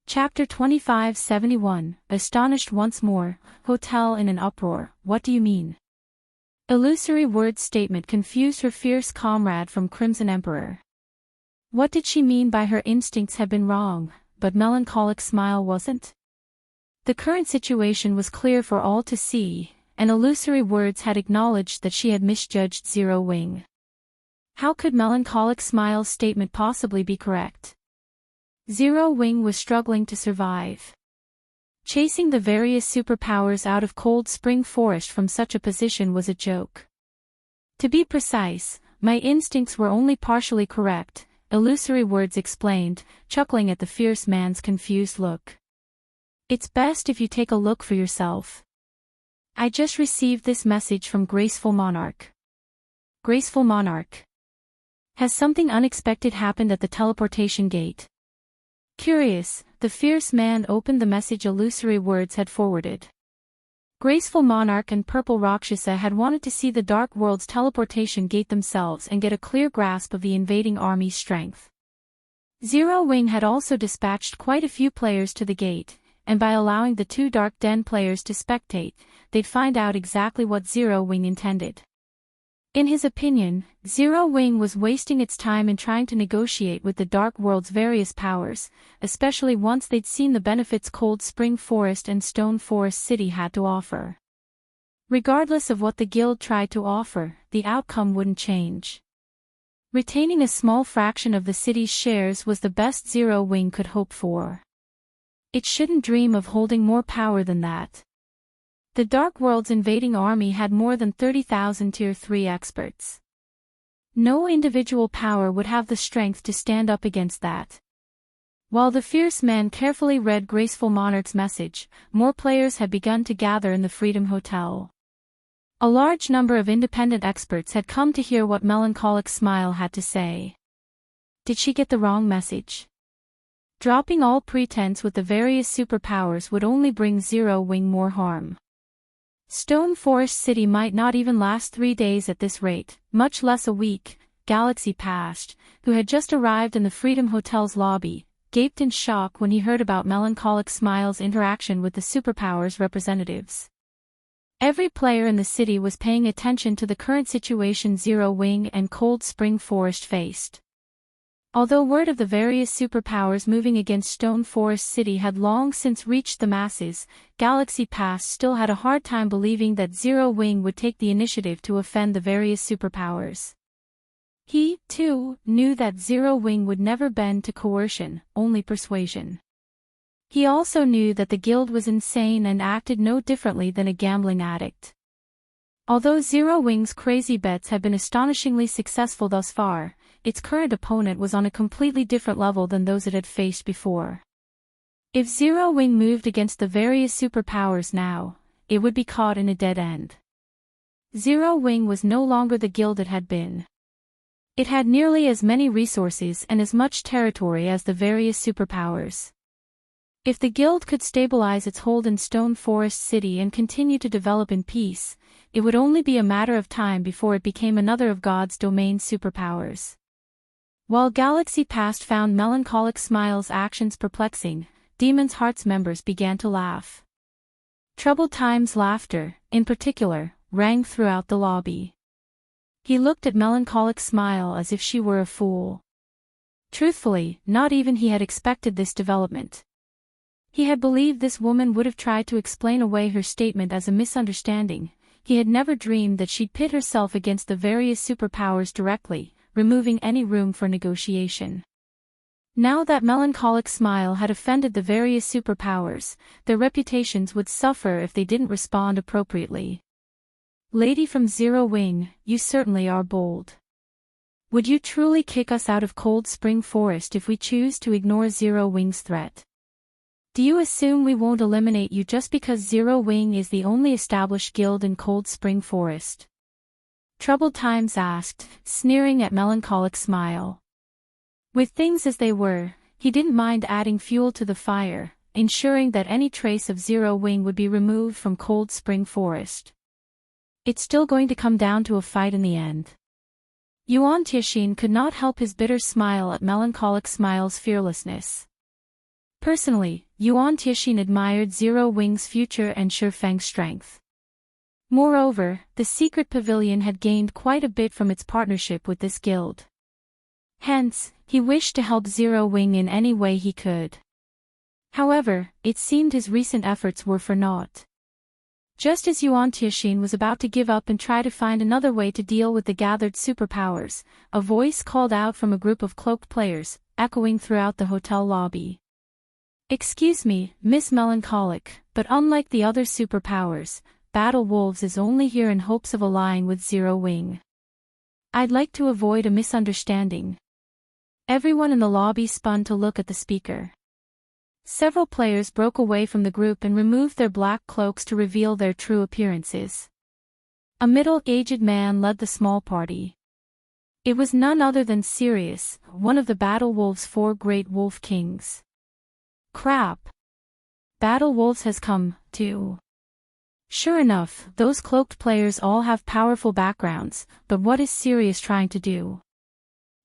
Chapter 2571, Astonished once more, Hotel in an uproar, what do you mean? Illusory word statement confused her fierce comrade from Crimson Emperor. What did she mean by her instincts had been wrong, but melancholic smile wasn't? The current situation was clear for all to see, and illusory words had acknowledged that she had misjudged Zero Wing. How could melancholic smile's statement possibly be correct? Zero Wing was struggling to survive. Chasing the various superpowers out of Cold Spring Forest from such a position was a joke. To be precise, my instincts were only partially correct, illusory words explained, chuckling at the fierce man's confused look. It's best if you take a look for yourself. I just received this message from Graceful Monarch. Graceful Monarch. Has something unexpected happened at the teleportation gate? Curious, the fierce man opened the message illusory words had forwarded. Graceful Monarch and Purple Rakshasa had wanted to see the Dark World's teleportation gate themselves and get a clear grasp of the invading army's strength. Zero Wing had also dispatched quite a few players to the gate, and by allowing the two Dark Den players to spectate, they'd find out exactly what Zero Wing intended. In his opinion, Zero Wing was wasting its time in trying to negotiate with the Dark World's various powers, especially once they'd seen the benefits Cold Spring Forest and Stone Forest City had to offer. Regardless of what the guild tried to offer, the outcome wouldn't change. Retaining a small fraction of the city's shares was the best Zero Wing could hope for. It shouldn't dream of holding more power than that. The Dark World's invading army had more than 30,000 Tier 3 experts. No individual power would have the strength to stand up against that. While the fierce man carefully read Graceful Monarch's message, more players had begun to gather in the Freedom Hotel. A large number of independent experts had come to hear what Melancholic Smile had to say. Did she get the wrong message? Dropping all pretense with the various superpowers would only bring Zero Wing more harm. Stone Forest City might not even last 3 days at this rate, much less a week. Galaxy Past, who had just arrived in the Freedom Hotel's lobby, gaped in shock when he heard about Melancholic Smile's interaction with the superpowers representatives. Every player in the city was paying attention to the current situation Zero Wing and Cold Spring Forest faced. Although word of the various superpowers moving against Stone Forest City had long since reached the masses, Galaxy Past still had a hard time believing that Zero Wing would take the initiative to offend the various superpowers. He, too, knew that Zero Wing would never bend to coercion, only persuasion. He also knew that the guild was insane and acted no differently than a gambling addict. Although Zero Wing's crazy bets had been astonishingly successful thus far, its current opponent was on a completely different level than those it had faced before. If Zero Wing moved against the various superpowers now, it would be caught in a dead end. Zero Wing was no longer the guild it had been. It had nearly as many resources and as much territory as the various superpowers. If the guild could stabilize its hold in Stone Forest City and continue to develop in peace, it would only be a matter of time before it became another of God's domain superpowers. While Galaxy Past found Melancholic Smile's actions perplexing, Demon's Heart's members began to laugh. Troubled Time's laughter, in particular, rang throughout the lobby. He looked at Melancholic Smile as if she were a fool. Truthfully, not even he had expected this development. He had believed this woman would have tried to explain away her statement as a misunderstanding. He had never dreamed that she'd pit herself against the various superpowers directly, removing any room for negotiation. Now that Melancholic Smile had offended the various superpowers, their reputations would suffer if they didn't respond appropriately. Lady from Zero Wing, you certainly are bold. Would you truly kick us out of Cold Spring Forest if we choose to ignore Zero Wing's threat? Do you assume we won't eliminate you just because Zero Wing is the only established guild in Cold Spring Forest? Troubled Times asked, sneering at Melancholic Smile. With things as they were, he didn't mind adding fuel to the fire, ensuring that any trace of Zero Wing would be removed from Cold Spring Forest. It's still going to come down to a fight in the end. Yuan Tianxin could not help his bitter smile at Melancholic Smile's fearlessness. Personally, Yuan Tianxin admired Zero Wing's future and Shifeng's strength. Moreover, the secret pavilion had gained quite a bit from its partnership with this guild. Hence, he wished to help Zero Wing in any way he could. However, it seemed his recent efforts were for naught. Just as Yuan Tianxin was about to give up and try to find another way to deal with the gathered superpowers, a voice called out from a group of cloaked players, echoing throughout the hotel lobby. "Excuse me, Miss Melancholic, but unlike the other superpowers, Battle Wolves is only here in hopes of allying with Zero Wing. I'd like to avoid a misunderstanding." Everyone in the lobby spun to look at the speaker. Several players broke away from the group and removed their black cloaks to reveal their true appearances. A middle-aged man led the small party. It was none other than Sirius, one of the Battle Wolves' 4 great wolf kings. Crap! Battle Wolves has come, too. Sure enough, those cloaked players all have powerful backgrounds, but what is Sirius trying to do?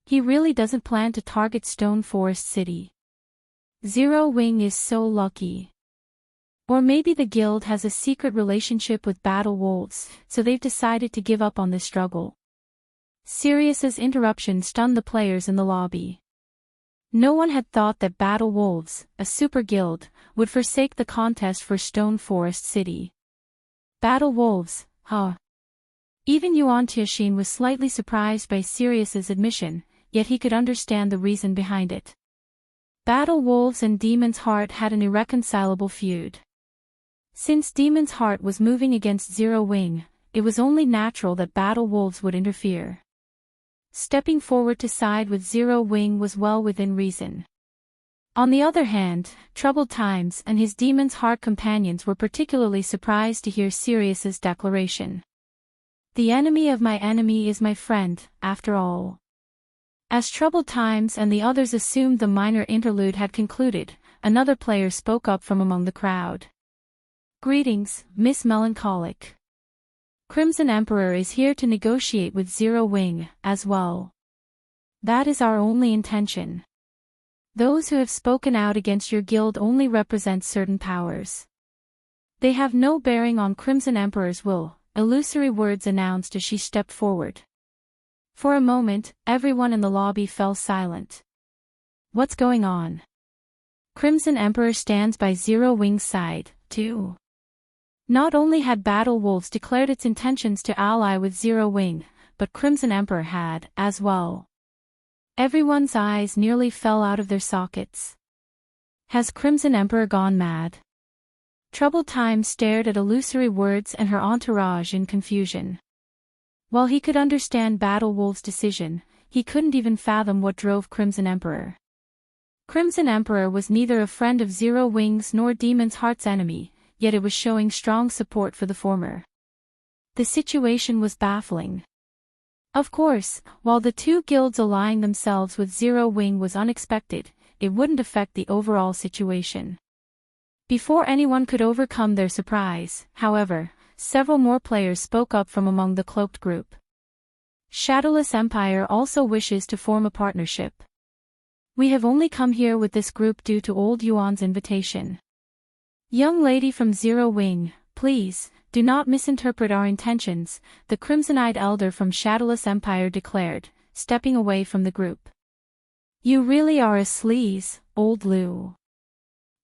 He really doesn't plan to target Stone Forest City. Zero Wing is so lucky. Or maybe the guild has a secret relationship with Battle Wolves, so they've decided to give up on this struggle. Sirius's interruption stunned the players in the lobby. No one had thought that Battle Wolves, a super guild, would forsake the contest for Stone Forest City. Battle Wolves, huh? Even Yuan Tianxin was slightly surprised by Sirius's admission, yet he could understand the reason behind it. Battle Wolves and Demon's Heart had an irreconcilable feud. Since Demon's Heart was moving against Zero Wing, it was only natural that Battle Wolves would interfere. Stepping forward to side with Zero Wing was well within reason. On the other hand, Troubled Times and his Demon's Heart companions were particularly surprised to hear Sirius's declaration. The enemy of my enemy is my friend, after all. As Troubled Times and the others assumed the minor interlude had concluded, another player spoke up from among the crowd. "Greetings, Miss Melancholic. Crimson Emperor is here to negotiate with Zero Wing, as well. That is our only intention. Those who have spoken out against your guild only represent certain powers. They have no bearing on Crimson Emperor's will," illusory words announced as she stepped forward. For a moment, everyone in the lobby fell silent. What's going on? Crimson Emperor stands by Zero Wing's side, too. Not only had Battle Wolves declared its intentions to ally with Zero Wing, but Crimson Emperor had, as well. Everyone's eyes nearly fell out of their sockets. Has Crimson Emperor gone mad? Troubled Times stared at illusory words and her entourage in confusion. While he could understand Battle Wolves' decision, he couldn't even fathom what drove Crimson Emperor. Crimson Emperor was neither a friend of Zero Wing's nor Demon's Heart's enemy, yet it was showing strong support for the former. The situation was baffling. Of course, while the two guilds allying themselves with Zero Wing was unexpected, it wouldn't affect the overall situation. Before anyone could overcome their surprise, however, several more players spoke up from among the cloaked group. Shadowless Empire also wishes to form a partnership. We have only come here with this group due to old Yuan's invitation. Young lady from Zero Wing, please, do not misinterpret our intentions, the crimson-eyed elder from Shadowless Empire declared, stepping away from the group. You really are a sleaze, old Lu.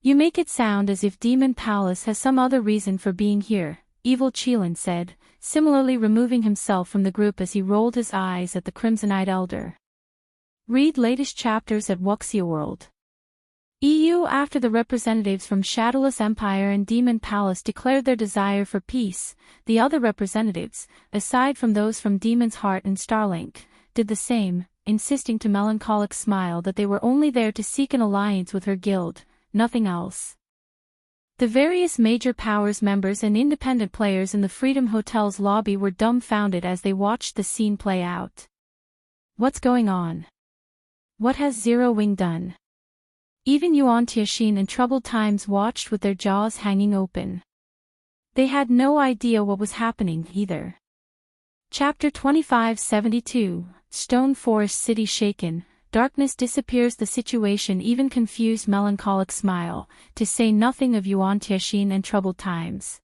You make it sound as if Demon Palace has some other reason for being here, Evil Qilin said, similarly removing himself from the group as he rolled his eyes at the crimson-eyed elder. Read latest chapters at Wuxia World. EU. After the representatives from Shadowless Empire and Demon Palace declared their desire for peace, the other representatives, aside from those from Demon's Heart and Starlink, did the same, insisting to Melancholic Smile that they were only there to seek an alliance with her guild, nothing else. The various major powers members and independent players in the Freedom Hotel's lobby were dumbfounded as they watched the scene play out. What's going on? What has Zero Wing done? Even Yuan Tianxin and Troubled Times watched with their jaws hanging open. They had no idea what was happening either. Chapter 2572, Stone Forest City Shaken, darkness disappears. The situation even confused Melancholic Smile, to say nothing of Yuan-Tianxin and troubled times.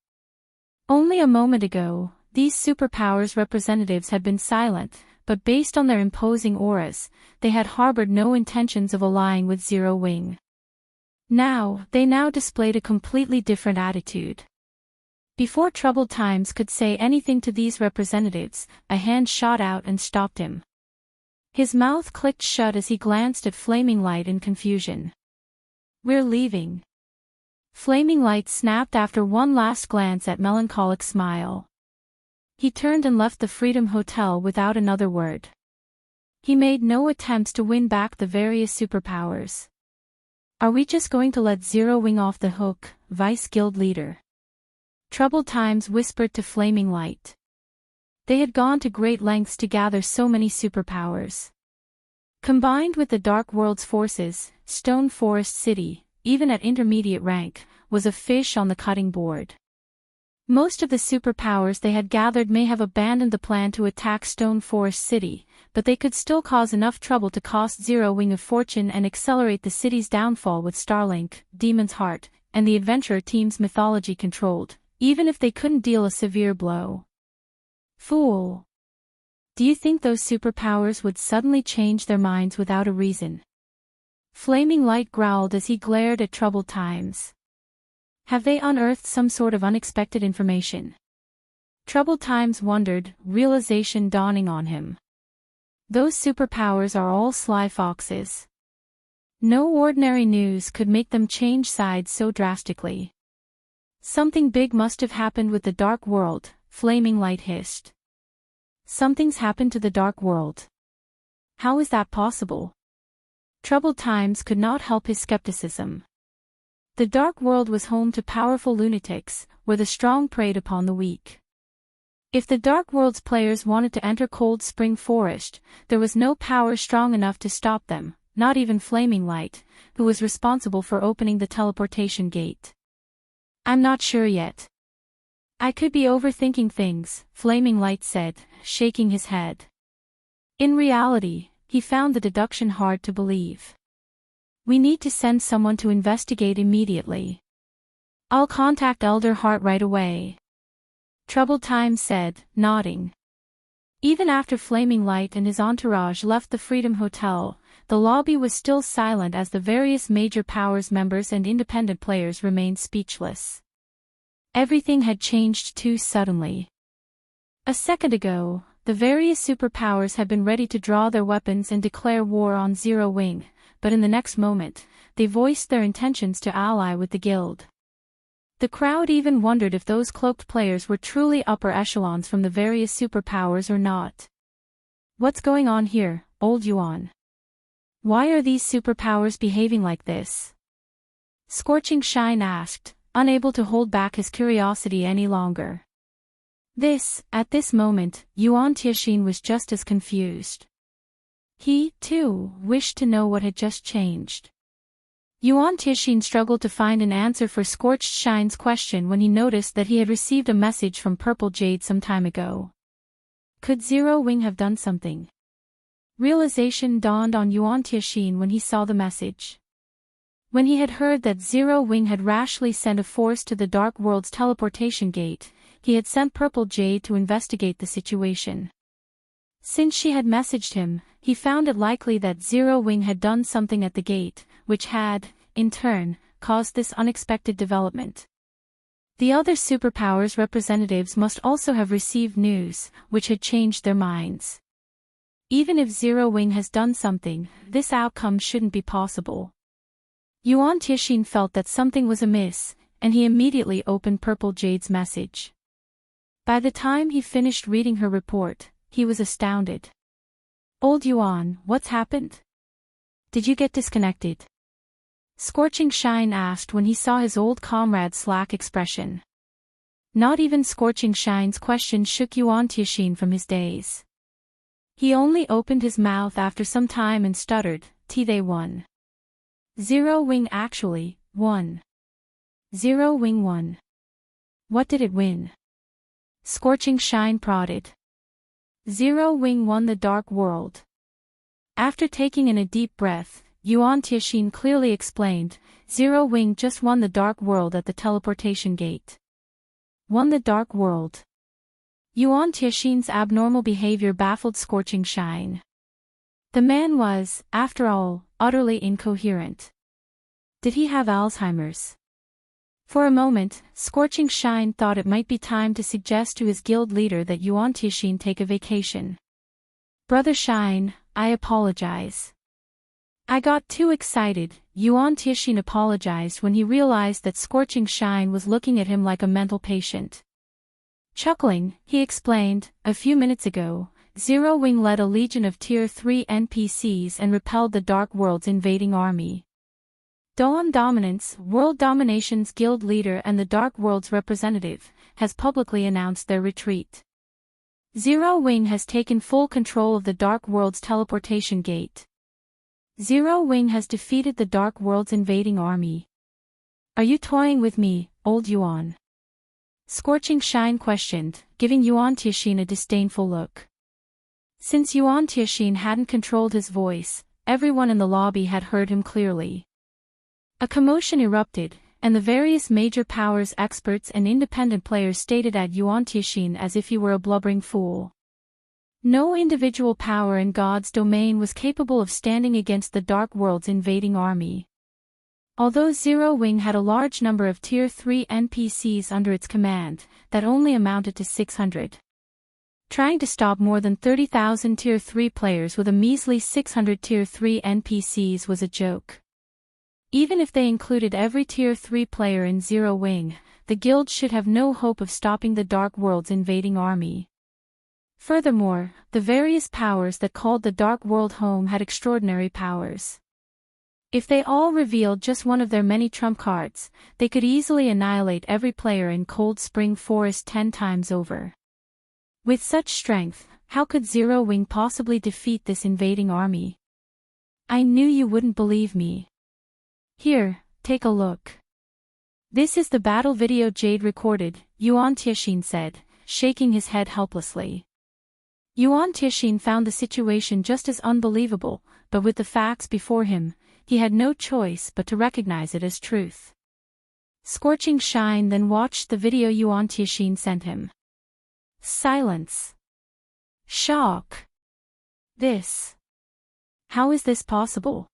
Only a moment ago, these superpowers representatives had been silent, but based on their imposing auras, they had harbored no intentions of allying with Zero Wing. They now displayed a completely different attitude. Before Troubled Times could say anything to these representatives, a hand shot out and stopped him. His mouth clicked shut as he glanced at Flaming Light in confusion. "We're leaving." Flaming Light snapped after one last glance at Melancholic Smile. He turned and left the Freedom Hotel without another word. He made no attempts to win back the various superpowers. "Are we just going to let Zero Wing off the hook, Vice Guild Leader?" Troubled Times whispered to Flaming Light. They had gone to great lengths to gather so many superpowers. Combined with the Dark World's forces, Stone Forest City, even at intermediate rank, was a fish on the cutting board. Most of the superpowers they had gathered may have abandoned the plan to attack Stone Forest City, but they could still cause enough trouble to cost Zero Wing a fortune and accelerate the city's downfall with Starlink, Demon's Heart, and the adventurer team's mythology controlled, even if they couldn't deal a severe blow. "Fool. Do you think those superpowers would suddenly change their minds without a reason?" Flaming Light growled as he glared at Troubled Times. "Have they unearthed some sort of unexpected information?" Troubled Times wondered, realization dawning on him. Those superpowers are all sly foxes. No ordinary news could make them change sides so drastically. "Something big must have happened with the Dark World," Flaming Light hissed. "Something's happened to the Dark World. How is that possible?" Troubled Times could not help his skepticism. The Dark World was home to powerful lunatics, where the strong preyed upon the weak. If the Dark World's players wanted to enter Cold Spring Forest, there was no power strong enough to stop them, not even Flaming Light, who was responsible for opening the teleportation gate. "I'm not sure yet. I could be overthinking things," Flaming Light said, shaking his head. In reality, he found the deduction hard to believe. "We need to send someone to investigate immediately." "I'll contact Elder Heart right away," Troubled Times said, nodding. Even after Flaming Light and his entourage left the Freedom Hotel, the lobby was still silent as the various major powers members and independent players remained speechless. Everything had changed too suddenly. A second ago, the various superpowers had been ready to draw their weapons and declare war on Zero Wing, but in the next moment, they voiced their intentions to ally with the guild. The crowd even wondered if those cloaked players were truly upper echelons from the various superpowers or not. "What's going on here, Old Yuan? Why are these superpowers behaving like this?" Scorching Shine asked, unable to hold back his curiosity any longer. At this moment, Yuan-Tianxin was just as confused. He, too, wished to know what had just changed. Yuan-Tianxin struggled to find an answer for Scorched Shine's question when he noticed that he had received a message from Purple Jade some time ago. Could Zero Wing have done something? Realization dawned on Yuan-Tianxin when he saw the message. When he had heard that Zero Wing had rashly sent a force to the Dark World's teleportation gate, he had sent Purple Jade to investigate the situation. Since she had messaged him, he found it likely that Zero Wing had done something at the gate, which had, in turn, caused this unexpected development. The other superpowers representatives must also have received news, which had changed their minds. Even if Zero Wing has done something, this outcome shouldn't be possible. Yuan-Tianxin felt that something was amiss, and he immediately opened Purple Jade's message. By the time he finished reading her report, he was astounded. "Old Yuan, what's happened? Did you get disconnected?" Scorching Shine asked when he saw his old comrade's slack expression. Not even Scorching Shine's question shook Yuan-Tianxin from his daze. He only opened his mouth after some time and stuttered, "They won. Zero Wing actually won. Zero Wing won. What did it win?" Scorching Shine prodded. "Zero Wing won the Dark World." After taking in a deep breath, Yuan Tixin clearly explained, Zero Wing just won the Dark World at the Teleportation Gate. Won the Dark World. Yuan Tixin's abnormal behavior baffled Scorching Shine. The man was, after all, utterly incoherent. Did he have Alzheimer's? For a moment, Scorching Shine thought it might be time to suggest to his guild leader that Yuan Tixin take a vacation. Brother Shine, I apologize. I got too excited. Yuan Tixin apologized when he realized that Scorching Shine was looking at him like a mental patient. Chuckling, he explained, a few minutes ago, Zero Wing led a legion of Tier 3 NPCs and repelled the Dark World's invading army. Dawn Dominance, World Domination's guild leader and the Dark World's representative, has publicly announced their retreat. Zero Wing has taken full control of the Dark World's teleportation gate. Zero Wing has defeated the Dark World's invading army. Are you toying with me, old Yuan? Scorching Shine questioned, giving Yuan Tixin a disdainful look. Since Yuan Tixin hadn't controlled his voice, everyone in the lobby had heard him clearly. A commotion erupted, and the various major powers experts and independent players stared at Yuan Tixin as if he were a blubbering fool. No individual power in God's domain was capable of standing against the Dark World's invading army. Although Zero Wing had a large number of Tier 3 NPCs under its command, that only amounted to 600. Trying to stop more than 30,000 Tier 3 players with a measly 600 Tier 3 NPCs was a joke. Even if they included every Tier 3 player in Zero Wing, the guild should have no hope of stopping the Dark World's invading army. Furthermore, the various powers that called the Dark World home had extraordinary powers. If they all revealed just one of their many trump cards, they could easily annihilate every player in Cold Spring Forest 10 times over. With such strength, how could Zero Wing possibly defeat this invading army? I knew you wouldn't believe me. Here, take a look. This is the battle video Jade recorded, Yuan Tixin said, shaking his head helplessly. Yuan Tixin found the situation just as unbelievable, but with the facts before him, he had no choice but to recognize it as truth. Scorching Shine then watched the video Yuan Tixin sent him. Silence. Shock. How is this possible?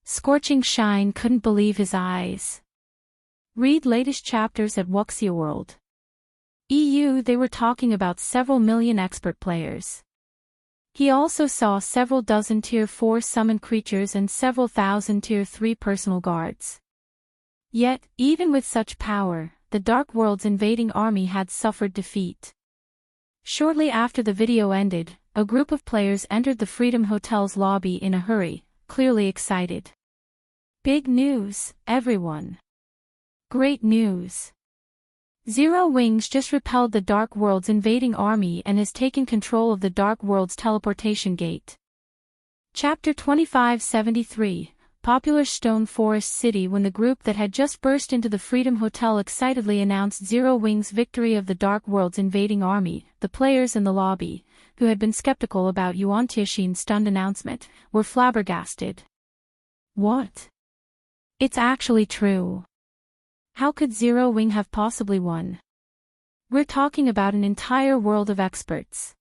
Scorching Shine couldn't believe his eyes. Read latest chapters at Wuxia World. EU. They were talking about several million expert players. He also saw several dozen Tier 4 summon creatures and several thousand Tier 3 personal guards. Yet, even with such power, the Dark World's invading army had suffered defeat. Shortly after the video ended, a group of players entered the Freedom Hotel's lobby in a hurry, clearly excited. Big news, everyone. Great news. Zero Wings just repelled the Dark World's invading army and has taken control of the Dark World's teleportation gate. Chapter 2573, Popular Stone Forest City. When the group that had just burst into the Freedom Hotel excitedly announced Zero Wings' victory of the Dark World's invading army, the players in the lobby, who had been skeptical about Yuan Tixin's stunned announcement, were flabbergasted. What? It's actually true. How could Zero Wing have possibly won? We're talking about an entire world of experts.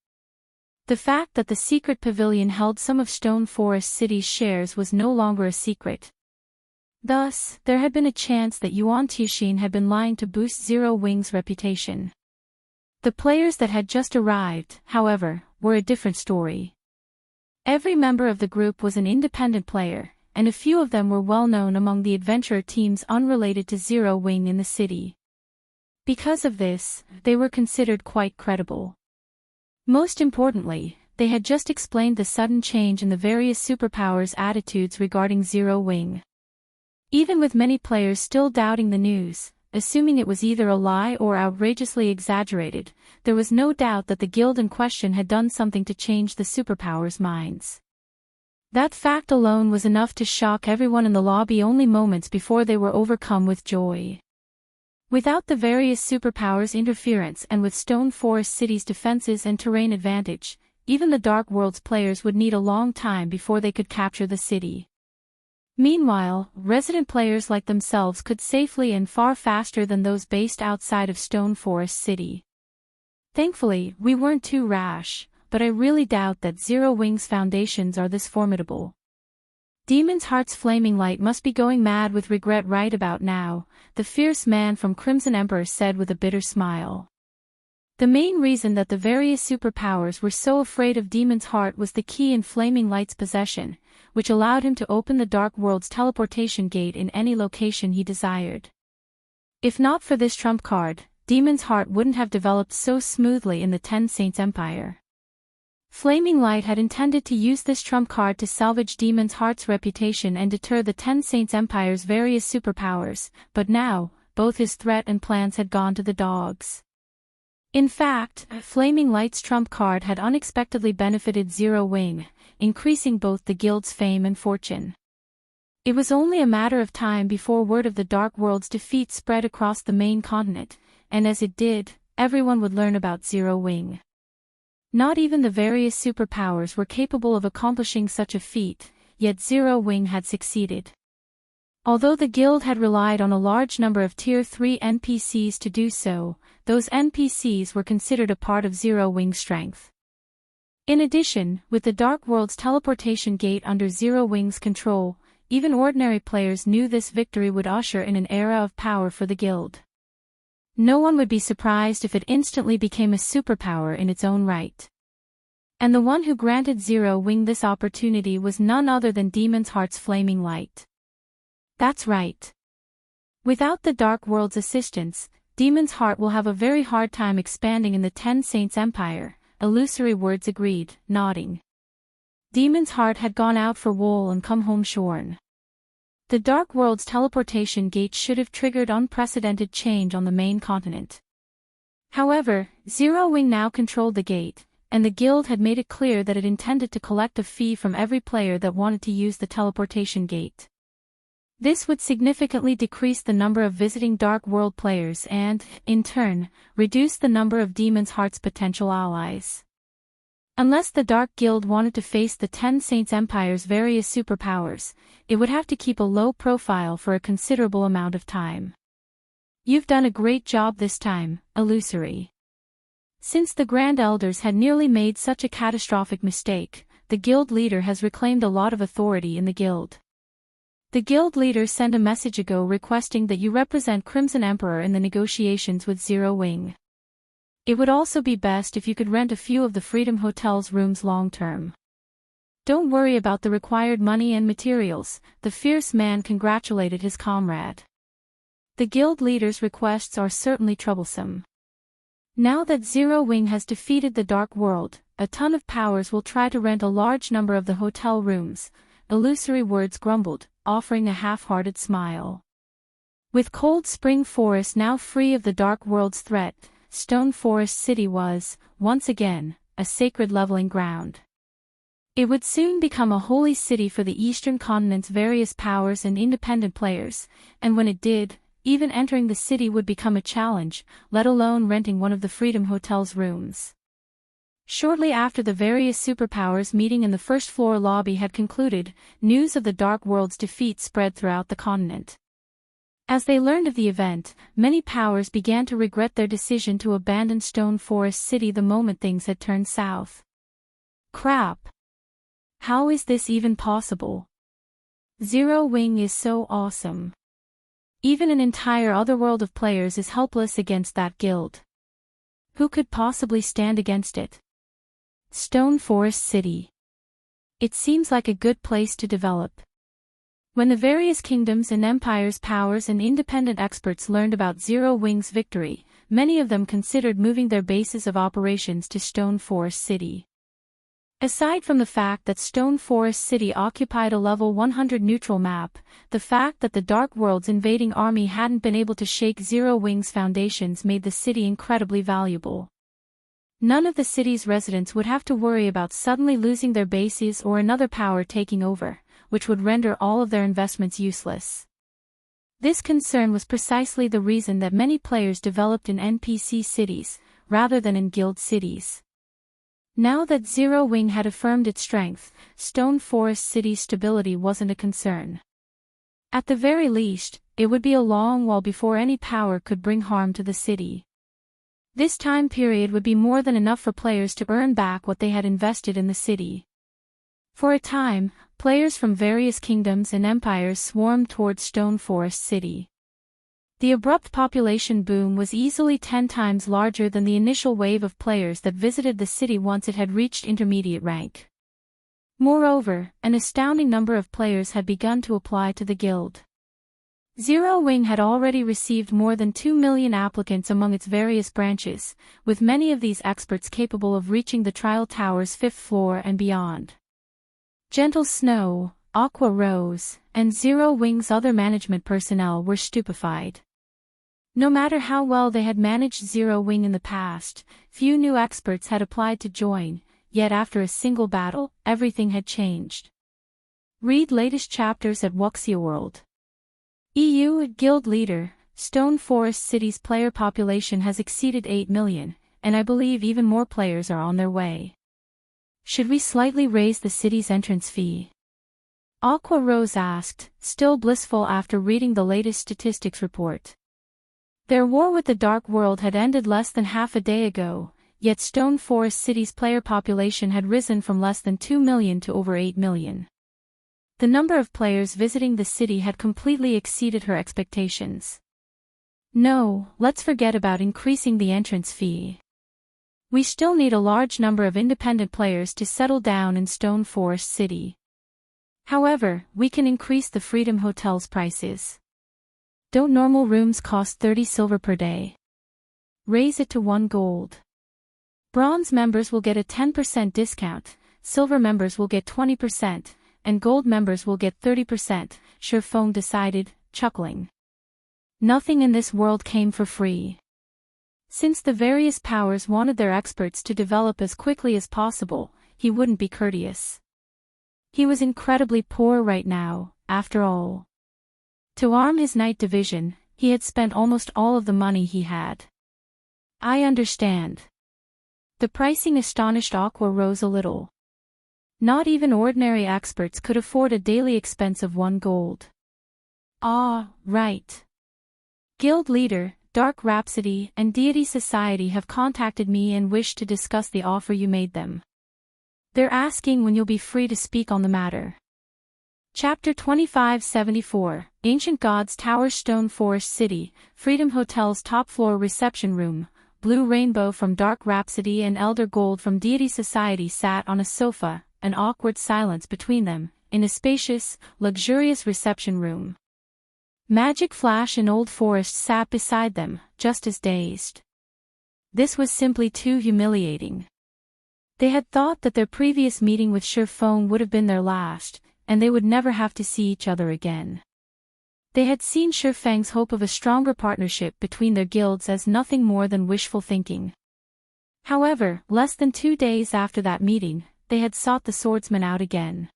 The fact that the secret pavilion held some of Stone Forest City's shares was no longer a secret. Thus, there had been a chance that Yuan Tixin had been lying to boost Zero Wing's reputation. The players that had just arrived, however, were a different story. Every member of the group was an independent player, and a few of them were well known among the adventurer teams unrelated to Zero Wing in the city. Because of this, they were considered quite credible. Most importantly, they had just explained the sudden change in the various superpowers' attitudes regarding Zero Wing. Even with many players still doubting the news, assuming it was either a lie or outrageously exaggerated, there was no doubt that the guild in question had done something to change the superpowers' minds. That fact alone was enough to shock everyone in the lobby only moments before they were overcome with joy. Without the various superpowers' interference and with Stone Forest City's defenses and terrain advantage, even the Dark Worlds players would need a long time before they could capture the city. Meanwhile, resident players like themselves could safely and far faster than those based outside of Stone Forest City. Thankfully, we weren't too rash, but I really doubt that Zero Wing's foundations are this formidable. Demon's Heart's flaming light must be going mad with regret right about now, the fierce man from Crimson Emperor said with a bitter smile. The main reason that the various superpowers were so afraid of Demon's Heart was the key in Flaming Light's possession, which allowed him to open the Dark World's teleportation gate in any location he desired. If not for this trump card, Demon's Heart wouldn't have developed so smoothly in the Ten Saints Empire. Flaming Light had intended to use this trump card to salvage Demon's Heart's reputation and deter the Ten Saints Empire's various superpowers, but now, both his threat and plans had gone to the dogs. In fact, Flaming Light's trump card had unexpectedly benefited Zero Wing, increasing both the guild's fame and fortune. It was only a matter of time before word of the Dark World's defeat spread across the main continent, and as it did, everyone would learn about Zero Wing. Not even the various superpowers were capable of accomplishing such a feat, yet Zero Wing had succeeded. Although the guild had relied on a large number of Tier 3 NPCs to do so, those NPCs were considered a part of Zero Wing's strength. In addition, with the Dark World's teleportation gate under Zero Wing's control, even ordinary players knew this victory would usher in an era of power for the guild. No one would be surprised if it instantly became a superpower in its own right. And the one who granted Zero Wing this opportunity was none other than Demon's Heart's Flaming Light. That's right. Without the Dark World's assistance, Demon's Heart will have a very hard time expanding in the Ten Saints Empire, Illusory Words agreed, nodding. Demon's Heart had gone out for wool and come home shorn. The Dark World's teleportation gate should have triggered unprecedented change on the main continent. However, Zero Wing now controlled the gate, and the guild had made it clear that it intended to collect a fee from every player that wanted to use the teleportation gate. This would significantly decrease the number of visiting Dark World players and, in turn, reduce the number of Demon's Heart's potential allies. Unless the Dark Guild wanted to face the Ten Saints Empire's various superpowers, it would have to keep a low profile for a considerable amount of time. You've done a great job this time, Illusory. Since the Grand Elders had nearly made such a catastrophic mistake, the guild leader has reclaimed a lot of authority in the guild. The guild leader sent a message ago requesting that you represent Crimson Emperor in the negotiations with Zero Wing. It would also be best if you could rent a few of the Freedom Hotel's rooms long-term. Don't worry about the required money and materials, the fierce man congratulated his comrade. The guild leader's requests are certainly troublesome. Now that Zero Wing has defeated the Dark World, a ton of powers will try to rent a large number of the hotel rooms, Illusory Words grumbled, offering a half-hearted smile. With Cold Spring Forest now free of the Dark World's threat, Stone Forest City was, once again, a sacred leveling ground. It would soon become a holy city for the Eastern Continent's various powers and independent players, and when it did, even entering the city would become a challenge, let alone renting one of the Freedom Hotel's rooms. Shortly after the various superpowers meeting in the first-floor lobby had concluded, news of the Dark World's defeat spread throughout the continent. As they learned of the event, many powers began to regret their decision to abandon Stone Forest City the moment things had turned south. Crap! How is this even possible? Zero Wing is so awesome. Even an entire otherworld of players is helpless against that guild. Who could possibly stand against it? Stone Forest City. It seems like a good place to develop. When the various kingdoms and empires' powers and independent experts learned about Zero Wing's victory, many of them considered moving their bases of operations to Stone Forest City. Aside from the fact that Stone Forest City occupied a level 100 neutral map, the fact that the Dark World's invading army hadn't been able to shake Zero Wing's foundations made the city incredibly valuable. None of the city's residents would have to worry about suddenly losing their bases or another power taking over, which would render all of their investments useless. This concern was precisely the reason that many players developed in NPC cities, rather than in guild cities. Now that Zero Wing had affirmed its strength, Stone Forest City's stability wasn't a concern. At the very least, it would be a long while before any power could bring harm to the city. This time period would be more than enough for players to earn back what they had invested in the city. For a time, players from various kingdoms and empires swarmed towards Stone Forest City. The abrupt population boom was easily 10 times larger than the initial wave of players that visited the city once it had reached intermediate rank. Moreover, an astounding number of players had begun to apply to the guild. Zero Wing had already received more than 2 million applicants among its various branches, with many of these experts capable of reaching the Trial Tower's 5th floor and beyond. Gentle Snow, Aqua Rose, and Zero Wing's other management personnel were stupefied. No matter how well they had managed Zero Wing in the past, few new experts had applied to join, yet after a single battle, everything had changed. Read latest chapters at Wuxia World. EU Guild Leader, Stone Forest City's player population has exceeded 8 million, and I believe even more players are on their way. Should we slightly raise the city's entrance fee? Aqua Rose asked, still blissful after reading the latest statistics report. Their war with the Dark World had ended less than half a day ago, yet Stone Forest City's player population had risen from less than 2 million to over 8 million. The number of players visiting the city had completely exceeded her expectations. No, let's forget about increasing the entrance fee. We still need a large number of independent players to settle down in Stone Forest City. However, we can increase the Freedom Hotel's prices. Don't normal rooms cost 30 silver per day? Raise it to 1 gold. Bronze members will get a 10% discount, silver members will get 20%, and gold members will get 30%, Shurfeng decided, chuckling. Nothing in this world came for free. Since the various powers wanted their experts to develop as quickly as possible, he wouldn't be courteous. He was incredibly poor right now, after all. To arm his night division, he had spent almost all of the money he had. I understand. The pricing astonished Aqua Rose a little. Not even ordinary experts could afford a daily expense of 1 gold. Ah, right. Guild Leader, Dark Rhapsody, and Deity Society have contacted me and wish to discuss the offer you made them. They're asking when you'll be free to speak on the matter. Chapter 2574, Ancient Gods Tower Stone Forest City, Freedom Hotel's top floor reception room. Blue Rainbow from Dark Rhapsody and Elder Gold from Deity Society sat on a sofa, an awkward silence between them, in a spacious, luxurious reception room. Magic Flash and Old Forest sat beside them, just as dazed. This was simply too humiliating. They had thought that their previous meeting with Shurfeng would have been their last, and they would never have to see each other again. They had seen Shurfeng's hope of a stronger partnership between their guilds as nothing more than wishful thinking. However, less than 2 days after that meeting, they had sought the swordsman out again.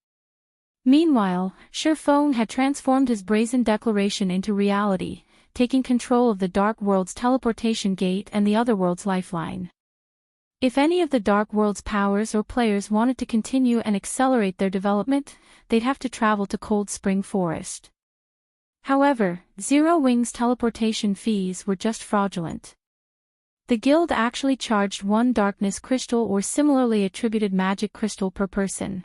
Meanwhile, Shurfeng had transformed his brazen declaration into reality, taking control of the Dark World's teleportation gate and the Otherworld's lifeline. If any of the Dark World's powers or players wanted to continue and accelerate their development, they'd have to travel to Cold Spring Forest. However, Zero Wing's teleportation fees were just fraudulent. The guild actually charged 1 darkness crystal or similarly attributed magic crystal per person.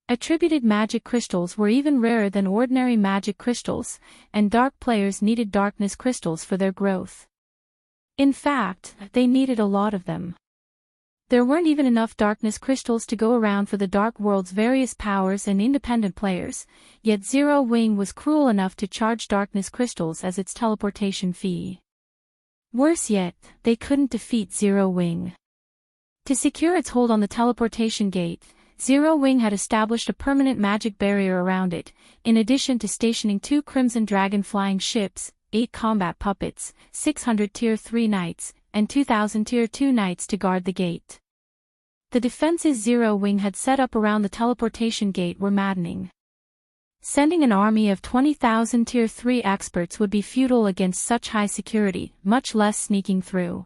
Attributed magic crystals were even rarer than ordinary magic crystals, and dark players needed darkness crystals for their growth. In fact, they needed a lot of them. There weren't even enough darkness crystals to go around for the Dark World's various powers and independent players, yet Zero Wing was cruel enough to charge darkness crystals as its teleportation fee. Worse yet, they couldn't defeat Zero Wing. To secure its hold on the teleportation gate, Zero Wing had established a permanent magic barrier around it, in addition to stationing 2 Crimson Dragon flying ships, 8 combat puppets, 600 Tier 3 knights, and 2,000 Tier 2 knights to guard the gate. The defenses Zero Wing had set up around the teleportation gate were maddening. Sending an army of 20,000 Tier 3 experts would be futile against such high security, much less sneaking through.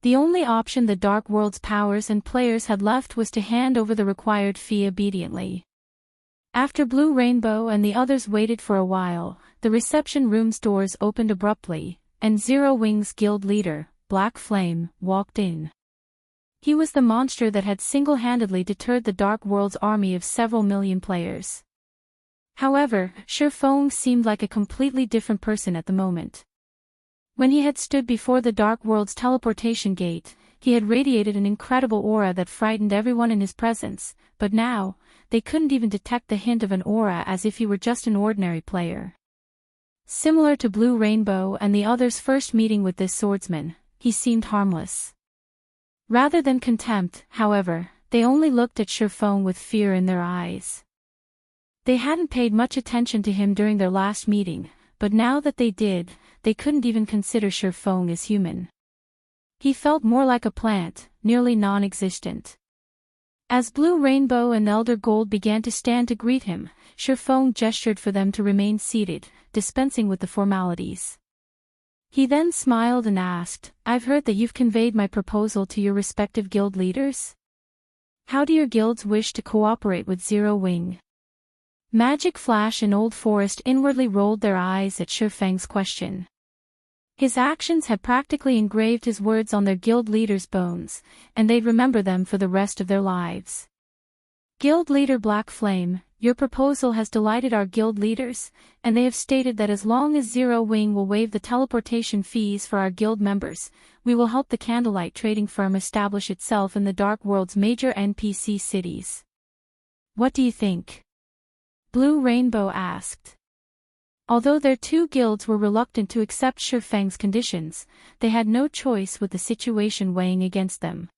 The only option the Dark World's powers and players had left was to hand over the required fee obediently. After Blue Rainbow and the others waited for a while, the reception room's doors opened abruptly, and Zero Wing's guild leader, Black Flame, walked in. He was the monster that had single-handedly deterred the Dark World's army of several million players. However, Shurfeng seemed like a completely different person at the moment. When he had stood before the Dark World's teleportation gate, he had radiated an incredible aura that frightened everyone in his presence, but now, they couldn't even detect the hint of an aura, as if he were just an ordinary player. Similar to Blue Rainbow and the others' first meeting with this swordsman, he seemed harmless. Rather than contempt, however, they only looked at Shurfeng with fear in their eyes. They hadn't paid much attention to him during their last meeting, but now that they did, they couldn't even consider Shurfeng as human. He felt more like a plant, nearly non-existent. As Blue Rainbow and Elder Gold began to stand to greet him, Shurfeng gestured for them to remain seated, dispensing with the formalities. He then smiled and asked, "I've heard that you've conveyed my proposal to your respective guild leaders? How do your guilds wish to cooperate with Zero Wing?" Magic Flash and Old Forest inwardly rolled their eyes at Shurfeng's question. His actions had practically engraved his words on their guild leaders' bones, and they'd remember them for the rest of their lives. Guild leader Black Flame, your proposal has delighted our guild leaders, and they have stated that as long as Zero Wing will waive the teleportation fees for our guild members, we will help the Candlelight trading firm establish itself in the Dark World's major NPC cities. What do you think? Blue Rainbow asked. Although their two guilds were reluctant to accept Shurfeng's conditions, they had no choice with the situation weighing against them.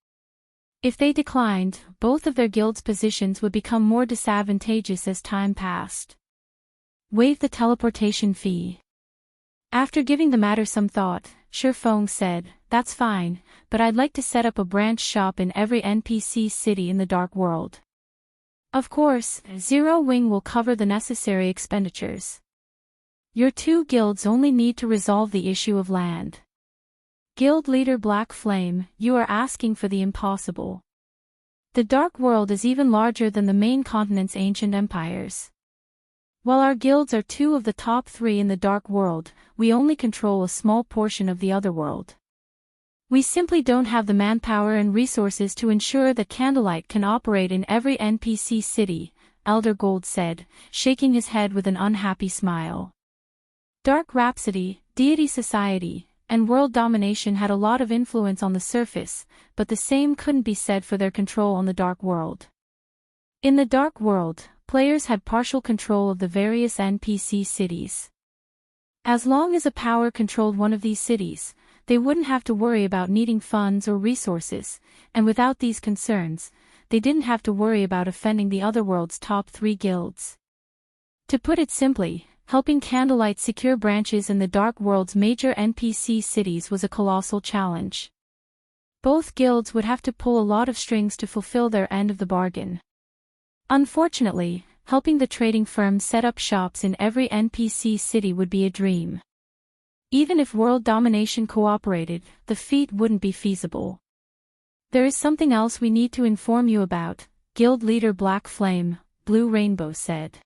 If they declined, both of their guilds' positions would become more disadvantageous as time passed. Waive the teleportation fee. After giving the matter some thought, Shurfeng said, "That's fine, but I'd like to set up a branch shop in every NPC city in the Dark World. Of course, Zero Wing will cover the necessary expenditures. Your two guilds only need to resolve the issue of land." Guild leader Black Flame, you are asking for the impossible. The Dark World is even larger than the main continent's ancient empires. While our guilds are two of the top 3 in the Dark World, we only control a small portion of the other world. We simply don't have the manpower and resources to ensure that Candlelight can operate in every NPC city, Elder Gold said, shaking his head with an unhappy smile. Dark Rhapsody, Deity Society, and World Domination had a lot of influence on the surface, but the same couldn't be said for their control on the Dark World. In the Dark World, players had partial control of the various NPC cities. As long as a power controlled one of these cities, they wouldn't have to worry about needing funds or resources, and without these concerns, they didn't have to worry about offending the other world's top 3 guilds. To put it simply, helping Candlelight secure branches in the Dark World's major NPC cities was a colossal challenge. Both guilds would have to pull a lot of strings to fulfill their end of the bargain. Unfortunately, helping the trading firm set up shops in every NPC city would be a dream. Even if World Domination cooperated, the feat wouldn't be feasible. There is something else we need to inform you about, Guild leader Black Flame, Blue Rainbow said.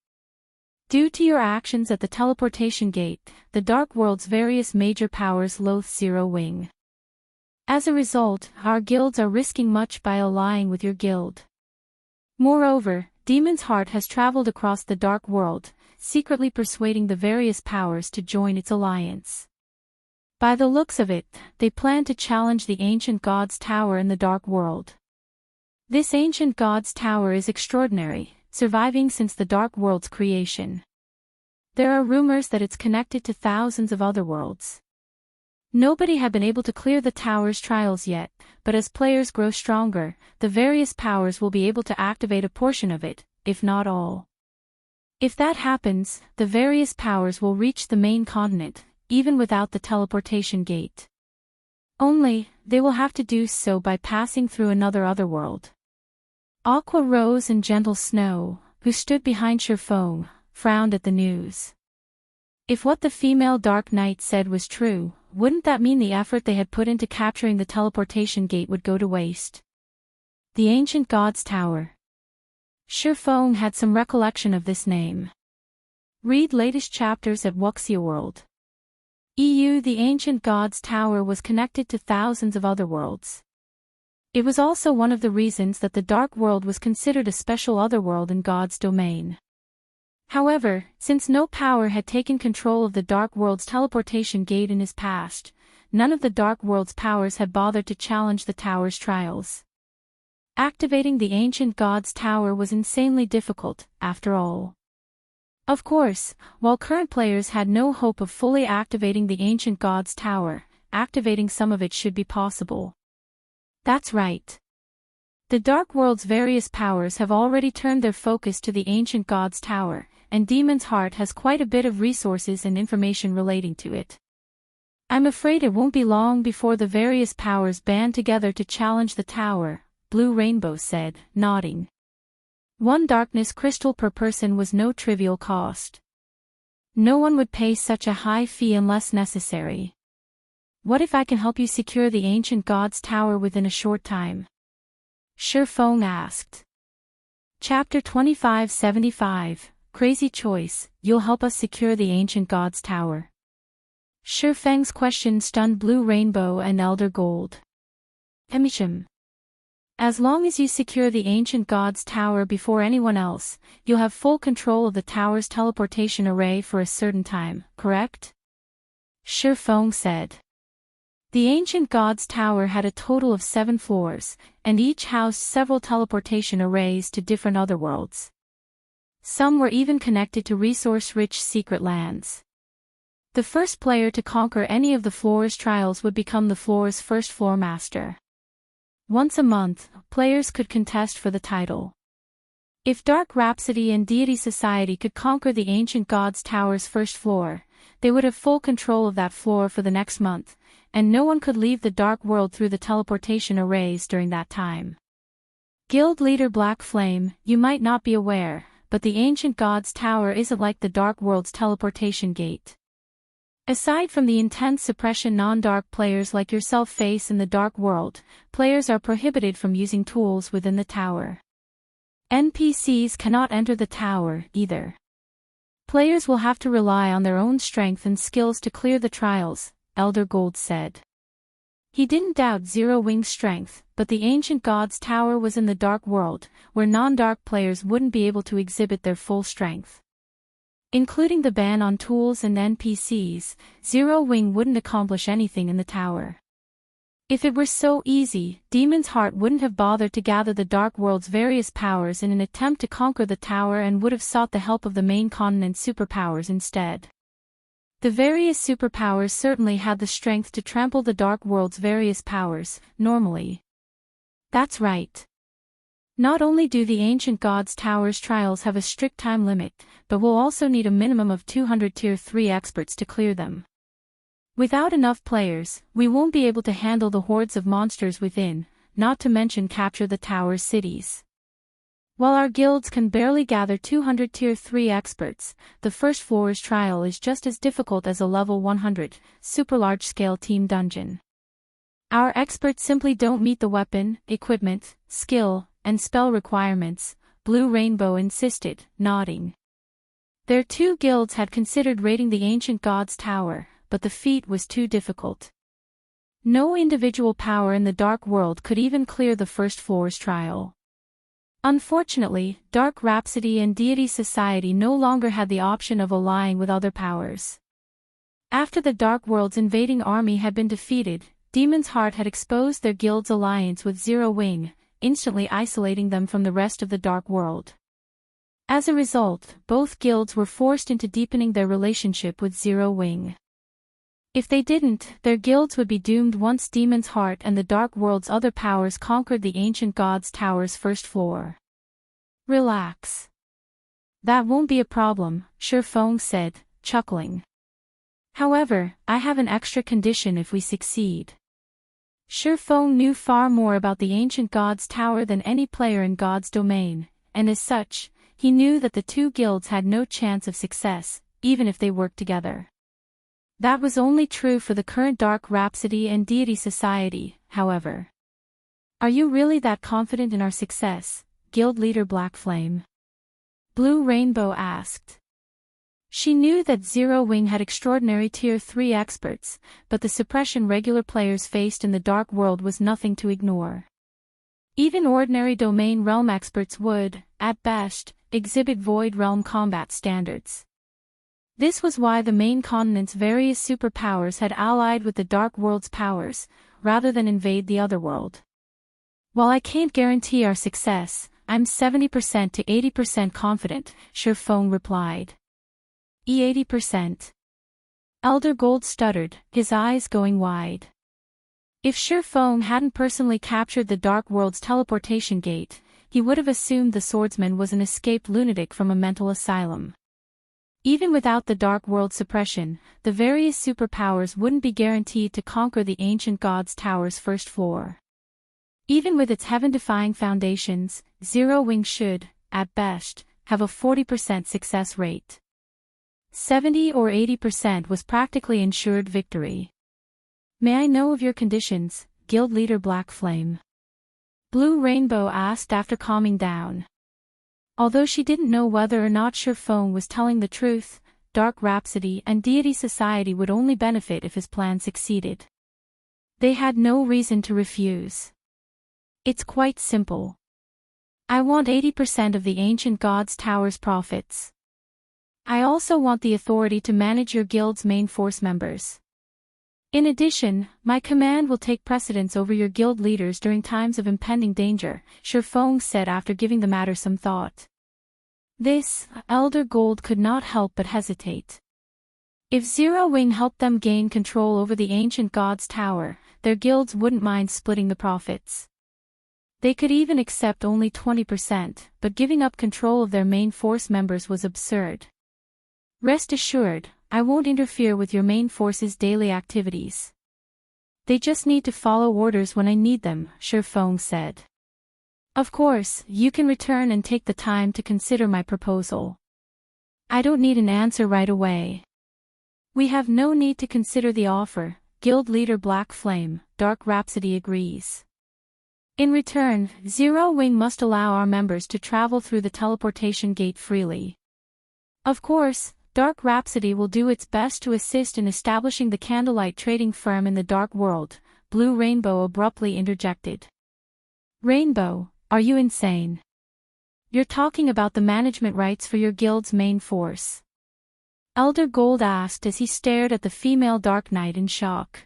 Due to your actions at the teleportation gate, the Dark World's various major powers loathe Zero Wing. As a result, our guilds are risking much by allying with your guild. Moreover, Demon's Heart has traveled across the Dark World, secretly persuading the various powers to join its alliance. By the looks of it, they plan to challenge the Ancient God's Tower in the Dark World. This Ancient God's Tower is extraordinary, surviving since the Dark World's creation. There are rumors that it's connected to thousands of other worlds. Nobody had been able to clear the tower's trials yet, but as players grow stronger, the various powers will be able to activate a portion of it, if not all. If that happens, the various powers will reach the main continent, even without the teleportation gate. Only, they will have to do so by passing through another otherworld. Aqua Rose and Gentle Snow, who stood behind Shurfeng, frowned at the news. If what the female Dark Knight said was true, wouldn't that mean the effort they had put into capturing the teleportation gate would go to waste? The Ancient Gods Tower. Shifeng had some recollection of this name. Read latest chapters at Wuxia World. The Ancient Gods Tower was connected to thousands of other worlds. It was also one of the reasons that the Dark World was considered a special otherworld in God's domain. However, since no power had taken control of the Dark World's teleportation gate in his past, none of the Dark World's powers had bothered to challenge the tower's trials. Activating the Ancient Gods Tower was insanely difficult, after all. Of course, while current players had no hope of fully activating the Ancient Gods Tower, activating some of it should be possible. That's right. The Dark World's various powers have already turned their focus to the Ancient Gods Tower, and Demon's Heart has quite a bit of resources and information relating to it. I'm afraid it won't be long before the various powers band together to challenge the tower, Blue Rainbow said, nodding. 1 darkness crystal per person was no trivial cost. No one would pay such a high fee unless necessary. What if I can help you secure the Ancient Gods Tower within a short time? Shifeng asked. Chapter 2575, Crazy Choice, You'll help us secure the Ancient Gods Tower. Shifeng's question stunned Blue Rainbow and Elder Gold. Emisham. As long as you secure the Ancient Gods Tower before anyone else, you'll have full control of the tower's teleportation array for a certain time, correct? Shifeng said. The Ancient Gods Tower had a total of 7 floors, and each housed several teleportation arrays to different otherworlds. Some were even connected to resource-rich secret lands. The first player to conquer any of the floor's trials would become the floor's first floor master. Once a month, players could contest for the title. If Dark Rhapsody and Deity Society could conquer the Ancient Gods Tower's first floor, they would have full control of that floor for the next month, and no one could leave the Dark World through the teleportation arrays during that time. Guild leader Black Flame, you might not be aware, but the Ancient Gods Tower isn't like the Dark World's teleportation gate. Aside from the intense suppression non-dark players like yourself face in the Dark World, players are prohibited from using tools within the tower. NPCs cannot enter the tower, either. Players will have to rely on their own strength and skills to clear the trials, Elder Gold said. He didn't doubt Zero Wing's strength, but the Ancient Gods Tower was in the Dark World, where non-dark players wouldn't be able to exhibit their full strength. Including the ban on tools and NPCs, Zero Wing wouldn't accomplish anything in the tower. If it were so easy, Demon's Heart wouldn't have bothered to gather the Dark World's various powers in an attempt to conquer the tower and would have sought the help of the main continent's superpowers instead. The various superpowers certainly had the strength to trample the Dark World's various powers, normally. That's right. Not only do the Ancient Gods Tower's trials have a strict time limit, but we'll also need a minimum of 200 Tier 3 experts to clear them. Without enough players, we won't be able to handle the hordes of monsters within, not to mention capture the tower's cities. While our guilds can barely gather 200 Tier 3 experts, the first floor's trial is just as difficult as a level 100, super large-scale team dungeon. Our experts simply don't meet the weapon, equipment, skill, and spell requirements, Blue Rainbow insisted, nodding. Their 2 guilds had considered raiding the Ancient Gods Tower, but the feat was too difficult. No individual power in the Dark World could even clear the first floor's trial. Unfortunately, Dark Rhapsody and Deity Society no longer had the option of allying with other powers. After the Dark World's invading army had been defeated, Demon's Heart had exposed their guild's alliance with Zero Wing, instantly isolating them from the rest of the Dark World. As a result, both guilds were forced into deepening their relationship with Zero Wing. If they didn't, their guilds would be doomed once Demon's Heart and the Dark World's other powers conquered the Ancient Gods Tower's first floor. Relax. That won't be a problem, Shifeng said, chuckling. However, I have an extra condition if we succeed. Shifeng knew far more about the Ancient Gods Tower than any player in God's domain, and as such, he knew that the 2 guilds had no chance of success, even if they worked together. That was only true for the current Dark Rhapsody and Deity Society, however. Are you really that confident in our success, Guild Leader Black Flame? Blue Rainbow asked. She knew that Zero Wing had extraordinary Tier 3 experts, but the suppression regular players faced in the Dark World was nothing to ignore. Even ordinary Domain Realm experts would, at best, exhibit Void Realm combat standards. This was why the main continent's various superpowers had allied with the Dark World's powers, rather than invade the Otherworld. While I can't guarantee our success, I'm 70% to 80% confident, Shurfeng replied. 80%. Elder Gold stuttered, his eyes going wide. If Shurfeng hadn't personally captured the Dark World's teleportation gate, he would have assumed the swordsman was an escaped lunatic from a mental asylum. Even without the Dark World suppression, the various superpowers wouldn't be guaranteed to conquer the ancient god's tower's first floor. Even with its heaven-defying foundations, Zero Wing should, at best, have a 40% success rate. 70 or 80% was practically ensured victory. May I know of your conditions, Guild Leader Black Flame? Blue Rainbow asked after calming down. Although she didn't know whether or not Shurfeng was telling the truth, Dark Rhapsody and Deity Society would only benefit if his plan succeeded. They had no reason to refuse. It's quite simple. I want 80% of the Ancient God's Tower's profits. I also want the authority to manage your guild's main force members. In addition, my command will take precedence over your guild leaders during times of impending danger, Shurfeng said after giving the matter some thought. This, Elder Gold could not help but hesitate. If Zero Wing helped them gain control over the Ancient God's Tower, their guilds wouldn't mind splitting the profits. They could even accept only 20%, but giving up control of their main force members was absurd. Rest assured, I won't interfere with your main force's daily activities. They just need to follow orders when I need them, Shurfeng said. Of course, you can return and take the time to consider my proposal. I don't need an answer right away. We have no need to consider the offer, Guild Leader Black Flame, Dark Rhapsody agrees. In return, Zero Wing must allow our members to travel through the teleportation gate freely. Of course, Dark Rhapsody will do its best to assist in establishing the Candlelight trading firm in the Dark World, Blue Rainbow abruptly interjected. Rainbow, are you insane? You're talking about the management rights for your guild's main force. Elder Gold asked as he stared at the female Dark Knight in shock.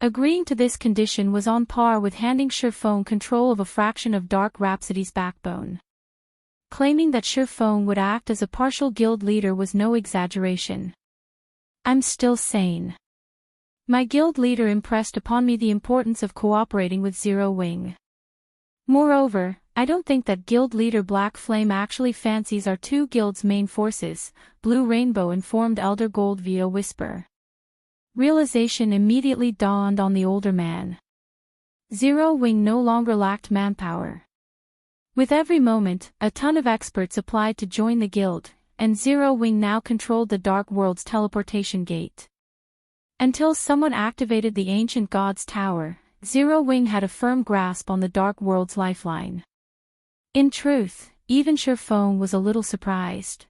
Agreeing to this condition was on par with handing Shurfeng control of a fraction of Dark Rhapsody's backbone. Claiming that Shurfeng would act as a partial guild leader was no exaggeration. I'm still sane. My guild leader impressed upon me the importance of cooperating with Zero Wing. Moreover, I don't think that Guild Leader Black Flame actually fancies our two guilds' main forces, Blue Rainbow informed Elder Gold via whisper. Realization immediately dawned on the older man. Zero Wing no longer lacked manpower. With every moment, a ton of experts applied to join the guild, and Zero Wing now controlled the Dark World's teleportation gate. Until someone activated the Ancient God's Tower, Zero Wing had a firm grasp on the Dark World's lifeline. In truth, even Shurfeng was a little surprised.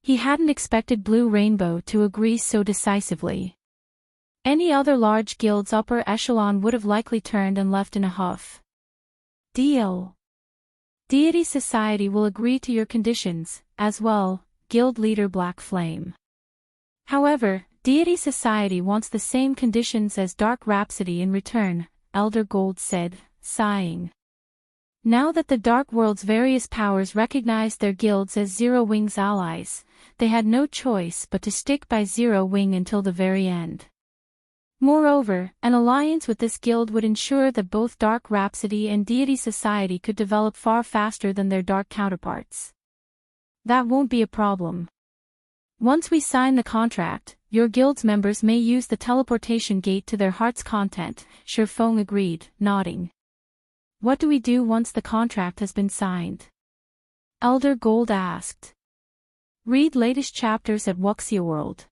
He hadn't expected Blue Rainbow to agree so decisively. Any other large guild's upper echelon would have likely turned and left in a huff. Deal. Deity Society will agree to your conditions, as well, Guild Leader Black Flame. However, Deity Society wants the same conditions as Dark Rhapsody in return, Elder Gold said, sighing. Now that the Dark World's various powers recognized their guilds as Zero Wing's allies, they had no choice but to stick by Zero Wing until the very end. Moreover, an alliance with this guild would ensure that both Dark Rhapsody and Deity Society could develop far faster than their dark counterparts. That won't be a problem. Once we sign the contract, your guild's members may use the teleportation gate to their heart's content, Shurfeng agreed, nodding. What do we do once the contract has been signed? Elder Gold asked. Read latest chapters at Wuxia World.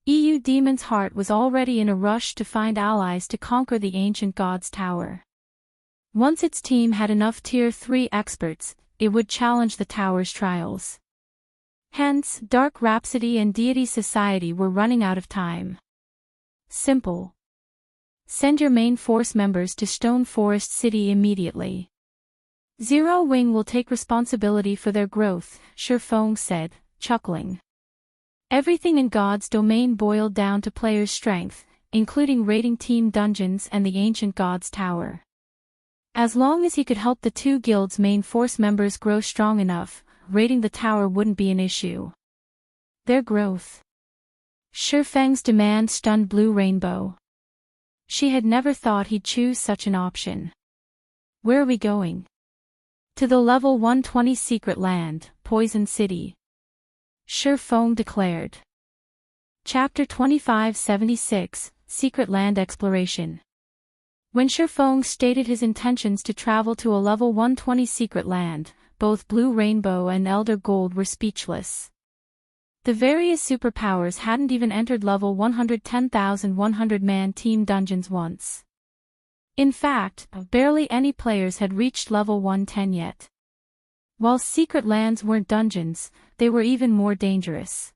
EU Demon's Heart was already in a rush to find allies to conquer the ancient god's tower. Once its team had enough Tier 3 experts, it would challenge the tower's trials. Hence, Dark Rhapsody and Deity Society were running out of time. Simple. Send your main force members to Stone Forest City immediately. Zero Wing will take responsibility for their growth, Shifeng said, chuckling. Everything in God's domain boiled down to players' strength, including raiding team dungeons and the ancient god's tower. As long as he could help the two guilds' main force members grow strong enough, raiding the tower wouldn't be an issue. Their growth. Shifeng's demand stunned Blue Rainbow. She had never thought he'd choose such an option. Where are we going? To the level 120 secret land, Poison City. Shifeng declared. Chapter 2576, Secret Land Exploration. When Shifeng stated his intentions to travel to a level 120 secret land, both Blue Rainbow and Elder Gold were speechless. The various superpowers hadn't even entered level 110,100-man team dungeons once. In fact, barely any players had reached level 110 yet. While secret lands weren't dungeons, they were even more dangerous.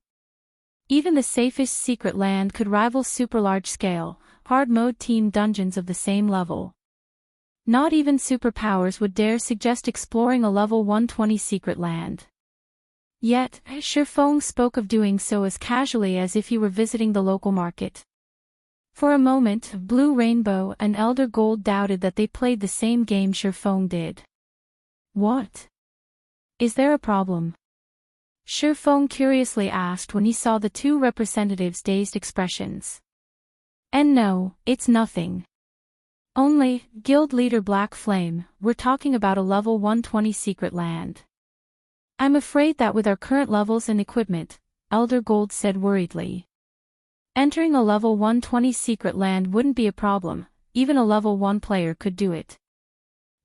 Even the safest secret land could rival super large-scale, hard-mode team dungeons of the same level. Not even superpowers would dare suggest exploring a level 120 secret land. Yet, Shifeng spoke of doing so as casually as if he were visiting the local market. For a moment, Blue Rainbow and Elder Gold doubted that they played the same game Shifeng did. What? Is there a problem? Shifeng curiously asked when he saw the two representatives' dazed expressions. And no, it's nothing. Only, Guild Leader Black Flame, we're talking about a level 120 secret land. I'm afraid that with our current levels and equipment, Elder Gold said worriedly. Entering a level 120 secret land wouldn't be a problem, even a level 1 player could do it.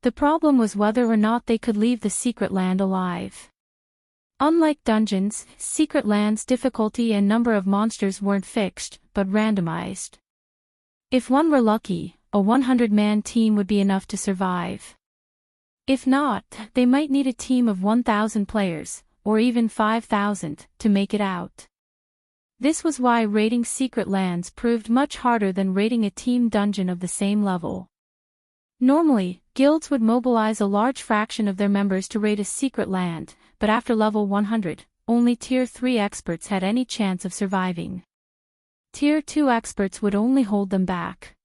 The problem was whether or not they could leave the secret land alive. Unlike dungeons, secret lands' difficulty and number of monsters weren't fixed, but randomized. If one were lucky, a 100-man team would be enough to survive. If not, they might need a team of 1,000 players, or even 5,000, to make it out. This was why raiding secret lands proved much harder than raiding a team dungeon of the same level. Normally, guilds would mobilize a large fraction of their members to raid a secret land, but after level 100, only Tier 3 experts had any chance of surviving. Tier 2 experts would only hold them back.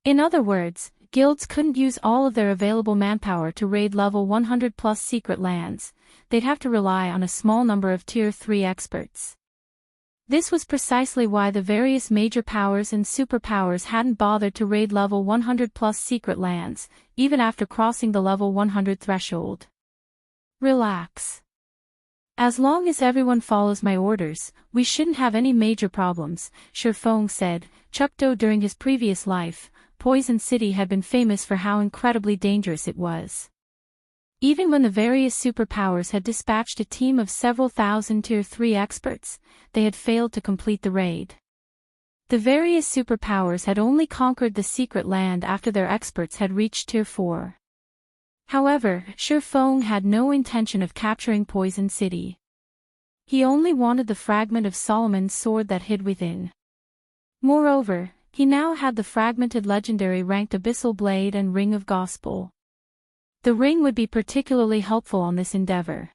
In other words, guilds couldn't use all of their available manpower to raid level 100+ secret lands, they'd have to rely on a small number of Tier 3 experts. This was precisely why the various major powers and superpowers hadn't bothered to raid level 100+ secret lands, even after crossing the level 100 threshold. Relax. As long as everyone follows my orders, we shouldn't have any major problems, Shifeng said. Chukdo during his previous life, Poison City had been famous for how incredibly dangerous it was. Even when the various superpowers had dispatched a team of several thousand Tier 3 experts, they had failed to complete the raid. The various superpowers had only conquered the secret land after their experts had reached Tier 4. However, Shifeng had no intention of capturing Poison City. He only wanted the fragment of Solomon's sword that hid within. Moreover, he now had the fragmented legendary ranked Abyssal Blade and Ring of Gospel. The ring would be particularly helpful on this endeavor.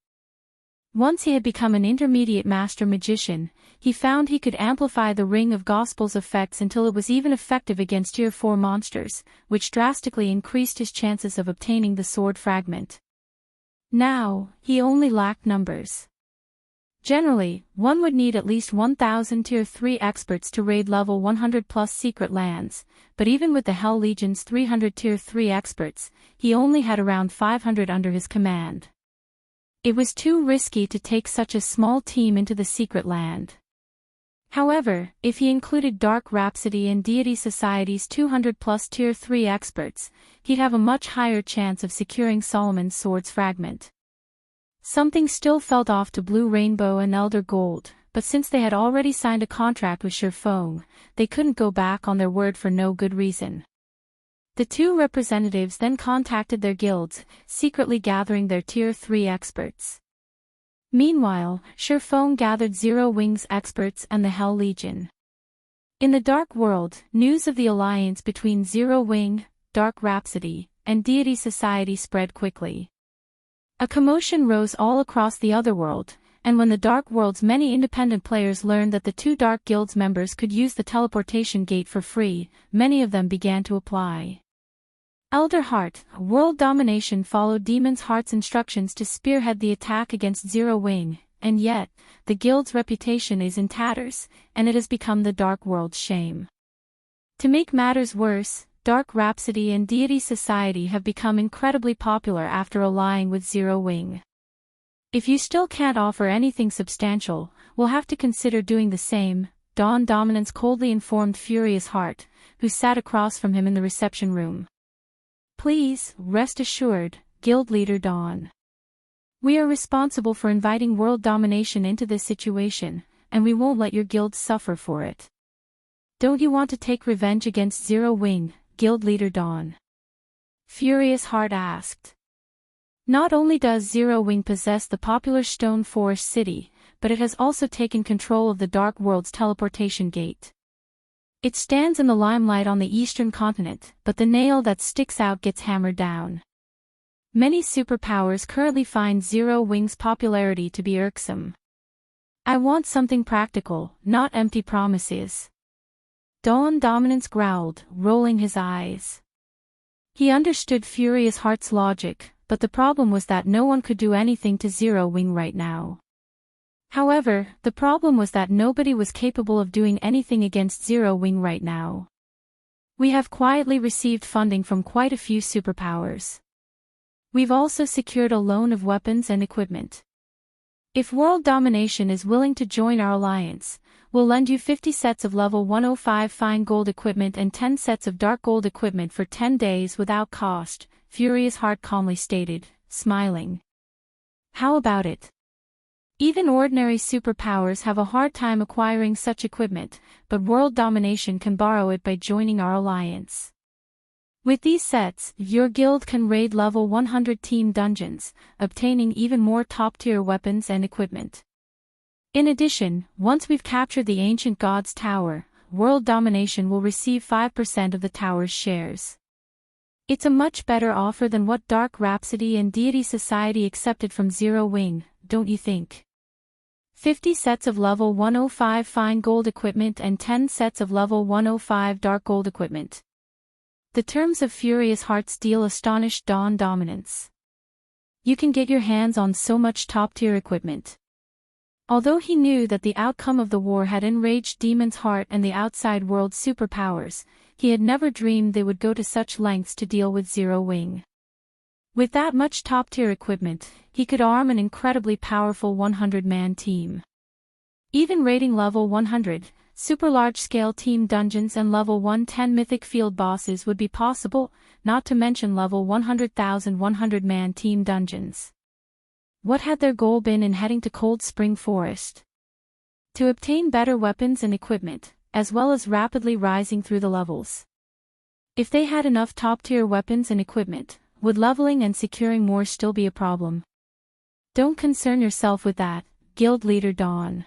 Once he had become an intermediate master magician, he found he could amplify the Ring of Gospel's effects until it was even effective against Tier 4 monsters, which drastically increased his chances of obtaining the sword fragment. Now, he only lacked numbers. Generally, one would need at least 1,000 Tier 3 experts to raid level 100+ secret lands, but even with the Hell Legion's 300 Tier 3 experts, he only had around 500 under his command. It was too risky to take such a small team into the secret land. However, if he included Dark Rhapsody and Deity Society's 200+ Tier 3 experts, he'd have a much higher chance of securing Solomon's sword's fragment. Something still felt off to Blue Rainbow and Elder Gold, but since they had already signed a contract with Surpassing, they couldn't go back on their word for no good reason. The two representatives then contacted their guilds, secretly gathering their Tier 3 experts. Meanwhile, Surpassing gathered Zero Wings experts and the Hell Legion. In the Dark World, news of the alliance between Zero Wing, Dark Rhapsody, and Deity Society spread quickly. A commotion rose all across the Otherworld, and when the Dark World's many independent players learned that the two Dark Guilds members could use the teleportation gate for free, many of them began to apply. Elder Heart, World Domination followed Demon's Heart's instructions to spearhead the attack against Zero Wing, and yet, the guild's reputation is in tatters, and it has become the Dark World's shame. To make matters worse, Dark Rhapsody and Deity Society have become incredibly popular after allying with Zero Wing. If you still can't offer anything substantial, we'll have to consider doing the same, Dawn Dominance coldly informed Furious Heart, who sat across from him in the reception room. Please, rest assured, Guild Leader Dawn. We are responsible for inviting world domination into this situation, and we won't let your guild suffer for it. Don't you want to take revenge against Zero Wing, Guild Leader Dawn? Furious Heart asked. Not only does Zero Wing possess the popular Stone Forest City, but it has also taken control of the Dark World's teleportation gate. It stands in the limelight on the eastern continent, but the nail that sticks out gets hammered down. Many superpowers currently find Zero Wing's popularity to be irksome. I want something practical, not empty promises. Dawn Dominance growled, rolling his eyes. He understood Furious Heart's logic, but the problem was that no one could do anything to Zero Wing right now. However, the problem was that nobody was capable of doing anything against Zero Wing right now. We have quietly received funding from quite a few superpowers. We've also secured a loan of weapons and equipment. If World Domination is willing to join our alliance, we'll lend you 50 sets of level 105 fine gold equipment and 10 sets of dark gold equipment for 10 days without cost, Furious Heart calmly stated, smiling. How about it? Even ordinary superpowers have a hard time acquiring such equipment, but World Domination can borrow it by joining our alliance. With these sets, your guild can raid level 100 team dungeons, obtaining even more top-tier weapons and equipment. In addition, once we've captured the Ancient God's Tower, World Domination will receive 5% of the tower's shares. It's a much better offer than what Dark Rhapsody and Deity Society accepted from Zero Wing, don't you think? 50 sets of level 105 fine gold equipment and 10 sets of level 105 dark gold equipment. The terms of Furious Heart's deal astonished Dawn Dominance. You can get your hands on so much top-tier equipment. Although he knew that the outcome of the war had enraged Demon's Heart and the outside world's superpowers, he had never dreamed they would go to such lengths to deal with Zero Wing. With that much top-tier equipment, he could arm an incredibly powerful 100-man team. Even raiding level 100, super large-scale team dungeons and level 110 mythic field bosses would be possible, not to mention level 100,000 100-man team dungeons. What had their goal been in heading to Cold Spring Forest? To obtain better weapons and equipment, as well as rapidly rising through the levels. If they had enough top-tier weapons and equipment, would leveling and securing more still be a problem? Don't concern yourself with that, Guild Leader Dawn.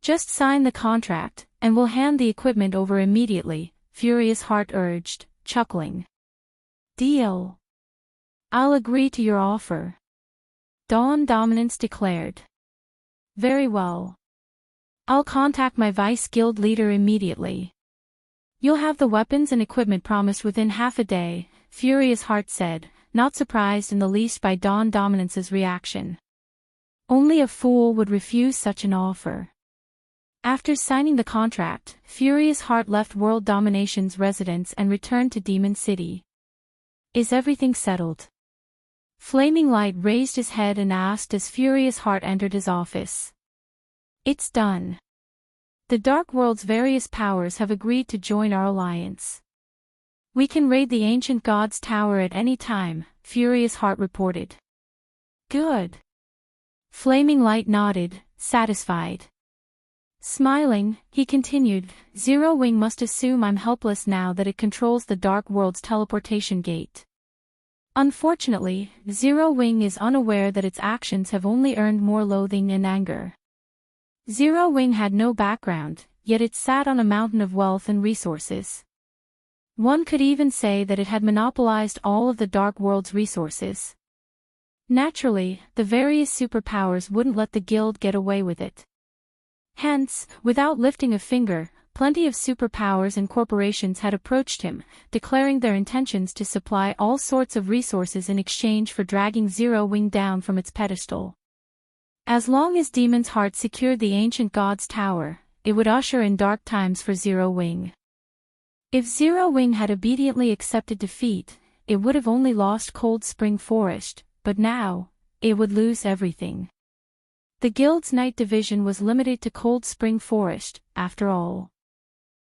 Just sign the contract, and we'll hand the equipment over immediately, Furious Heart urged, chuckling. Deal. I'll agree to your offer. Dawn Dominance declared. Very well. I'll contact my Vice Guild Leader immediately. You'll have the weapons and equipment promised within half a day, Furious Heart said, not surprised in the least by Dawn Dominance's reaction. Only a fool would refuse such an offer. After signing the contract, Furious Heart left World Domination's residence and returned to Demon City. Is everything settled? Flaming Light raised his head and asked as Furious Heart entered his office. It's done. The Dark World's various powers have agreed to join our alliance. We can raid the Ancient God's Tower at any time, Furious Heart reported. Good. Flaming Light nodded, satisfied. Smiling, he continued, Zero Wing must assume I'm helpless now that it controls the Dark World's teleportation gate. Unfortunately, Zero Wing is unaware that its actions have only earned more loathing and anger. Zero Wing had no background, yet it sat on a mountain of wealth and resources. One could even say that it had monopolized all of the Dark World's resources. Naturally, the various superpowers wouldn't let the guild get away with it. Hence, without lifting a finger, plenty of superpowers and corporations had approached him, declaring their intentions to supply all sorts of resources in exchange for dragging Zero Wing down from its pedestal. As long as Demon's Heart secured the ancient god's tower, it would usher in dark times for Zero Wing. If Zero Wing had obediently accepted defeat, it would have only lost Cold Spring Forest, but now, it would lose everything. The guild's night division was limited to Cold Spring Forest, after all.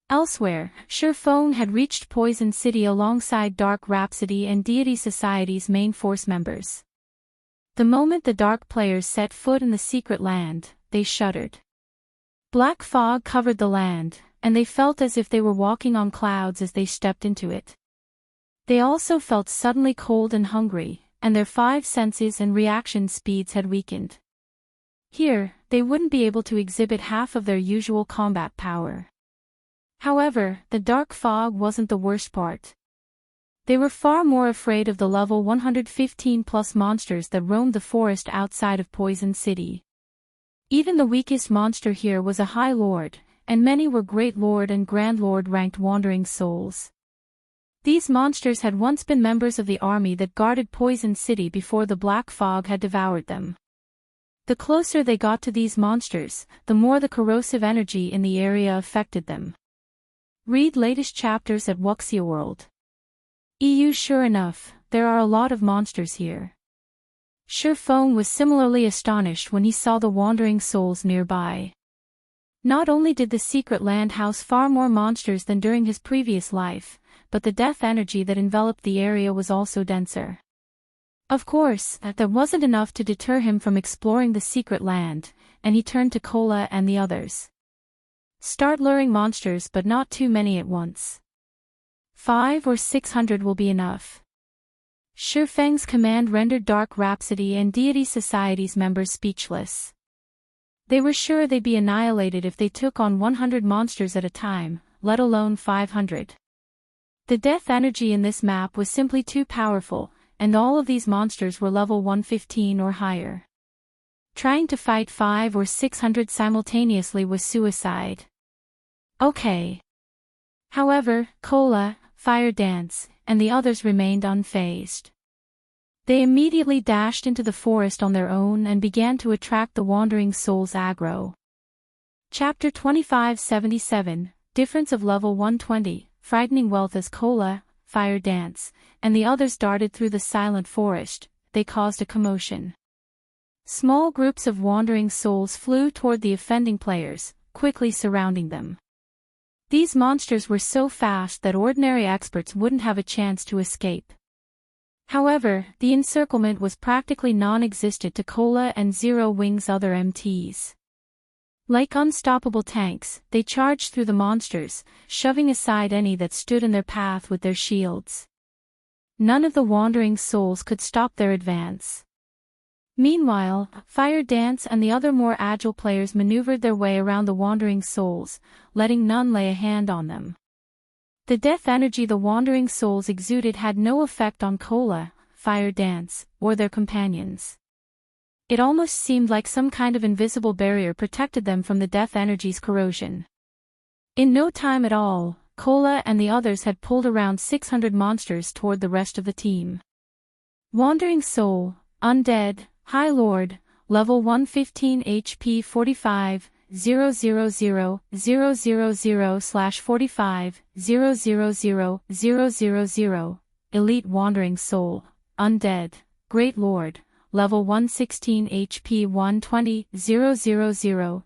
Elsewhere, Surpassing had reached Poison City alongside Dark Rhapsody and Deity Society's main force members. The moment the Dark players set foot in the secret land, they shuddered. Black fog covered the land, and they felt as if they were walking on clouds as they stepped into it. They also felt suddenly cold and hungry, and their 5 senses and reaction speeds had weakened. Here, they wouldn't be able to exhibit half of their usual combat power. However, the dark fog wasn't the worst part. They were far more afraid of the level 115+ monsters that roamed the forest outside of Poison City. Even the weakest monster here was a High Lord, and many were Great Lord and Grand Lord ranked wandering souls. These monsters had once been members of the army that guarded Poison City before the black fog had devoured them. The closer they got to these monsters, the more the corrosive energy in the area affected them. Read latest chapters at Wuxia World. EU. Sure enough, there are a lot of monsters here. Surpassing was similarly astonished when he saw the wandering souls nearby. Not only did the secret land house far more monsters than during his previous life, but the death energy that enveloped the area was also denser. Of course, that wasn't enough to deter him from exploring the secret land, and he turned to Cola and the others. Start luring monsters, but not too many at once. 500 or 600 will be enough. Surpassing's command rendered Dark Rhapsody and Deity Society's members speechless. They were sure they'd be annihilated if they took on 100 monsters at a time, let alone 500. The death energy in this map was simply too powerful, and all of these monsters were level 115 or higher. Trying to fight 500 or 600 simultaneously was suicide. Okay. However, Cola, Fire Dance, and the others remained unfazed. They immediately dashed into the forest on their own and began to attract the wandering souls aggro. Chapter 2577, Difference of Level 120, Frightening Wealth. As Cola, Fire Dance, and the others darted through the silent forest, they caused a commotion. Small groups of wandering souls flew toward the offending players, quickly surrounding them. These monsters were so fast that ordinary experts wouldn't have a chance to escape. However, the encirclement was practically non-existent to Cola and Zero Wing's other MTs. Like unstoppable tanks, they charged through the monsters, shoving aside any that stood in their path with their shields. None of the wandering souls could stop their advance. Meanwhile, Fire Dance and the other more agile players maneuvered their way around the wandering souls, letting none lay a hand on them. The death energy the wandering souls exuded had no effect on Cola, Fire Dance, or their companions. It almost seemed like some kind of invisible barrier protected them from the death energy's corrosion. In no time at all, Cola and the others had pulled around 600 monsters toward the rest of the team. Wandering Soul, Undead, High Lord, Level 115 HP 45, 000/45, 000/000, Elite Wandering Soul, Undead, Great Lord, Level 116 HP 120, 000/120,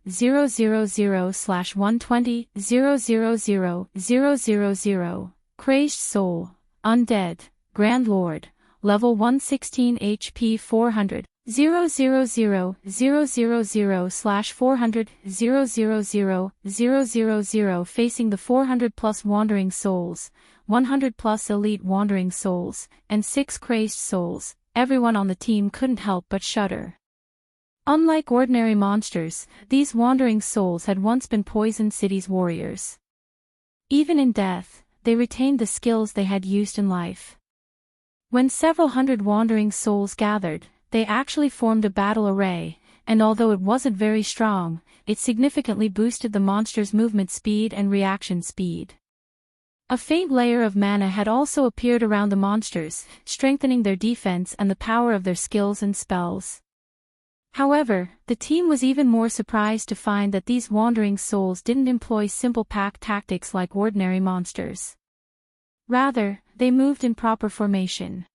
000/000, Crazed Soul, Undead, Grand Lord, Level 116 HP 400, 000/400,000 facing the 400 plus wandering souls, 100 plus elite wandering souls, and 6 crazed souls. Everyone on the team couldn't help but shudder. Unlike ordinary monsters, these wandering souls had once been Poison City's warriors. Even in death, they retained the skills they had used in life. When several hundred wandering souls gathered, they actually formed a battle array, and although it wasn't very strong, it significantly boosted the monster's movement speed and reaction speed. A faint layer of mana had also appeared around the monsters, strengthening their defense and the power of their skills and spells. However, the team was even more surprised to find that these wandering souls didn't employ simple pack tactics like ordinary monsters. Rather, they moved in proper formation.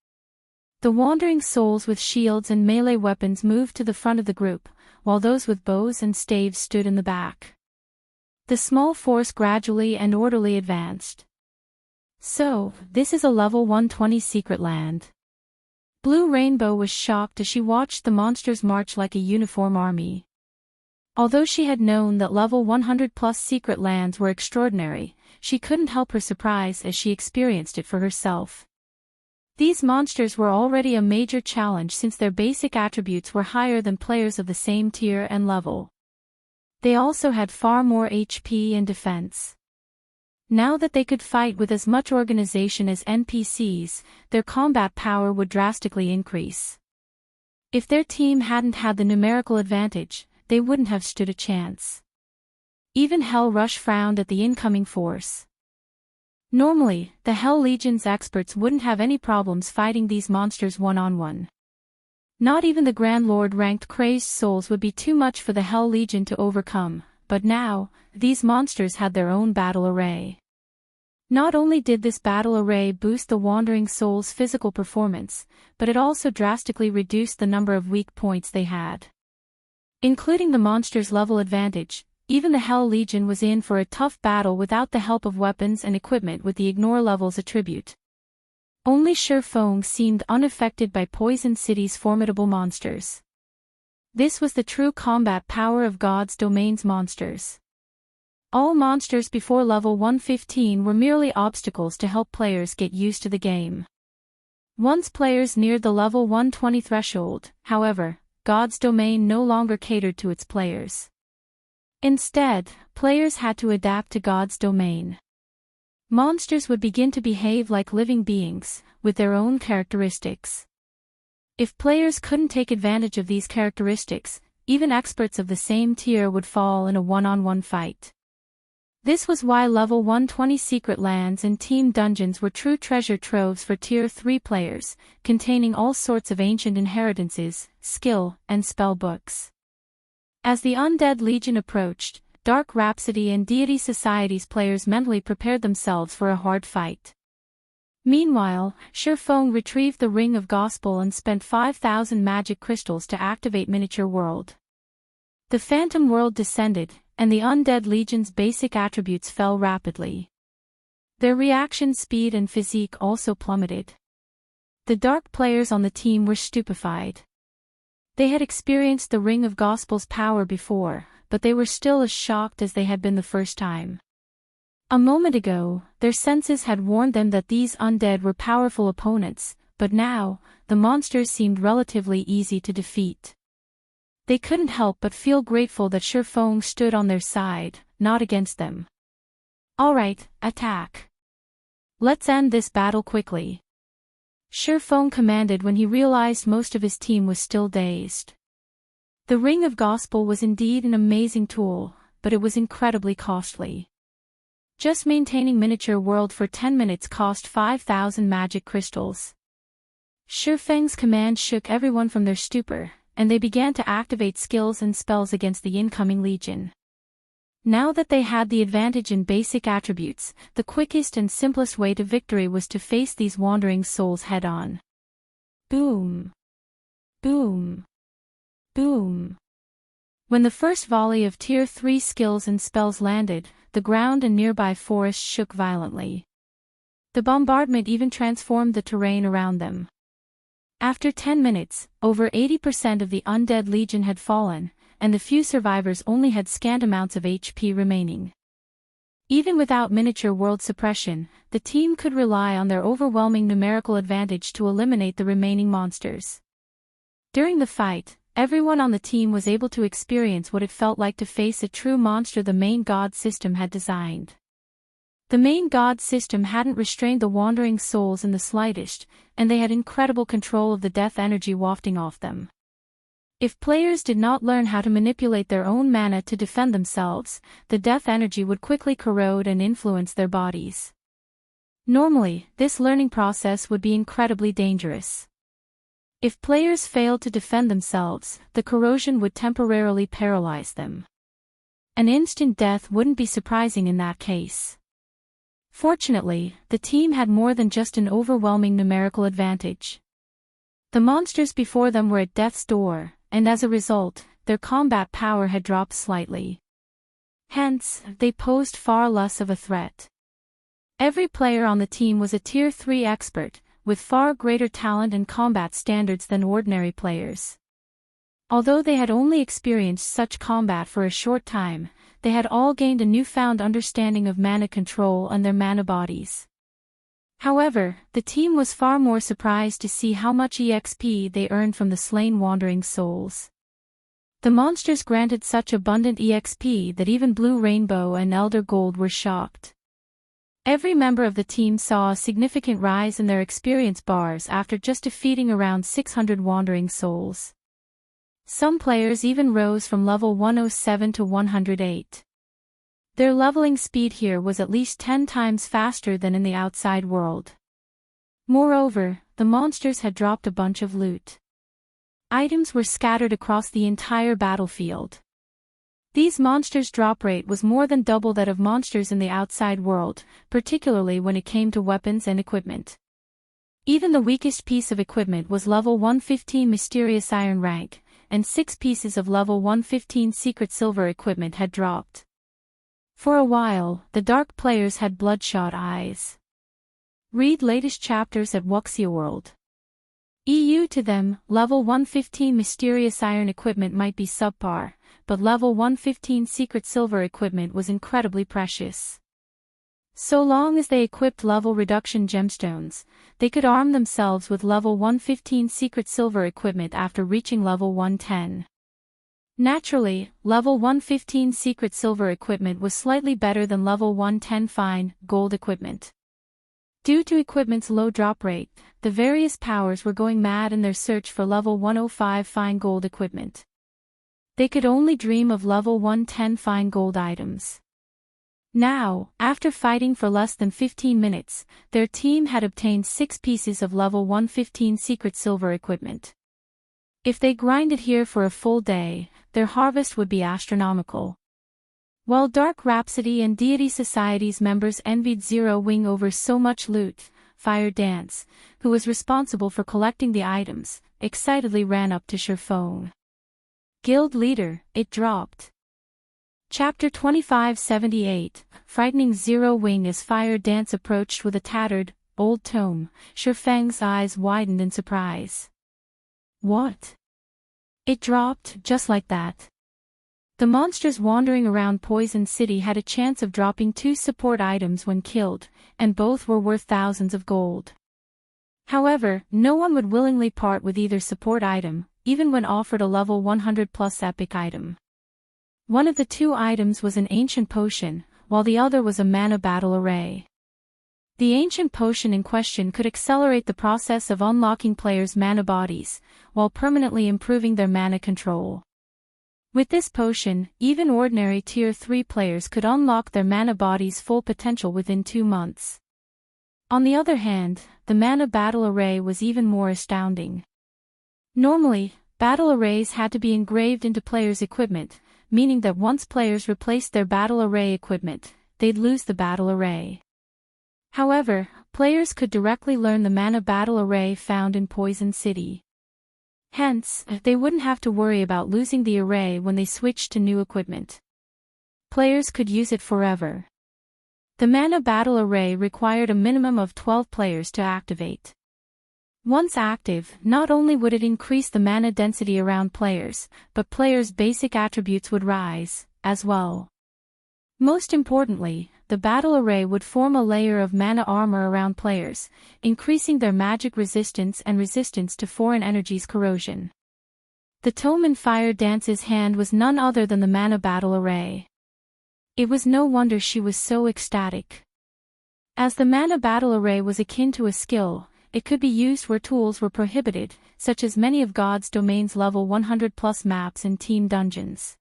The wandering souls with shields and melee weapons moved to the front of the group, while those with bows and staves stood in the back. The small force gradually and orderly advanced. So, this is a level 120 secret land. Blue Rainbow was shocked as she watched the monsters march like a uniform army. Although she had known that level 100 plus secret lands were extraordinary, she couldn't help her surprise as she experienced it for herself. These monsters were already a major challenge since their basic attributes were higher than players of the same tier and level. They also had far more HP and defense. Now that they could fight with as much organization as NPCs, their combat power would drastically increase. If their team hadn't had the numerical advantage, they wouldn't have stood a chance. Even Hell Rush frowned at the incoming force. Normally, the Hell Legion's experts wouldn't have any problems fighting these monsters one-on-one. Not even the Grand Lord-ranked crazed souls would be too much for the Hell Legion to overcome, but now, these monsters had their own battle array. Not only did this battle array boost the wandering souls' physical performance, but it also drastically reduced the number of weak points they had. Including the monster's level advantage, even the Hell Legion was in for a tough battle without the help of weapons and equipment with the Ignore levels attribute. Only Surpassing seemed unaffected by Poison City's formidable monsters. This was the true combat power of God's Domain's monsters. All monsters before level 115 were merely obstacles to help players get used to the game. Once players neared the level 120 threshold, however, God's Domain no longer catered to its players. Instead, players had to adapt to God's Domain. Monsters would begin to behave like living beings, with their own characteristics. If players couldn't take advantage of these characteristics, even experts of the same tier would fall in a one-on-one fight. This was why level 120 secret lands and team dungeons were true treasure troves for tier 3 players, containing all sorts of ancient inheritances, skill, and spell books. As the Undead Legion approached, Dark Rhapsody and Deity Society's players mentally prepared themselves for a hard fight. Meanwhile, Surpassing retrieved the Ring of Gospel and spent 5,000 magic crystals to activate Miniature World. The Phantom World descended, and the Undead Legion's basic attributes fell rapidly. Their reaction speed and physique also plummeted. The Dark players on the team were stupefied. They had experienced the Ring of Gospel's power before, but they were still as shocked as they had been the first time. A moment ago, their senses had warned them that these undead were powerful opponents, but now, the monsters seemed relatively easy to defeat. They couldn't help but feel grateful that Surpassing stood on their side, not against them. Alright, attack. Let's end this battle quickly. Surpassing commanded when he realized most of his team was still dazed. The Ring of Gospel was indeed an amazing tool, but it was incredibly costly. Just maintaining Miniature World for 10 minutes cost 5,000 magic crystals. Surpassing's command shook everyone from their stupor, and they began to activate skills and spells against the incoming legion. Now that they had the advantage in basic attributes, the quickest and simplest way to victory was to face these wandering souls head-on. Boom! Boom! Boom! When the first volley of Tier 3 skills and spells landed, the ground and nearby forest shook violently. The bombardment even transformed the terrain around them. After 10 minutes, over 80% of the undead legion had fallen, and the few survivors only had scant amounts of HP remaining. Even without miniature world suppression, the team could rely on their overwhelming numerical advantage to eliminate the remaining monsters. During the fight, everyone on the team was able to experience what it felt like to face a true monster the main god system had designed. The main god system hadn't restrained the wandering souls in the slightest, and they had incredible control of the death energy wafting off them. If players did not learn how to manipulate their own mana to defend themselves, the death energy would quickly corrode and influence their bodies. Normally, this learning process would be incredibly dangerous. If players failed to defend themselves, the corrosion would temporarily paralyze them. An instant death wouldn't be surprising in that case. Fortunately, the team had more than just an overwhelming numerical advantage. The monsters before them were at death's door, and as a result, their combat power had dropped slightly. Hence, they posed far less of a threat. Every player on the team was a Tier 3 expert, with far greater talent and combat standards than ordinary players. Although they had only experienced such combat for a short time, they had all gained a newfound understanding of mana control and their mana bodies. However, the team was far more surprised to see how much EXP they earned from the slain wandering souls. The monsters granted such abundant EXP that even Blue Rainbow and Elder Gold were shocked. Every member of the team saw a significant rise in their experience bars after just defeating around 600 wandering souls. Some players even rose from level 107 to 108. Their leveling speed here was at least 10 times faster than in the outside world. Moreover, the monsters had dropped a bunch of loot. Items were scattered across the entire battlefield. These monsters' drop rate was more than double that of monsters in the outside world, particularly when it came to weapons and equipment. Even the weakest piece of equipment was level 115 Mysterious Iron rank, and 6 pieces of level 115 Secret Silver equipment had dropped. For a while, the dark players had bloodshot eyes. Read latest chapters at Wuxia World. EU to them, level 115 Mysterious Iron equipment might be subpar, but level 115 Secret Silver equipment was incredibly precious. So long as they equipped level reduction gemstones, they could arm themselves with level 115 Secret Silver equipment after reaching level 110. Naturally, level 115 Secret Silver equipment was slightly better than level 110 Fine Gold equipment. Due to equipment's low drop rate, the various powers were going mad in their search for level 105 Fine Gold equipment. They could only dream of level 110 Fine Gold items. Now, after fighting for less than 15 minutes, their team had obtained 6 pieces of level 115 Secret Silver equipment. If they grinded here for a full day, their harvest would be astronomical. While Dark Rhapsody and Deity Society's members envied Zero Wing over so much loot, Fire Dance, who was responsible for collecting the items, excitedly ran up to Sherphone. Guild leader, it dropped. Chapter 2578, Frightening Zero Wing. As Fire Dance approached with a tattered, old tome, Sherfang's eyes widened in surprise. What? It dropped, just like that. The monsters wandering around Poison City had a chance of dropping 2 support items when killed, and both were worth thousands of gold. However, no one would willingly part with either support item, even when offered a level 100 plus epic item. One of the 2 items was an ancient potion, while the other was a mana battle array. The ancient potion in question could accelerate the process of unlocking players' mana bodies, while permanently improving their mana control. With this potion, even ordinary Tier 3 players could unlock their mana body's full potential within 2 months. On the other hand, the mana battle array was even more astounding. Normally, battle arrays had to be engraved into players' equipment, meaning that once players replaced their battle array equipment, they'd lose the battle array. However, players could directly learn the mana battle array found in Poison City. Hence, they wouldn't have to worry about losing the array when they switched to new equipment. Players could use it forever. The mana battle array required a minimum of 12 players to activate. Once active, not only would it increase the mana density around players, but players' basic attributes would rise, as well. Most importantly, the battle array would form a layer of mana armor around players, increasing their magic resistance and resistance to foreign energies' corrosion. The tome in Fire Dance's hand was none other than the mana battle array. It was no wonder she was so ecstatic. As the mana battle array was akin to a skill, it could be used where tools were prohibited, such as many of God's Domain's level 100+ maps and team dungeons.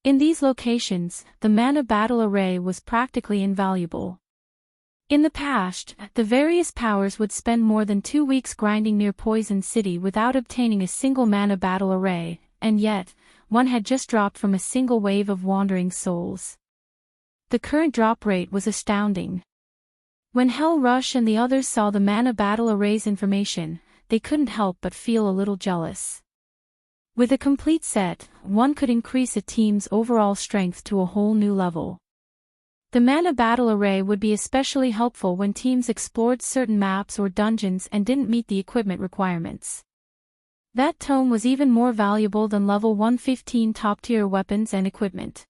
In these locations, the mana battle array was practically invaluable. In the past, the various powers would spend more than 2 weeks grinding near Poison City without obtaining a single mana battle array, and yet, one had just dropped from a single wave of wandering souls. The current drop rate was astounding. When Hell Rush and the others saw the mana battle array's information, they couldn't help but feel a little jealous. With a complete set, one could increase a team's overall strength to a whole new level. The mana battle array would be especially helpful when teams explored certain maps or dungeons and didn't meet the equipment requirements. That tome was even more valuable than level 115 top-tier weapons and equipment.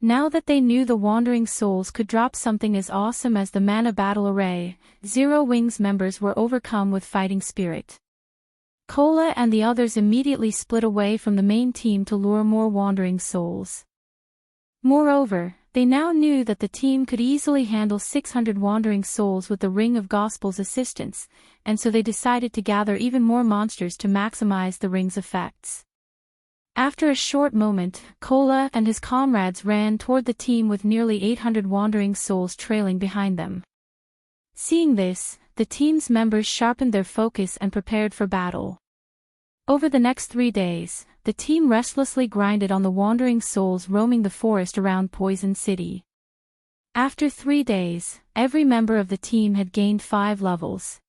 Now that they knew the Wandering Souls could drop something as awesome as the mana battle array, Zero Wings members were overcome with fighting spirit. Cola and the others immediately split away from the main team to lure more Wandering Souls. Moreover, they now knew that the team could easily handle 600 Wandering Souls with the Ring of Gospel's assistance, and so they decided to gather even more monsters to maximize the ring's effects. After a short moment, Cola and his comrades ran toward the team with nearly 800 Wandering Souls trailing behind them. Seeing this, the team's members sharpened their focus and prepared for battle. Over the next 3 days, the team restlessly grinded on the Wandering Souls roaming the forest around Poison City. After 3 days, every member of the team had gained 5 levels.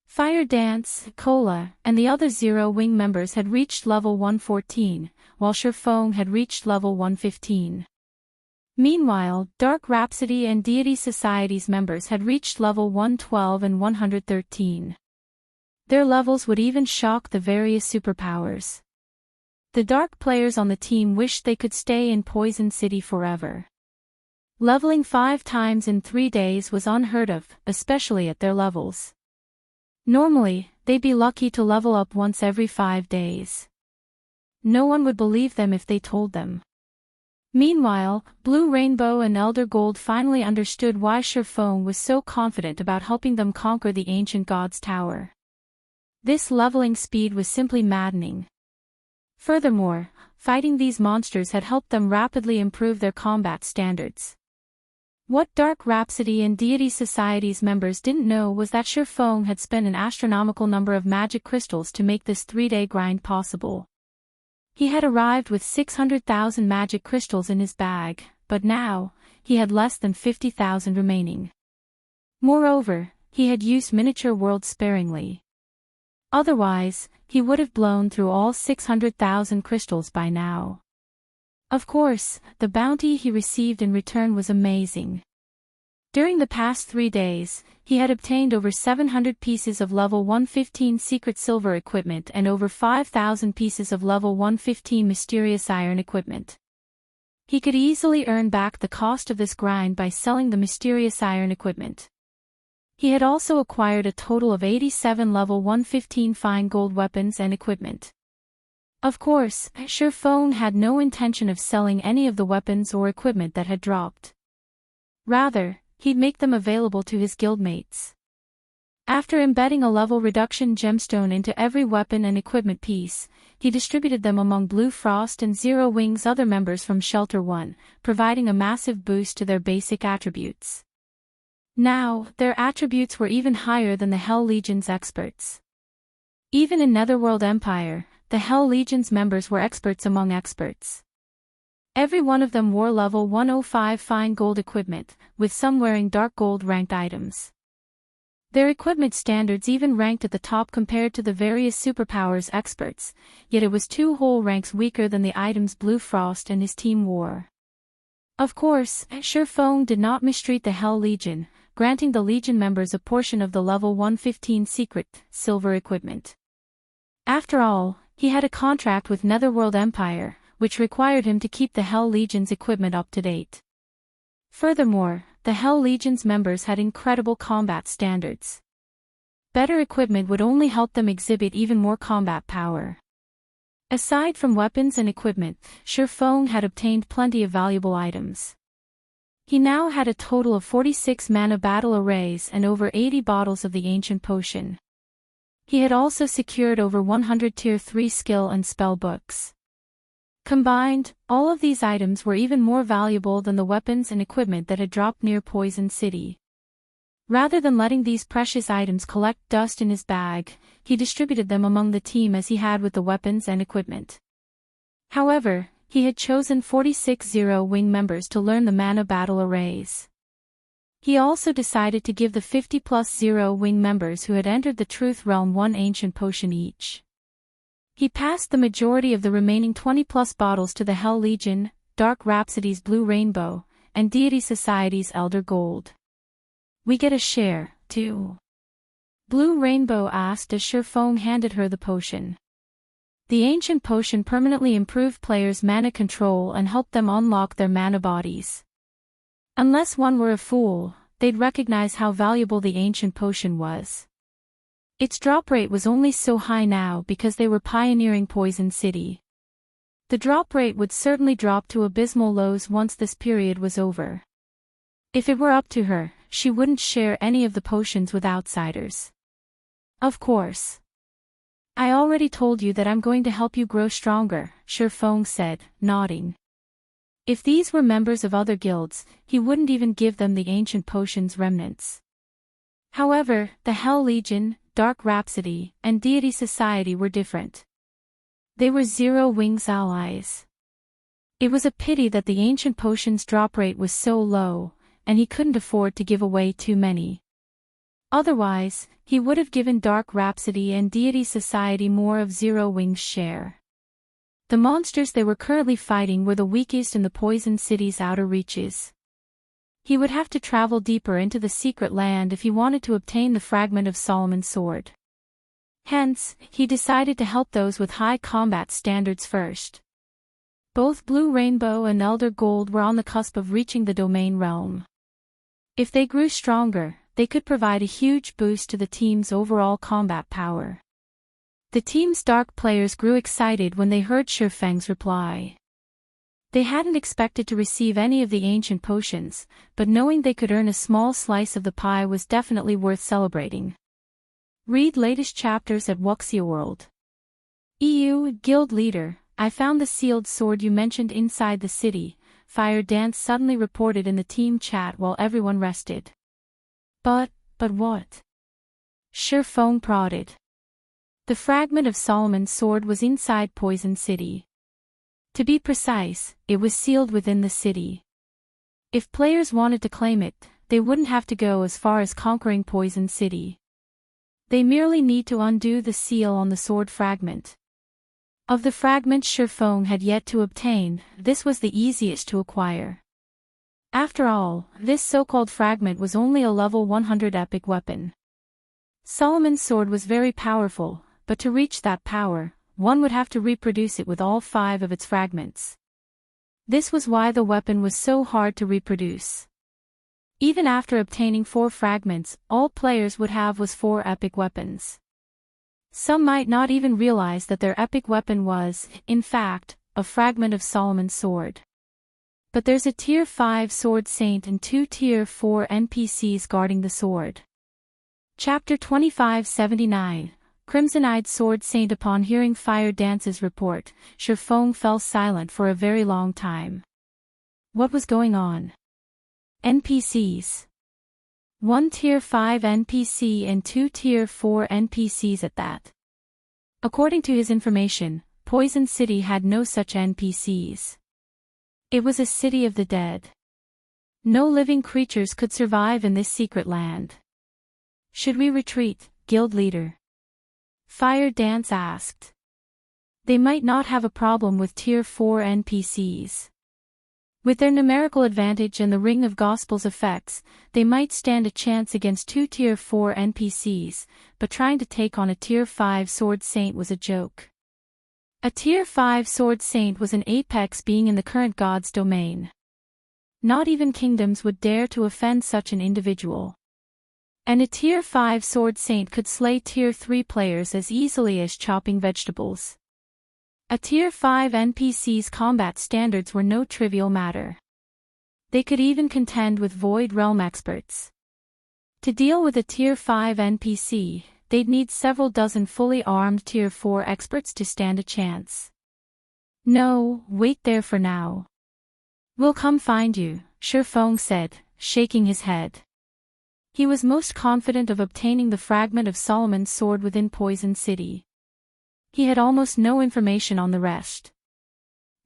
Fire Dance, Cola, and the other Zero Wing members had reached level 114, while Sherfong had reached level 115. Meanwhile, Dark Rhapsody and Deity Society's members had reached level 112 and 113. Their levels would even shock the various superpowers. The Dark players on the team wished they could stay in Poison City forever. Leveling 5 times in 3 days was unheard of, especially at their levels. Normally, they'd be lucky to level up once every 5 days. No one would believe them if they told them. Meanwhile, Blue Rainbow and Elder Gold finally understood why Sherfong was so confident about helping them conquer the ancient god's tower. This leveling speed was simply maddening. Furthermore, fighting these monsters had helped them rapidly improve their combat standards. What Dark Rhapsody and Deity Society's members didn't know was that Sherfong had spent an astronomical number of magic crystals to make this 3-day grind possible. He had arrived with 600,000 magic crystals in his bag, but now, he had less than 50,000 remaining. Moreover, he had used Miniature World sparingly. Otherwise, he would have blown through all 600,000 crystals by now. Of course, the bounty he received in return was amazing. During the past 3 days, he had obtained over 700 pieces of level 115 secret silver equipment and over 5,000 pieces of level 115 mysterious iron equipment. He could easily earn back the cost of this grind by selling the mysterious iron equipment. He had also acquired a total of 87 level 115 fine gold weapons and equipment. Of course, Sherfong had no intention of selling any of the weapons or equipment that had dropped. Rather, he'd make them available to his guildmates. After embedding a level reduction gemstone into every weapon and equipment piece, he distributed them among Blue Frost and Zero Wing's other members from Shelter 1, providing a massive boost to their basic attributes. Now, their attributes were even higher than the Hell Legion's experts. Even in Netherworld Empire, the Hell Legion's members were experts among experts. Every one of them wore level 105 fine gold equipment, with some wearing dark gold ranked items. Their equipment standards even ranked at the top compared to the various superpowers experts, yet it was 2 whole ranks weaker than the items Blue Frost and his team wore. Of course, Sherfong did not mistreat the Hell Legion, granting the Legion members a portion of the level 115 secret, silver equipment. After all, he had a contract with Netherworld Empire, which required him to keep the Hell Legion's equipment up to date. Furthermore, the Hell Legion's members had incredible combat standards. Better equipment would only help them exhibit even more combat power. Aside from weapons and equipment, Surpassing had obtained plenty of valuable items. He now had a total of 46 mana battle arrays and over 80 bottles of the ancient potion. He had also secured over 100 tier 3 skill and spell books. Combined, all of these items were even more valuable than the weapons and equipment that had dropped near Poison City. Rather than letting these precious items collect dust in his bag, he distributed them among the team as he had with the weapons and equipment. However, he had chosen 46 Zero-Wing members to learn the mana battle arrays. He also decided to give the 50+ Zero-Wing members who had entered the Truth Realm one ancient potion each. He passed the majority of the remaining 20+ bottles to the Hell Legion, Dark Rhapsody's Blue Rainbow, and Deity Society's Elder Gold. We get a share, too. Blue Rainbow asked as Surpassing handed her the potion. The ancient potion permanently improved players' mana control and helped them unlock their mana bodies. Unless one were a fool, they'd recognize how valuable the ancient potion was. Its drop rate was only so high now because they were pioneering Poison City. The drop rate would certainly drop to abysmal lows once this period was over. If it were up to her, she wouldn't share any of the potions with outsiders. Of course. I already told you that I'm going to help you grow stronger, Surpassing said, nodding. If these were members of other guilds, he wouldn't even give them the ancient potion's remnants. However, the Hell Legion, Dark Rhapsody, and Deity Society were different. They were Zero-Wing's allies. It was a pity that the ancient potion's drop rate was so low, and he couldn't afford to give away too many. Otherwise, he would have given Dark Rhapsody and Deity Society more of Zero-Wing's share. The monsters they were currently fighting were the weakest in the Poison City's outer reaches. He would have to travel deeper into the secret land if he wanted to obtain the fragment of Solomon's sword. Hence, he decided to help those with high combat standards first. Both Blue Rainbow and Elder Gold were on the cusp of reaching the Domain Realm. If they grew stronger, they could provide a huge boost to the team's overall combat power. The team's dark players grew excited when they heard Surpassing's reply. They hadn't expected to receive any of the ancient potions, but knowing they could earn a small slice of the pie was definitely worth celebrating. Read latest chapters at Wuxia World. EU Guild Leader, I found the sealed sword you mentioned inside the city, Fire Dance suddenly reported in the team chat while everyone rested. But what? Surpassing prodded. The fragment of Solomon's sword was inside Poison City. To be precise, it was sealed within the city. If players wanted to claim it, they wouldn't have to go as far as conquering Poison City. They merely need to undo the seal on the sword fragment. Of the fragments Surpassing had yet to obtain, this was the easiest to acquire. After all, this so-called fragment was only a level 100 epic weapon. Solomon's sword was very powerful, but to reach that power, one would have to reproduce it with all 5 of its fragments. This was why the weapon was so hard to reproduce. Even after obtaining 4 fragments, all players would have was 4 epic weapons. Some might not even realize that their epic weapon was, in fact, a fragment of Solomon's sword. But there's a tier 5 sword saint and 2 tier 4 NPCs guarding the sword. Chapter 2579, Crimson-Eyed Sword Saint. Upon hearing Fire Dance's report, Surpassing fell silent for a very long time. What was going on? NPCs. 1 tier 5 NPC and 2 tier 4 NPCs at that. According to his information, Poison City had no such NPCs. It was a city of the dead. No living creatures could survive in this secret land. Should we retreat, guild leader? Fire Dance asked. They might not have a problem with tier 4 NPCs. With their numerical advantage and the Ring of Gospels effects, they might stand a chance against 2 Tier 4 NPCs, but trying to take on a Tier 5 Sword Saint was a joke. A Tier 5 Sword Saint was an apex being in the current god's domain. Not even kingdoms would dare to offend such an individual. And a Tier 5 Sword Saint could slay Tier 3 players as easily as chopping vegetables. A Tier 5 NPC's combat standards were no trivial matter. They could even contend with Void Realm experts. To deal with a Tier 5 NPC, they'd need several dozen fully armed Tier 4 experts to stand a chance. No, wait there for now. We'll come find you, Shifeng said, shaking his head. He was most confident of obtaining the fragment of Solomon's sword within Poison City. He had almost no information on the rest.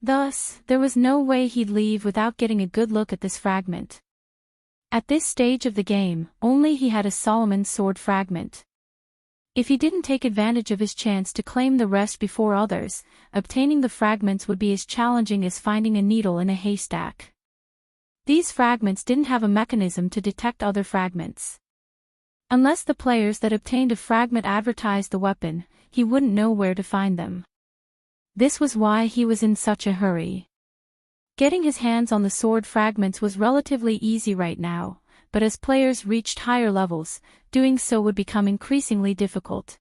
Thus, there was no way he'd leave without getting a good look at this fragment. At this stage of the game, only he had a Solomon's sword fragment. If he didn't take advantage of his chance to claim the rest before others, obtaining the fragments would be as challenging as finding a needle in a haystack. These fragments didn't have a mechanism to detect other fragments. Unless the players that obtained a fragment advertised the weapon, he wouldn't know where to find them. This was why he was in such a hurry. Getting his hands on the sword fragments was relatively easy right now, but as players reached higher levels, doing so would become increasingly difficult.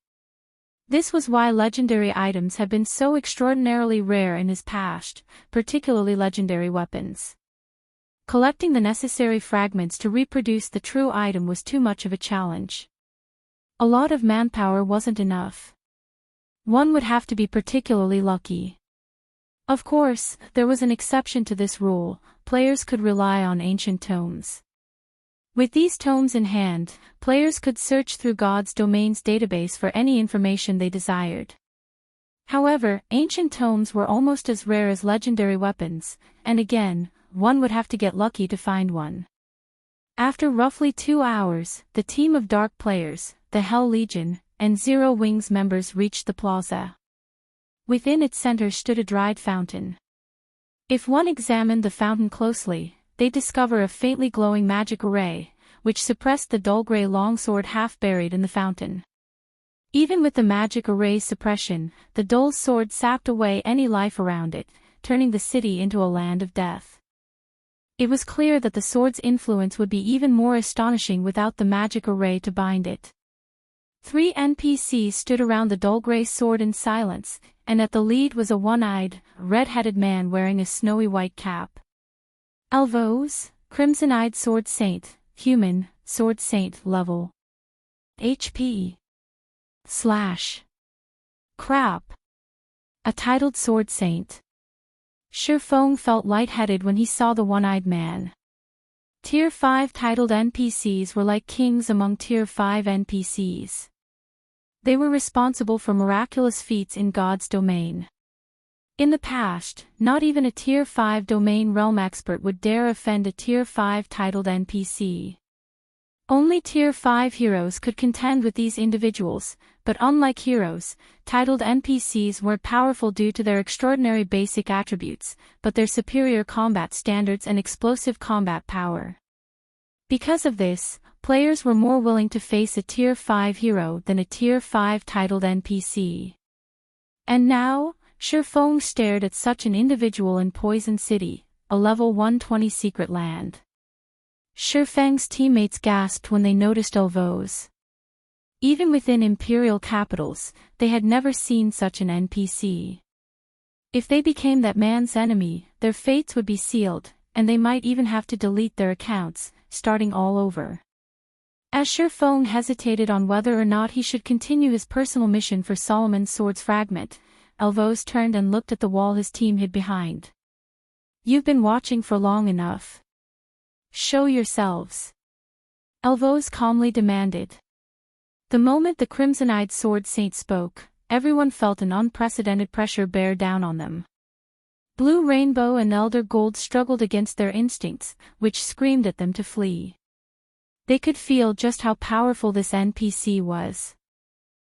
This was why legendary items have been so extraordinarily rare in his past, particularly legendary weapons. Collecting the necessary fragments to reproduce the true item was too much of a challenge. A lot of manpower wasn't enough. One would have to be particularly lucky. Of course, there was an exception to this rule: players could rely on ancient tomes. With these tomes in hand, players could search through God's Domain's database for any information they desired. However, ancient tomes were almost as rare as legendary weapons, and again, one would have to get lucky to find one. After roughly 2 hours, the team of Dark players, the Hell Legion, and Zero Wings members reached the plaza. Within its center stood a dried fountain. If one examined the fountain closely, they discover a faintly glowing magic array, which suppressed the dull gray longsword half buried in the fountain. Even with the magic array's suppression, the dull sword sapped away any life around it, turning the city into a land of death. It was clear that the sword's influence would be even more astonishing without the magic array to bind it. 3 NPCs stood around the dull gray sword in silence, and at the lead was a one-eyed, red-headed man wearing a snowy white cap. Elvos, Crimson-eyed Sword Saint, Human, Sword Saint level. HP. / Crap. A titled Sword Saint. Shifeng felt lightheaded when he saw the one-eyed man. Tier 5 titled NPCs were like kings among Tier 5 NPCs. They were responsible for miraculous feats in God's domain. In the past, not even a Tier 5 domain realm expert would dare offend a Tier 5 titled NPC. Only Tier 5 heroes could contend with these individuals, but unlike heroes, titled NPCs weren't powerful due to their extraordinary basic attributes, but their superior combat standards and explosive combat power. Because of this, players were more willing to face a Tier 5 hero than a Tier 5 titled NPC. And now, Shifeng stared at such an individual in Poison City, a level 120 secret land. Shifeng's teammates gasped when they noticed Elvos. Even within imperial capitals, they had never seen such an NPC. If they became that man's enemy, their fates would be sealed, and they might even have to delete their accounts, starting all over. As Shifeng hesitated on whether or not he should continue his personal mission for Solomon's sword's fragment, Elvos turned and looked at the wall his team hid behind. "You've been watching for long enough. Show yourselves," Elvos calmly demanded. The moment the crimson-eyed sword saint spoke, everyone felt an unprecedented pressure bear down on them. Blue Rainbow and Elder Gold struggled against their instincts, which screamed at them to flee. They could feel just how powerful this NPC was.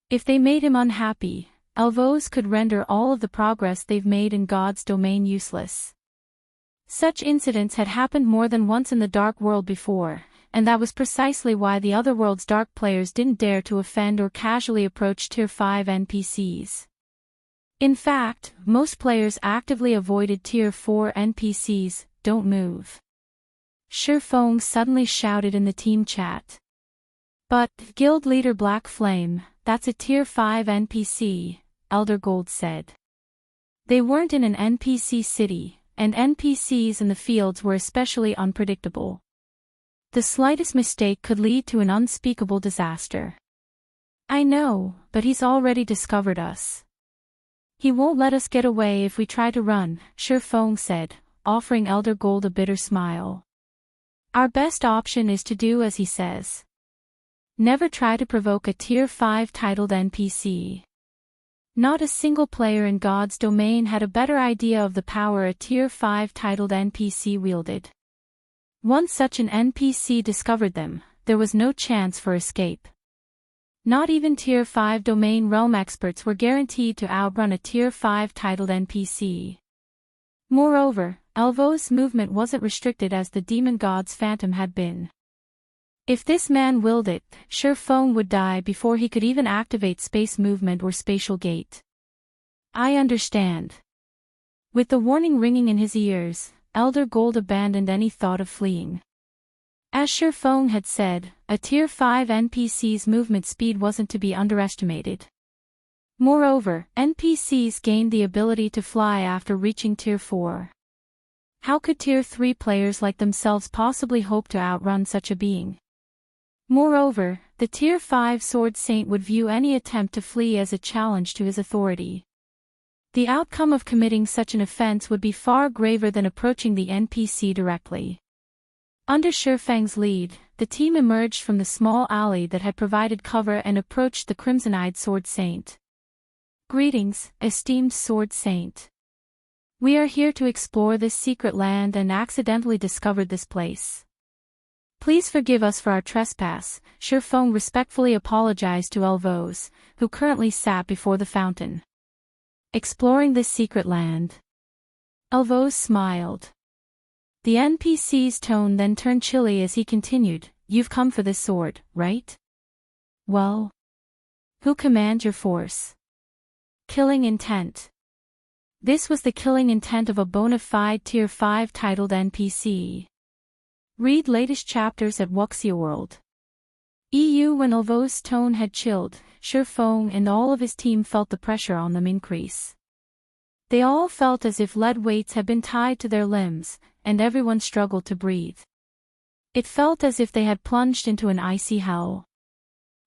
If they made him unhappy, Elvos could render all of the progress they've made in God's domain useless. Such incidents had happened more than once in the Dark World before, and that was precisely why the Otherworld's Dark players didn't dare to offend or casually approach Tier 5 NPCs. In fact, most players actively avoided Tier 4 NPCs. Don't move. Shurfeng suddenly shouted in the team chat. But, Guild Leader Black Flame, that's a Tier 5 NPC, Elder Gold said. They weren't in an NPC city, and NPCs in the fields were especially unpredictable. The slightest mistake could lead to an unspeakable disaster. I know, but he's already discovered us. He won't let us get away if we try to run, Shurfeng said, offering Elder Gold a bitter smile. Our best option is to do as he says. Never try to provoke a Tier 5 titled NPC. Not a single player in God's domain had a better idea of the power a Tier 5 titled NPC wielded. Once such an NPC discovered them, there was no chance for escape. Not even Tier 5 domain realm experts were guaranteed to outrun a Tier 5 titled NPC. Moreover, Elvo's movement wasn't restricted as the demon god's phantom had been. If this man willed it, Shurfeng would die before he could even activate space movement or spatial gate. I understand. With the warning ringing in his ears, Elder Gold abandoned any thought of fleeing. As Shurfeng had said, a Tier 5 NPC's movement speed wasn't to be underestimated. Moreover, NPCs gained the ability to fly after reaching Tier 4. How could Tier 3 players like themselves possibly hope to outrun such a being? Moreover, the Tier 5 Sword Saint would view any attempt to flee as a challenge to his authority. The outcome of committing such an offense would be far graver than approaching the NPC directly. Under Shurfeng's lead, the team emerged from the small alley that had provided cover and approached the crimson-eyed Sword Saint. Greetings, esteemed Sword Saint. We are here to explore this secret land and accidentally discovered this place. Please forgive us for our trespass, Shurfeng respectfully apologized to Elvos, who currently sat before the fountain. Exploring this secret land. Elvos smiled. The NPC's tone then turned chilly as he continued, You've come for this sword, right? Well? Who commands your force? Killing intent. This was the killing intent of a bona fide Tier 5 titled NPC. Read latest chapters at Wuxia World. When Elvos' tone had chilled, Shurfeng and all of his team felt the pressure on them increase. They all felt as if lead weights had been tied to their limbs, and everyone struggled to breathe. It felt as if they had plunged into an icy hell.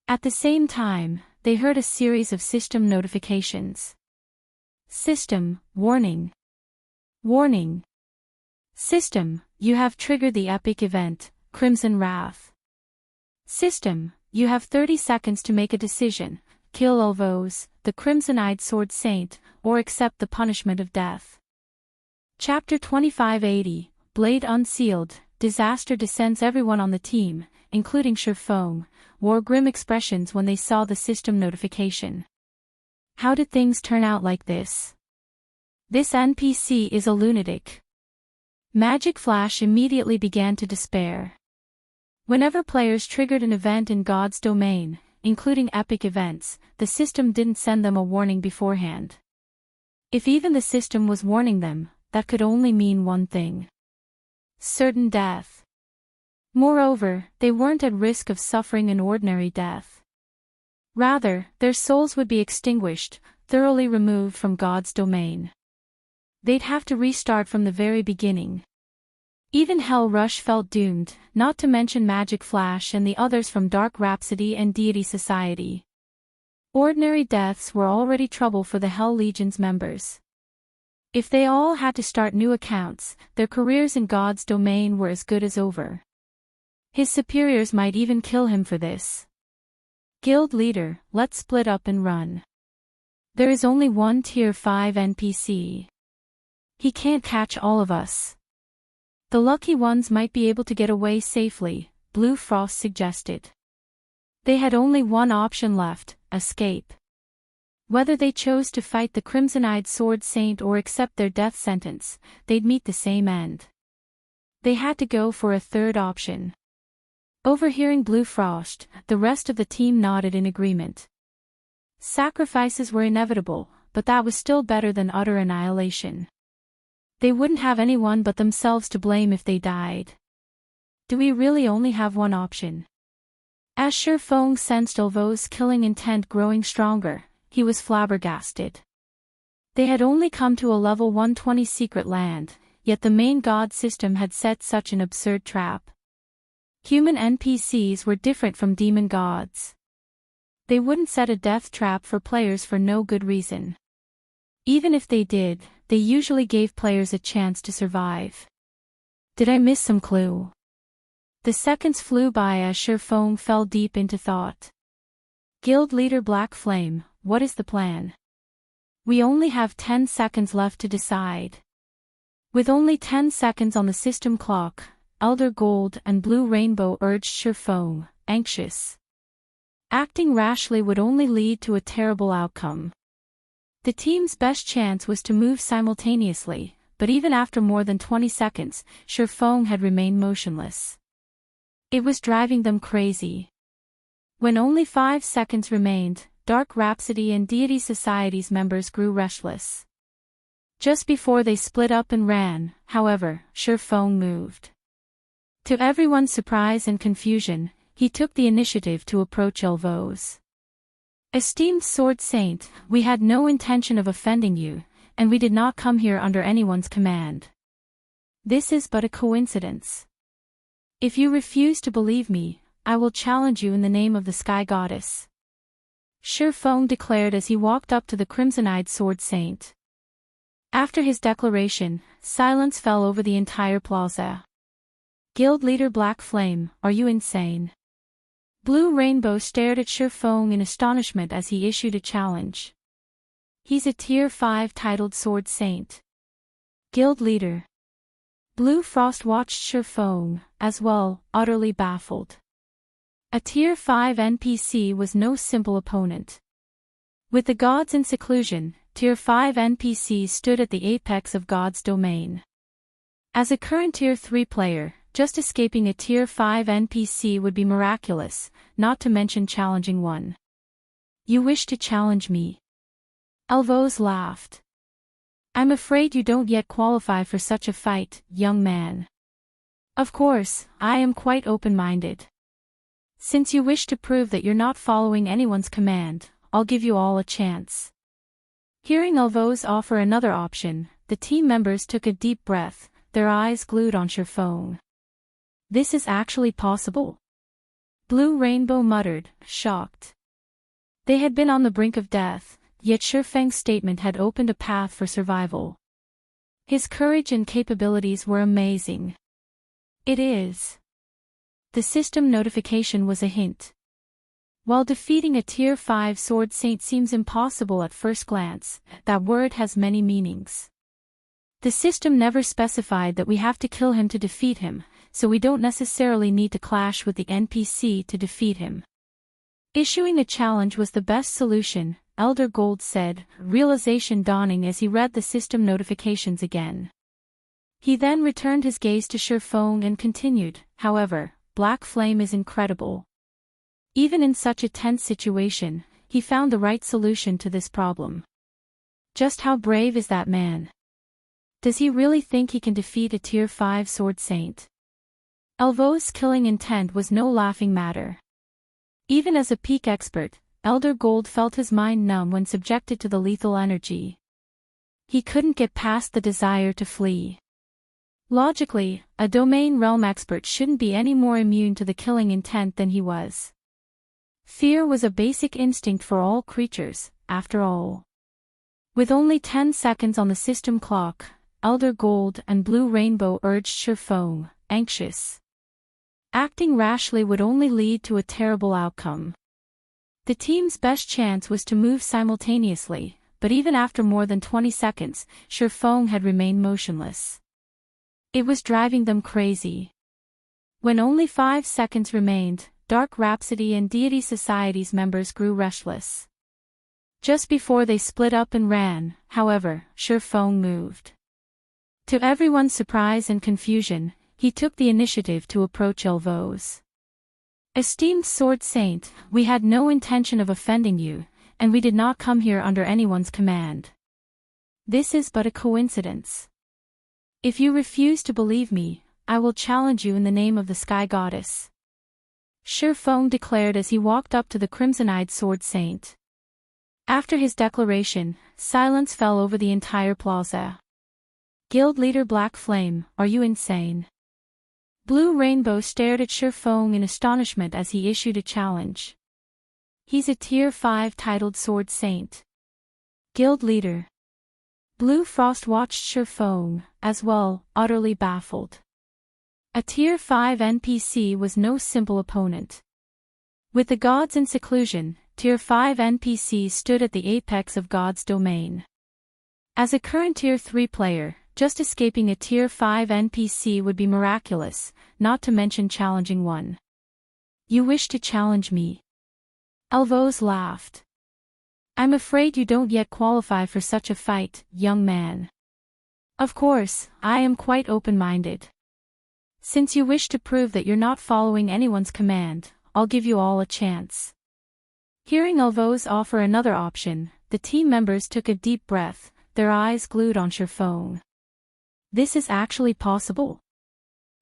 At the same time, they heard a series of system notifications. System, warning. Warning. System, you have triggered the epic event, Crimson Wrath. System, you have 30 seconds to make a decision, kill Elvos, the crimson-eyed Sword Saint, or accept the punishment of death. Chapter 2580, Blade Unsealed, Disaster descends. Everyone on the team, including Shurfeng, wore grim expressions when they saw the system notification. How did things turn out like this? This NPC is a lunatic. Magic Flash immediately began to despair. Whenever players triggered an event in God's domain, including epic events, the system didn't send them a warning beforehand. If even the system was warning them, that could only mean one thing. Certain death. Moreover, they weren't at risk of suffering an ordinary death. Rather, their souls would be extinguished, thoroughly removed from God's domain. They'd have to restart from the very beginning. Even Hell Rush felt doomed, not to mention Magic Flash and the others from Dark Rhapsody and Deity Society. Ordinary deaths were already trouble for the Hell Legion's members. If they all had to start new accounts, their careers in God's domain were as good as over. His superiors might even kill him for this. Guild leader, let's split up and run. There is only one Tier 5 NPC. He can't catch all of us. The lucky ones might be able to get away safely, Blue Frost suggested. They had only one option left, escape. Whether they chose to fight the Crimson-Eyed Sword Saint or accept their death sentence, they'd meet the same end. They had to go for a third option. Overhearing Blue Frost, the rest of the team nodded in agreement. Sacrifices were inevitable, but that was still better than utter annihilation. They wouldn't have anyone but themselves to blame if they died. Do we really only have one option? As Surpassing sensed Ulvo's killing intent growing stronger, he was flabbergasted. They had only come to a level 120 secret land, yet the main god system had set such an absurd trap. Human NPCs were different from demon gods. They wouldn't set a death trap for players for no good reason. Even if they did, they usually gave players a chance to survive. Did I miss some clue? The seconds flew by as Surpassing fell deep into thought. Guild leader Black Flame, what is the plan? We only have 10 seconds left to decide. With only 10 seconds on the system clock, Elder Gold and Blue Rainbow urged Surpassing, anxious. Acting rashly would only lead to a terrible outcome. The team's best chance was to move simultaneously, but even after more than 20 seconds, Surpassing had remained motionless. It was driving them crazy. When only 5 seconds remained, Dark Rhapsody and Deity Society's members grew restless. Just before they split up and ran, however, Surpassing moved. To everyone's surprise and confusion, he took the initiative to approach Ulvo's. Esteemed Sword Saint, we had no intention of offending you, and we did not come here under anyone's command. This is but a coincidence. If you refuse to believe me, I will challenge you in the name of the Sky Goddess. Surpassing declared as he walked up to the Crimson-Eyed Sword Saint. After his declaration, silence fell over the entire plaza. Guild leader Black Flame, are you insane? Blue Rainbow stared at Surpassing in astonishment as he issued a challenge. He's a Tier 5 titled Sword Saint. Guild leader. Blue Frost watched Surpassing, as well, utterly baffled. A Tier 5 NPC was no simple opponent. With the gods in seclusion, Tier 5 NPCs stood at the apex of God's domain. As a current Tier 3 player, just escaping a Tier 5 NPC would be miraculous, not to mention challenging one. You wish to challenge me? Ulvo's laughed. I'm afraid you don't yet qualify for such a fight, young man. Of course, I am quite open-minded. Since you wish to prove that you're not following anyone's command, I'll give you all a chance. Hearing Ulvo's offer another option, the team members took a deep breath, their eyes glued on Surpassing. This is actually possible? Blue Rainbow muttered, shocked. They had been on the brink of death, yet Surpassing's statement had opened a path for survival. His courage and capabilities were amazing. It is. The system notification was a hint. While defeating a Tier 5 Sword Saint seems impossible at first glance, that word has many meanings. The system never specified that we have to kill him to defeat him, so we don't necessarily need to clash with the NPC to defeat him. Issuing a challenge was the best solution, Elder Gold said, realization dawning as he read the system notifications again. He then returned his gaze to Surpassing and continued, however, Black Flame is incredible. Even in such a tense situation, he found the right solution to this problem. Just how brave is that man? Does he really think he can defeat a Tier 5 Sword Saint? Ulvo's killing intent was no laughing matter. Even as a peak expert, Elder Gold felt his mind numb when subjected to the lethal energy. He couldn't get past the desire to flee. Logically, a domain realm expert shouldn't be any more immune to the killing intent than he was. Fear was a basic instinct for all creatures, after all. With only 10 seconds on the system clock, Elder Gold and Blue Rainbow urged Surpassing, anxious. Acting rashly would only lead to a terrible outcome. The team's best chance was to move simultaneously, but even after more than 20 seconds, Surpassing had remained motionless. It was driving them crazy. When only 5 seconds remained, Dark Rhapsody and Deity Society's members grew restless. Just before they split up and ran, however, Surpassing moved. To everyone's surprise and confusion, he took the initiative to approach Elvos. Esteemed Sword Saint, we had no intention of offending you, and we did not come here under anyone's command. This is but a coincidence. If you refuse to believe me, I will challenge you in the name of the Sky Goddess. Surpassing declared as he walked up to the crimson-eyed Sword Saint. After his declaration, silence fell over the entire plaza. Guild leader Black Flame, are you insane? Blue Rainbow stared at Surpassing in astonishment as he issued a challenge. He's a Tier 5 titled Sword Saint. Guild leader. Blue Frost watched Surpassing, as well, utterly baffled. A Tier 5 NPC was no simple opponent. With the gods in seclusion, Tier 5 NPCs stood at the apex of God's domain. As a current Tier 3 player, just escaping a Tier 5 NPC would be miraculous, not to mention challenging one. You wish to challenge me? Elvos laughed. I'm afraid you don't yet qualify for such a fight, young man. Of course, I am quite open-minded. Since you wish to prove that you're not following anyone's command, I'll give you all a chance. Hearing Elvos offer another option, the team members took a deep breath, their eyes glued on Surpassing. This is actually possible?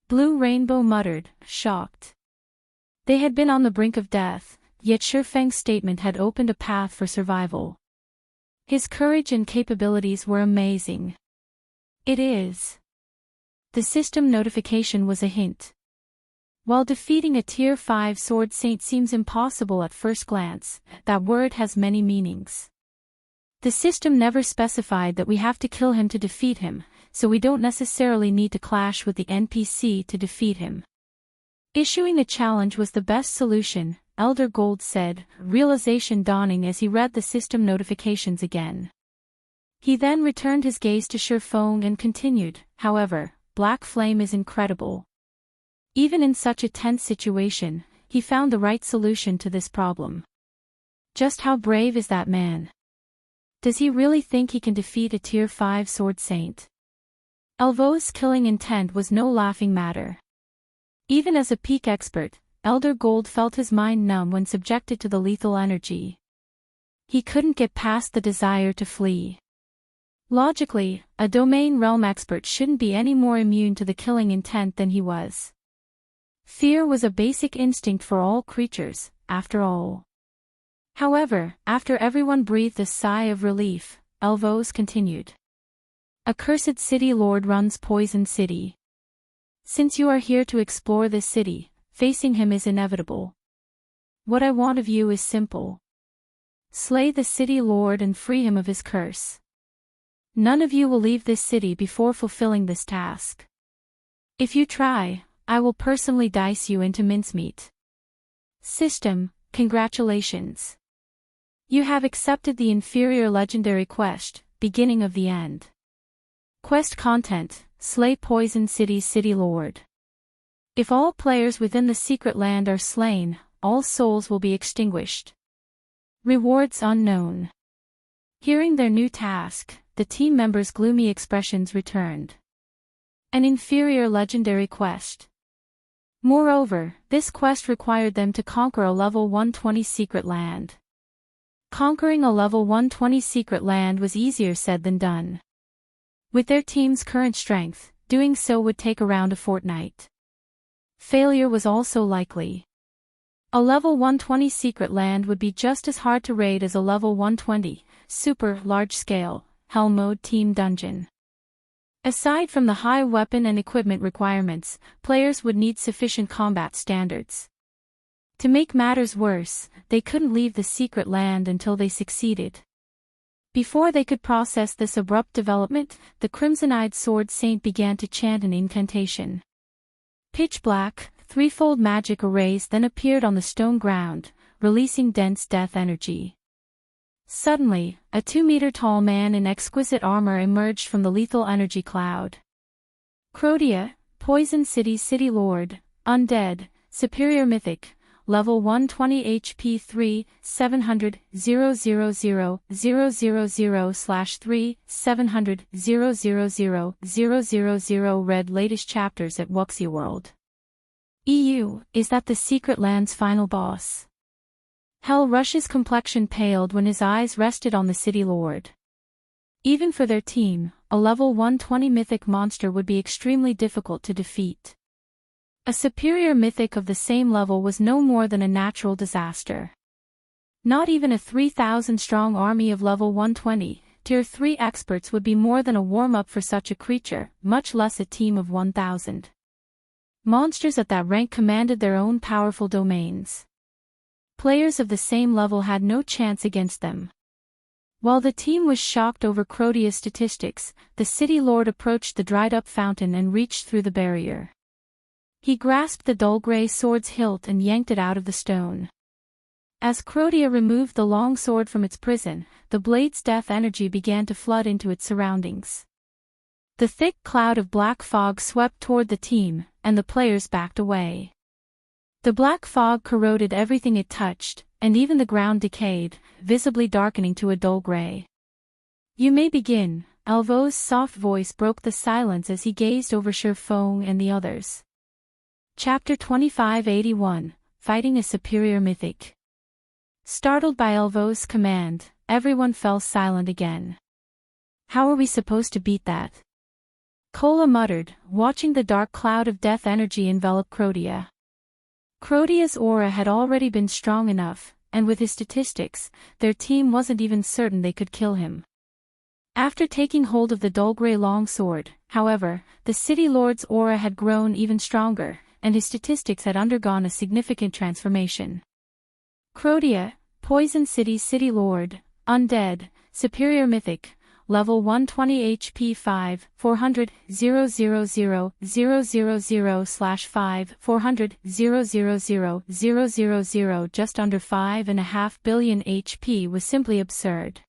Blue Rainbow muttered, shocked. They had been on the brink of death, yet Surpassing's statement had opened a path for survival. His courage and capabilities were amazing. It is. The system notification was a hint. While defeating a Tier 5 Sword Saint seems impossible at first glance, that word has many meanings. The system never specified that we have to kill him to defeat him, so we don't necessarily need to clash with the NPC to defeat him. Issuing a challenge was the best solution, Elder Gold said, realization dawning as he read the system notifications again. He then returned his gaze to Surpassing and continued, however, Black Flame is incredible. Even in such a tense situation, he found the right solution to this problem. Just how brave is that man? Does he really think he can defeat a Tier 5 Sword Saint? Elvos' killing intent was no laughing matter. Even as a peak expert, Elder Gold felt his mind numb when subjected to the lethal energy. He couldn't get past the desire to flee. Logically, a domain realm expert shouldn't be any more immune to the killing intent than he was. Fear was a basic instinct for all creatures, after all. However, after everyone breathed a sigh of relief, Elvos continued. A cursed city lord runs Poison City. Since you are here to explore this city, facing him is inevitable. What I want of you is simple. Slay the city lord and free him of his curse. None of you will leave this city before fulfilling this task. If you try, I will personally dice you into mincemeat. System, congratulations. You have accepted the inferior legendary quest, Beginning of the End. Quest content, Slay Poison City's City Lord. If all players within the secret land are slain, all souls will be extinguished. Rewards unknown. Hearing their new task, the team members' gloomy expressions returned. An inferior legendary quest. Moreover, this quest required them to conquer a level 120 secret land. Conquering a level 120 secret land was easier said than done. With their team's current strength, doing so would take around a fortnight. Failure was also likely. A level 120 secret land would be just as hard to raid as a level 120, super large-scale, Hell mode team dungeon. Aside from the high weapon and equipment requirements, players would need sufficient combat standards. To make matters worse, they couldn't leave the secret land until they succeeded. Before they could process this abrupt development, the crimson-eyed Sword Saint began to chant an incantation. Pitch black, threefold magic arrays then appeared on the stone ground, releasing dense death energy. Suddenly, a 2-meter-tall man in exquisite armor emerged from the lethal energy cloud. Crotia, Poison City's City Lord, Undead, Superior Mythic, level 120 HP 3, 700, 000, 000/3, 700, 000, 000. Read latest chapters at World. EU, is that the Secret Land's final boss? Hell Rush's complexion paled when his eyes rested on the City Lord. Even for their team, a level 120 mythic monster would be extremely difficult to defeat. A superior mythic of the same level was no more than a natural disaster. Not even a 3,000-strong army of level 120, tier 3 experts would be more than a warm-up for such a creature, much less a team of 1,000. Monsters at that rank commanded their own powerful domains. Players of the same level had no chance against them. While the team was shocked over Crodia's statistics, the City Lord approached the dried-up fountain and reached through the barrier. He grasped the dull grey sword's hilt and yanked it out of the stone. As Crodia removed the long sword from its prison, the blade's death energy began to flood into its surroundings. The thick cloud of black fog swept toward the team, and the players backed away. The black fog corroded everything it touched, and even the ground decayed, visibly darkening to a dull grey. "You may begin," Alvo's soft voice broke the silence as he gazed over Sherfong and the others. Chapter 2581, Fighting a Superior Mythic. Startled by Alvo's command, everyone fell silent again. "How are we supposed to beat that?" Kola muttered, watching the dark cloud of death energy envelop Crodia. Crodia's aura had already been strong enough, and with his statistics, their team wasn't even certain they could kill him. After taking hold of the dull grey longsword, however, the City Lord's aura had grown even stronger, and his statistics had undergone a significant transformation. Crodia, Poison City's City Lord, Undead, Superior Mythic, level 120 HP 5, 400, 000, 000/5, 400, 000, 000, just under 5.5 billion HP was simply absurd.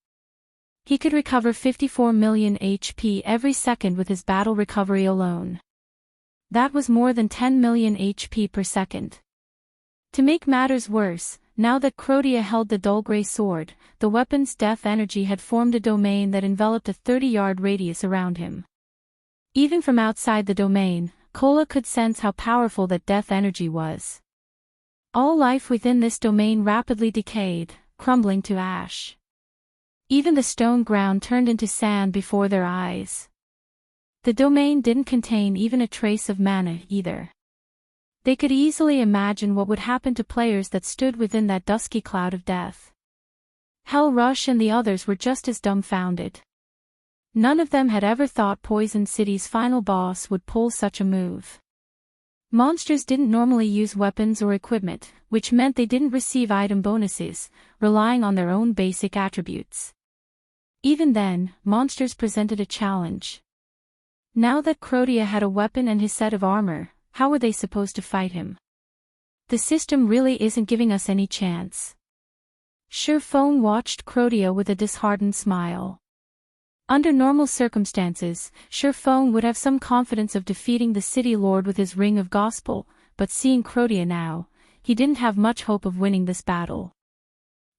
He could recover 54 million HP every second with his battle recovery alone. That was more than 10 million HP per second. To make matters worse, now that Crodia held the dull grey sword, the weapon's death energy had formed a domain that enveloped a 30-yard radius around him. Even from outside the domain, Kola could sense how powerful that death energy was. All life within this domain rapidly decayed, crumbling to ash. Even the stone ground turned into sand before their eyes. The domain didn't contain even a trace of mana either. They could easily imagine what would happen to players that stood within that dusky cloud of death. Hell Rush and the others were just as dumbfounded. None of them had ever thought Poison City's final boss would pull such a move. Monsters didn't normally use weapons or equipment, which meant they didn't receive item bonuses, relying on their own basic attributes. Even then, monsters presented a challenge. Now that Crodia had a weapon and his set of armor, how were they supposed to fight him? The system really isn't giving us any chance. Sherfong watched Crodia with a disheartened smile. Under normal circumstances, Sherfong would have some confidence of defeating the City Lord with his Ring of Gospel, but seeing Crodia now, he didn't have much hope of winning this battle.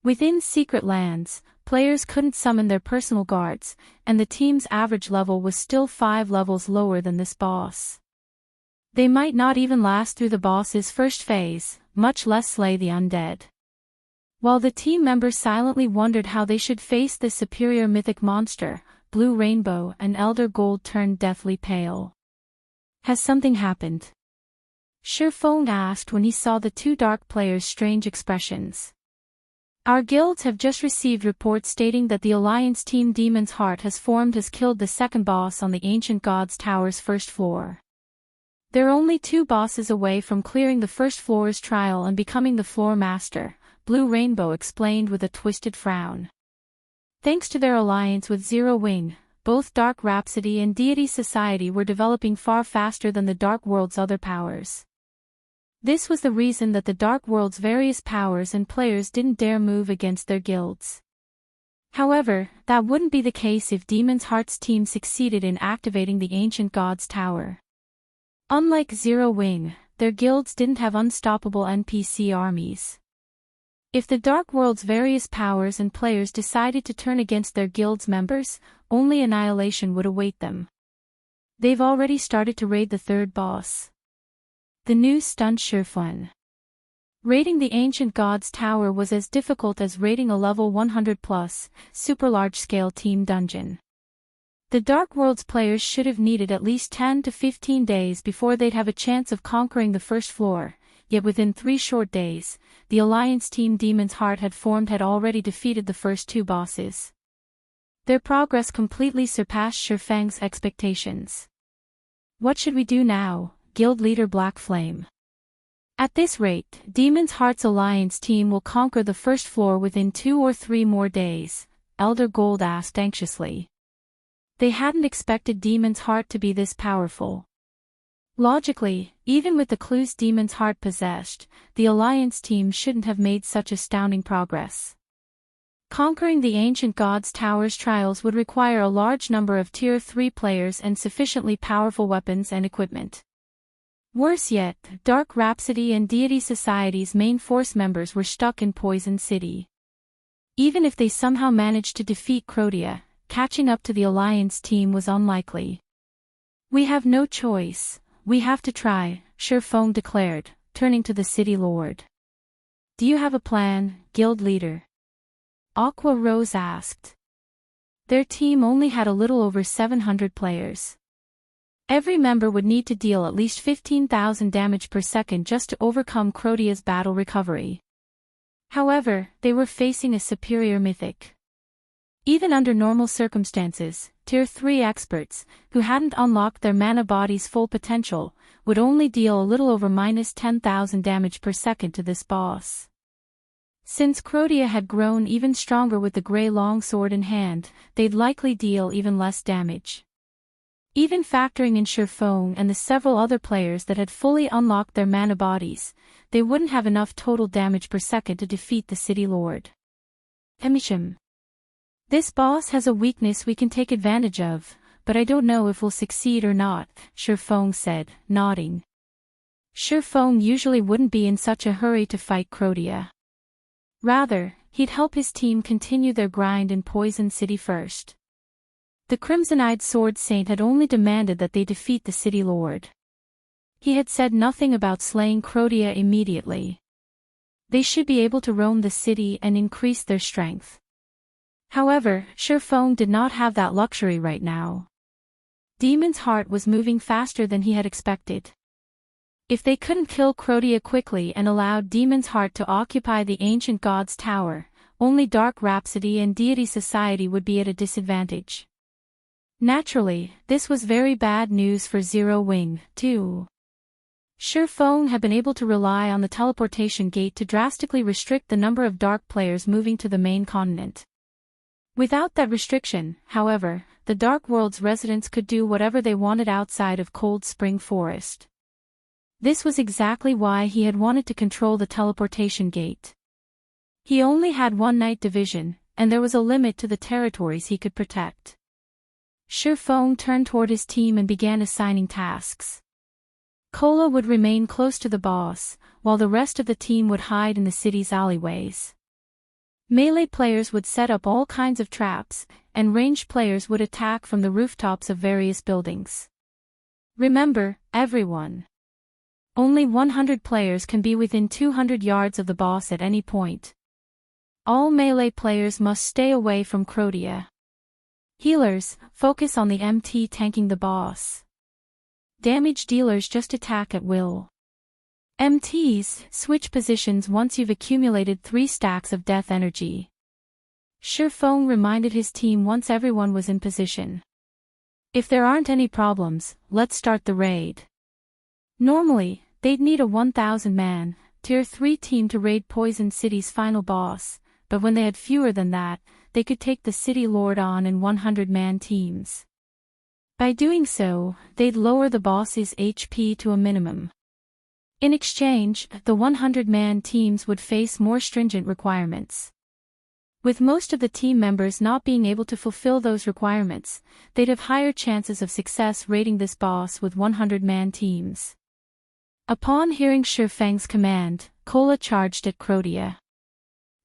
Within Secret Lands, players couldn't summon their personal guards, and the team's average level was still 5 levels lower than this boss. They might not even last through the boss's first phase, much less slay the undead. While the team members silently wondered how they should face this superior mythic monster, Blue Rainbow and Elder Gold turned deathly pale. "Has something happened?" Sherfong asked when he saw the two dark players' strange expressions. "Our guilds have just received reports stating that the Alliance team Demon's Heart has killed the second boss on the Ancient Gods Tower's first floor. They're only 2 bosses away from clearing the first floor's trial and becoming the floor master," Blue Rainbow explained with a twisted frown. Thanks to their alliance with Zero Wing, both Dark Rhapsody and Deity Society were developing far faster than the Dark World's other powers. This was the reason that the Dark World's various powers and players didn't dare move against their guilds. However, that wouldn't be the case if Demon's Heart's team succeeded in activating the Ancient Gods Tower. Unlike Zero Wing, their guilds didn't have unstoppable NPC armies. If the Dark World's various powers and players decided to turn against their guild's members, only annihilation would await them. They've already started to raid the third boss. The news stunned Surpassing. Raiding the Ancient God's Tower was as difficult as raiding a level 100+, super large-scale team dungeon. The Dark World's players should have needed at least 10 to 15 days before they'd have a chance of conquering the first floor, yet within 3 short days, the Alliance team Demon's Heart had already defeated the first 2 bosses. Their progress completely surpassed Surpassing's expectations. What should we do now, Guild Leader Black Flame? At this rate, Demon's Heart's Alliance team will conquer the first floor within 2 or 3 more days, Elder Gold asked anxiously. They hadn't expected Demon's Heart to be this powerful. Logically, even with the clues Demon's Heart possessed, the Alliance team shouldn't have made such astounding progress. Conquering the Ancient God's Tower's trials would require a large number of Tier 3 players and sufficiently powerful weapons and equipment. Worse yet, Dark Rhapsody and Deity Society's main force members were stuck in Poison City. Even if they somehow managed to defeat Crotia, catching up to the Alliance team was unlikely. We have no choice, we have to try, Surpassing declared, turning to the City Lord. Do you have a plan, Guild Leader? Aqua Rose asked. Their team only had a little over 700 players. Every member would need to deal at least 15,000 damage per second just to overcome Crotia's battle recovery. However, they were facing a superior Mythic. Even under normal circumstances, Tier 3 experts, who hadn't unlocked their mana body's full potential, would only deal a little over -10,000 damage per second to this boss. Since Crotia had grown even stronger with the grey longsword in hand, they'd likely deal even less damage. Even factoring in Surpassing and the several other players that had fully unlocked their mana bodies, they wouldn't have enough total damage per second to defeat the City Lord. Emission. This boss has a weakness we can take advantage of, but I don't know if we'll succeed or not, Surpassing said, nodding. Surpassing usually wouldn't be in such a hurry to fight Crotia. Rather, he'd help his team continue their grind in Poison City first. The Crimson-Eyed Sword Saint had only demanded that they defeat the City Lord. He had said nothing about slaying Crotia immediately. They should be able to roam the city and increase their strength. However, Surpassing did not have that luxury right now. Demon's Heart was moving faster than he had expected. If they couldn't kill Crotia quickly and allowed Demon's Heart to occupy the Ancient God's Tower, only Dark Rhapsody and Deity Society would be at a disadvantage. Naturally, this was very bad news for Zero Wing, too. Surpassing had been able to rely on the teleportation gate to drastically restrict the number of dark players moving to the main continent. Without that restriction, however, the Dark World's residents could do whatever they wanted outside of Cold Spring Forest. This was exactly why he had wanted to control the teleportation gate. He only had one night division, and there was a limit to the territories he could protect. Surpassing turned toward his team and began assigning tasks. Cola would remain close to the boss, while the rest of the team would hide in the city's alleyways. Melee players would set up all kinds of traps, and ranged players would attack from the rooftops of various buildings. Remember, everyone. Only 100 players can be within 200 yards of the boss at any point. All melee players must stay away from Crotia. Healers, focus on the MT tanking the boss. Damage dealers just attack at will. MTs, switch positions once you've accumulated 3 stacks of death energy. Surpassing reminded his team once everyone was in position. If there aren't any problems, let's start the raid. Normally, they'd need a 1,000-man, Tier 3 team to raid Poison City's final boss, but when they had fewer than that, they could take the City Lord on in 100-man teams. By doing so, they'd lower the boss's HP to a minimum. In exchange, the 100-man teams would face more stringent requirements. With most of the team members not being able to fulfill those requirements, they'd have higher chances of success raiding this boss with 100-man teams. Upon hearing Shifeng's command, Cola charged at Crotia.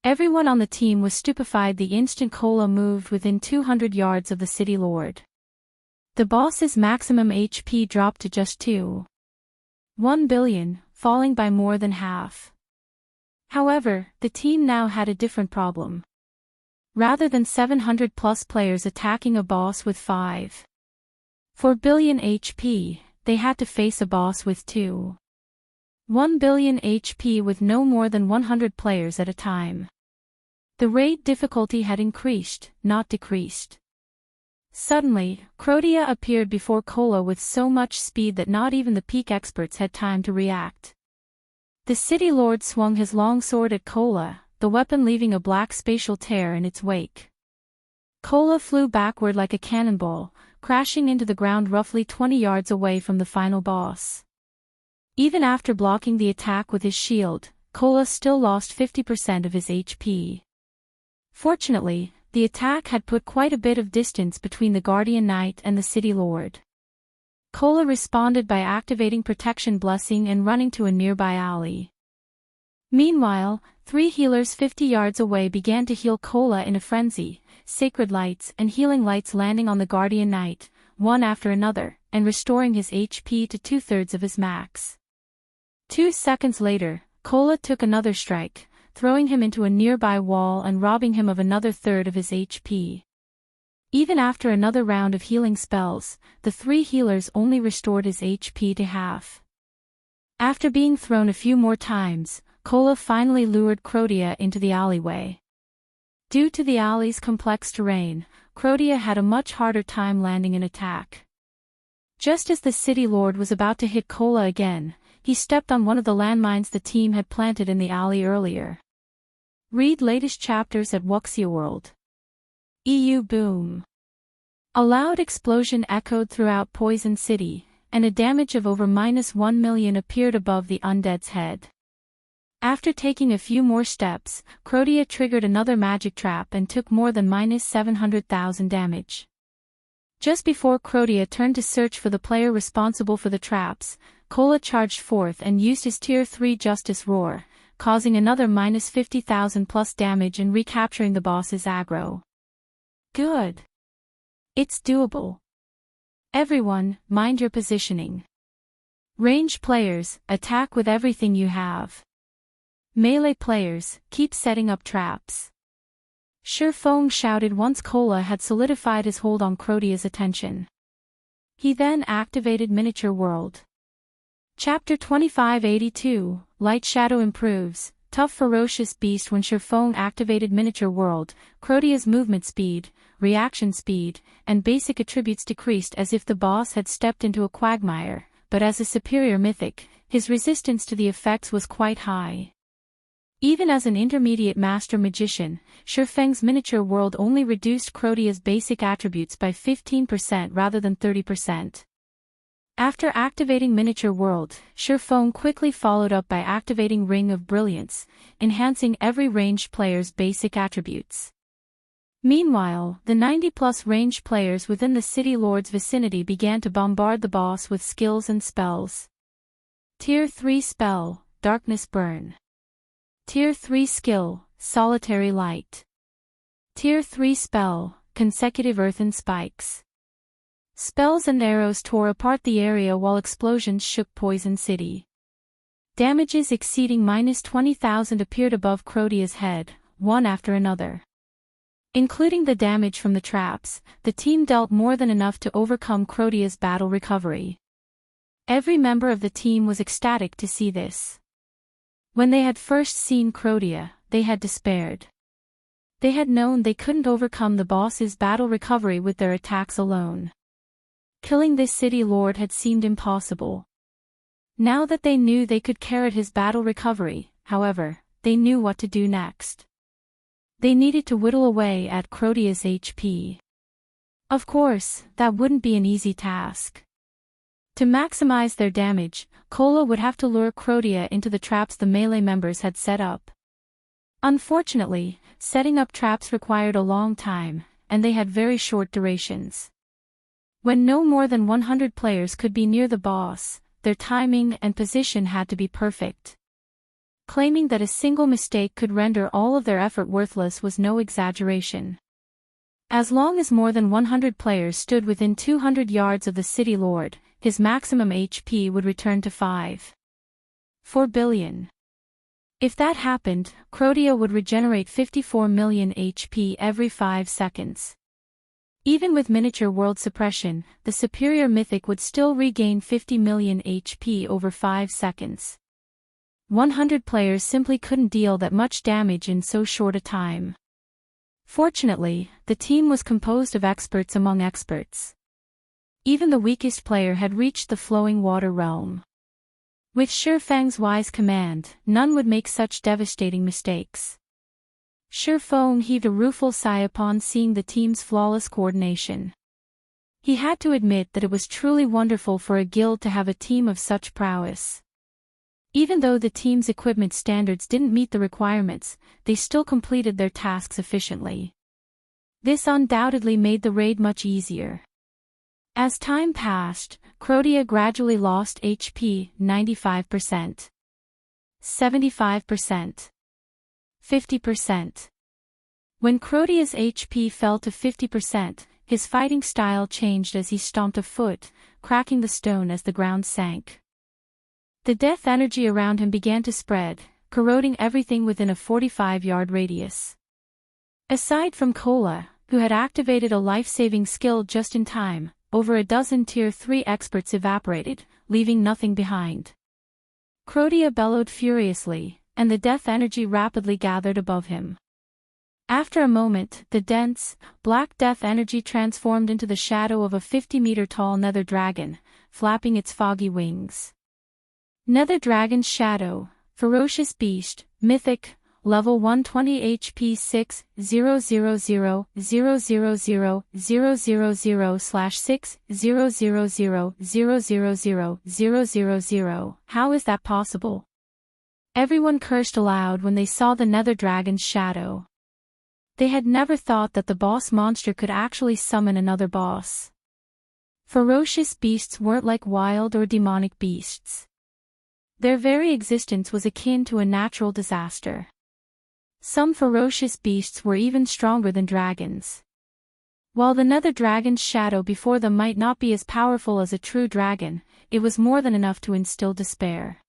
Everyone on the team was stupefied the instant Cola moved within 200 yards of the city lord. The boss's maximum HP dropped to just 2.1 billion, falling by more than half. However, the team now had a different problem. Rather than 700 plus players attacking a boss with 5.4 billion HP, they had to face a boss with 2.1 billion HP with no more than 100 players at a time. The raid difficulty had increased, not decreased. Suddenly, Crotia appeared before Cola with so much speed that not even the peak experts had time to react. The city lord swung his long sword at Cola, the weapon leaving a black spatial tear in its wake. Cola flew backward like a cannonball, crashing into the ground roughly 20 yards away from the final boss. Even after blocking the attack with his shield, Cola still lost 50% of his HP. Fortunately, the attack had put quite a bit of distance between the Guardian Knight and the City Lord. Cola responded by activating Protection Blessing and running to a nearby alley. Meanwhile, 3 healers 50 yards away began to heal Cola in a frenzy, Sacred Lights and Healing Lights landing on the Guardian Knight, one after another, and restoring his HP to 2/3 of his max. 2 seconds later, Cola took another strike, throwing him into a nearby wall and robbing him of another third of his HP. Even after another round of healing spells, the 3 healers only restored his HP to half. After being thrown a few more times, Cola finally lured Crotia into the alleyway. Due to the alley's complex terrain, Crotia had a much harder time landing an attack. Just as the city lord was about to hit Cola again, he stepped on one of the landmines the team had planted in the alley earlier. Read latest chapters at Wuxia EU boom. A loud explosion echoed throughout Poison City, and a damage of over -1 million appeared above the undead's head. After taking a few more steps, Crotia triggered another magic trap and took more than -700,000 damage. Just before Crotia turned to search for the player responsible for the traps, Cola charged forth and used his Tier 3 Justice Roar, causing another -50,000 plus damage and recapturing the boss's aggro. Good. It's doable. Everyone, mind your positioning. Range players, attack with everything you have. Melee players, keep setting up traps. Shifeng shouted once Cola had solidified his hold on Crotia's attention. He then activated Miniature World. Chapter 2582, Lightshadow improves. Tough ferocious beast. When Shifeng activated Miniature World, Crotia's movement speed, reaction speed, and basic attributes decreased as if the boss had stepped into a quagmire, but as a superior mythic, his resistance to the effects was quite high. Even as an intermediate master magician, Shifeng's Miniature World only reduced Crotia's basic attributes by 15% rather than 30%. After activating Miniature World, Shifeng quickly followed up by activating Ring of Brilliance, enhancing every ranged player's basic attributes. Meanwhile, the 90-plus ranged players within the City Lord's vicinity began to bombard the boss with skills and spells. Tier 3 spell, Darkness Burn. Tier 3 skill, Solitary Light. Tier 3 spell, Consecutive Earthen Spikes. Spells and arrows tore apart the area while explosions shook Poison City. Damages exceeding -20,000 appeared above Crotia's head, one after another. Including the damage from the traps, the team dealt more than enough to overcome Crotia's battle recovery. Every member of the team was ecstatic to see this. When they had first seen Crotia, they had despaired. They had known they couldn't overcome the boss's battle recovery with their attacks alone. Killing this city lord had seemed impossible. Now that they knew they could carrot his battle recovery, however, they knew what to do next. They needed to whittle away at Crotia's HP. Of course, that wouldn't be an easy task. To maximize their damage, Cola would have to lure Crotia into the traps the melee members had set up. Unfortunately, setting up traps required a long time, and they had very short durations. When no more than 100 players could be near the boss, their timing and position had to be perfect. Claiming that a single mistake could render all of their effort worthless was no exaggeration. As long as more than 100 players stood within 200 yards of the City Lord, his maximum HP would return to 5.4 billion. If that happened, Crotia would regenerate 54 million HP every 5 seconds. Even with miniature world suppression, the superior Mythic would still regain 50 million HP over 5 seconds. 100 players simply couldn't deal that much damage in so short a time. Fortunately, the team was composed of experts among experts. Even the weakest player had reached the flowing water realm. With Shifang's wise command, none would make such devastating mistakes. Shifang heaved a rueful sigh upon seeing the team's flawless coordination. He had to admit that it was truly wonderful for a guild to have a team of such prowess. Even though the team's equipment standards didn't meet the requirements, they still completed their tasks efficiently. This undoubtedly made the raid much easier. As time passed, Crotia gradually lost HP 95%, 75%, 50%. When Crotia's HP fell to 50%, his fighting style changed as he stomped a foot, cracking the stone as the ground sank. The death energy around him began to spread, corroding everything within a 45-yard radius. Aside from Kola, who had activated a life-saving skill just in time, over a dozen Tier 3 experts evaporated, leaving nothing behind. Crotia bellowed furiously, and the death energy rapidly gathered above him. After a moment, the dense, black death energy transformed into the shadow of a 50-meter-tall nether dragon, flapping its foggy wings. Nether Dragon's Shadow, Ferocious Beast, Mythic, Level 120 HP 6,000/6,000,000,000,000. How is that possible? Everyone cursed aloud when they saw the Nether Dragon's shadow. They had never thought that the boss monster could actually summon another boss. Ferocious beasts weren't like wild or demonic beasts. Their very existence was akin to a natural disaster. Some ferocious beasts were even stronger than dragons. While the Nether Dragon's shadow before them might not be as powerful as a true dragon, it was more than enough to instill despair.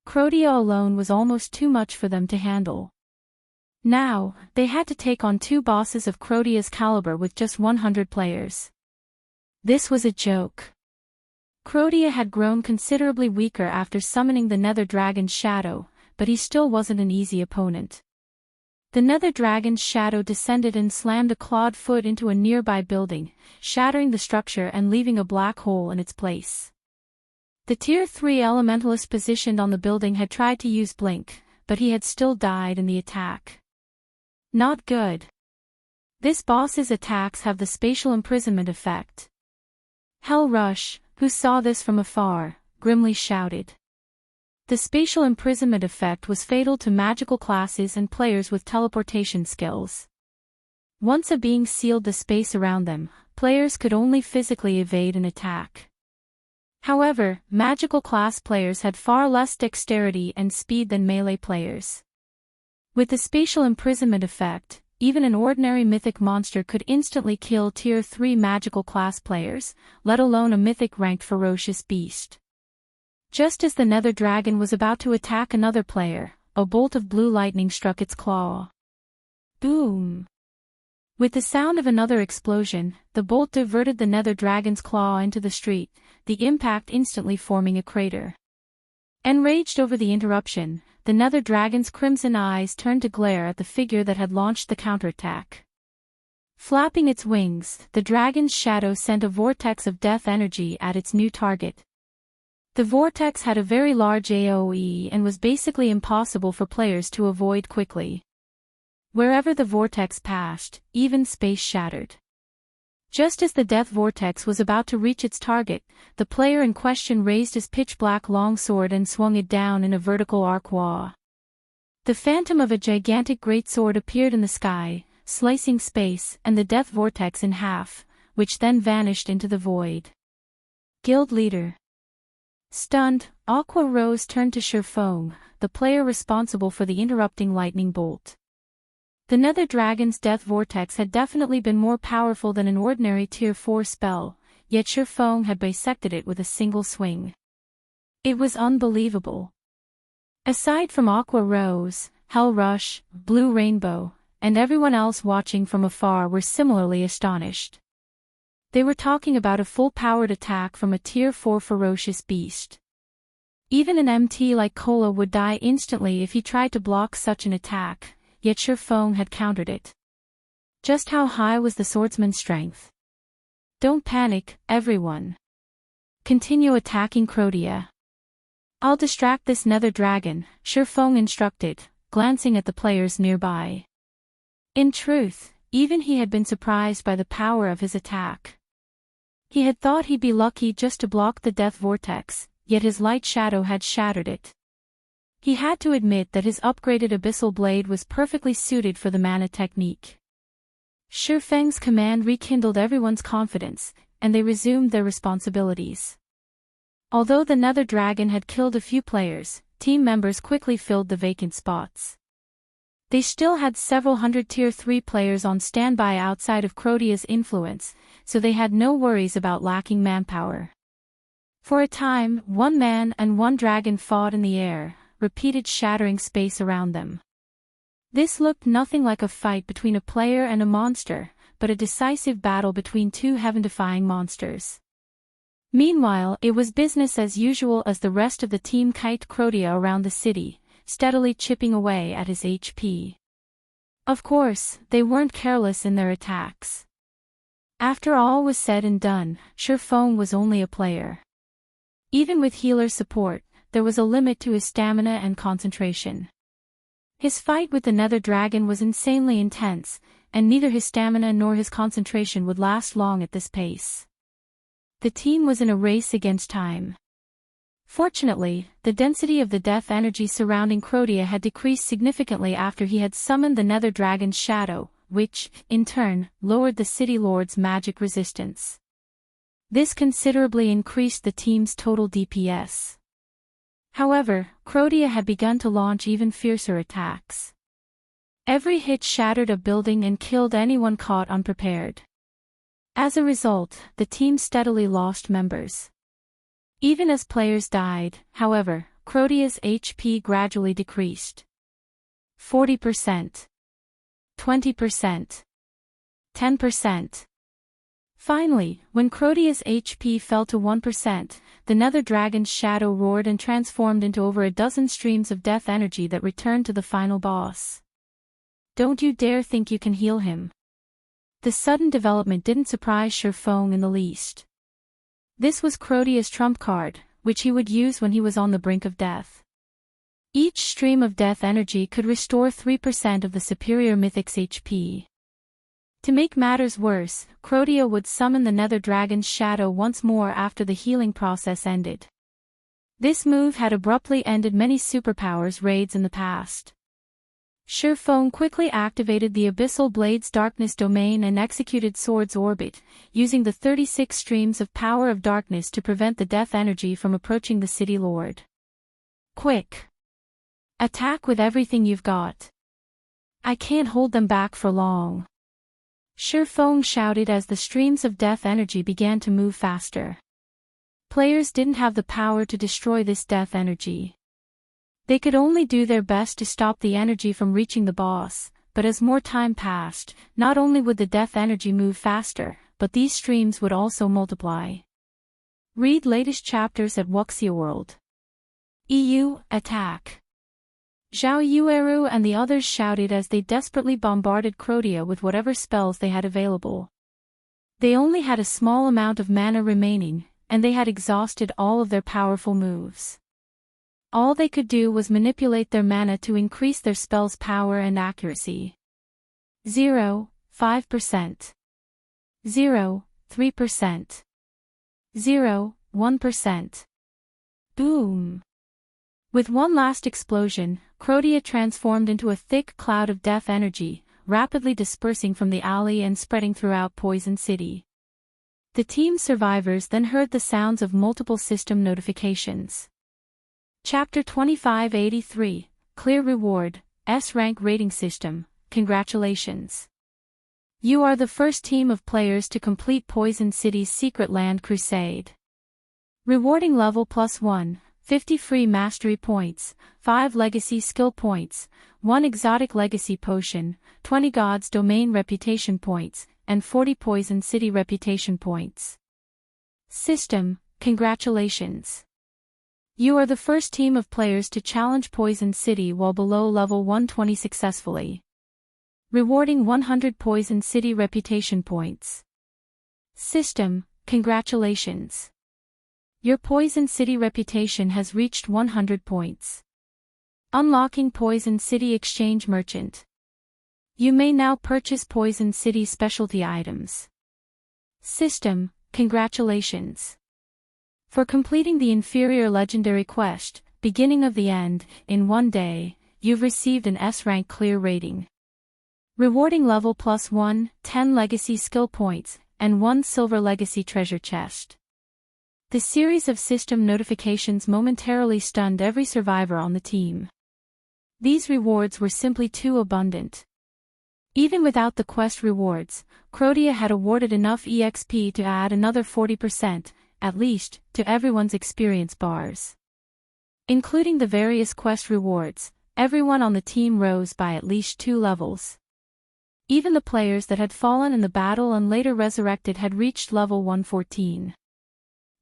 Crotia alone was almost too much for them to handle. Now, they had to take on 2 bosses of Crotia's caliber with just 100 players. This was a joke. Crotia had grown considerably weaker after summoning the Nether Dragon's shadow, but he still wasn't an easy opponent. The Nether Dragon's shadow descended and slammed a clawed foot into a nearby building, shattering the structure and leaving a black hole in its place. The Tier 3 elementalist positioned on the building had tried to use Blink, but he had still died in the attack. Not good. This boss's attacks have the spatial imprisonment effect. Hell Rush, who saw this from afar, grimly shouted. The spatial imprisonment effect was fatal to magical classes and players with teleportation skills. Once a being sealed the space around them, players could only physically evade an attack. However, magical class players had far less dexterity and speed than melee players. With the spatial imprisonment effect, even an ordinary mythic monster could instantly kill Tier 3 magical class players, let alone a mythic-ranked ferocious beast. Just as the Nether Dragon was about to attack another player, a bolt of blue lightning struck its claw. Boom! With the sound of another explosion, the bolt diverted the Nether Dragon's claw into the street, the impact instantly forming a crater. Enraged over the interruption, the Nether Dragon's crimson eyes turned to glare at the figure that had launched the counterattack. Flapping its wings, the dragon's shadow sent a vortex of death energy at its new target. The vortex had a very large AoE and was basically impossible for players to avoid quickly. Wherever the vortex passed, even space shattered. Just as the death vortex was about to reach its target, the player in question raised his pitch-black longsword and swung it down in a vertical arc. The phantom of a gigantic greatsword appeared in the sky, slicing space and the death vortex in half, which then vanished into the void. Guild Leader. Stunned, Aqua Rose turned to Shurfeng, the player responsible for the interrupting lightning bolt. The Nether Dragon's Death Vortex had definitely been more powerful than an ordinary Tier 4 spell, yet Shurfeng had bisected it with a single swing. It was unbelievable. Aside from Aqua Rose, Hell Rush, Blue Rainbow, and everyone else watching from afar were similarly astonished. They were talking about a full-powered attack from a Tier 4 ferocious beast. Even an MT like Cola would die instantly if he tried to block such an attack, yet Shurfeng had countered it. Just how high was the swordsman's strength? Don't panic, everyone. Continue attacking Crotia. I'll distract this Nether Dragon, Shurfeng instructed, glancing at the players nearby. In truth, even he had been surprised by the power of his attack. He had thought he'd be lucky just to block the Death Vortex, yet his Lightshadow had shattered it. He had to admit that his upgraded Abyssal Blade was perfectly suited for the mana technique. Shurfeng's command rekindled everyone's confidence, and they resumed their responsibilities. Although the Nether Dragon had killed a few players, team members quickly filled the vacant spots. They still had several hundred Tier 3 players on standby outside of Crotia's influence, so they had no worries about lacking manpower. For a time, one man and one dragon fought in the air, repeated shattering space around them. This looked nothing like a fight between a player and a monster, but a decisive battle between two heaven-defying monsters. Meanwhile, it was business as usual as the rest of the team kite Crotia around the city, steadily chipping away at his HP. Of course, they weren't careless in their attacks. After all was said and done, Shurfeng was only a player. Even with healer support, there was a limit to his stamina and concentration. His fight with the Nether Dragon was insanely intense, and neither his stamina nor his concentration would last long at this pace. The team was in a race against time. Fortunately, the density of the death energy surrounding Crotia had decreased significantly after he had summoned the Nether Dragon's shadow, which, in turn, lowered the City Lord's magic resistance. This considerably increased the team's total DPS. However, Crotia had begun to launch even fiercer attacks. Every hit shattered a building and killed anyone caught unprepared. As a result, the team steadily lost members. Even as players died, however, Crotia's HP gradually decreased. 40%. 20%. 10%. Finally, when Crotia's HP fell to 1%, the Nether Dragon's shadow roared and transformed into over a dozen streams of death energy that returned to the final boss. Don't you dare think you can heal him. The sudden development didn't surprise Shurfeng in the least. This was Crotia's trump card, which he would use when he was on the brink of death. Each stream of death energy could restore 3% of the superior Mythic's HP. To make matters worse, Crotia would summon the Nether Dragon's shadow once more after the healing process ended. This move had abruptly ended many superpowers raids in the past. Shurfeng quickly activated the Abyssal Blade's Darkness Domain and executed Sword's Orbit, using the 36 streams of Power of Darkness to prevent the death energy from approaching the City Lord. Quick! Attack with everything you've got. I can't hold them back for long. Shurfeng shouted as the streams of death energy began to move faster. Players didn't have the power to destroy this death energy. They could only do their best to stop the energy from reaching the boss, but as more time passed, not only would the death energy move faster, but these streams would also multiply. Read latest chapters at Wuxia World. EU, attack! Zhao Yueru and the others shouted as they desperately bombarded Crotia with whatever spells they had available. They only had a small amount of mana remaining, and they had exhausted all of their powerful moves. All they could do was manipulate their mana to increase their spell's power and accuracy. 0, 5%. 0, 3%. 0, 1%. Boom! With one last explosion, Crotia transformed into a thick cloud of death energy, rapidly dispersing from the alley and spreading throughout Poison City. The team's survivors then heard the sounds of multiple system notifications. Chapter 2583, Clear Reward, S-Rank Rating System, Congratulations. You are the first team of players to complete Poison City's Secret Land Crusade. Rewarding level +1, 50 free mastery points, 5 legacy skill points, 1 exotic legacy potion, 20 God's Domain reputation points, and 40 Poison City reputation points. System, congratulations. You are the first team of players to challenge Poison City while below level 120 successfully. Rewarding 100 Poison City reputation points. System, congratulations. Your Poison City reputation has reached 100 points. Unlocking Poison City Exchange Merchant. You may now purchase Poison City specialty items. System, congratulations. For completing the inferior legendary quest, Beginning of the End, in one day, you've received an S-rank clear rating. Rewarding level +1, 10 legacy skill points, and 1 silver legacy treasure chest. The series of system notifications momentarily stunned every survivor on the team. These rewards were simply too abundant. Even without the quest rewards, Crotia had awarded enough EXP to add another 40%, at least, to everyone's experience bars. Including the various quest rewards, everyone on the team rose by at least 2 levels. Even the players that had fallen in the battle and later resurrected had reached level 114.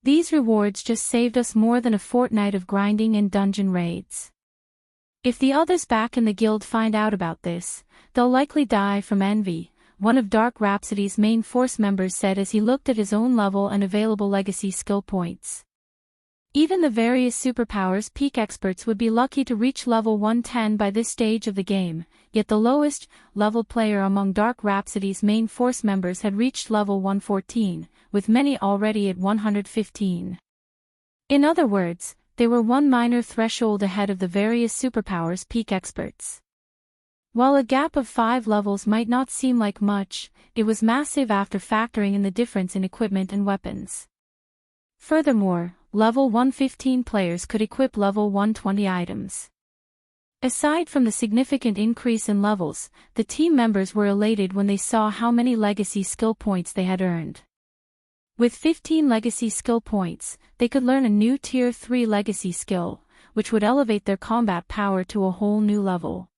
These rewards just saved us more than a fortnight of grinding and dungeon raids. If the others back in the guild find out about this, they'll likely die from envy, one of Dark Rhapsody's main force members said as he looked at his own level and available legacy skill points. Even the various superpowers peak experts would be lucky to reach level 110 by this stage of the game, yet the lowest level player among Dark Rhapsody's main force members had reached level 114, with many already at 115. In other words, they were one minor threshold ahead of the various superpowers peak experts. While a gap of 5 levels might not seem like much, it was massive after factoring in the difference in equipment and weapons. Furthermore, level 115 players could equip level 120 items. Aside from the significant increase in levels, the team members were elated when they saw how many legacy skill points they had earned. With 15 legacy skill points, they could learn a new Tier 3 legacy skill, which would elevate their combat power to a whole new level.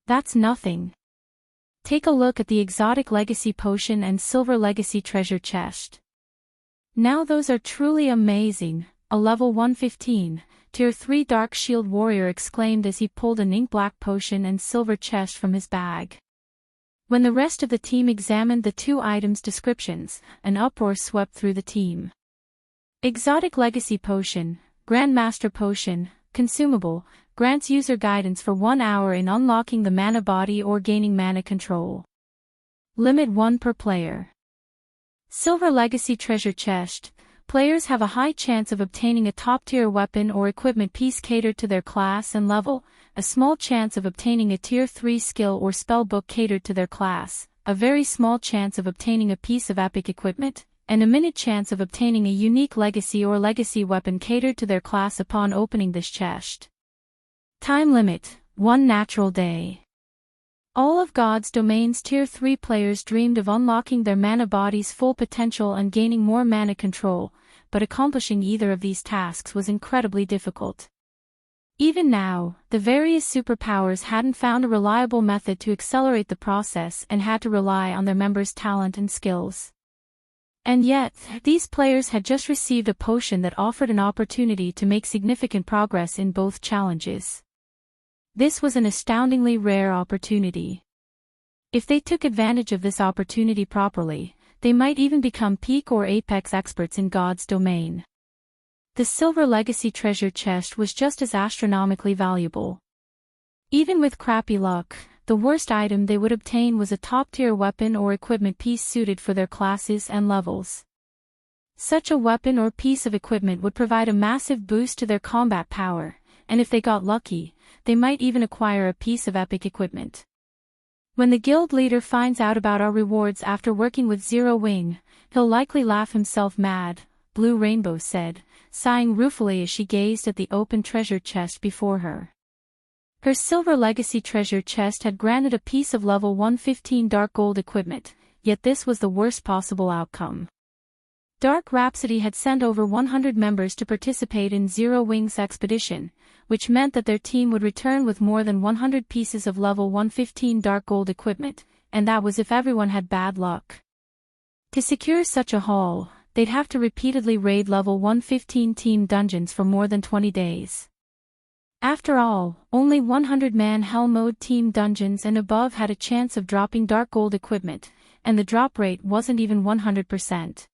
That's nothing. Take a look at the exotic legacy potion and silver legacy treasure chest. Now those are truly amazing, a level 115, Tier 3 Dark Shield Warrior exclaimed as he pulled an ink-black potion and silver chest from his bag. When the rest of the team examined the 2 items' descriptions, an uproar swept through the team. Exotic Legacy Potion, Grandmaster Potion, Consumable, grants user guidance for 1 hour in unlocking the mana body or gaining mana control. Limit 1 per player. Silver Legacy Treasure Chest, players have a high chance of obtaining a top-tier weapon or equipment piece catered to their class and level, a small chance of obtaining a Tier 3 skill or spell book catered to their class, a very small chance of obtaining a piece of epic equipment, and a minute chance of obtaining a unique legacy or legacy weapon catered to their class upon opening this chest. Time limit, 1 natural day. All of God's Domain's Tier 3 players dreamed of unlocking their mana body's full potential and gaining more mana control, but accomplishing either of these tasks was incredibly difficult. Even now, the various superpowers hadn't found a reliable method to accelerate the process and had to rely on their members' talent and skills. And yet, these players had just received a potion that offered an opportunity to make significant progress in both challenges. This was an astoundingly rare opportunity. If they took advantage of this opportunity properly, they might even become peak or apex experts in God's Domain. The Silver Legacy Treasure Chest was just as astronomically valuable. Even with crappy luck, the worst item they would obtain was a top-tier weapon or equipment piece suited for their classes and levels. Such a weapon or piece of equipment would provide a massive boost to their combat power, and if they got lucky, they might even acquire a piece of epic equipment. When the guild leader finds out about our rewards after working with Zero Wing, He'll likely laugh himself mad, Blue Rainbow said, sighing ruefully as she gazed at the open treasure chest before her. Her silver legacy treasure chest had granted a piece of level 115 dark gold equipment, yet this was the worst possible outcome. Dark Rhapsody had sent over 100 members to participate in Zero Wings expedition, which meant that their team would return with more than 100 pieces of level 115 dark gold equipment, and that was if everyone had bad luck. To secure such a haul, they'd have to repeatedly raid level 115 team dungeons for more than 20 days. After all, only 100-man Hell Mode team dungeons and above had a chance of dropping dark gold equipment, and the drop rate wasn't even 100%.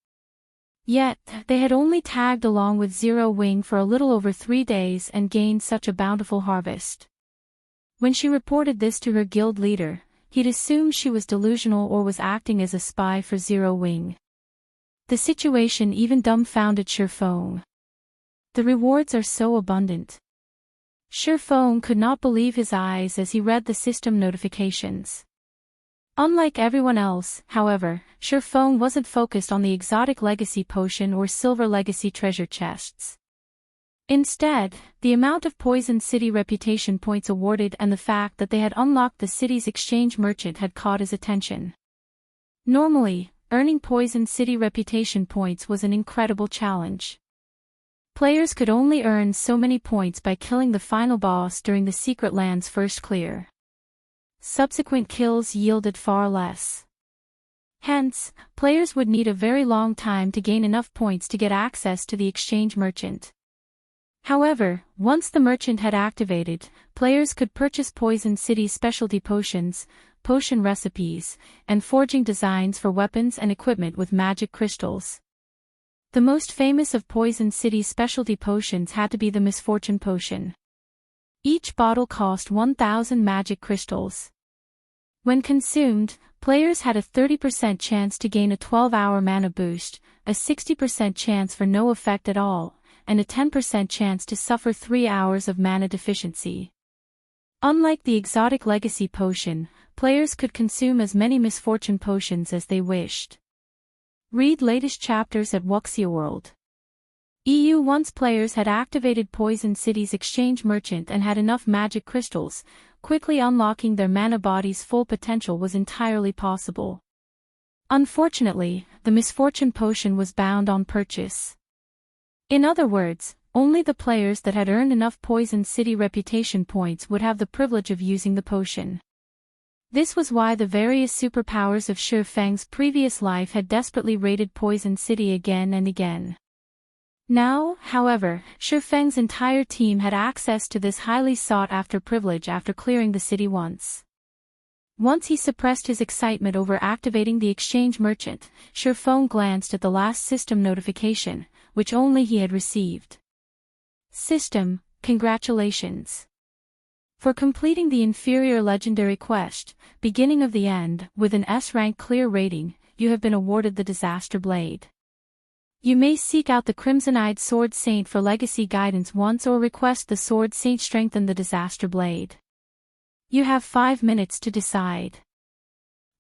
Yet, they had only tagged along with Zero Wing for a little over 3 days and gained such a bountiful harvest. When she reported this to her guild leader, he'd assumed she was delusional or was acting as a spy for Zero Wing. The situation even dumbfounded Surpassing. The rewards are so abundant. Surpassing could not believe his eyes as he read the system notifications. Unlike everyone else, however, Surpassing wasn't focused on the exotic legacy potion or silver legacy treasure chests. Instead, the amount of Poison City reputation points awarded and the fact that they had unlocked the city's exchange merchant had caught his attention. Normally, earning Poison City reputation points was an incredible challenge. Players could only earn so many points by killing the final boss during the Secret Land's first clear. Subsequent kills yielded far less. Hence, players would need a very long time to gain enough points to get access to the exchange merchant. However, once the merchant had activated, players could purchase Poison City's specialty potions, potion recipes, and forging designs for weapons and equipment with magic crystals. The most famous of Poison City's specialty potions had to be the Misfortune Potion. Each bottle cost 1,000 magic crystals. When consumed, players had a 30% chance to gain a 12-hour mana boost, a 60% chance for no effect at all, and a 10% chance to suffer 3 hours of mana deficiency. Unlike the exotic legacy potion, players could consume as many misfortune potions as they wished. Read latest chapters at World. Once players had activated Poison City's exchange merchant and had enough magic crystals, quickly unlocking their mana body's full potential was entirely possible. Unfortunately, the Misfortune Potion was bound on purchase. In other words, only the players that had earned enough Poison City reputation points would have the privilege of using the potion. This was why the various superpowers of Surpassing's previous life had desperately raided Poison City again and again. Now, however, Surpassing's entire team had access to this highly sought-after privilege after clearing the city once. Once he suppressed his excitement over activating the exchange merchant, Surpassing glanced at the last system notification, which only he had received. System, congratulations. For completing the inferior legendary quest, Beginning of the End, with an S-rank clear rating, you have been awarded the Disaster Blade. You may seek out the Crimson-Eyed Sword Saint for legacy guidance once or request the Sword Saint strengthen the Disaster Blade. You have 5 minutes to decide.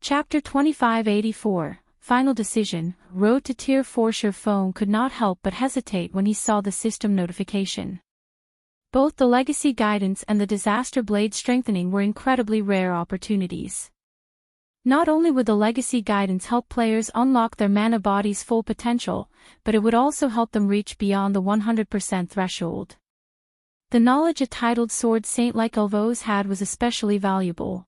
Chapter 2584, Final Decision, Road to Tier 4. Surpassing could not help but hesitate when he saw the system notification. Both the legacy guidance and the Disaster Blade strengthening were incredibly rare opportunities. Not only would the legacy guidance help players unlock their mana body's full potential, but it would also help them reach beyond the 100% threshold. The knowledge a titled Sword Saint like Elvos had was especially valuable.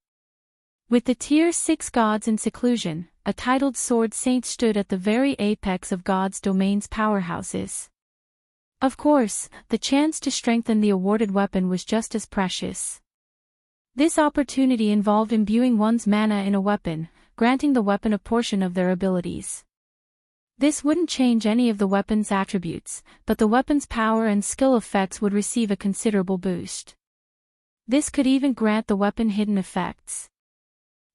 With the Tier 6 gods in seclusion, a titled Sword Saint stood at the very apex of God's domain's powerhouses. Of course, the chance to strengthen the awarded weapon was just as precious. This opportunity involved imbuing one's mana in a weapon, granting the weapon a portion of their abilities. This wouldn't change any of the weapon's attributes, but the weapon's power and skill effects would receive a considerable boost. This could even grant the weapon hidden effects.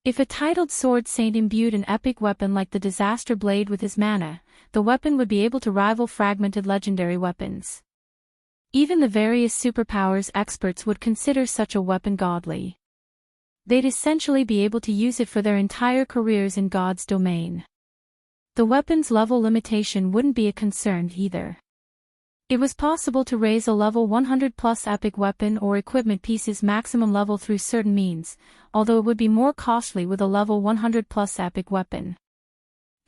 If a titled Sword Saint imbued an epic weapon like the Disaster Blade with his mana, the weapon would be able to rival fragmented legendary weapons. Even the various superpowers experts would consider such a weapon godly. They'd essentially be able to use it for their entire careers in God's domain. The weapon's level limitation wouldn't be a concern either. It was possible to raise a level 100 plus epic weapon or equipment piece's maximum level through certain means, although it would be more costly with a level 100 plus epic weapon.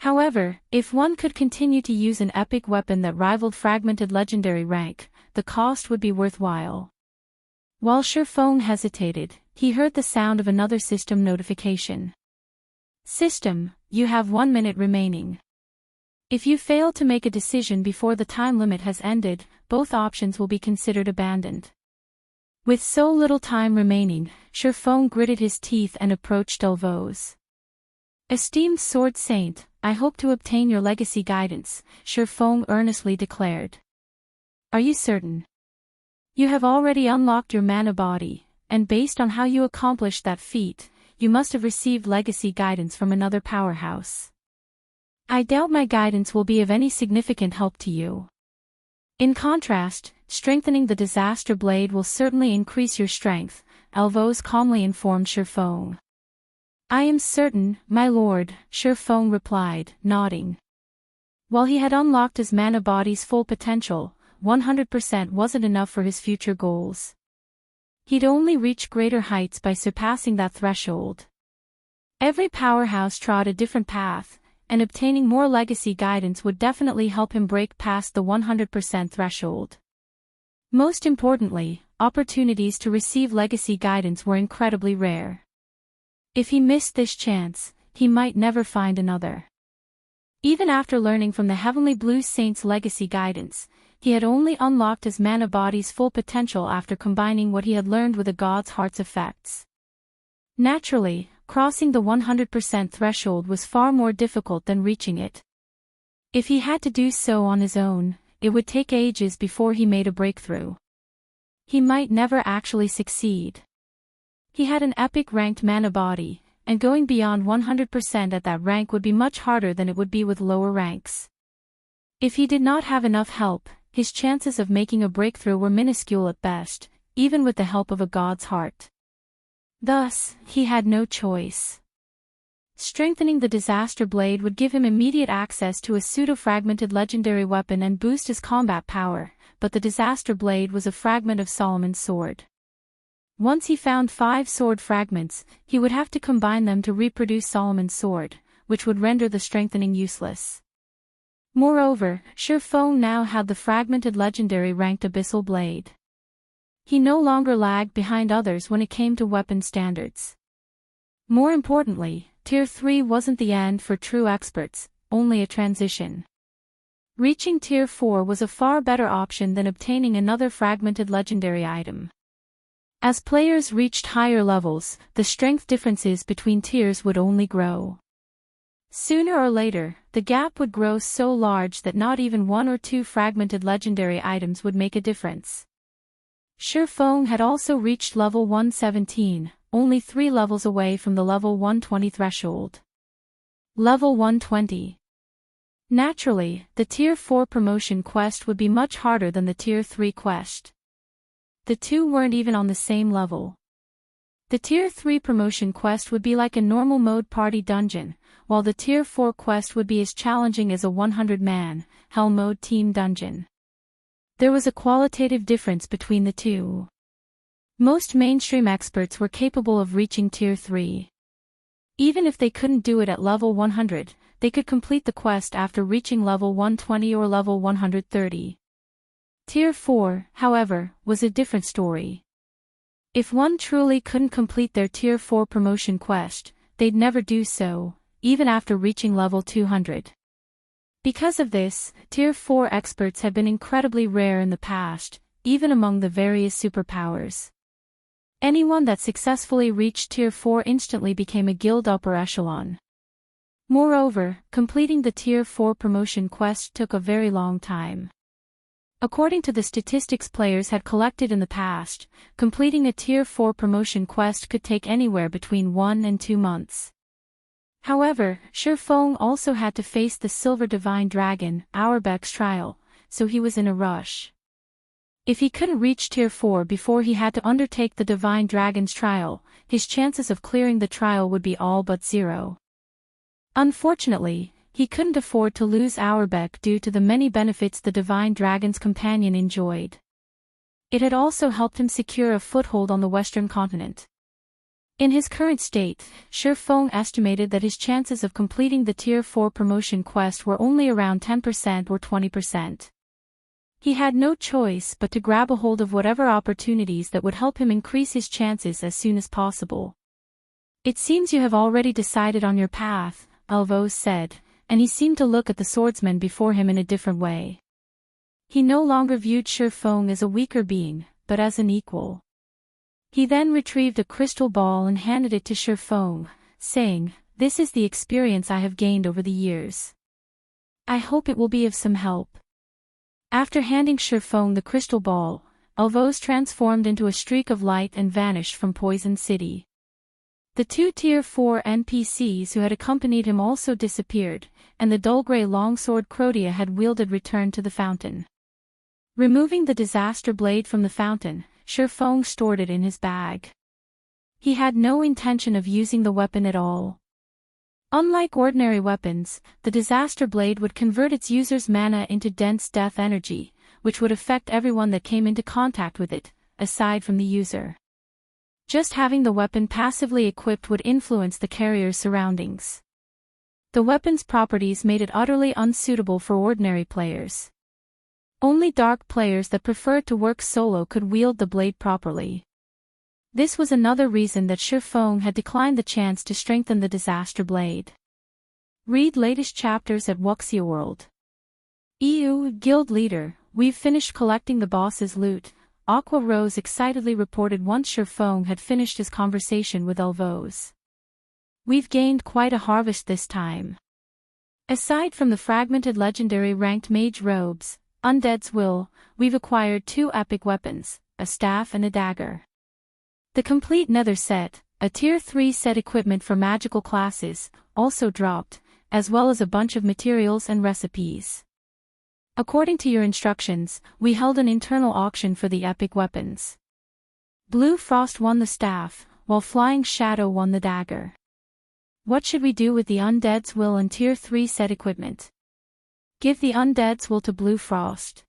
However, if one could continue to use an epic weapon that rivaled fragmented legendary rank, the cost would be worthwhile. While Surefeng hesitated, he heard the sound of another system notification. System, you have 1 minute remaining. If you fail to make a decision before the time limit has ended, both options will be considered abandoned. With so little time remaining, Surefeng gritted his teeth and approached Delvos. Esteemed Sword Saint, I hope to obtain your legacy guidance, Surefeng earnestly declared. Are you certain? You have already unlocked your mana body, and based on how you accomplished that feat, you must have received legacy guidance from another powerhouse. I doubt my guidance will be of any significant help to you. In contrast, strengthening the Disaster Blade will certainly increase your strength, Delvos calmly informed Surefeng. I am certain, my lord, Surefeng replied, nodding. While he had unlocked his mana body's full potential, 100% wasn't enough for his future goals. He'd only reach greater heights by surpassing that threshold. Every powerhouse trod a different path, and obtaining more legacy guidance would definitely help him break past the 100% threshold. Most importantly, opportunities to receive legacy guidance were incredibly rare. If he missed this chance, he might never find another. Even after learning from the Heavenly Blue Saint's legacy guidance, he had only unlocked his mana body's full potential after combining what he had learned with a God's Heart's effects. Naturally, crossing the 100% threshold was far more difficult than reaching it. If he had to do so on his own, it would take ages before he made a breakthrough. He might never actually succeed. He had an epic ranked mana body, and going beyond 100% at that rank would be much harder than it would be with lower ranks. If he did not have enough help, his chances of making a breakthrough were minuscule at best, even with the help of a God's Heart. Thus, he had no choice. Strengthening the Disaster Blade would give him immediate access to a pseudo-fragmented legendary weapon and boost his combat power, but the Disaster Blade was a fragment of Solomon's sword. Once he found 5 sword fragments, he would have to combine them to reproduce Solomon's sword, which would render the strengthening useless. Moreover, Surefeng now had the fragmented legendary ranked Abyssal Blade. He no longer lagged behind others when it came to weapon standards. More importantly, Tier 3 wasn't the end for true experts, only a transition. Reaching Tier 4 was a far better option than obtaining another fragmented legendary item. As players reached higher levels, the strength differences between tiers would only grow. Sooner or later, the gap would grow so large that not even 1 or 2 fragmented legendary items would make a difference. Surefeng had also reached level 117, only 3 levels away from the level 120 threshold. Level 120. Naturally, the Tier 4 promotion quest would be much harder than the Tier 3 quest. The two weren't even on the same level. The Tier 3 promotion quest would be like a normal mode party dungeon, while the Tier 4 quest would be as challenging as a 100-man, Hell mode team dungeon. There was a qualitative difference between the two. Most mainstream experts were capable of reaching Tier 3. Even if they couldn't do it at level 100, they could complete the quest after reaching level 120 or level 130. Tier 4, however, was a different story. If one truly couldn't complete their Tier 4 promotion quest, they'd never do so, even after reaching level 200. Because of this, Tier 4 experts had been incredibly rare in the past, even among the various superpowers. Anyone that successfully reached Tier 4 instantly became a guild upper echelon. Moreover, completing the Tier 4 promotion quest took a very long time. According to the statistics players had collected in the past, completing a Tier 4 promotion quest could take anywhere between 1 and 2 months. However, Surefeng also had to face the Silver Divine Dragon, Auerbach's trial, so he was in a rush. If he couldn't reach Tier 4 before he had to undertake the Divine Dragon's trial, his chances of clearing the trial would be all but 0. Unfortunately, He couldn't afford to lose Auerbeck due to the many benefits the Divine Dragon's companion enjoyed. It had also helped him secure a foothold on the Western continent. In his current state, Shifeng estimated that his chances of completing the Tier 4 promotion quest were only around 10% or 20%. He had no choice but to grab a hold of whatever opportunities that would help him increase his chances as soon as possible. "It seems you have already decided on your path," Alvose said, and he seemed to look at the swordsman before him in a different way. He no longer viewed Shifeng as a weaker being, but as an equal. He then retrieved a crystal ball and handed it to Shifeng, saying, "This is the experience I have gained over the years. I hope it will be of some help." After handing Shifeng the crystal ball, Alvose transformed into a streak of light and vanished from Poison City. The two Tier 4 NPCs who had accompanied him also disappeared, and the dull grey longsword Crotia had wielded returned to the fountain. Removing the disaster blade from the fountain, Shifeng stored it in his bag. He had no intention of using the weapon at all. Unlike ordinary weapons, the disaster blade would convert its user's mana into dense death energy, which would affect everyone that came into contact with it, aside from the user. Just having the weapon passively equipped would influence the carrier's surroundings. The weapon's properties made it utterly unsuitable for ordinary players. Only dark players that preferred to work solo could wield the blade properly. This was another reason that Shifeng had declined the chance to strengthen the disaster blade. Read latest chapters at Wuxia World. EU Guild Leader, "We've finished collecting the boss's loot," Aqua Rose excitedly reported once Shifeng had finished his conversation with Alvose. "We've gained quite a harvest this time. Aside from the fragmented legendary ranked mage robes, Undead's Will, we've acquired 2 epic weapons, a staff and a dagger. The complete nether set, a Tier 3 set equipment for magical classes, also dropped, as well as a bunch of materials and recipes. According to your instructions, we held an internal auction for the epic weapons. Blue Frost won the staff, while Flying Shadow won the dagger. What should we do with the Undead's Will and Tier 3 set equipment? Give the Undead's Will to Blue Frost.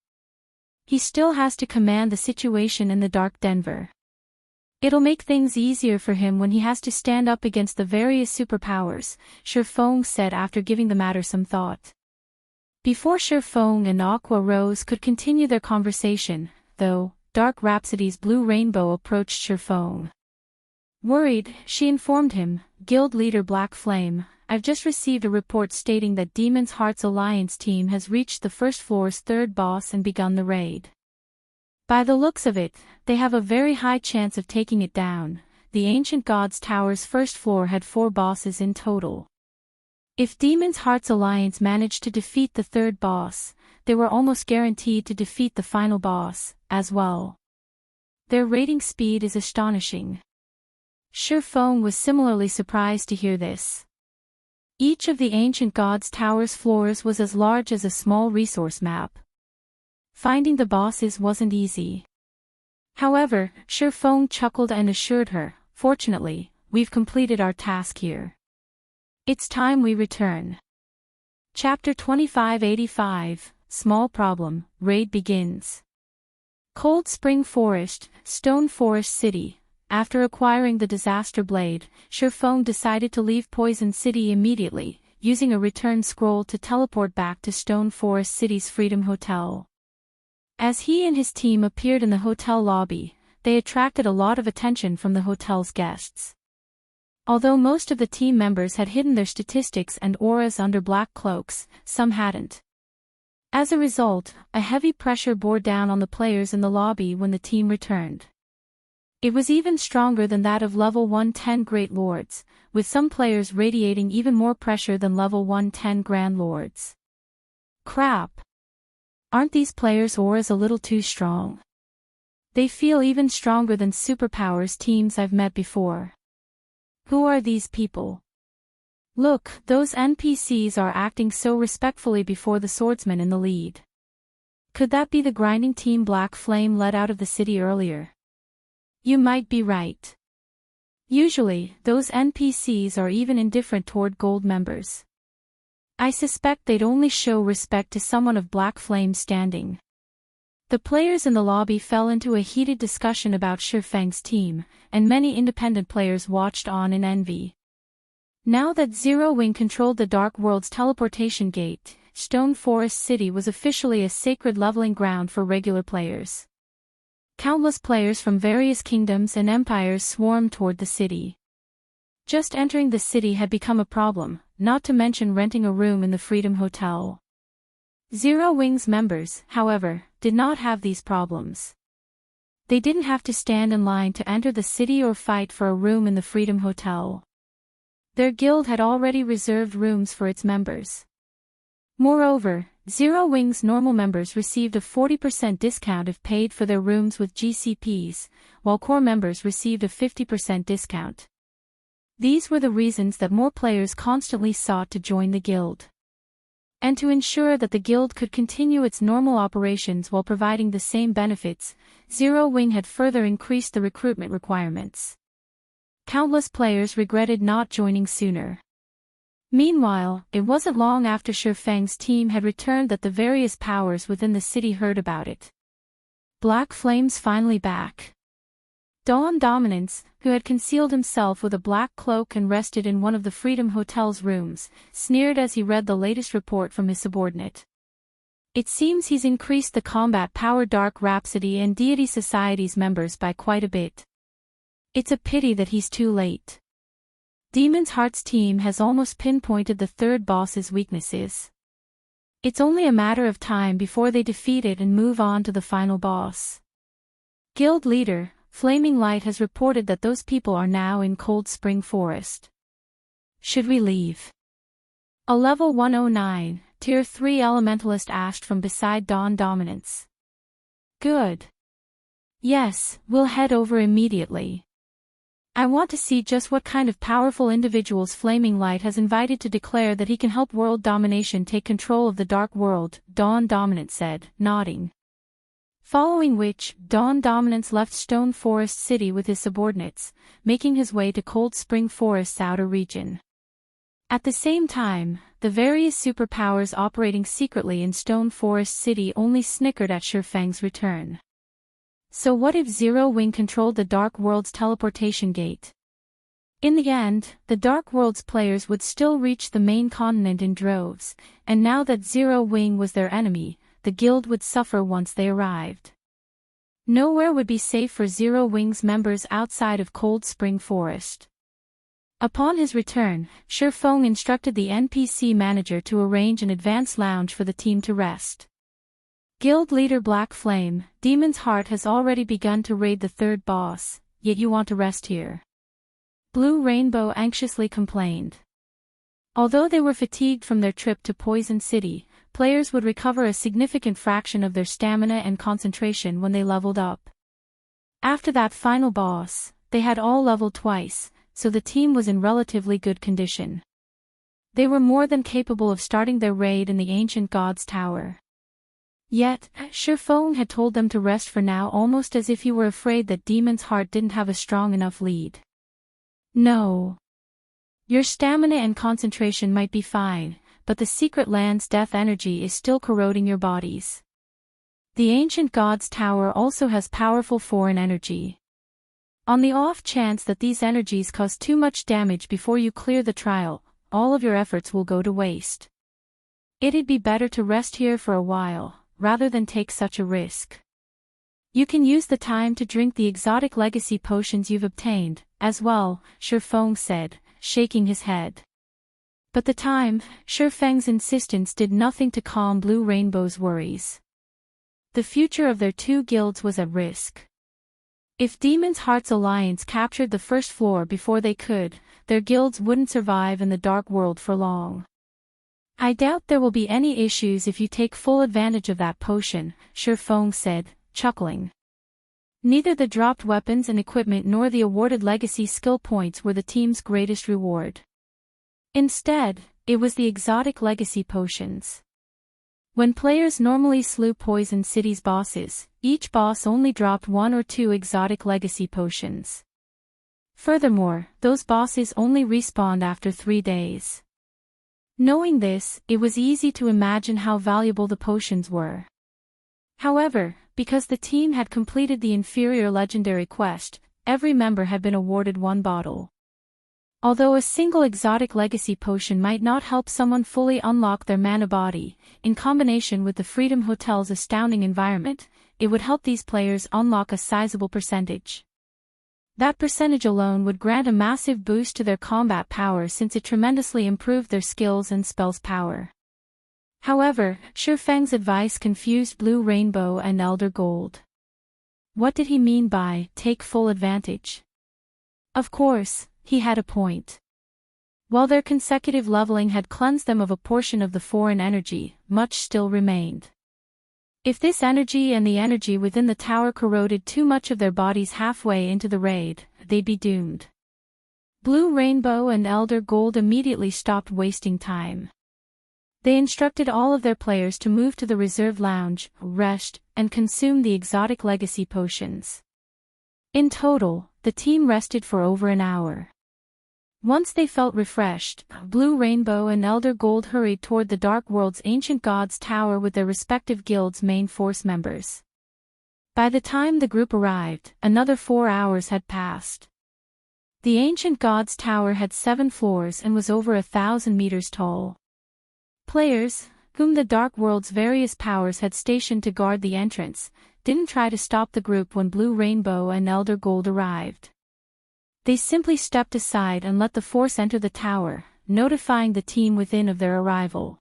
He still has to command the situation in the Dark Denver. It'll make things easier for him when he has to stand up against the various superpowers," Shifeng said after giving the matter some thought. Before Shifeng and Aqua Rose could continue their conversation, though, Dark Rhapsody's Blue Rainbow approached Shifeng. Worried, she informed him, "Guild Leader Black Flame, I've just received a report stating that Demon's Heart's Alliance team has reached the first floor's 3rd boss and begun the raid. By the looks of it, they have a very high chance of taking it down. The Ancient Gods Tower's first floor had 4 bosses in total. If Demon's Heart's Alliance managed to defeat the 3rd boss, they were almost guaranteed to defeat the final boss, as well. Their raiding speed is astonishing." Shifeng was similarly surprised to hear this. Each of the Ancient Gods Tower's floors was as large as a small resource map. Finding the bosses wasn't easy. However, Shifeng chuckled and assured her, "Fortunately, we've completed our task here. It's time we return." Chapter 2585, Small Problem, Raid begins. Cold Spring Forest, Stone Forest City. After acquiring the disaster blade, Shifeng decided to leave Poison City immediately, using a return scroll to teleport back to Stone Forest City's Freedom Hotel. As he and his team appeared in the hotel lobby, they attracted a lot of attention from the hotel's guests. Although most of the team members had hidden their statistics and auras under black cloaks, some hadn't. As a result, a heavy pressure bore down on the players in the lobby when the team returned. It was even stronger than that of level 110 Great Lords, with some players radiating even more pressure than level 110 Grand Lords. Crap! Aren't these players' auras a little too strong? They feel even stronger than superpowers teams I've met before. Who are these people? Look, those NPCs are acting so respectfully before the swordsman in the lead. Could that be the grinding team Black Flame led out of the city earlier? You might be right. Usually, those NPCs are even indifferent toward gold members. I suspect they'd only show respect to someone of black flame's standing. The players in the lobby fell into a heated discussion about Shifeng's team, and many independent players watched on in envy. Now that Zero Wing controlled the Dark World's teleportation gate, Stone Forest City was officially a sacred leveling ground for regular players. Countless players from various kingdoms and empires swarmed toward the city. Just entering the city had become a problem, not to mention renting a room in the Freedom Hotel. Zero Wing's members, however, did not have these problems. They didn't have to stand in line to enter the city or fight for a room in the Freedom Hotel. Their guild had already reserved rooms for its members. Moreover, Zero Wing's normal members received a 40% discount if paid for their rooms with GCPs, while core members received a 50% discount. These were the reasons that more players constantly sought to join the guild. And to ensure that the guild could continue its normal operations while providing the same benefits, Zero Wing had further increased the recruitment requirements. Countless players regretted not joining sooner. Meanwhile, it wasn't long after Shifeng's team had returned that the various powers within the city heard about it. Black Flame's finally back. Dawn Dominance, who had concealed himself with a black cloak and rested in one of the Freedom Hotel's rooms, sneered as he read the latest report from his subordinate. It seems he's increased the combat power Dark Rhapsody and Deity Society's members by quite a bit. It's a pity that he's too late. Demon's Heart's team has almost pinpointed the third boss's weaknesses. It's only a matter of time before they defeat it and move on to the final boss. Guild leader, Flaming Light, has reported that those people are now in Cold Spring Forest. Should we leave? A level 109, Tier 3 Elementalist asked from beside Dawn Dominance. Good. Yes, we'll head over immediately. I want to see just what kind of powerful individuals Flaming Light has invited to declare that he can help world domination take control of the Dark World, Dawn Dominance said, nodding. Following which, Dawn Dominance left Stone Forest City with his subordinates, making his way to Cold Spring Forest's outer region. At the same time, the various superpowers operating secretly in Stone Forest City only snickered at Shifeng's return. So what if Zero Wing controlled the Dark World's teleportation gate? In the end, the Dark World's players would still reach the main continent in droves, and now that Zero Wing was their enemy, the guild would suffer once they arrived. Nowhere would be safe for Zero Wing's members outside of Cold Spring Forest. Upon his return, Shifeng instructed the NPC manager to arrange an advanced lounge for the team to rest. Guild leader Black Flame, Demon's Heart has already begun to raid the third boss, yet you want to rest here. Blue Rainbow anxiously complained. Although they were fatigued from their trip to Poison City, players would recover a significant fraction of their stamina and concentration when they leveled up. After that final boss, they had all leveled twice, so the team was in relatively good condition. They were more than capable of starting their raid in the Ancient God's Tower. Yet, Shifeng had told them to rest for now, almost as if he were afraid that Demon's Heart didn't have a strong enough lead. No. Your stamina and concentration might be fine, but the Secret Land's death energy is still corroding your bodies. The Ancient God's Tower also has powerful foreign energy. On the off chance that these energies cause too much damage before you clear the trial, all of your efforts will go to waste. It'd be better to rest here for a while, rather than take such a risk. You can use the time to drink the exotic legacy potions you've obtained, as well, Shifeng said, shaking his head. But the time, Shifeng's insistence did nothing to calm Blue Rainbow's worries. The future of their two guilds was at risk. If Demon's Heart's alliance captured the first floor before they could, their guilds wouldn't survive in the Dark World for long. I doubt there will be any issues if you take full advantage of that potion, Shifeng said, chuckling. Neither the dropped weapons and equipment nor the awarded legacy skill points were the team's greatest reward. Instead, it was the exotic legacy potions. When players normally slew Poison City's bosses, each boss only dropped 1 or 2 exotic legacy potions. Furthermore, those bosses only respawned after 3 days. Knowing this, it was easy to imagine how valuable the potions were. However, because the team had completed the inferior legendary quest, every member had been awarded one bottle. Although a single exotic legacy potion might not help someone fully unlock their mana body, in combination with the Freedom Hotel's astounding environment, it would help these players unlock a sizable percentage. That percentage alone would grant a massive boost to their combat power since it tremendously improved their skills and spells power. However, Shifeng's advice confused Blue Rainbow and Elder Gold. What did he mean by take full advantage? Of course, he had a point. While their consecutive leveling had cleansed them of a portion of the foreign energy, much still remained. If this energy and the energy within the tower corroded too much of their bodies halfway into the raid, they'd be doomed. Blue Rainbow and Elder Gold immediately stopped wasting time. They instructed all of their players to move to the reserve lounge, rest, and consume the exotic legacy potions. In total, the team rested for over an hour. Once they felt refreshed, Blue Rainbow and Elder Gold hurried toward the Dark World's Ancient Gods Tower with their respective guilds' main force members. By the time the group arrived, another 4 hours had passed. The Ancient Gods Tower had 7 floors and was over 1,000 meters tall. Players, whom the Dark World's various powers had stationed to guard the entrance, didn't try to stop the group when Blue Rainbow and Elder Gold arrived. They simply stepped aside and let the force enter the tower, notifying the team within of their arrival.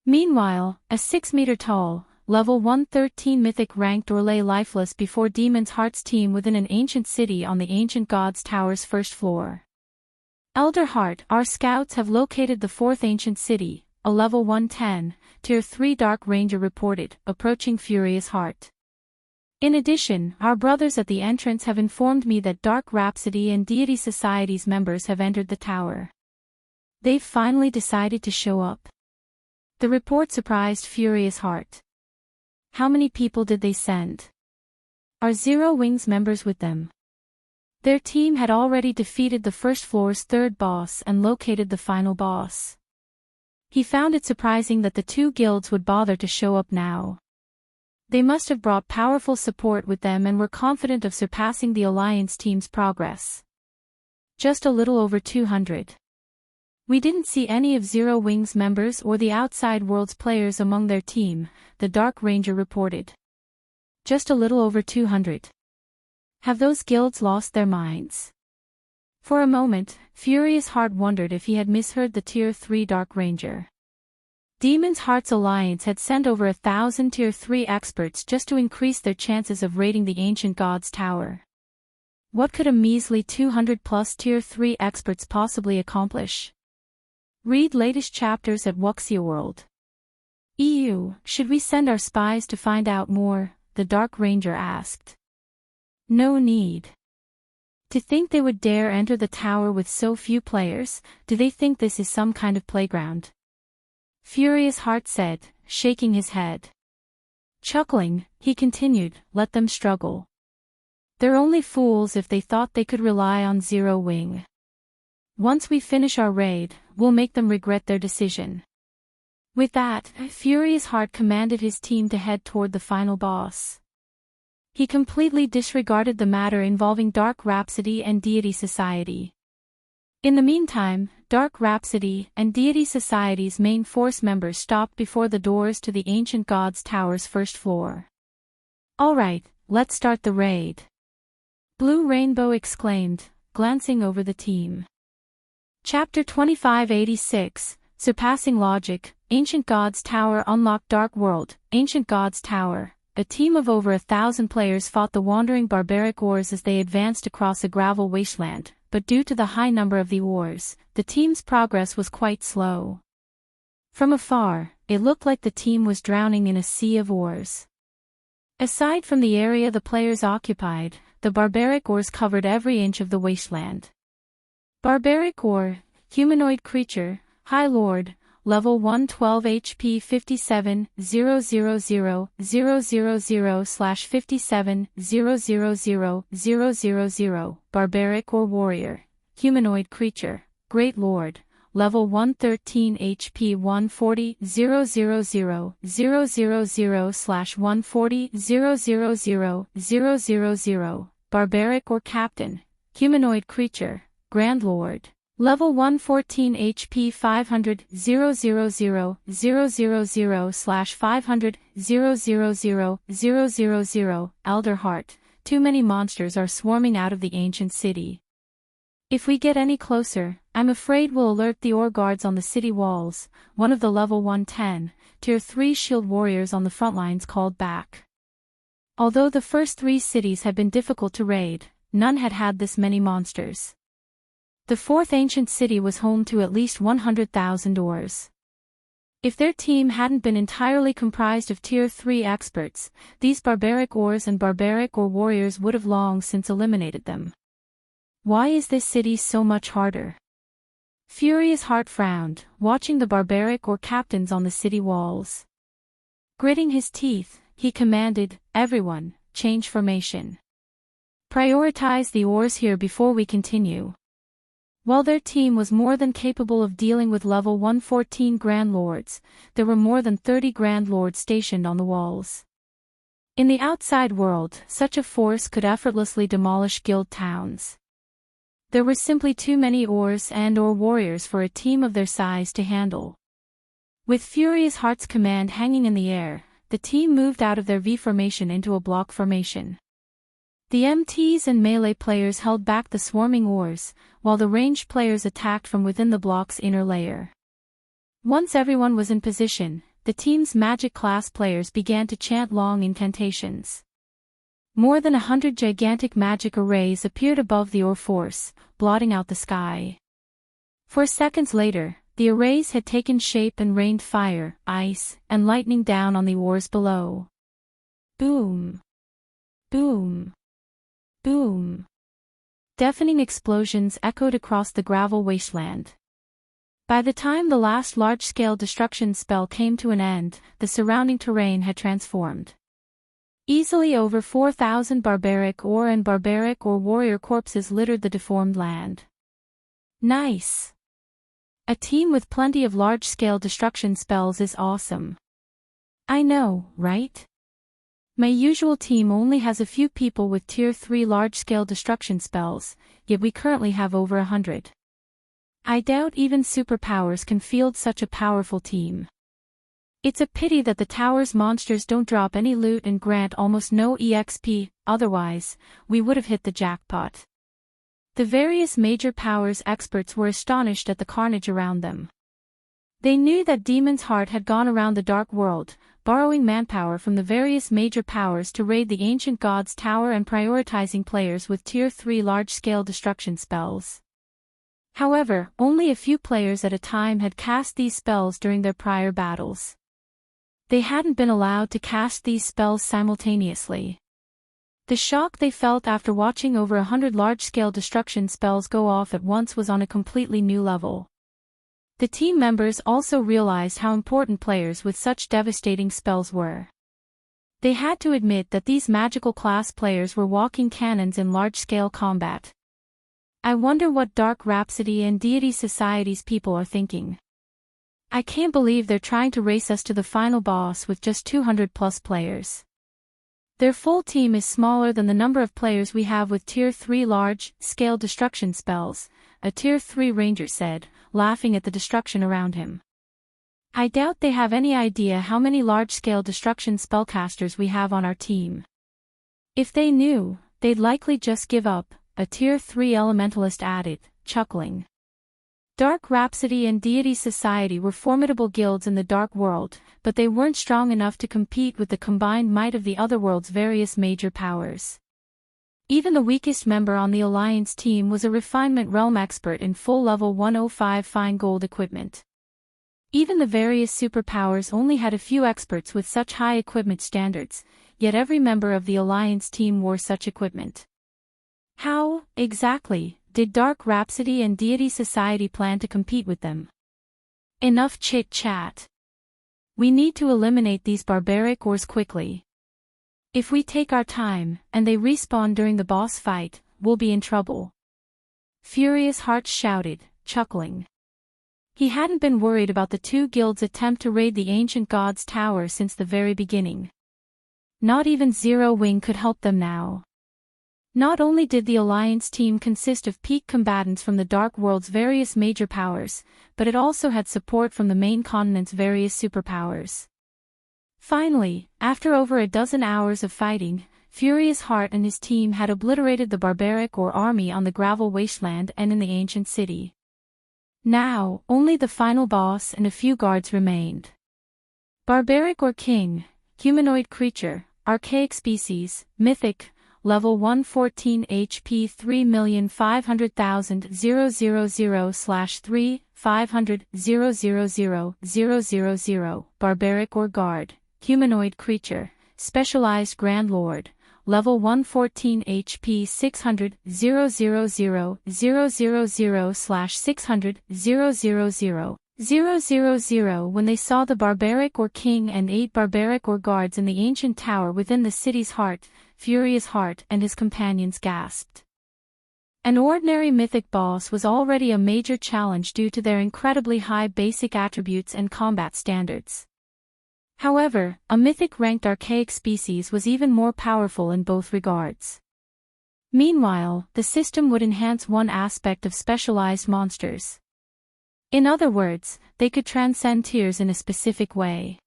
Meanwhile, a 6-meter-tall, level 113 Mythic ranked or lay lifeless before Demon's Heart's team within an ancient city on the Ancient Gods Tower's first floor. Elder Heart, our scouts have located the 4th ancient city, a level 110, tier 3 Dark Ranger reported, approaching Furious Heart. In addition, our brothers at the entrance have informed me that Dark Rhapsody and Deity Society's members have entered the tower. They've finally decided to show up. The report surprised Furious Heart. How many people did they send? Are Zero Wings members with them? Their team had already defeated the first floor's 3rd boss and located the final boss. He found it surprising that the 2 guilds would bother to show up now. They must have brought powerful support with them and were confident of surpassing the Alliance team's progress. Just a little over 200. We didn't see any of Zero Wings members or the Outside Worlds players among their team, the Dark Ranger reported. Just a little over 200. Have those guilds lost their minds? For a moment, Furious Heart wondered if he had misheard the Tier 3 Dark Ranger. Demon's Heart's Alliance had sent over 1,000 Tier 3 experts just to increase their chances of raiding the Ancient Gods Tower. What could a measly 200-plus Tier 3 experts possibly accomplish? Read latest chapters at Wuxia World. EU, should we send our spies to find out more? The Dark Ranger asked. No need. To think they would dare enter the tower with so few players, do they think this is some kind of playground? Furious Heart said, shaking his head. Chuckling, he continued, let them struggle. They're only fools if they thought they could rely on Zero Wing. Once we finish our raid, we'll make them regret their decision. With that, Furious Heart commanded his team to head toward the final boss. He completely disregarded the matter involving Dark Rhapsody and Deity Society. In the meantime, Dark Rhapsody and Deity Society's main force members stopped before the doors to the Ancient Gods Tower's first floor. Alright, let's start the raid. Blue Rainbow exclaimed, glancing over the team. Chapter 2586, Surpassing Logic, Ancient Gods Tower unlocked Dark World, Ancient Gods Tower. A team of over 1,000 players fought the wandering barbaric ores as they advanced across a gravel wasteland, but due to the high number of the ores, the team's progress was quite slow. From afar, it looked like the team was drowning in a sea of ores. Aside from the area the players occupied, the barbaric ores covered every inch of the wasteland. Barbaric ore, humanoid creature, High Lord, level 112 HP 57,000/57,000,000, barbaric or warrior, humanoid creature, Great Lord, level 113 HP 140 000 140 000 Barbaric or Captain, Humanoid Creature, Grand Lord. Level 114 HP 500 000 500 000 Elder Heart. Too many monsters are swarming out of the ancient city. If we get any closer, I'm afraid we'll alert the ore guards on the city walls. One of the level 110, tier 3 shield warriors on the front lines called back. Although the first 3 cities had been difficult to raid, none had had this many monsters. The fourth ancient city was home to at least 100,000 ores. If their team hadn't been entirely comprised of tier 3 experts, these barbaric ores and barbaric ore warriors would have long since eliminated them. Why is this city so much harder? Furious Heart frowned, watching the barbaric ore captains on the city walls. Gritting his teeth, he commanded, "Everyone, change formation. Prioritize the ores here before we continue." While their team was more than capable of dealing with level 114 Grand Lords, there were more than 30 Grand Lords stationed on the walls. In the outside world, such a force could effortlessly demolish guild towns. There were simply too many ores and/or warriors for a team of their size to handle. With Furious Heart's command hanging in the air, the team moved out of their V formation into a block formation. The MTs and melee players held back the swarming ores, while the ranged players attacked from within the block's inner layer. Once everyone was in position, the team's magic class players began to chant long incantations. More than 100 gigantic magic arrays appeared above the ore force, blotting out the sky. 4 seconds later, the arrays had taken shape and rained fire, ice, and lightning down on the ores below. Boom! Boom! Boom! Deafening explosions echoed across the gravel wasteland. By the time the last large-scale destruction spell came to an end, the surrounding terrain had transformed. Easily over 4,000 barbaric ore and barbaric ore warrior corpses littered the deformed land. Nice! A team with plenty of large-scale destruction spells is awesome. I know, right? My usual team only has a few people with tier 3 large-scale destruction spells, yet we currently have over 100. I doubt even superpowers can field such a powerful team. It's a pity that the tower's monsters don't drop any loot and grant almost no EXP, otherwise, we would have hit the jackpot. The various major powers experts were astonished at the carnage around them. They knew that Demon's Heart had gone around the dark world, borrowing manpower from the various major powers to raid the ancient god's tower and prioritizing players with tier 3 large-scale destruction spells. However, only a few players at a time had cast these spells during their prior battles. They hadn't been allowed to cast these spells simultaneously. The shock they felt after watching over 100 large-scale destruction spells go off at once was on a completely new level. The team members also realized how important players with such devastating spells were. They had to admit that these magical class players were walking cannons in large-scale combat. I wonder what Dark Rhapsody and Deity Society's people are thinking. I can't believe they're trying to race us to the final boss with just 200+ players. Their full team is smaller than the number of players we have with tier 3 large-scale destruction spells, a tier 3 ranger said, laughing at the destruction around him. I doubt they have any idea how many large-scale destruction spellcasters we have on our team. If they knew, they'd likely just give up, a tier 3 elementalist added, chuckling. Dark Rhapsody and Deity Society were formidable guilds in the Dark World, but they weren't strong enough to compete with the combined might of the Otherworld's various major powers. Even the weakest member on the Alliance team was a Refinement Realm expert in full level 105 fine gold equipment. Even the various superpowers only had a few experts with such high equipment standards, yet every member of the Alliance team wore such equipment. How, exactly, did Dark Rhapsody and Deity Society plan to compete with them? Enough chit-chat. We need to eliminate these barbaric ores quickly. If we take our time, and they respawn during the boss fight, we'll be in trouble. Furious Heart shouted, chuckling. He hadn't been worried about the two guilds' attempt to raid the ancient god's tower since the very beginning. Not even Zero Wing could help them now. Not only did the Alliance team consist of peak combatants from the Dark World's various major powers, but it also had support from the main continent's various superpowers. Finally, after over a dozen hours of fighting, Furious Heart and his team had obliterated the barbaric or army on the gravel wasteland and in the ancient city. Now, only the final boss and a few guards remained. Barbaric or King, humanoid creature, archaic species, mythic, level 114 HP 3,500,000/3 500,000,000, barbaric or guard, humanoid creature, specialized Grand Lord, level 114 HP 600,000/600,000,000. When they saw the barbaric or king and 8 barbaric or guards in the ancient tower within the city's heart, Furious Heart and his companions gasped. An ordinary mythic boss was already a major challenge due to their incredibly high basic attributes and combat standards. However, a mythic-ranked archaic species was even more powerful in both regards. Meanwhile, the system would enhance one aspect of specialized monsters. In other words, they could transcend tiers in a specific way.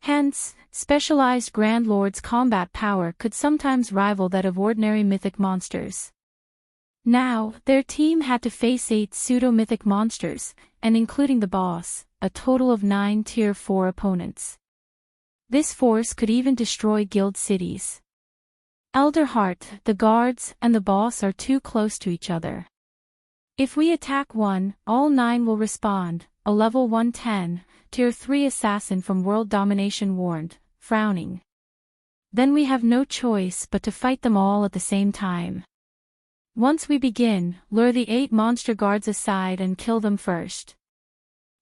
Hence, specialized Grand Lord's combat power could sometimes rival that of ordinary mythic monsters. Now, their team had to face 8 pseudo-mythic monsters, and including the boss, a total of 9 Tier 4 opponents. This force could even destroy guild cities. Elder Heart, the guards, and the boss are too close to each other. If we attack one, all 9 will respond, a level 110, Tier 3 assassin from World Domination warned, frowning. Then we have no choice but to fight them all at the same time. Once we begin, lure the 8 monster guards aside and kill them first.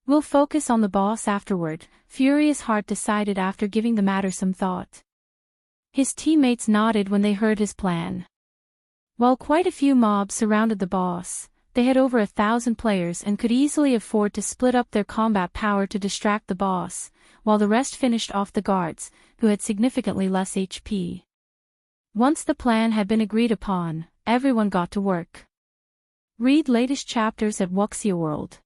We'll focus on the boss afterward, Furious Heart decided after giving the matter some thought. His teammates nodded when they heard his plan. While quite a few mobs surrounded the boss, they had over 1,000 players and could easily afford to split up their combat power to distract the boss, while the rest finished off the guards, who had significantly less HP. Once the plan had been agreed upon, everyone got to work. Read latest chapters at Wuxia World.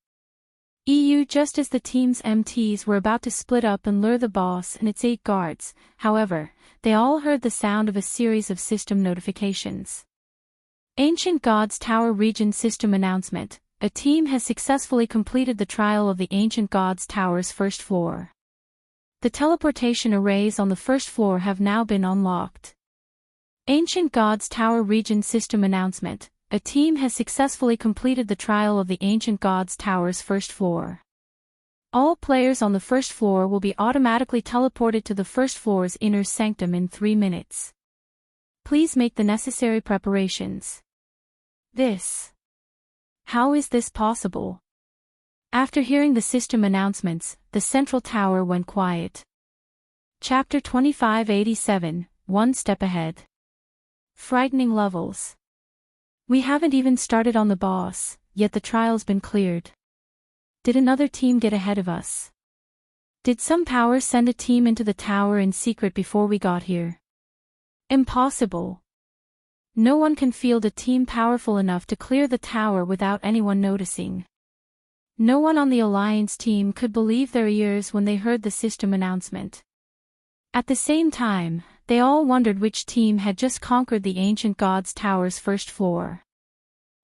EU. Just as the team's MTs were about to split up and lure the boss and its 8 guards, however, they all heard the sound of a series of system notifications. Ancient Gods Tower Region System Announcement: a team has successfully completed the trial of the Ancient Gods Tower's first floor. The teleportation arrays on the first floor have now been unlocked. Ancient Gods Tower Region System Announcement: a team has successfully completed the trial of the Ancient Gods Tower's first floor. All players on the first floor will be automatically teleported to the first floor's inner sanctum in 3 minutes. Please make the necessary preparations. How is this possible? After hearing the system announcements, the central tower went quiet. Chapter 2587, One Step Ahead. Frightening levels. We haven't even started on the boss, yet the trial's been cleared. Did another team get ahead of us? Did some power send a team into the tower in secret before we got here? Impossible. No one can field a team powerful enough to clear the tower without anyone noticing. No one on the Alliance team could believe their ears when they heard the system announcement. At the same time, they all wondered which team had just conquered the Ancient Gods Tower's first floor.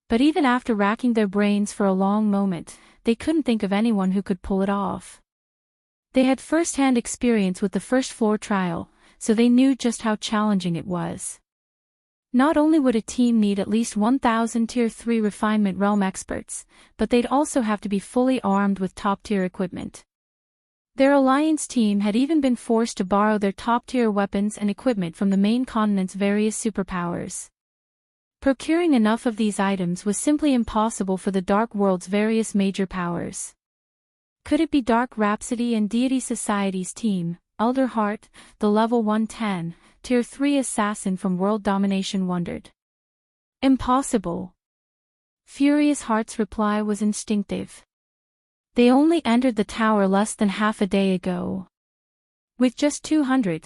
But even after racking their brains for a long moment, they couldn't think of anyone who could pull it off. They had first-hand experience with the first floor trial, so they knew just how challenging it was. Not only would a team need at least 1,000 Tier 3 Refinement Realm experts, but they'd also have to be fully armed with top-tier equipment. Their Alliance team had even been forced to borrow their top-tier weapons and equipment from the main continent's various superpowers. Procuring enough of these items was simply impossible for the Dark World's various major powers. Could it be Dark Rhapsody and Deity Society's team, Elder Heart, the level 110, Tier 3 assassin from World Domination wondered? Impossible. Furious Heart's reply was instinctive. They only entered the tower less than half a day ago. With just 200+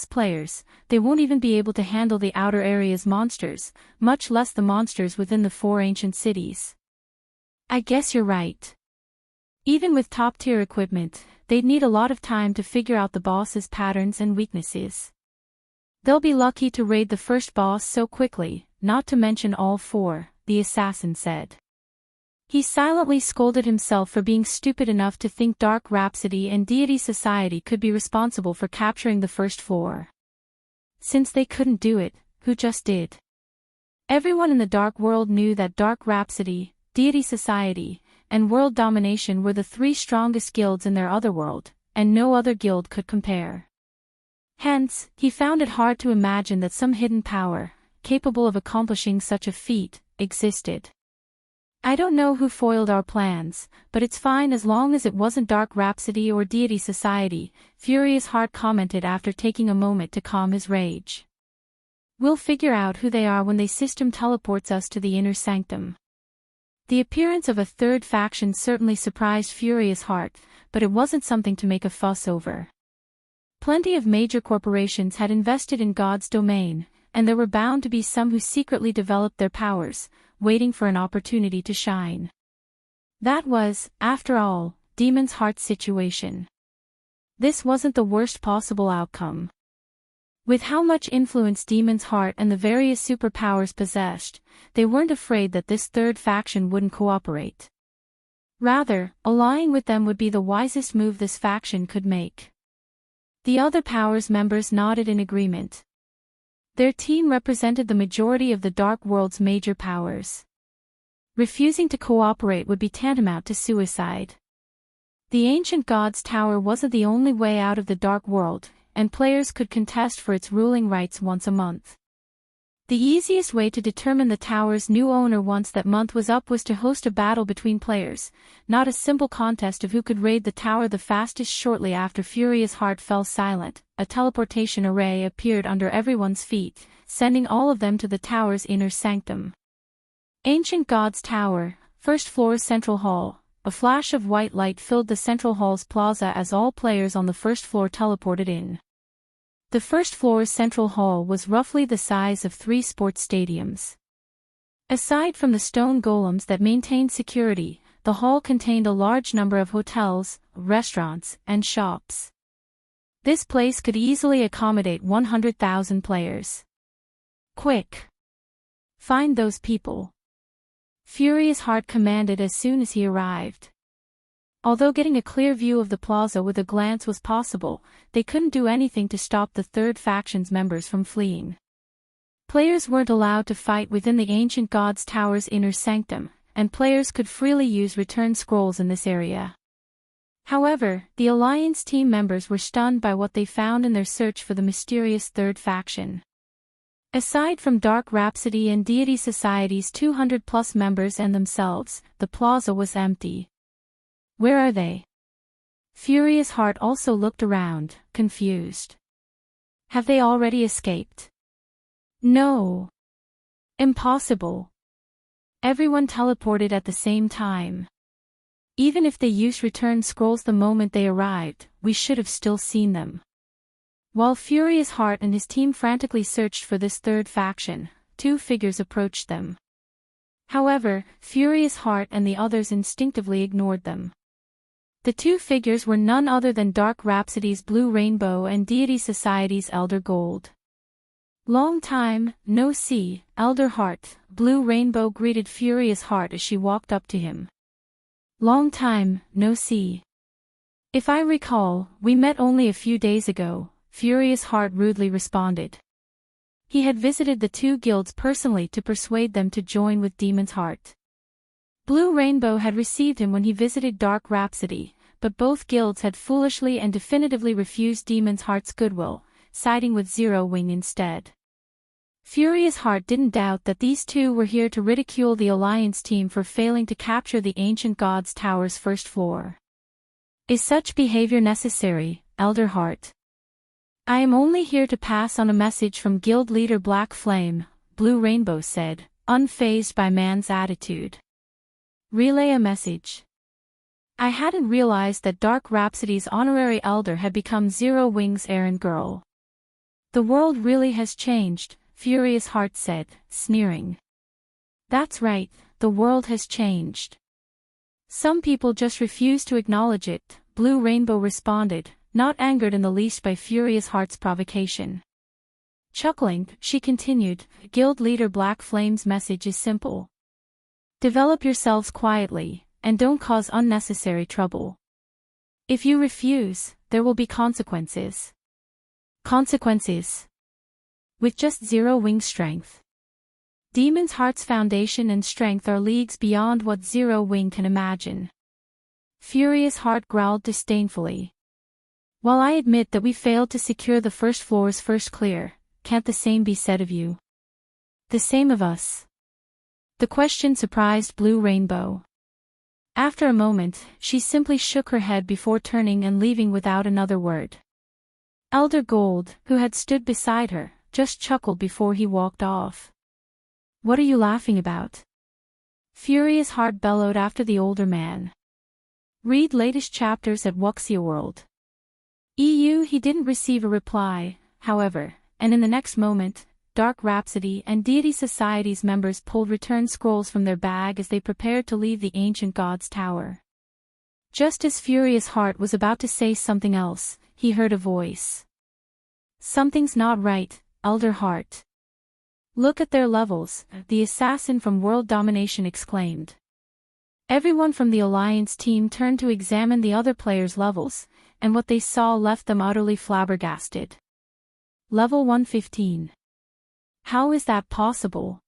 players, they won't even be able to handle the outer area's monsters, much less the monsters within the 4 ancient cities. I guess you're right. Even with top-tier equipment, they'd need a lot of time to figure out the boss's patterns and weaknesses. They'll be lucky to raid the first boss so quickly, not to mention all 4, the assassin said. He silently scolded himself for being stupid enough to think Dark Rhapsody and Deity Society could be responsible for capturing the first 4. Since they couldn't do it, who just did? Everyone in the Dark World knew that Dark Rhapsody, Deity Society, and World Domination were the 3 strongest guilds in their otherworld, and no other guild could compare. Hence, he found it hard to imagine that some hidden power, capable of accomplishing such a feat, existed. I don't know who foiled our plans, but it's fine as long as it wasn't Dark Rhapsody or Deity Society, Furious Heart commented after taking a moment to calm his rage. We'll figure out who they are when they system teleports us to the inner sanctum. The appearance of a third faction certainly surprised Furious Heart, but it wasn't something to make a fuss over. Plenty of major corporations had invested in God's domain, and there were bound to be some who secretly developed their powers, waiting for an opportunity to shine. That was, after all, Demon's Heart's situation. This wasn't the worst possible outcome. With how much influence Demon's Heart and the various superpowers possessed, they weren't afraid that this third faction wouldn't cooperate. Rather, allying with them would be the wisest move this faction could make. The other powers members nodded in agreement. Their team represented the majority of the Dark World's major powers. Refusing to cooperate would be tantamount to suicide. The Ancient Gods Tower wasn't the only way out of the Dark World, and players could contest for its ruling rights once a month. The easiest way to determine the tower's new owner once that month was up was to host a battle between players, not a simple contest of who could raid the tower the fastest. Shortly after Furious Heart fell silent, a teleportation array appeared under everyone's feet, sending all of them to the tower's inner sanctum. Ancient Gods Tower, first floor Central Hall. A flash of white light filled the Central Hall's plaza as all players on the first floor teleported in. The first floor's Central Hall was roughly the size of 3 sports stadiums. Aside from the stone golems that maintained security, the hall contained a large number of hotels, restaurants, and shops. This place could easily accommodate 100,000 players. Quick! Find those people. Furious Heart commanded as soon as he arrived. Although getting a clear view of the plaza with a glance was possible, they couldn't do anything to stop the third faction's members from fleeing. Players weren't allowed to fight within the Ancient Gods Tower's inner sanctum, and players could freely use return scrolls in this area. However, the Alliance team members were stunned by what they found in their search for the mysterious third faction. Aside from Dark Rhapsody and Deity Society's 200+ members and themselves, the plaza was empty. Where are they? Furious Heart also looked around, confused. Have they already escaped? No. Impossible. Everyone teleported at the same time. Even if they used return scrolls the moment they arrived, we should have still seen them. While Furious Heart and his team frantically searched for this third faction, 2 figures approached them. However, Furious Heart and the others instinctively ignored them. The 2 figures were none other than Dark Rhapsody's Blue Rainbow and Deity Society's Elder Gold. Long time, no see, Elder Heart, Blue Rainbow greeted Furious Heart as she walked up to him. Long time, no see. If I recall, we met only a few days ago, Furious Heart rudely responded. He had visited the 2 guilds personally to persuade them to join with Demon's Heart. Blue Rainbow had received him when he visited Dark Rhapsody, but both guilds had foolishly and definitively refused Demon's Heart's goodwill, siding with Zero Wing instead. Furious Heart didn't doubt that these 2 were here to ridicule the Alliance team for failing to capture the Ancient Gods Tower's first floor. Is such behavior necessary, Elder Heart? I am only here to pass on a message from Guild Leader Black Flame, Blue Rainbow said, unfazed by man's attitude. Relay a message. I hadn't realized that Dark Rhapsody's honorary elder had become Zero Wing's errand girl. The world really has changed, Furious Heart said, sneering. That's right, the world has changed. Some people just refuse to acknowledge it, Blue Rainbow responded, not angered in the least by Furious Heart's provocation. Chuckling, she continued, Guild Leader Black Flame's message is simple. Develop yourselves quietly, and don't cause unnecessary trouble. If you refuse, there will be consequences. Consequences. With just Zero Wing strength. Demon's Heart's foundation and strength are leagues beyond what Zero Wing can imagine. Furious Heart growled disdainfully. While I admit that we failed to secure the first floor's first clear, can't the same be said of you? The same of us. The question surprised Blue Rainbow. After a moment, she simply shook her head before turning and leaving without another word. Elder Gold, who had stood beside her, just chuckled before he walked off. What are you laughing about? Furious Heart bellowed after the older man. Read latest chapters at Wuxia World. He didn't receive a reply, however, and in the next moment, Dark Rhapsody and Deity Society's members pulled return scrolls from their bag as they prepared to leave the ancient god's tower. Just as Furious Heart was about to say something else, he heard a voice. Something's not right, Elder Heart. Look at their levels, the assassin from World Domination exclaimed. Everyone from the Alliance team turned to examine the other players' levels, and what they saw left them utterly flabbergasted. Level 115. How is that possible?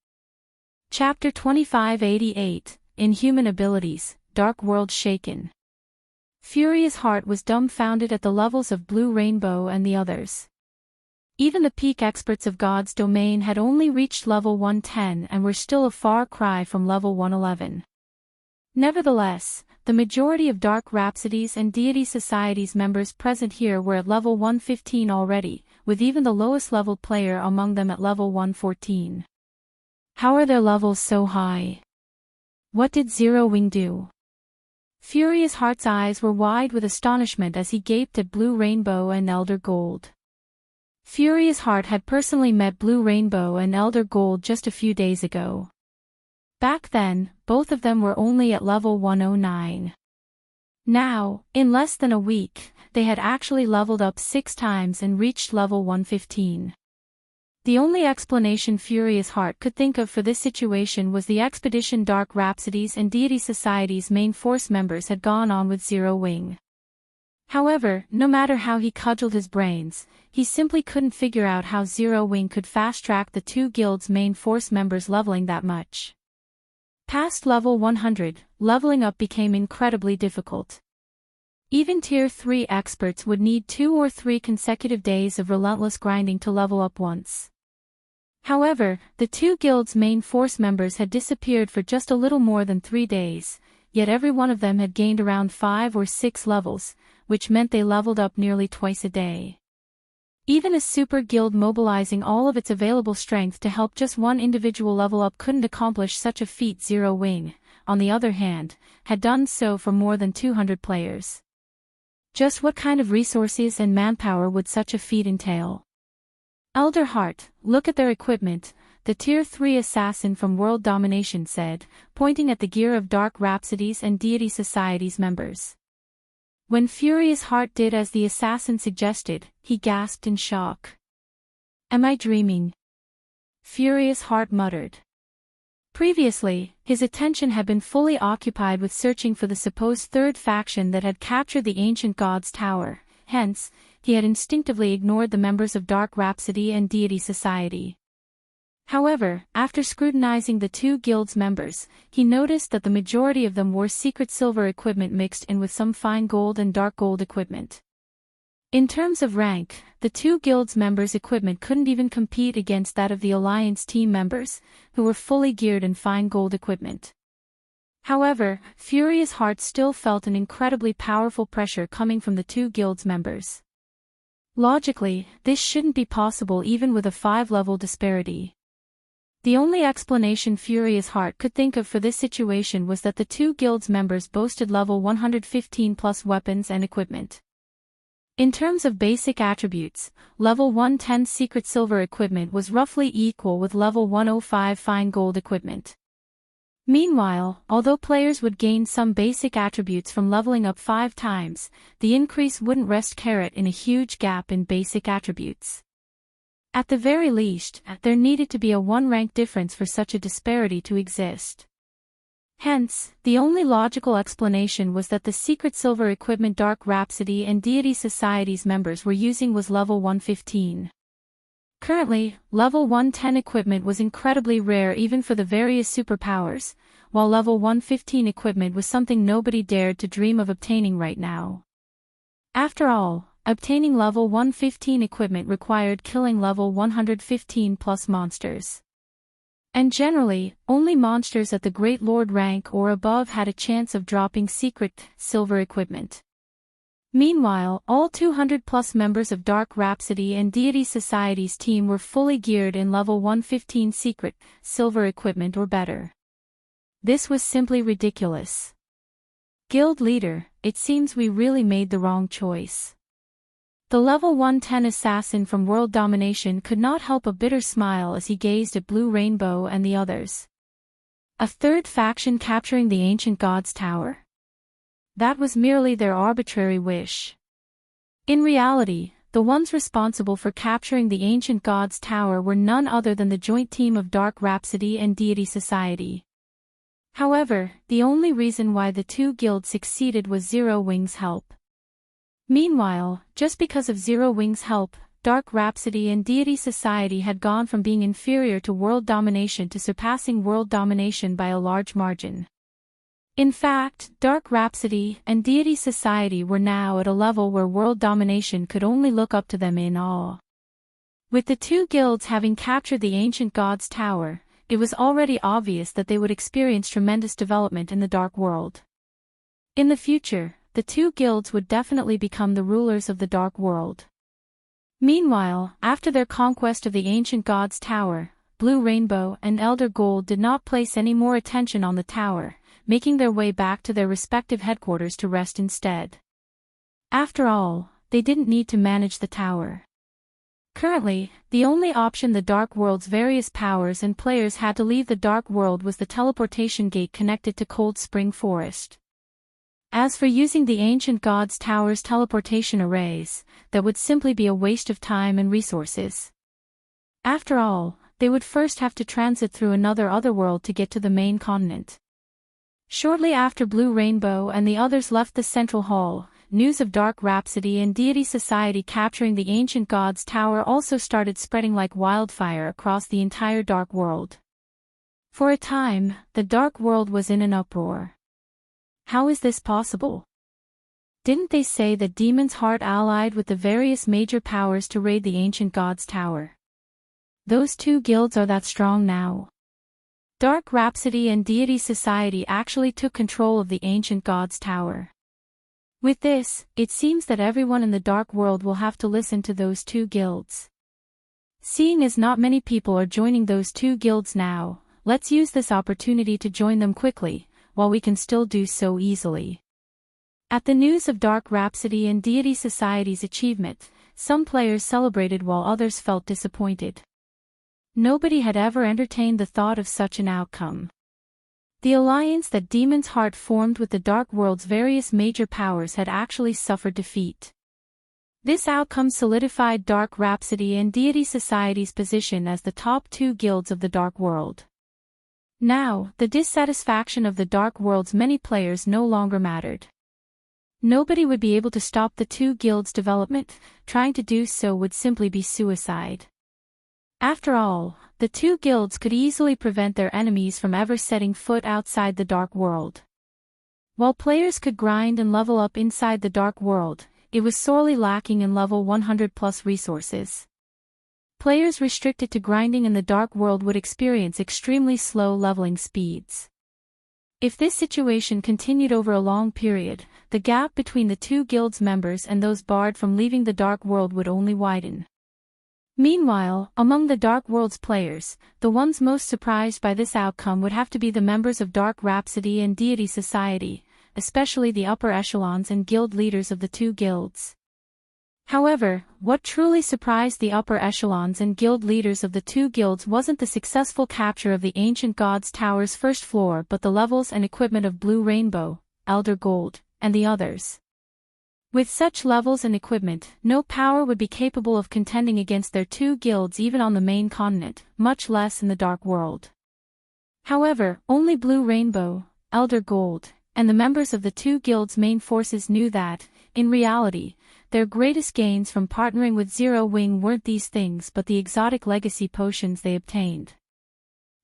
Chapter 2588, Inhuman Abilities, Dark World Shaken. Furious Heart was dumbfounded at the levels of Blue Rainbow and the others. Even the peak experts of God's domain had only reached level 110 and were still a far cry from level 111. Nevertheless, the majority of Dark Rhapsody's and Deity Society's members present here were at level 115 already, with even the lowest level player among them at level 114. How are their levels so high? What did Zero Wing do? Furious Heart's eyes were wide with astonishment as he gaped at Blue Rainbow and Elder Gold. Furious Heart had personally met Blue Rainbow and Elder Gold just a few days ago. Back then, both of them were only at level 109. Now, in less than a week, they had actually leveled up 6 times and reached level 115. The only explanation Furious Heart could think of for this situation was the expedition Dark Rhapsody's and Deity Society's main force members had gone on with Zero Wing. However, no matter how he cudgeled his brains, he simply couldn't figure out how Zero Wing could fast-track the 2 guilds' main force members leveling that much. Past level 100, leveling up became incredibly difficult. Even Tier 3 experts would need 2 or 3 consecutive days of relentless grinding to level up once. However, the 2 guilds' main force members had disappeared for just a little more than 3 days, yet every one of them had gained around 5 or 6 levels, which meant they leveled up nearly twice a day. Even a super guild mobilizing all of its available strength to help just one individual level up couldn't accomplish such a feat. Zero Wing, on the other hand, had done so for more than 200 players. Just what kind of resources and manpower would such a feat entail? Elder Heart, look at their equipment, the Tier 3 assassin from World Domination said, pointing at the gear of Dark Rhapsody's and Deity Society's members. When Furious Heart did as the assassin suggested, he gasped in shock. Am I dreaming? Furious Heart muttered. Previously, his attention had been fully occupied with searching for the supposed third faction that had captured the ancient god's tower, hence, he had instinctively ignored the members of Dark Rhapsody and Deity Society. However, after scrutinizing the 2 guilds' members, he noticed that the majority of them wore secret silver equipment mixed in with some fine gold and dark gold equipment. In terms of rank, the 2 guilds' members' equipment couldn't even compete against that of the Alliance team members, who were fully geared in fine gold equipment. However, Furious Heart still felt an incredibly powerful pressure coming from the 2 guilds' members. Logically, this shouldn't be possible even with a 5-level disparity. The only explanation Furious Heart could think of for this situation was that the two guilds members boasted level 115 plus weapons and equipment. In terms of basic attributes, level 110 secret silver equipment was roughly equal with level 105 fine gold equipment. Meanwhile, although players would gain some basic attributes from leveling up 5 times, the increase wouldn't rest carrot in a huge gap in basic attributes. At the very least, there needed to be a 1-rank difference for such a disparity to exist. Hence, the only logical explanation was that the secret silver equipment Dark Rhapsody and Deity Society's members were using was level 115. Currently, level 110 equipment was incredibly rare even for the various superpowers, while level 115 equipment was something nobody dared to dream of obtaining right now. After all, obtaining level 115 equipment required killing level 115 plus monsters. And generally, only monsters at the Great Lord rank or above had a chance of dropping secret silver equipment. Meanwhile, all 200+ members of Dark Rhapsody and Deity Society's team were fully geared in level 115 secret silver equipment or better. This was simply ridiculous. Guild leader, it seems we really made the wrong choice. The level 110 assassin from World Domination could not help a bitter smile as he gazed at Blue Rainbow and the others. A third faction capturing the Ancient God's Tower? That was merely their arbitrary wish. In reality, the ones responsible for capturing the Ancient God's Tower were none other than the joint team of Dark Rhapsody and Deity Society. However, the only reason why the two guilds succeeded was Zero Wing's help. Meanwhile, just because of Zero Wing's help, Dark Rhapsody and Deity Society had gone from being inferior to World Domination to surpassing World Domination by a large margin. In fact, Dark Rhapsody and Deity Society were now at a level where World Domination could only look up to them in awe. With the two guilds having captured the Ancient God's Tower, it was already obvious that they would experience tremendous development in the Dark World. In the future, the two guilds would definitely become the rulers of the Dark World. Meanwhile, after their conquest of the Ancient God's Tower, Blue Rainbow and Elder Gold did not place any more attention on the tower, making their way back to their respective headquarters to rest instead. After all, they didn't need to manage the tower. Currently, the only option the Dark World's various powers and players had to leave the Dark World was the teleportation gate connected to Cold Spring Forest. As for using the Ancient God's Tower's teleportation arrays, that would simply be a waste of time and resources. After all, they would first have to transit through another otherworld to get to the main continent. Shortly after Blue Rainbow and the others left the Central Hall, news of Dark Rhapsody and Deity Society capturing the Ancient God's Tower also started spreading like wildfire across the entire Dark World. For a time, the Dark World was in an uproar. How is this possible? Didn't they say that Demon's Heart allied with the various major powers to raid the Ancient God's Tower? Those two guilds are that strong now. Dark Rhapsody and Deity Society actually took control of the Ancient God's Tower. With this, it seems that everyone in the Dark World will have to listen to those two guilds. Seeing as not many people are joining those two guilds now, let's use this opportunity to join them quickly, while we can still do so easily. At the news of Dark Rhapsody and Deity Society's achievement, some players celebrated while others felt disappointed. Nobody had ever entertained the thought of such an outcome. The alliance that Demon's Heart formed with the Dark World's various major powers had actually suffered defeat. This outcome solidified Dark Rhapsody and Deity Society's position as the top two guilds of the Dark World. Now, the dissatisfaction of the Dark World's many players no longer mattered. Nobody would be able to stop the two guilds' development, trying to do so would simply be suicide. After all, the two guilds could easily prevent their enemies from ever setting foot outside the Dark World. While players could grind and level up inside the Dark World, it was sorely lacking in level 100+ resources. Players restricted to grinding in the Dark World would experience extremely slow leveling speeds. If this situation continued over a long period, the gap between the two guilds' members and those barred from leaving the Dark World would only widen. Meanwhile, among the Dark Worlds players, the ones most surprised by this outcome would have to be the members of Dark Rhapsody and Deity Society, especially the upper echelons and guild leaders of the two guilds. However, what truly surprised the upper echelons and guild leaders of the two guilds wasn't the successful capture of the Ancient Gods Tower's first floor but the levels and equipment of Blue Rainbow, Elder Gold, and the others. With such levels and equipment, no power would be capable of contending against their two guilds even on the main continent, much less in the Dark World. However, only Blue Rainbow, Elder Gold, and the members of the two guilds' main forces knew that, in reality, their greatest gains from partnering with Zero Wing weren't these things but the exotic legacy potions they obtained.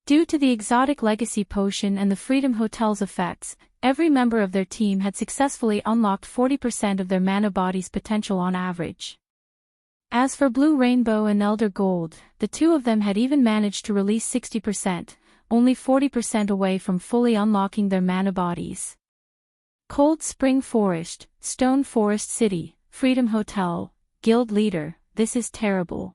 Due to the exotic legacy potion and the Freedom Hotel's effects, every member of their team had successfully unlocked 40% of their mana body's potential on average. As for Blue Rainbow and Elder Gold, the two of them had even managed to release 60%, only 40% away from fully unlocking their mana bodies. Cold Spring Forest, Stone Forest City, Freedom Hotel, Guild Leader, this is terrible.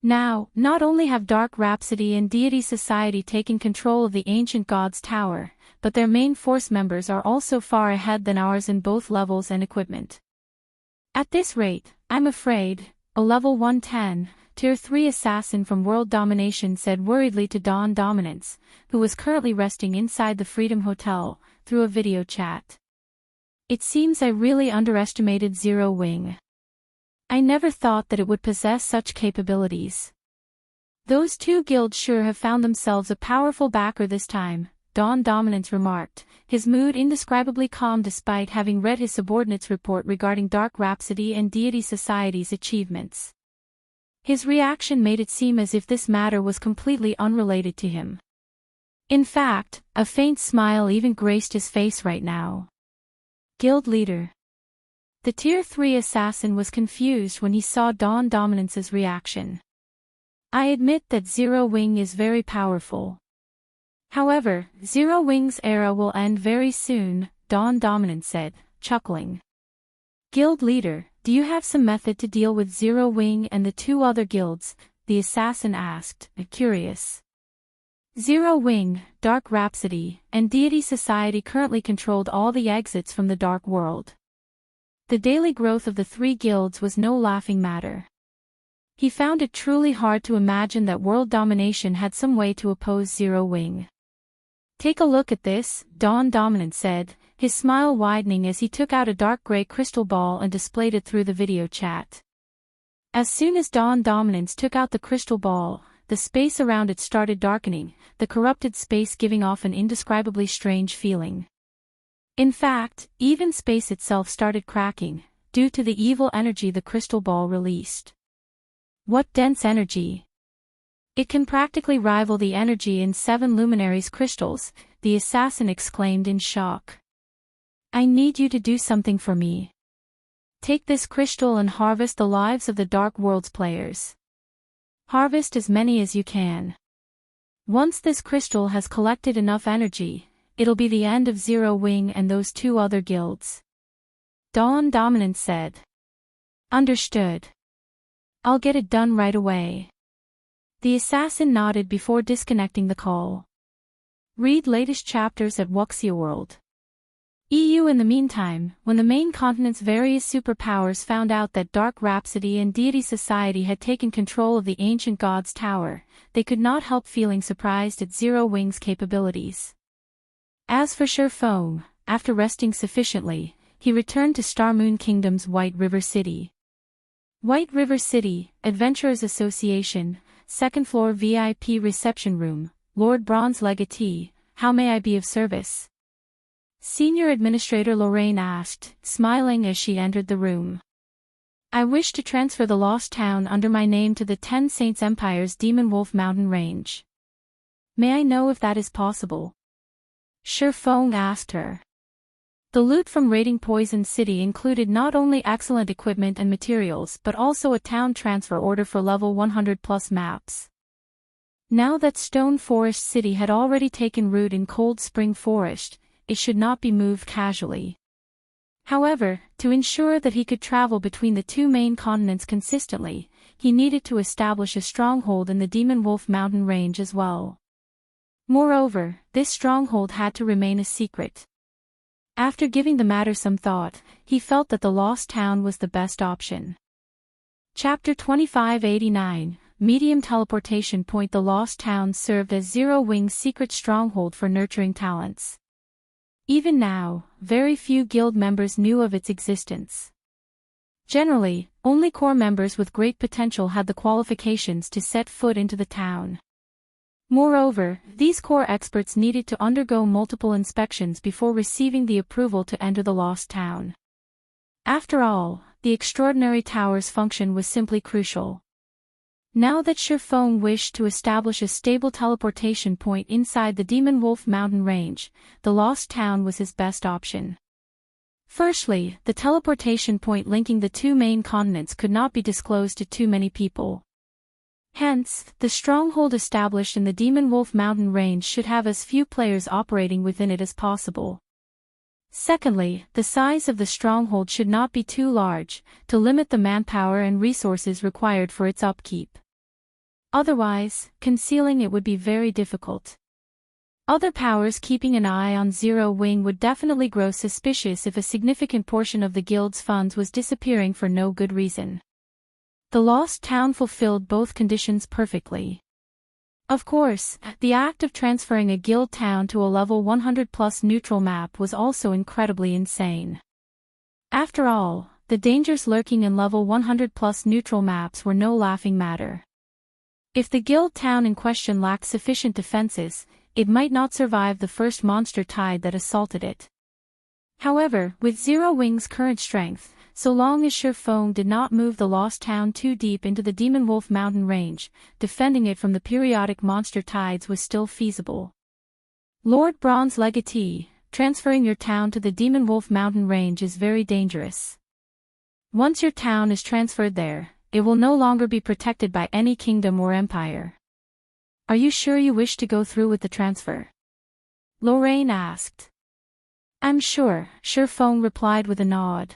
Now, not only have Dark Rhapsody and Deity Society taken control of the Ancient Gods Tower, but their main force members are also far ahead than ours in both levels and equipment. At this rate, I'm afraid, a level 110, Tier 3 assassin from World Domination said worriedly to Dawn Dominance, who was currently resting inside the Freedom Hotel, through a video chat. It seems I really underestimated Zero Wing. I never thought that it would possess such capabilities. Those two guilds sure have found themselves a powerful backer this time, Dawn Dominance remarked, his mood indescribably calm despite having read his subordinate's report regarding Dark Rhapsody and Deity Society's achievements. His reaction made it seem as if this matter was completely unrelated to him. In fact, a faint smile even graced his face right now. Guild Leader. The Tier 3 assassin was confused when he saw Dawn Dominance's reaction. I admit that Zero Wing is very powerful. However, Zero Wing's era will end very soon, Dawn Dominance said, chuckling. Guild Leader, do you have some method to deal with Zero Wing and the two other guilds? The assassin asked, curious. Zero Wing, Dark Rhapsody, and Deity Society currently controlled all the exits from the Dark World. The daily growth of the three guilds was no laughing matter. He found it truly hard to imagine that World Domination had some way to oppose Zero Wing. Take a look at this, Dawn Dominance said, his smile widening as he took out a dark gray crystal ball and displayed it through the video chat. As soon as Dawn Dominance took out the crystal ball, the space around it started darkening, the corrupted space giving off an indescribably strange feeling. In fact, even space itself started cracking, due to the evil energy the crystal ball released. What dense energy! It can practically rival the energy in 7 Luminaries crystals, the assassin exclaimed in shock. I need you to do something for me. Take this crystal and harvest the lives of the Dark Worlds players. Harvest as many as you can. Once this crystal has collected enough energy, it'll be the end of Zero Wing and those two other guilds. Dawn Dominance said. Understood. I'll get it done right away. The assassin nodded before disconnecting the call. Read latest chapters at Wuxia World. EU. In the meantime, when the main continent's various superpowers found out that Dark Rhapsody and Deity Society had taken control of the Ancient Gods Tower, they could not help feeling surprised at Zero Wing's capabilities. As for Sherfong, after resting sufficiently, he returned to Star Moon Kingdom's White River City. White River City, Adventurers Association, 2nd floor VIP reception room, Lord Bronze Legatee, how may I be of service? Senior Administrator Lorraine asked, smiling as she entered the room. I wish to transfer the Lost Town under my name to the Ten Saints Empire's Demon Wolf Mountain Range. May I know if that is possible? Sherfong asked her. The loot from raiding Poison City included not only excellent equipment and materials but also a town transfer order for level 100+ maps. Now that Stone Forest City had already taken root in Cold Spring Forest, it should not be moved casually. However, to ensure that he could travel between the two main continents consistently, he needed to establish a stronghold in the Demon Wolf Mountain range as well. Moreover, this stronghold had to remain a secret. After giving the matter some thought, he felt that the Lost Town was the best option. Chapter 2589, Medium Teleportation Point. The Lost Town served as Zero Wing's secret stronghold for nurturing talents. Even now, very few guild members knew of its existence. Generally, only core members with great potential had the qualifications to set foot into the town. Moreover, these core experts needed to undergo multiple inspections before receiving the approval to enter the Lost Town. After all, the extraordinary tower's function was simply crucial. Now that Surpassing wished to establish a stable teleportation point inside the Demon Wolf Mountain range, the Lost Town was his best option. Firstly, the teleportation point linking the two main continents could not be disclosed to too many people. Hence, the stronghold established in the Demon Wolf Mountain range should have as few players operating within it as possible. Secondly, the size of the stronghold should not be too large, to limit the manpower and resources required for its upkeep. Otherwise, concealing it would be very difficult. Other powers keeping an eye on Zero Wing would definitely grow suspicious if a significant portion of the guild's funds was disappearing for no good reason. The Lost Town fulfilled both conditions perfectly. Of course, the act of transferring a guild town to a level 100+ neutral map was also incredibly insane. After all, the dangers lurking in level 100+ neutral maps were no laughing matter. If the guild town in question lacked sufficient defenses, it might not survive the first monster tide that assaulted it. However, with Zero Wing's current strength, so long as Surpassing did not move the Lost Town too deep into the Demon Wolf Mountain range, defending it from the periodic monster tides was still feasible. Lord Bronze Legatee, transferring your town to the Demon Wolf Mountain range is very dangerous. Once your town is transferred there, it will no longer be protected by any kingdom or empire. Are you sure you wish to go through with the transfer? Lorraine asked. I'm sure, Surpassing replied with a nod.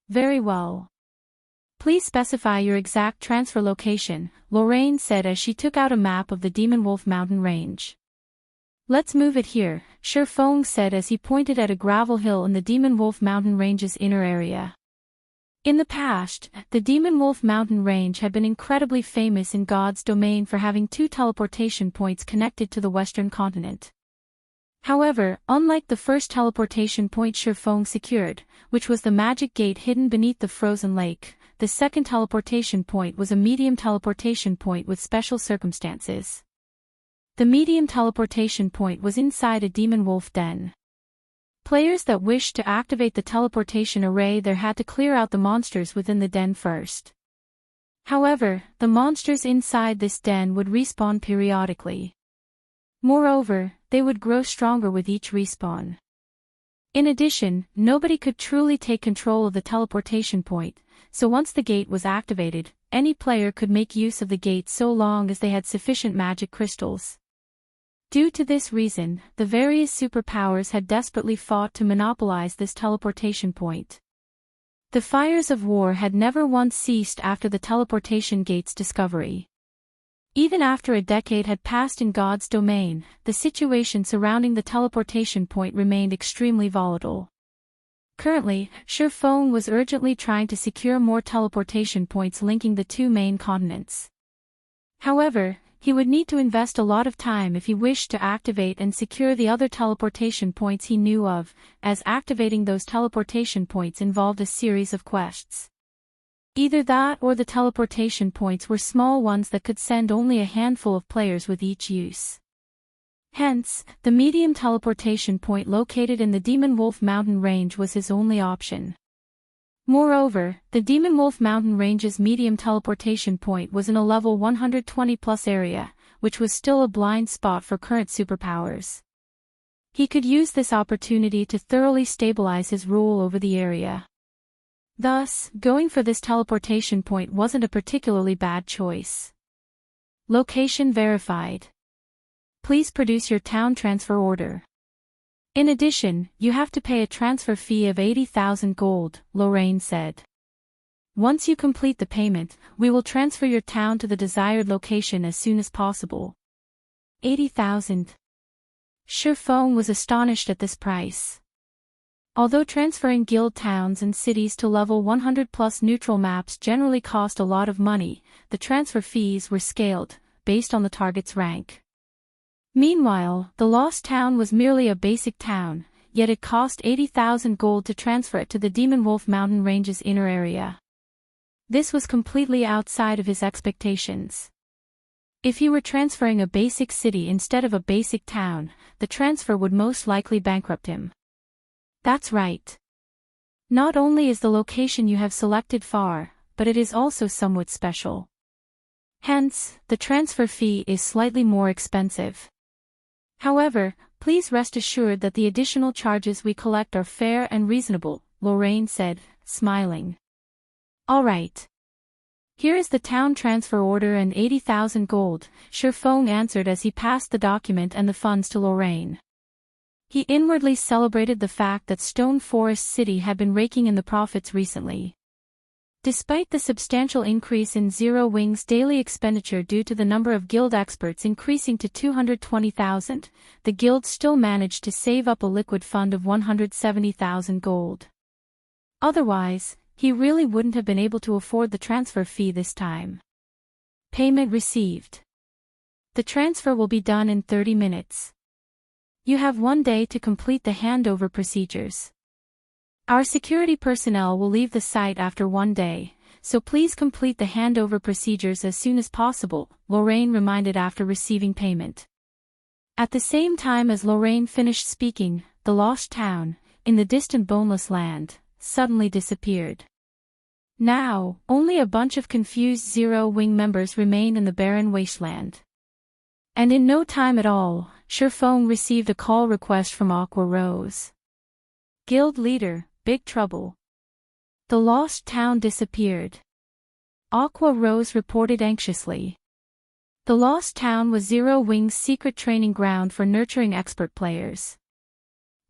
Very well. Please specify your exact transfer location, Lorraine said as she took out a map of the Demon Wolf Mountain range. Let's move it here, Surpassing said as he pointed at a gravel hill in the Demon Wolf Mountain range's inner area. In the past, the Demon Wolf Mountain range had been incredibly famous in God's domain for having two teleportation points connected to the western continent. However, unlike the first teleportation point Surpassing secured, which was the magic gate hidden beneath the frozen lake, the second teleportation point was a medium teleportation point with special circumstances. The medium teleportation point was inside a demon wolf den. Players that wished to activate the teleportation array there had to clear out the monsters within the den first. However, the monsters inside this den would respawn periodically. Moreover, they would grow stronger with each respawn. In addition, nobody could truly take control of the teleportation point, so once the gate was activated, any player could make use of the gate so long as they had sufficient magic crystals. Due to this reason, the various superpowers had desperately fought to monopolize this teleportation point. The fires of war had never once ceased after the teleportation gate's discovery. Even after a decade had passed in God's domain, the situation surrounding the teleportation point remained extremely volatile. Currently, Surpassing was urgently trying to secure more teleportation points linking the two main continents. However, he would need to invest a lot of time if he wished to activate and secure the other teleportation points he knew of, as activating those teleportation points involved a series of quests. Either that or the teleportation points were small ones that could send only a handful of players with each use. Hence, the medium teleportation point located in the Demon Wolf Mountain range was his only option. Moreover, the Demon Wolf Mountain range's medium teleportation point was in a level 120+ area, which was still a blind spot for current superpowers. He could use this opportunity to thoroughly stabilize his rule over the area. Thus, going for this teleportation point wasn't a particularly bad choice. Location verified. Please produce your town transfer order. In addition, you have to pay a transfer fee of 80,000 gold, Lorraine said. Once you complete the payment, we will transfer your town to the desired location as soon as possible. 80,000. Surpassing was astonished at this price. Although transferring guild towns and cities to level 100 plus neutral maps generally cost a lot of money, the transfer fees were scaled, based on the target's rank. Meanwhile, the lost town was merely a basic town, yet it cost 80,000 gold to transfer it to the Demon Wolf Mountain Range's inner area. This was completely outside of his expectations. If he were transferring a basic city instead of a basic town, the transfer would most likely bankrupt him. That's right. Not only is the location you have selected far, but it is also somewhat special. Hence, the transfer fee is slightly more expensive. However, please rest assured that the additional charges we collect are fair and reasonable, Lorraine said, smiling. All right. Here is the town transfer order and 80,000 gold, Surpassing answered as he passed the document and the funds to Lorraine. He inwardly celebrated the fact that Stone Forest City had been raking in the profits recently. Despite the substantial increase in Zero Wing's daily expenditure due to the number of guild experts increasing to 220,000, the guild still managed to save up a liquid fund of 170,000 gold. Otherwise, he really wouldn't have been able to afford the transfer fee this time. Payment received. The transfer will be done in 30 minutes. You have 1 day to complete the handover procedures. Our security personnel will leave the site after 1 day, so please complete the handover procedures as soon as possible, Lorraine reminded after receiving payment. At the same time as Lorraine finished speaking, the lost town, in the distant Boneless Land, suddenly disappeared. Now, only a bunch of confused Zero Wing members remain in the barren wasteland. And in no time at all, Surpassing received a call request from Aqua Rose. Guild leader, big trouble. The lost town disappeared. Aqua Rose reported anxiously. The lost town was Zero Wing's secret training ground for nurturing expert players.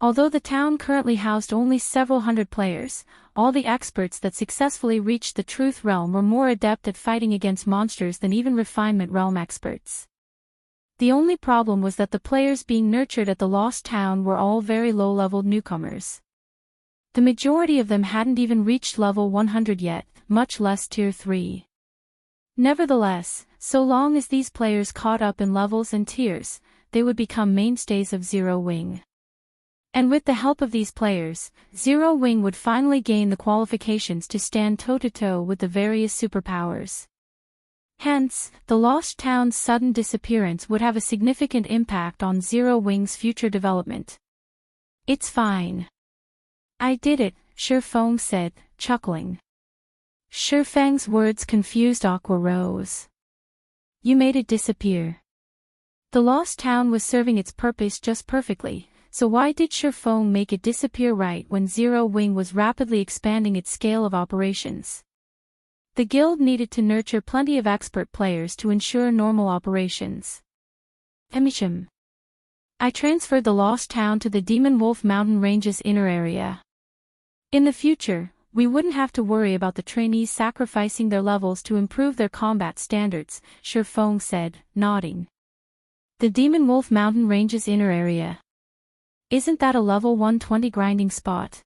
Although the town currently housed only several hundred players, all the experts that successfully reached the Truth Realm were more adept at fighting against monsters than even Refinement Realm experts. The only problem was that the players being nurtured at the Lost Town were all very low-leveled newcomers. The majority of them hadn't even reached level 100 yet, much less tier 3. Nevertheless, so long as these players caught up in levels and tiers, they would become mainstays of Zero Wing. And with the help of these players, Zero Wing would finally gain the qualifications to stand toe-to-toe with the various superpowers. Hence, the Lost Town's sudden disappearance would have a significant impact on Zero Wing's future development. It's fine. I did it, Surpassing said, chuckling. Surpassing's words confused Aqua Rose. You made it disappear. The Lost Town was serving its purpose just perfectly, so why did Surpassing make it disappear right when Zero Wing was rapidly expanding its scale of operations? The guild needed to nurture plenty of expert players to ensure normal operations. Emisham. I transferred the Lost Town to the Demon Wolf Mountain Range's inner area. In the future, we wouldn't have to worry about the trainees sacrificing their levels to improve their combat standards, Surpassing said, nodding. The Demon Wolf Mountain Range's inner area. Isn't that a level 120 grinding spot?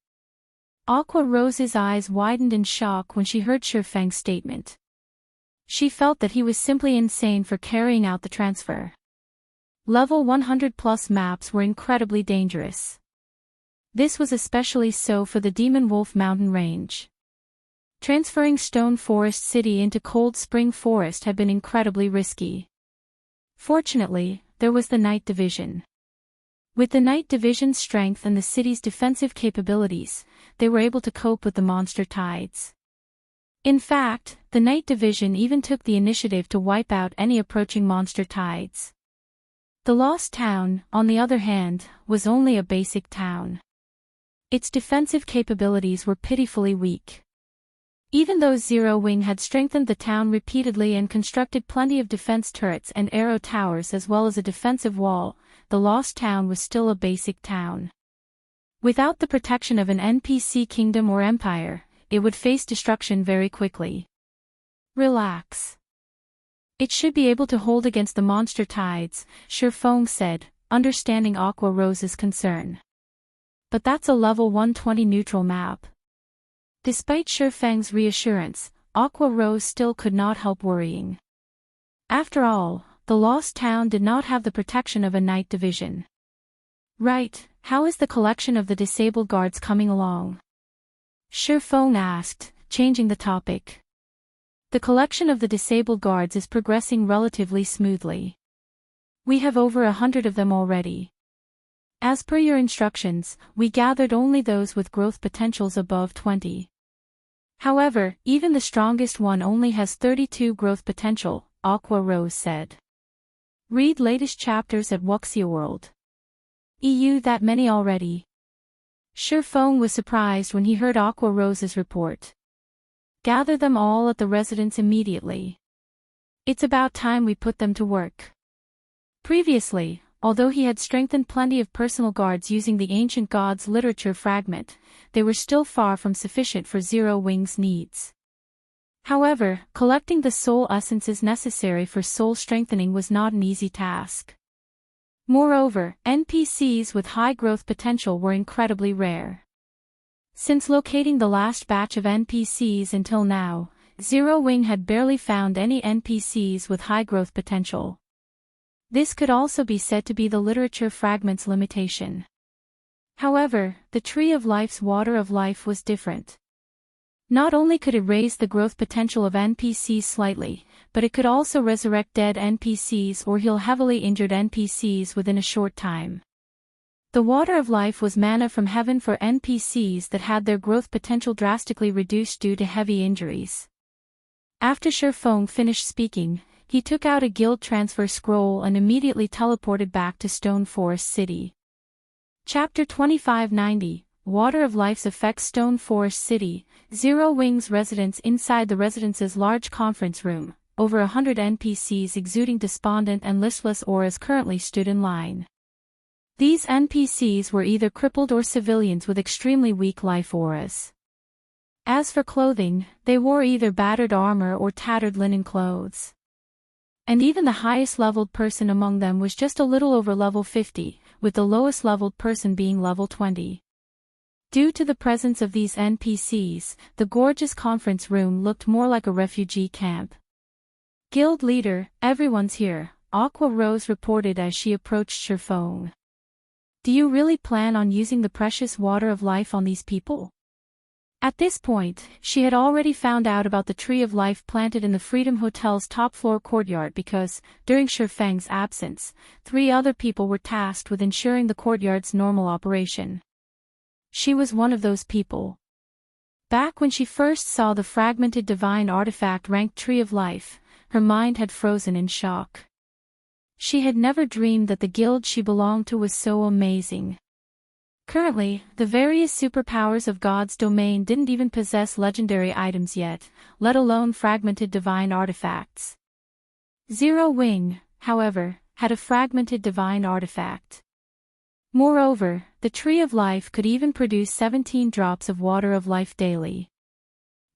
Aqua Rose's eyes widened in shock when she heard Surpassing's statement. She felt that he was simply insane for carrying out the transfer. Level 100 plus maps were incredibly dangerous. This was especially so for the Demon Wolf Mountain Range. Transferring Stone Forest City into Cold Spring Forest had been incredibly risky. Fortunately, there was the Night Division. With the Night Division's strength and the city's defensive capabilities, they were able to cope with the monster tides. In fact, the Night Division even took the initiative to wipe out any approaching monster tides. The Lost Town, on the other hand, was only a basic town. Its defensive capabilities were pitifully weak. Even though Zero Wing had strengthened the town repeatedly and constructed plenty of defense turrets and arrow towers as well as a defensive wall, the Lost Town was still a basic town. Without the protection of an NPC kingdom or empire, it would face destruction very quickly. Relax. It should be able to hold against the monster tides, Shifeng said, understanding Aqua Rose's concern. But that's a level 120 neutral map. Despite Shifeng's reassurance, Aqua Rose still could not help worrying. After all, the Lost Town did not have the protection of a night division. Right, how is the collection of the disabled guards coming along? Shifeng asked, changing the topic. The collection of the disabled guards is progressing relatively smoothly. We have over 100 of them already. As per your instructions, we gathered only those with growth potentials above 20. However, even the strongest one only has 32 growth potential, Aqua Rose said. Read latest chapters at Wuxia World. EU that many already. Shifeng was surprised when he heard Aqua Rose's report. Gather them all at the residence immediately. It's about time we put them to work. Previously, although he had strengthened plenty of personal guards using the ancient gods' literature fragment, they were still far from sufficient for Zero Wing's needs. However, collecting the soul essences necessary for soul strengthening was not an easy task. Moreover, NPCs with high growth potential were incredibly rare. Since locating the last batch of NPCs until now, Zero Wing had barely found any NPCs with high growth potential. This could also be said to be the literature fragment's limitation. However, the Tree of Life's Water of Life was different. Not only could it raise the growth potential of NPCs slightly, but it could also resurrect dead NPCs or heal heavily injured NPCs within a short time. The Water of Life was mana from heaven for NPCs that had their growth potential drastically reduced due to heavy injuries. After Shifeng finished speaking, he took out a guild transfer scroll and immediately teleported back to Stone Forest City. Chapter 2590, Water of Life's Effects. Stone Forest City, Zero Wing's residence. Inside the residence's large conference room, over 100 NPCs exuding despondent and listless auras currently stood in line. These NPCs were either crippled or civilians with extremely weak life auras. As for clothing, they wore either battered armor or tattered linen clothes. And even the highest leveled person among them was just a little over level 50, with the lowest leveled person being level 20. Due to the presence of these NPCs, the gorgeous conference room looked more like a refugee camp. Guild leader, everyone's here, Aqua Rose reported as she approached Shifeng. Do you really plan on using the precious Water of Life on these people? At this point, she had already found out about the Tree of Life planted in the Freedom Hotel's top-floor courtyard because, during Shifeng's absence, 3 other people were tasked with ensuring the courtyard's normal operation. She was one of those people. Back when she first saw the fragmented divine artifact-ranked Tree of Life, her mind had frozen in shock. She had never dreamed that the guild she belonged to was so amazing. Currently, the various superpowers of God's domain didn't even possess legendary items yet, let alone fragmented divine artifacts. Zero Wing, however, had a fragmented divine artifact. Moreover, the Tree of Life could even produce 17 drops of Water of Life daily.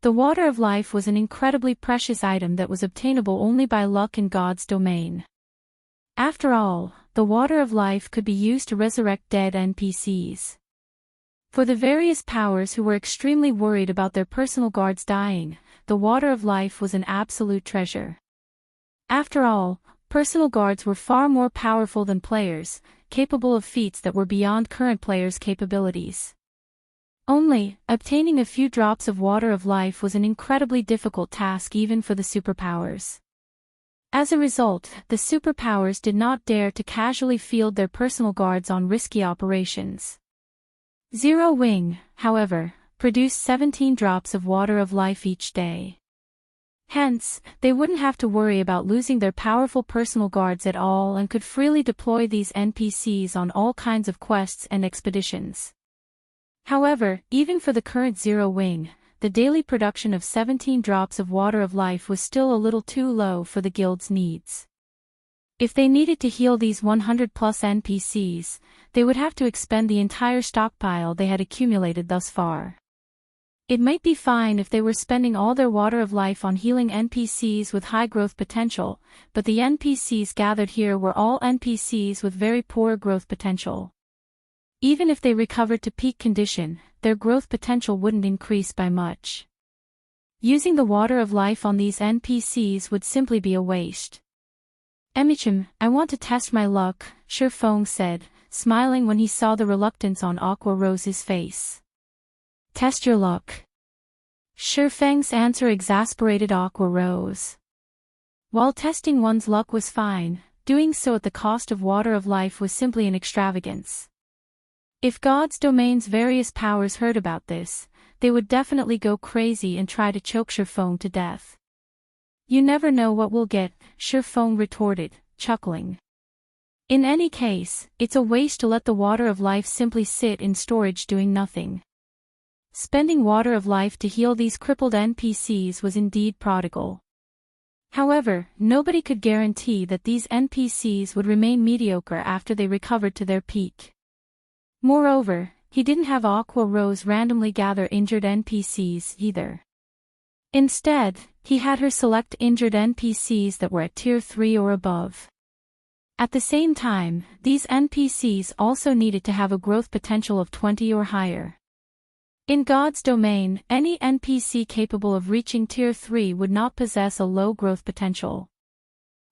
The Water of Life was an incredibly precious item that was obtainable only by luck in God's domain. After all, the Water of Life could be used to resurrect dead NPCs. For the various powers who were extremely worried about their personal guards dying, the Water of Life was an absolute treasure. After all, personal guards were far more powerful than players, capable of feats that were beyond current players' capabilities. Only, obtaining a few drops of Water of Life was an incredibly difficult task even for the superpowers. As a result, the superpowers did not dare to casually field their personal guards on risky operations. Zero Wing, however, produced 17 drops of Water of Life each day. Hence, they wouldn't have to worry about losing their powerful personal guards at all and could freely deploy these NPCs on all kinds of quests and expeditions. However, even for the current Zero Wing, the daily production of 17 drops of Water of Life was still a little too low for the guild's needs. If they needed to heal these 100+ NPCs, they would have to expend the entire stockpile they had accumulated thus far. It might be fine if they were spending all their water of life on healing NPCs with high growth potential, but the NPCs gathered here were all NPCs with very poor growth potential. Even if they recovered to peak condition, their growth potential wouldn't increase by much. Using the water of life on these NPCs would simply be a waste. Emichim, I want to test my luck, Shurfeng said, smiling when he saw the reluctance on Aqua Rose's face. Test your luck. Shurfeng's answer exasperated Aqua Rose. While testing one's luck was fine, doing so at the cost of water of life was simply an extravagance. If God's domain's various powers heard about this, they would definitely go crazy and try to choke Shurfeng to death. You never know what we'll get, Shurfeng retorted, chuckling. In any case, it's a waste to let the water of life simply sit in storage doing nothing. Spending water of life to heal these crippled NPCs was indeed prodigal. However, nobody could guarantee that these NPCs would remain mediocre after they recovered to their peak. Moreover, he didn't have Aqua Rose randomly gather injured NPCs either. Instead, he had her select injured NPCs that were at tier 3 or above. At the same time, these NPCs also needed to have a growth potential of 20 or higher. In God's domain, any NPC capable of reaching tier 3 would not possess a low growth potential.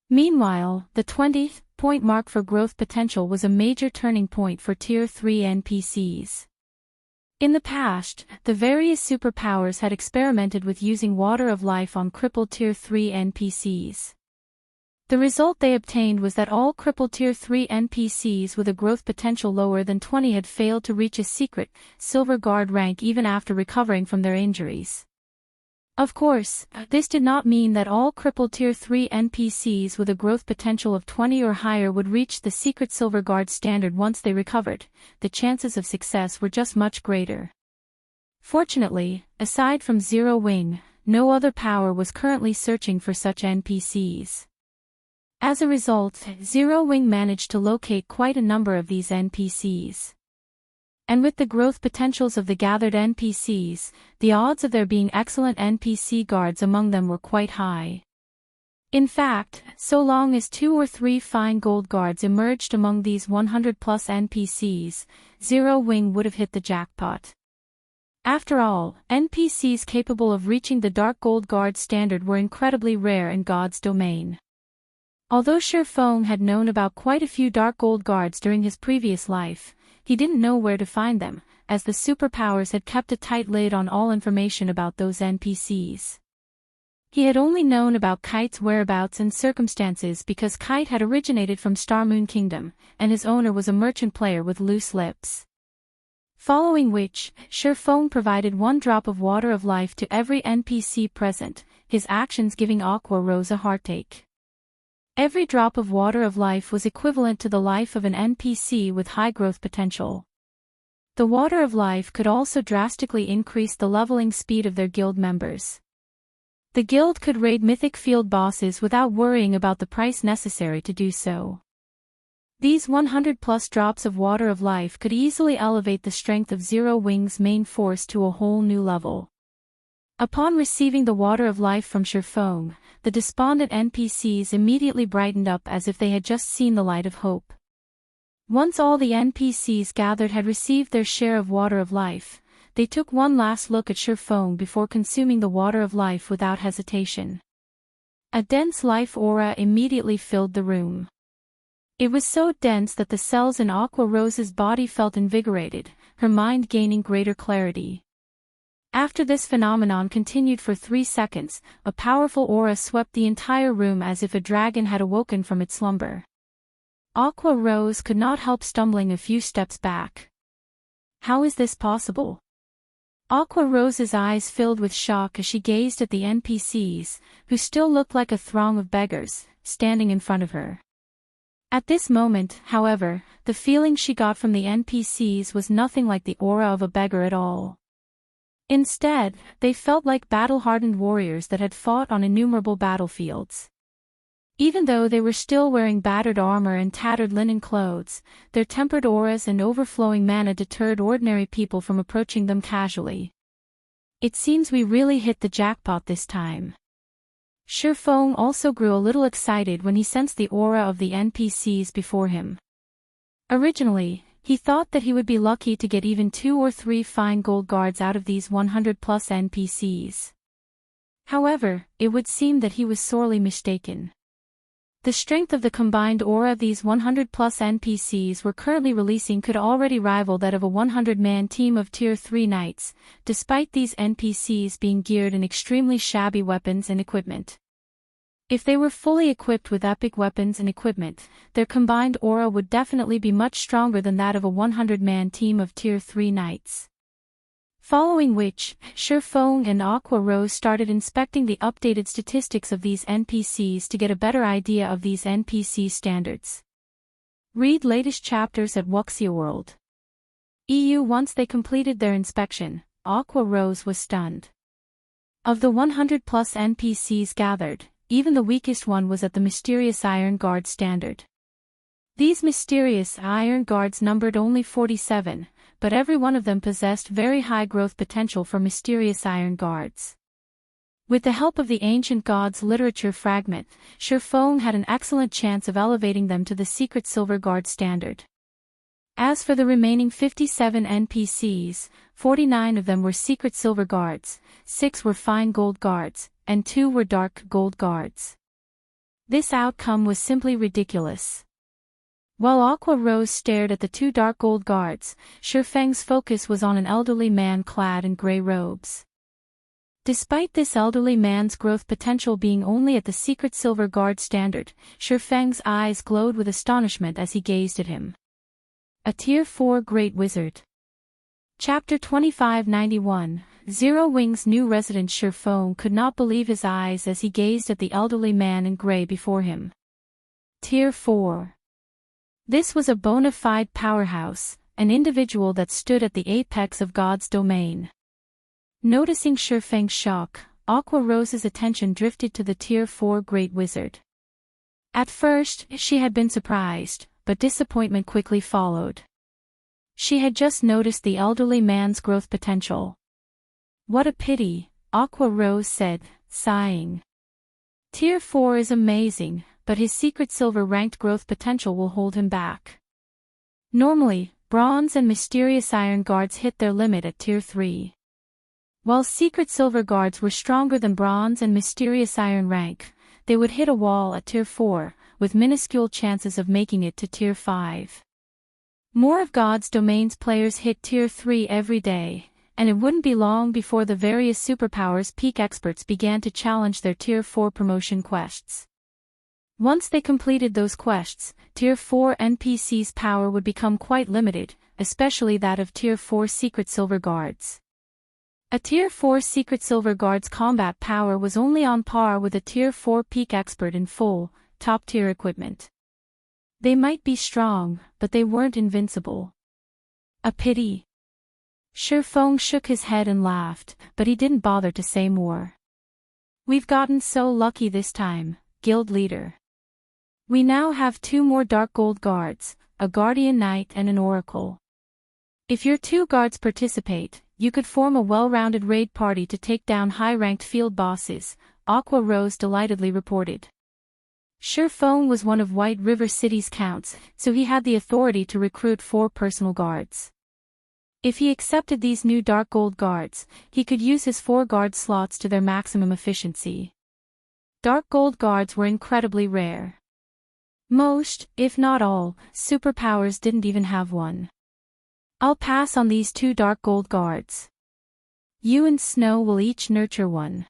Meanwhile, the 20th point mark for growth potential was a major turning point for tier 3 NPCs. In the past, the various superpowers had experimented with using water of life on crippled tier 3 NPCs. The result they obtained was that all crippled tier 3 NPCs with a growth potential lower than 20 had failed to reach a secret, Silver Guard rank even after recovering from their injuries. Of course, this did not mean that all crippled tier 3 NPCs with a growth potential of 20 or higher would reach the secret Silver Guard standard once they recovered. The chances of success were just much greater. Fortunately, aside from Zero Wing, no other power was currently searching for such NPCs. As a result, Zero Wing managed to locate quite a number of these NPCs. And with the growth potentials of the gathered NPCs, the odds of there being excellent NPC guards among them were quite high. In fact, so long as 2 or 3 fine gold guards emerged among these 100+ NPCs, Zero Wing would have hit the jackpot. After all, NPCs capable of reaching the Dark Gold Guard standard were incredibly rare in God's domain. Although Shurfeng had known about quite a few Dark Gold Guards during his previous life, he didn't know where to find them, as the superpowers had kept a tight lid on all information about those NPCs. He had only known about Kite's whereabouts and circumstances because Kite had originated from Starmoon Kingdom, and his owner was a merchant player with loose lips. Following which, Shurfeng provided 1 drop of water of life to every NPC present, his actions giving Aqua Rose a heartache. Every drop of water of life was equivalent to the life of an NPC with high growth potential. The water of life could also drastically increase the leveling speed of their guild members. The guild could raid mythic field bosses without worrying about the price necessary to do so. These 100+ drops of water of life could easily elevate the strength of Zero Wing's main force to a whole new level. Upon receiving the water of life from Shurfeng, the despondent NPCs immediately brightened up as if they had just seen the light of hope. Once all the NPCs gathered had received their share of water of life, they took one last look at Shurfeng before consuming the water of life without hesitation. A dense life aura immediately filled the room. It was so dense that the cells in Aqua Rose's body felt invigorated, her mind gaining greater clarity. After this phenomenon continued for 3 seconds, a powerful aura swept the entire room as if a dragon had awoken from its slumber. Aqua Rose could not help stumbling a few steps back. How is this possible? Aqua Rose's eyes filled with shock as she gazed at the NPCs, who still looked like a throng of beggars, standing in front of her. At this moment, however, the feeling she got from the NPCs was nothing like the aura of a beggar at all. Instead, they felt like battle-hardened warriors that had fought on innumerable battlefields. Even though they were still wearing battered armor and tattered linen clothes, their tempered auras and overflowing mana deterred ordinary people from approaching them casually. It seems we really hit the jackpot this time. Surpassing also grew a little excited when he sensed the aura of the NPCs before him. Originally, he thought that he would be lucky to get even 2 or 3 fine gold guards out of these 100+ NPCs. However, it would seem that he was sorely mistaken. The strength of the combined aura of these 100+ NPCs we're currently releasing could already rival that of a 100-man team of Tier 3 knights, despite these NPCs being geared in extremely shabby weapons and equipment. If they were fully equipped with epic weapons and equipment, their combined aura would definitely be much stronger than that of a 100-man team of Tier 3 knights. Following which, Surpassing and Uproar started inspecting the updated statistics of these NPCs to get a better idea of these NPC standards. Read latest chapters at Wuxia EU. Once they completed their inspection, Uproar was stunned. Of the 100+ NPCs gathered, even the weakest one was at the mysterious Iron Guard standard. These mysterious Iron Guards numbered only 47, but every one of them possessed very high growth potential for mysterious Iron Guards. With the help of the Ancient Gods literature fragment, Surpassing had an excellent chance of elevating them to the secret Silver Guard standard. As for the remaining 57 NPCs, 49 of them were secret Silver Guards, 6 were fine Gold Guards, and 2 were dark Gold Guards. This outcome was simply ridiculous. While Uproar stared at the 2 dark Gold Guards, Surpassing's focus was on an elderly man clad in grey robes. Despite this elderly man's growth potential being only at the secret Silver Guard standard, Surpassing's eyes glowed with astonishment as he gazed at him. A Tier 4 Great Wizard. Chapter 2591, Zero Wing's new resident. Surpassing could not believe his eyes as he gazed at the elderly man in grey before him. Tier 4. This was a bona fide powerhouse, an individual that stood at the apex of God's domain. Noticing Surpassing's shock, Uproar's attention drifted to the Tier 4 Great Wizard. At first, she had been surprised, but disappointment quickly followed. She had just noticed the elderly man's growth potential. What a pity, Uproar said, sighing. Tier 4 is amazing, but his secret silver-ranked growth potential will hold him back. Normally, bronze and mysterious iron guards hit their limit at Tier 3. While secret silver guards were stronger than bronze and mysterious iron rank, they would hit a wall at Tier 4, with minuscule chances of making it to Tier 5. More of God's domain's players hit Tier 3 every day, and it wouldn't be long before the various superpowers peak experts began to challenge their Tier 4 promotion quests. Once they completed those quests, Tier 4 NPCs' power would become quite limited, especially that of Tier 4 Secret Silver Guards. A Tier 4 Secret Silver Guard's combat power was only on par with a Tier 4 peak expert in full, top-tier equipment. They might be strong, but they weren't invincible. A pity. Surpassing shook his head and laughed, but he didn't bother to say more. We've gotten so lucky this time, guild leader. We now have 2 more Dark Gold Guards, a Guardian Knight and an Oracle. If your 2 guards participate, you could form a well-rounded raid party to take down high-ranked field bosses, Uproar delightedly reported. Surpassing was one of White River City's counts, so he had the authority to recruit 4 personal guards. If he accepted these new Dark Gold Guards, he could use his 4 guard slots to their maximum efficiency. Dark Gold Guards were incredibly rare. Most, if not all, superpowers didn't even have one. I'll pass on these 2 Dark Gold Guards. You and Snow will each nurture one.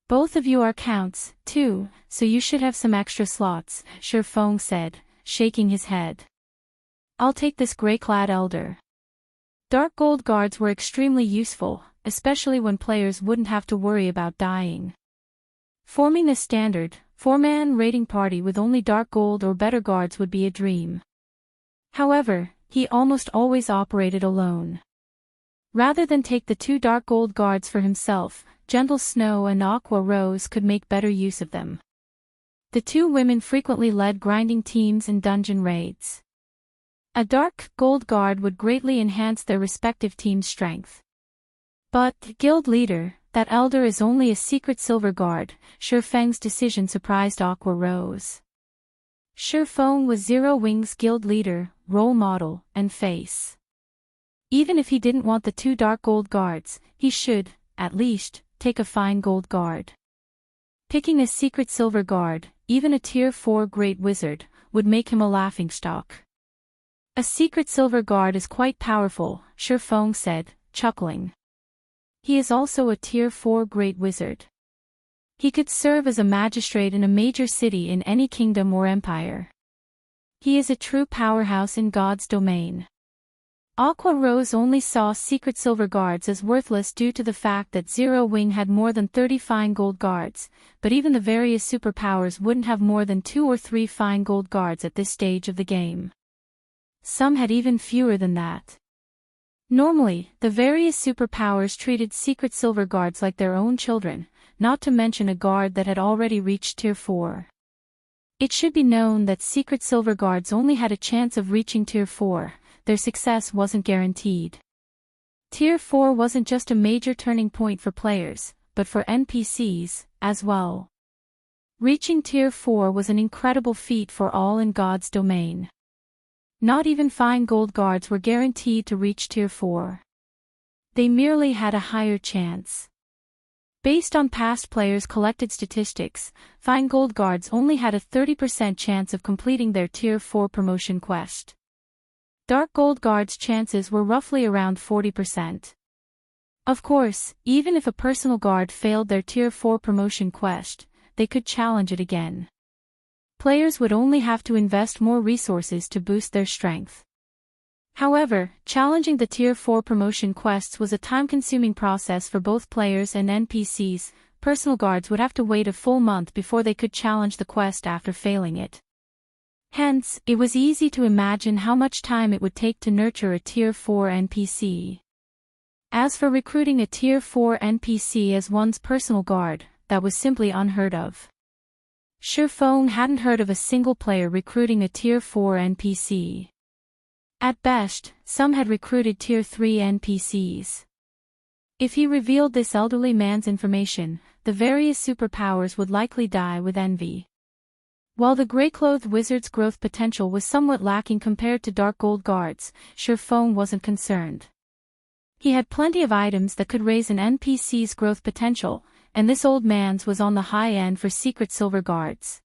Both of you are counts, too, so you should have some extra slots, Surpassing said, shaking his head. I'll take this grey-clad elder. Dark Gold Guards were extremely useful, especially when players wouldn't have to worry about dying. Forming a standard, 4-man raiding party with only Dark Gold or better guards would be a dream. However, he almost always operated alone. Rather than take the 2 Dark Gold Guards for himself, Gentle Snow and Uproar could make better use of them. The 2 women frequently led grinding teams in dungeon raids. A Dark Gold Guard would greatly enhance their respective team's strength. But, guild leader, that elder is only a secret silver guard. Shifeng's decision surprised Aqua Rose. Shifeng was Zero Wing's guild leader, role model, and face. Even if he didn't want the 2 dark gold guards, he should, at least, take a fine gold guard. Picking a secret silver guard, even a tier 4 great wizard, would make him a laughingstock. A secret silver guard is quite powerful, Shifeng said, chuckling. He is also a tier 4 great wizard. He could serve as a magistrate in a major city in any kingdom or empire. He is a true powerhouse in God's domain. Aqua Rose only saw secret silver guards as worthless due to the fact that Zero Wing had more than 30 fine gold guards, but even the various superpowers wouldn't have more than 2 or 3 fine gold guards at this stage of the game. Some had even fewer than that. Normally, the various superpowers treated secret silver guards like their own children, not to mention a guard that had already reached tier 4. It should be known that secret silver guards only had a chance of reaching tier 4, their success wasn't guaranteed. Tier 4 wasn't just a major turning point for players, but for NPCs, as well. Reaching tier 4 was an incredible feat for all in God's domain. Not even fine gold guards were guaranteed to reach tier 4. They merely had a higher chance. Based on past players' collected statistics, fine gold guards only had a 30% chance of completing their tier 4 promotion quest. Dark gold guards' chances were roughly around 40%. Of course, even if a personal guard failed their tier 4 promotion quest, they could challenge it again. Players would only have to invest more resources to boost their strength. However, challenging the tier 4 promotion quests was a time-consuming process for both players and NPCs. Personal guards would have to wait a full month before they could challenge the quest after failing it. Hence, it was easy to imagine how much time it would take to nurture a tier 4 NPC. As for recruiting a tier 4 NPC as one's personal guard, that was simply unheard of. Shifeng hadn't heard of a single player recruiting a tier 4 NPC. At best, some had recruited tier 3 NPCs. If he revealed this elderly man's information, the various superpowers would likely die with envy. While the grey-clothed wizard's growth potential was somewhat lacking compared to dark gold guards, Shifeng wasn't concerned. He had plenty of items that could raise an NPC's growth potential, and this old man's was on the high end for secret silver guards.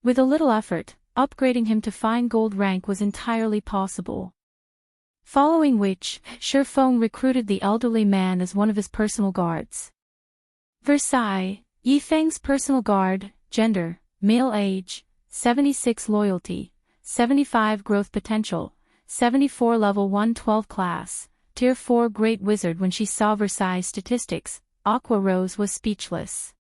With a little effort, upgrading him to fine gold rank was entirely possible. Following which, Shifeng recruited the elderly man as one of his personal guards. Versailles, Yifeng's personal guard, gender, male age, 76 loyalty, 75 growth potential, 74 level 112 class, tier 4 great wizard. When she saw Versailles' statistics, Aqua Rose was speechless.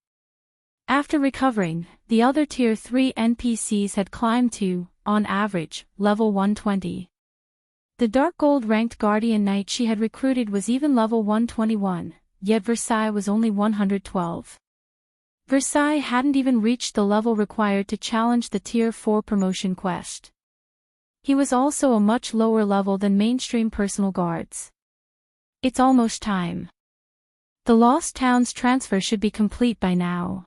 After recovering, the other tier 3 NPCs had climbed to, on average, level 120. The dark gold ranked guardian knight she had recruited was even level 121, yet Versailles was only 112. Versailles hadn't even reached the level required to challenge the tier 4 promotion quest. He was also a much lower level than mainstream personal guards. It's almost time. The Lost Town's transfer should be complete by now.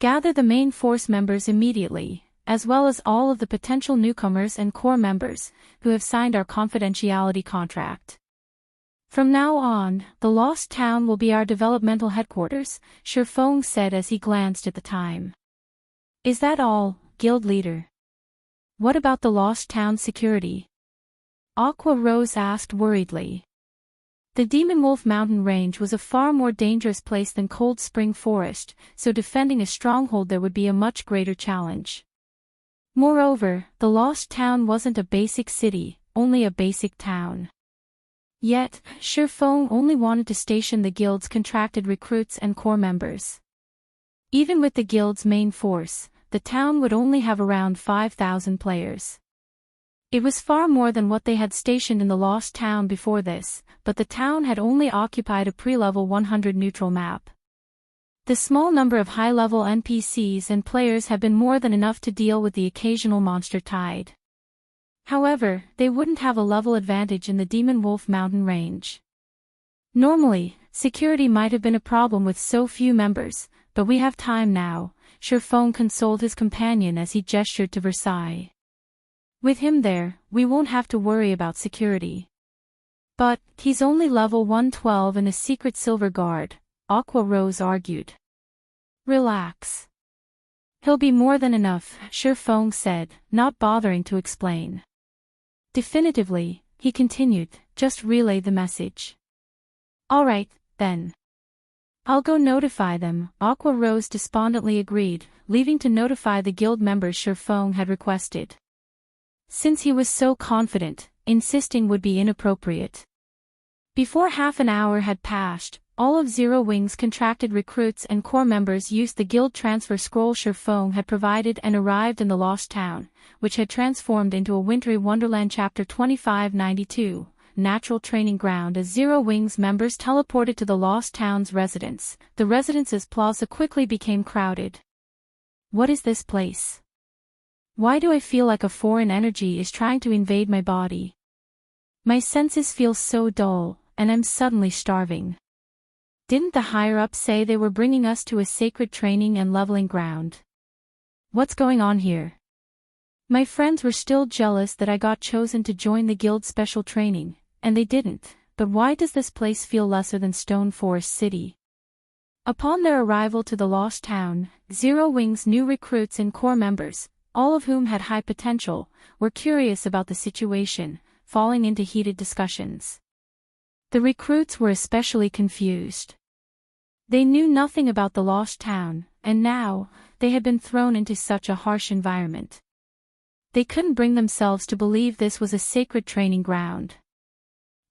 Gather the main force members immediately, as well as all of the potential newcomers and core members, who have signed our confidentiality contract. From now on, the Lost Town will be our developmental headquarters, Shifeng said as he glanced at the time. Is that all, guild leader? What about the Lost Town security? Aqua Rose asked worriedly. The Demon Wolf Mountain Range was a far more dangerous place than Cold Spring Forest, so defending a stronghold there would be a much greater challenge. Moreover, the Lost Town wasn't a basic city, only a basic town. Yet, Shifeng only wanted to station the guild's contracted recruits and core members. Even with the guild's main force, the town would only have around 5,000 players. It was far more than what they had stationed in the Lost Town before this, but the town had only occupied a pre-level 100 neutral map. The small number of high-level NPCs and players had been more than enough to deal with the occasional monster tide. However, they wouldn't have a level advantage in the Demon Wolf Mountain Range. Normally, security might have been a problem with so few members, but we have time now, Surfong consoled his companion as he gestured to Versailles. With him there, we won't have to worry about security. But, he's only level 112 and a secret silver guard, Aqua Rose argued. Relax. He'll be more than enough, Surfong said, not bothering to explain. Definitively, he continued, just relay the message. Alright, then. I'll go notify them, Aqua Rose despondently agreed, leaving to notify the guild members Surfong had requested. Since he was so confident, insisting would be inappropriate. Before half an hour had passed, all of Zero Wing's contracted recruits and core members used the guild transfer scroll Surfong had provided and arrived in the Lost Town, which had transformed into a wintry wonderland. Chapter 2592, Natural Training Ground. As Zero Wing's members teleported to the Lost Town's residence, the residence's plaza quickly became crowded. What is this place? Why do I feel like a foreign energy is trying to invade my body? My senses feel so dull, and I'm suddenly starving. Didn't the higher-ups say they were bringing us to a sacred training and leveling ground? What's going on here? My friends were still jealous that I got chosen to join the guild's special training, and they didn't, but why does this place feel lesser than Stone Forest City? Upon their arrival to the Lost Town, Zero Wing's new recruits and core members, all of whom had high potential, were curious about the situation, falling into heated discussions. The recruits were especially confused. They knew nothing about the Lost Town, and now, they had been thrown into such a harsh environment. They couldn't bring themselves to believe this was a sacred training ground.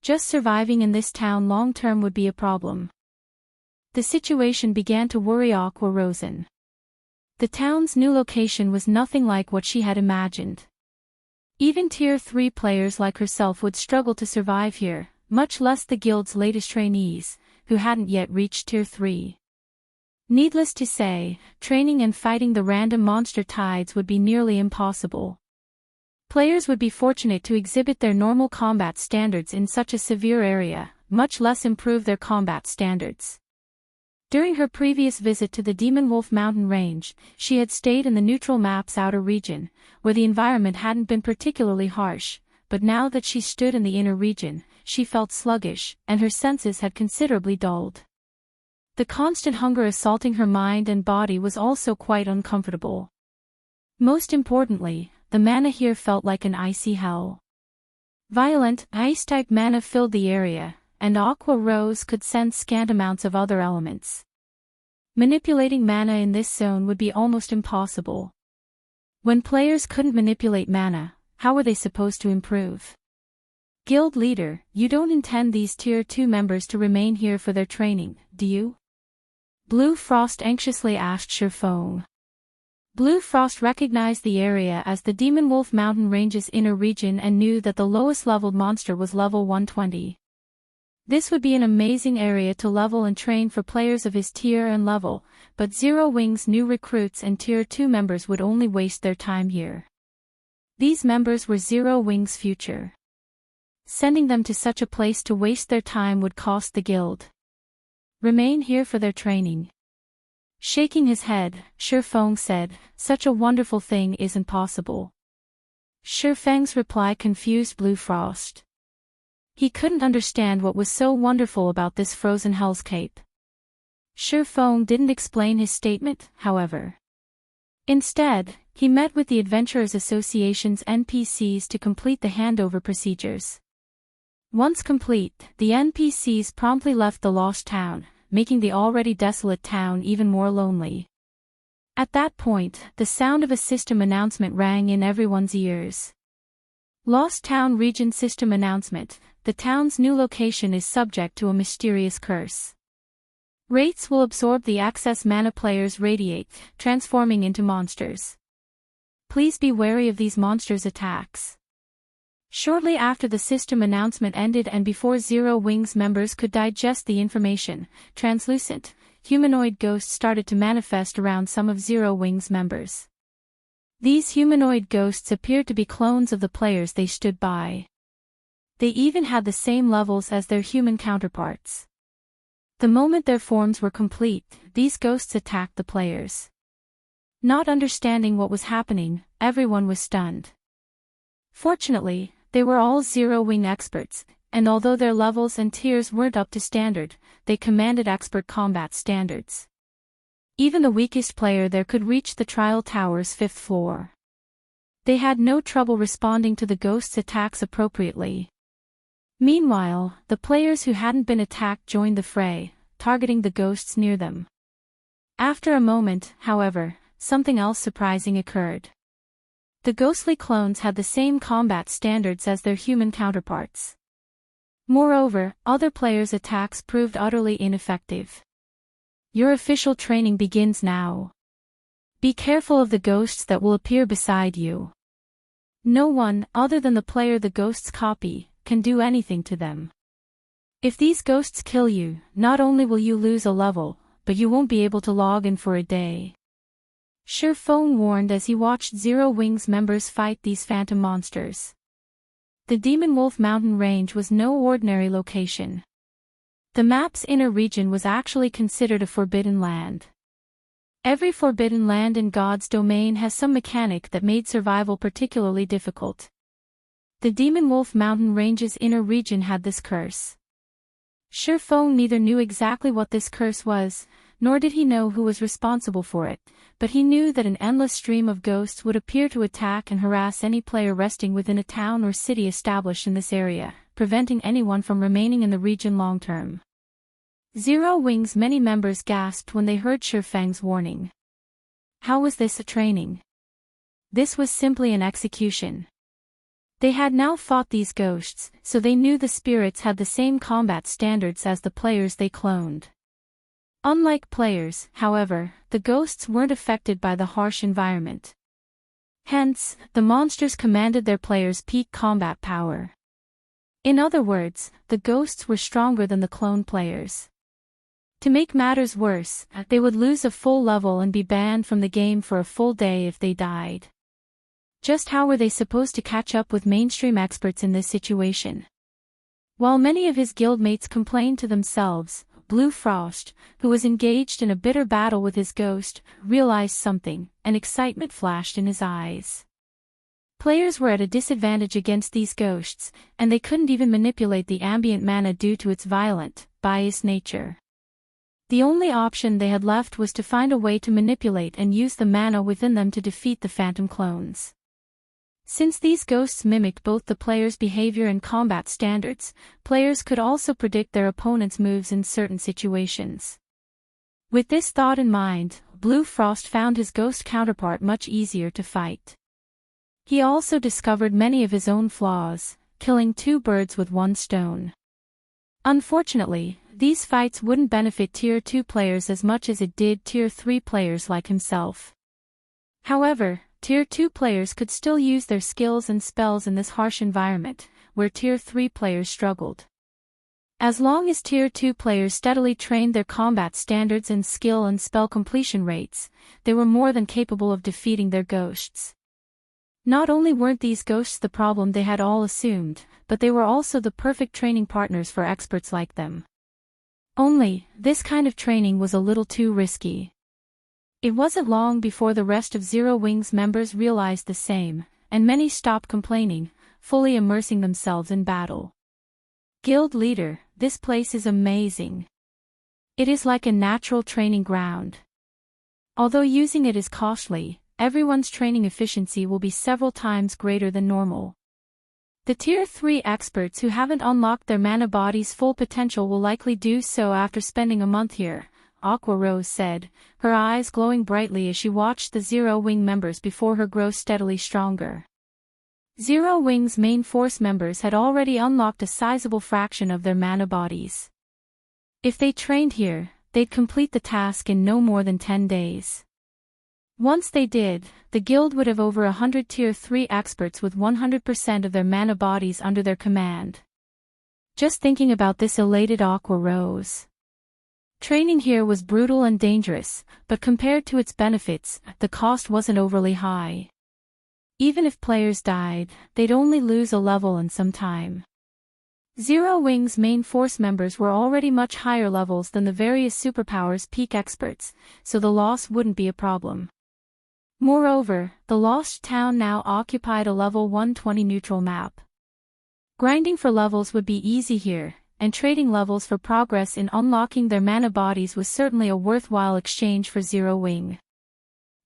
Just surviving in this town long-term would be a problem. The situation began to worry Aqua Rosen. The town's new location was nothing like what she had imagined. Even Tier 3 players like herself would struggle to survive here, much less the guild's latest trainees, who hadn't yet reached Tier 3. Needless to say, training and fighting the random monster tides would be nearly impossible. Players would be fortunate to exhibit their normal combat standards in such a severe area, much less improve their combat standards. During her previous visit to the Demon Wolf Mountain Range, she had stayed in the neutral map's outer region, where the environment hadn't been particularly harsh, but now that she stood in the inner region, she felt sluggish, and her senses had considerably dulled. The constant hunger assaulting her mind and body was also quite uncomfortable. Most importantly, the mana here felt like an icy hell. Violent, ice-type mana filled the area, and Aqua Rose could sense scant amounts of other elements. Manipulating mana in this zone would be almost impossible. When players couldn't manipulate mana, how were they supposed to improve? Guild leader, you don't intend these Tier 2 members to remain here for their training, do you? Blue Frost anxiously asked Surfong. Blue Frost recognized the area as the Demon Wolf Mountain Range's inner region and knew that the lowest leveled monster was level 120. This would be an amazing area to level and train for players of his tier and level, but Zero Wing's new recruits and Tier 2 members would only waste their time here. These members were Zero Wing's future. Sending them to such a place to waste their time would cost the guild. Remain here for their training. Shaking his head, Surfong said, such a wonderful thing isn't possible. Surfeng's reply confused Blue Frost. He couldn't understand what was so wonderful about this frozen hellscape. Surfong didn't explain his statement, however. Instead, he met with the Adventurers Association's NPCs to complete the handover procedures. Once complete, the NPCs promptly left the Lost Town, making the already desolate town even more lonely. At that point, the sound of a system announcement rang in everyone's ears. Lost Town Region System Announcement: the town's new location is subject to a mysterious curse. Wraiths will absorb the access mana players radiate, transforming into monsters. Please be wary of these monsters' attacks. Shortly after the system announcement ended and before Zero Wing's members could digest the information, translucent, humanoid ghosts started to manifest around some of Zero Wing's members. These humanoid ghosts appeared to be clones of the players they stood by. They even had the same levels as their human counterparts. The moment their forms were complete, these ghosts attacked the players. Not understanding what was happening, everyone was stunned. Fortunately, they were all zero-wing experts, and although their levels and tiers weren't up to standard, they commanded expert combat standards. Even the weakest player there could reach the trial tower's 5th floor. They had no trouble responding to the ghosts' attacks appropriately. Meanwhile, the players who hadn't been attacked joined the fray, targeting the ghosts near them. After a moment, however, something else surprising occurred. The ghostly clones had the same combat standards as their human counterparts. Moreover, other players' attacks proved utterly ineffective. Your official training begins now. Be careful of the ghosts that will appear beside you. No one, other than the player the ghosts copy, can do anything to them. If these ghosts kill you, not only will you lose a level, but you won't be able to log in for a day. Surephone warned as he watched Zero Wings members fight these phantom monsters. The Demon Wolf Mountain Range was no ordinary location. The map's inner region was actually considered a forbidden land. Every forbidden land in God's domain has some mechanic that made survival particularly difficult. The Demon Wolf Mountain Range's inner region had this curse. Surephone neither knew exactly what this curse was, nor did he know who was responsible for it, but he knew that an endless stream of ghosts would appear to attack and harass any player resting within a town or city established in this area, preventing anyone from remaining in the region long term. Zero Wing's many members gasped when they heard Surefang's warning. How was this a training? This was simply an execution. They had now fought these ghosts, so they knew the spirits had the same combat standards as the players they cloned. Unlike players, however, the ghosts weren't affected by the harsh environment. Hence, the monsters commanded their players' peak combat power. In other words, the ghosts were stronger than the clone players. To make matters worse, they would lose a full level and be banned from the game for a full day if they died. Just how were they supposed to catch up with mainstream experts in this situation? While many of his guildmates complained to themselves, Blue Frost, who was engaged in a bitter battle with his ghost, realized something, and excitement flashed in his eyes. Players were at a disadvantage against these ghosts, and they couldn't even manipulate the ambient mana due to its violent, biased nature. The only option they had left was to find a way to manipulate and use the mana within them to defeat the phantom clones. Since these ghosts mimicked both the player's behavior and combat standards, players could also predict their opponent's moves in certain situations. With this thought in mind, Blue Frost found his ghost counterpart much easier to fight. He also discovered many of his own flaws, killing 2 birds with 1 stone. Unfortunately, these fights wouldn't benefit Tier 2 players as much as it did Tier 3 players like himself. However, Tier 2 players could still use their skills and spells in this harsh environment, where Tier 3 players struggled. As long as Tier 2 players steadily trained their combat standards and skill and spell completion rates, they were more than capable of defeating their ghosts. Not only weren't these ghosts the problem they had all assumed, but they were also the perfect training partners for experts like them. Only, this kind of training was a little too risky. It wasn't long before the rest of Zero Wings members realized the same, and many stopped complaining, fully immersing themselves in battle. Guild leader, this place is amazing. It is like a natural training ground. Although using it is costly, everyone's training efficiency will be several times greater than normal. The Tier 3 experts who haven't unlocked their mana body's full potential will likely do so after spending a month here, Aqua Rose said, her eyes glowing brightly as she watched the Zero Wing members before her grow steadily stronger. Zero Wing's main force members had already unlocked a sizable fraction of their mana bodies. If they trained here, they'd complete the task in no more than 10 days. Once they did, the guild would have over 100 Tier 3 experts with 100% of their mana bodies under their command. Just thinking about this elated Aqua Rose. Training here was brutal and dangerous, but compared to its benefits, the cost wasn't overly high. Even if players died, they'd only lose a level and some time. Zero Wing's main force members were already much higher levels than the various superpowers' peak experts, so the loss wouldn't be a problem. Moreover, the Lost Town now occupied a level 120 neutral map. Grinding for levels would be easy here, and trading levels for progress in unlocking their mana bodies was certainly a worthwhile exchange for Zero Wing.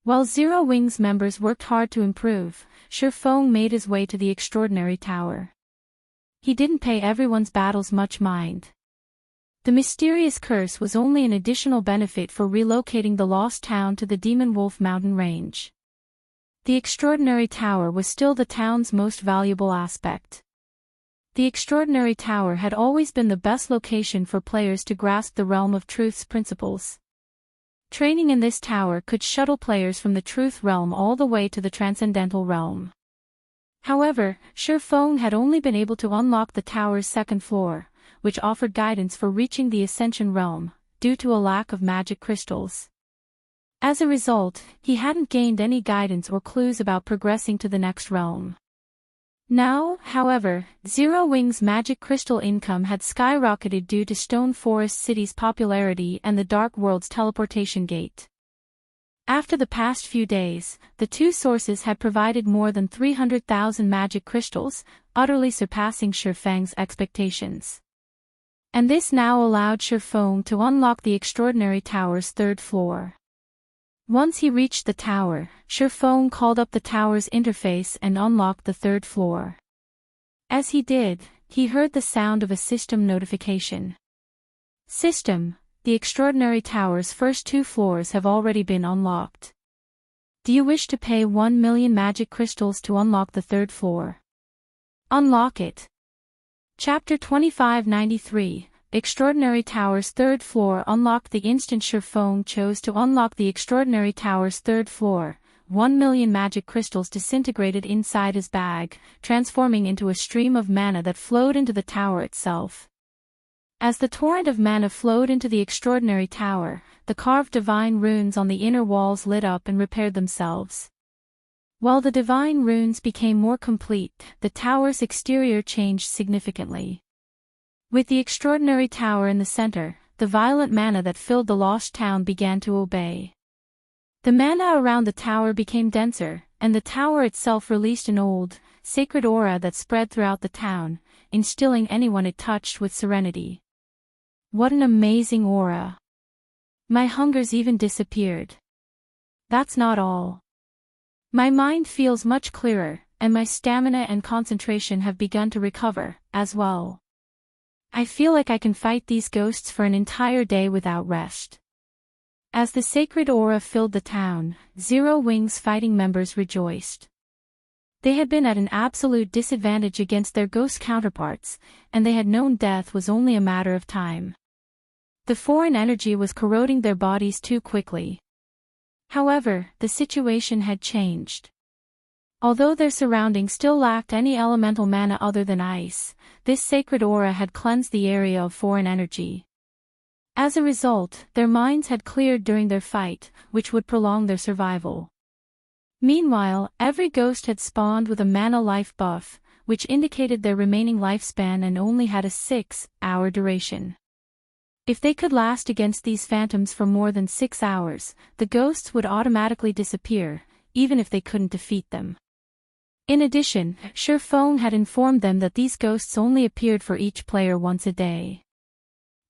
While Zero Wing's members worked hard to improve, Surpassing made his way to the Extraordinary Tower. He didn't pay everyone's battles much mind. The mysterious curse was only an additional benefit for relocating the Lost Town to the Demon Wolf Mountain range. The Extraordinary Tower was still the town's most valuable aspect. The Extraordinary Tower had always been the best location for players to grasp the Realm of Truth's principles. Training in this tower could shuttle players from the Truth Realm all the way to the Transcendental Realm. However, Surpassing had only been able to unlock the tower's second floor, which offered guidance for reaching the Ascension realm, due to a lack of magic crystals. As a result, he hadn't gained any guidance or clues about progressing to the next realm. Now, however, Zero Wing's magic crystal income had skyrocketed due to Stone Forest City's popularity and the Dark World's teleportation gate. After the past few days, the two sources had provided more than 300,000 magic crystals, utterly surpassing Surpassing's expectations. And this now allowed Surpassing to unlock the Extraordinary Tower's third floor. Once he reached the tower, Surpassing called up the tower's interface and unlocked the third floor. As he did, he heard the sound of a system notification. System, the Extraordinary Tower's first 2 floors have already been unlocked. Do you wish to pay 1 million magic crystals to unlock the third floor? Unlock it. Chapter 2593, Extraordinary Tower's third floor unlocked. The instant Surpassing chose to unlock the Extraordinary Tower's third floor, 1 million magic crystals disintegrated inside his bag, transforming into a stream of mana that flowed into the tower itself. As the torrent of mana flowed into the Extraordinary Tower, the carved divine runes on the inner walls lit up and repaired themselves. While the divine runes became more complete, the tower's exterior changed significantly. With the Extraordinary Tower in the center, the violet mana that filled the Lost Town began to obey. The mana around the tower became denser, and the tower itself released an old, sacred aura that spread throughout the town, instilling anyone it touched with serenity. What an amazing aura! My hungers even disappeared. That's not all. My mind feels much clearer, and my stamina and concentration have begun to recover, as well. I feel like I can fight these ghosts for an entire day without rest. As the sacred aura filled the town, Zero Wing's fighting members rejoiced. They had been at an absolute disadvantage against their ghost counterparts, and they had known death was only a matter of time. The foreign energy was corroding their bodies too quickly. However, the situation had changed. Although their surroundings still lacked any elemental mana other than ice, this sacred aura had cleansed the area of foreign energy. As a result, their minds had cleared during their fight, which would prolong their survival. Meanwhile, every ghost had spawned with a mana life buff, which indicated their remaining lifespan and only had a 6-hour duration. If they could last against these phantoms for more than 6 hours, the ghosts would automatically disappear, even if they couldn't defeat them. In addition, Surpassing had informed them that these ghosts only appeared for each player once a day.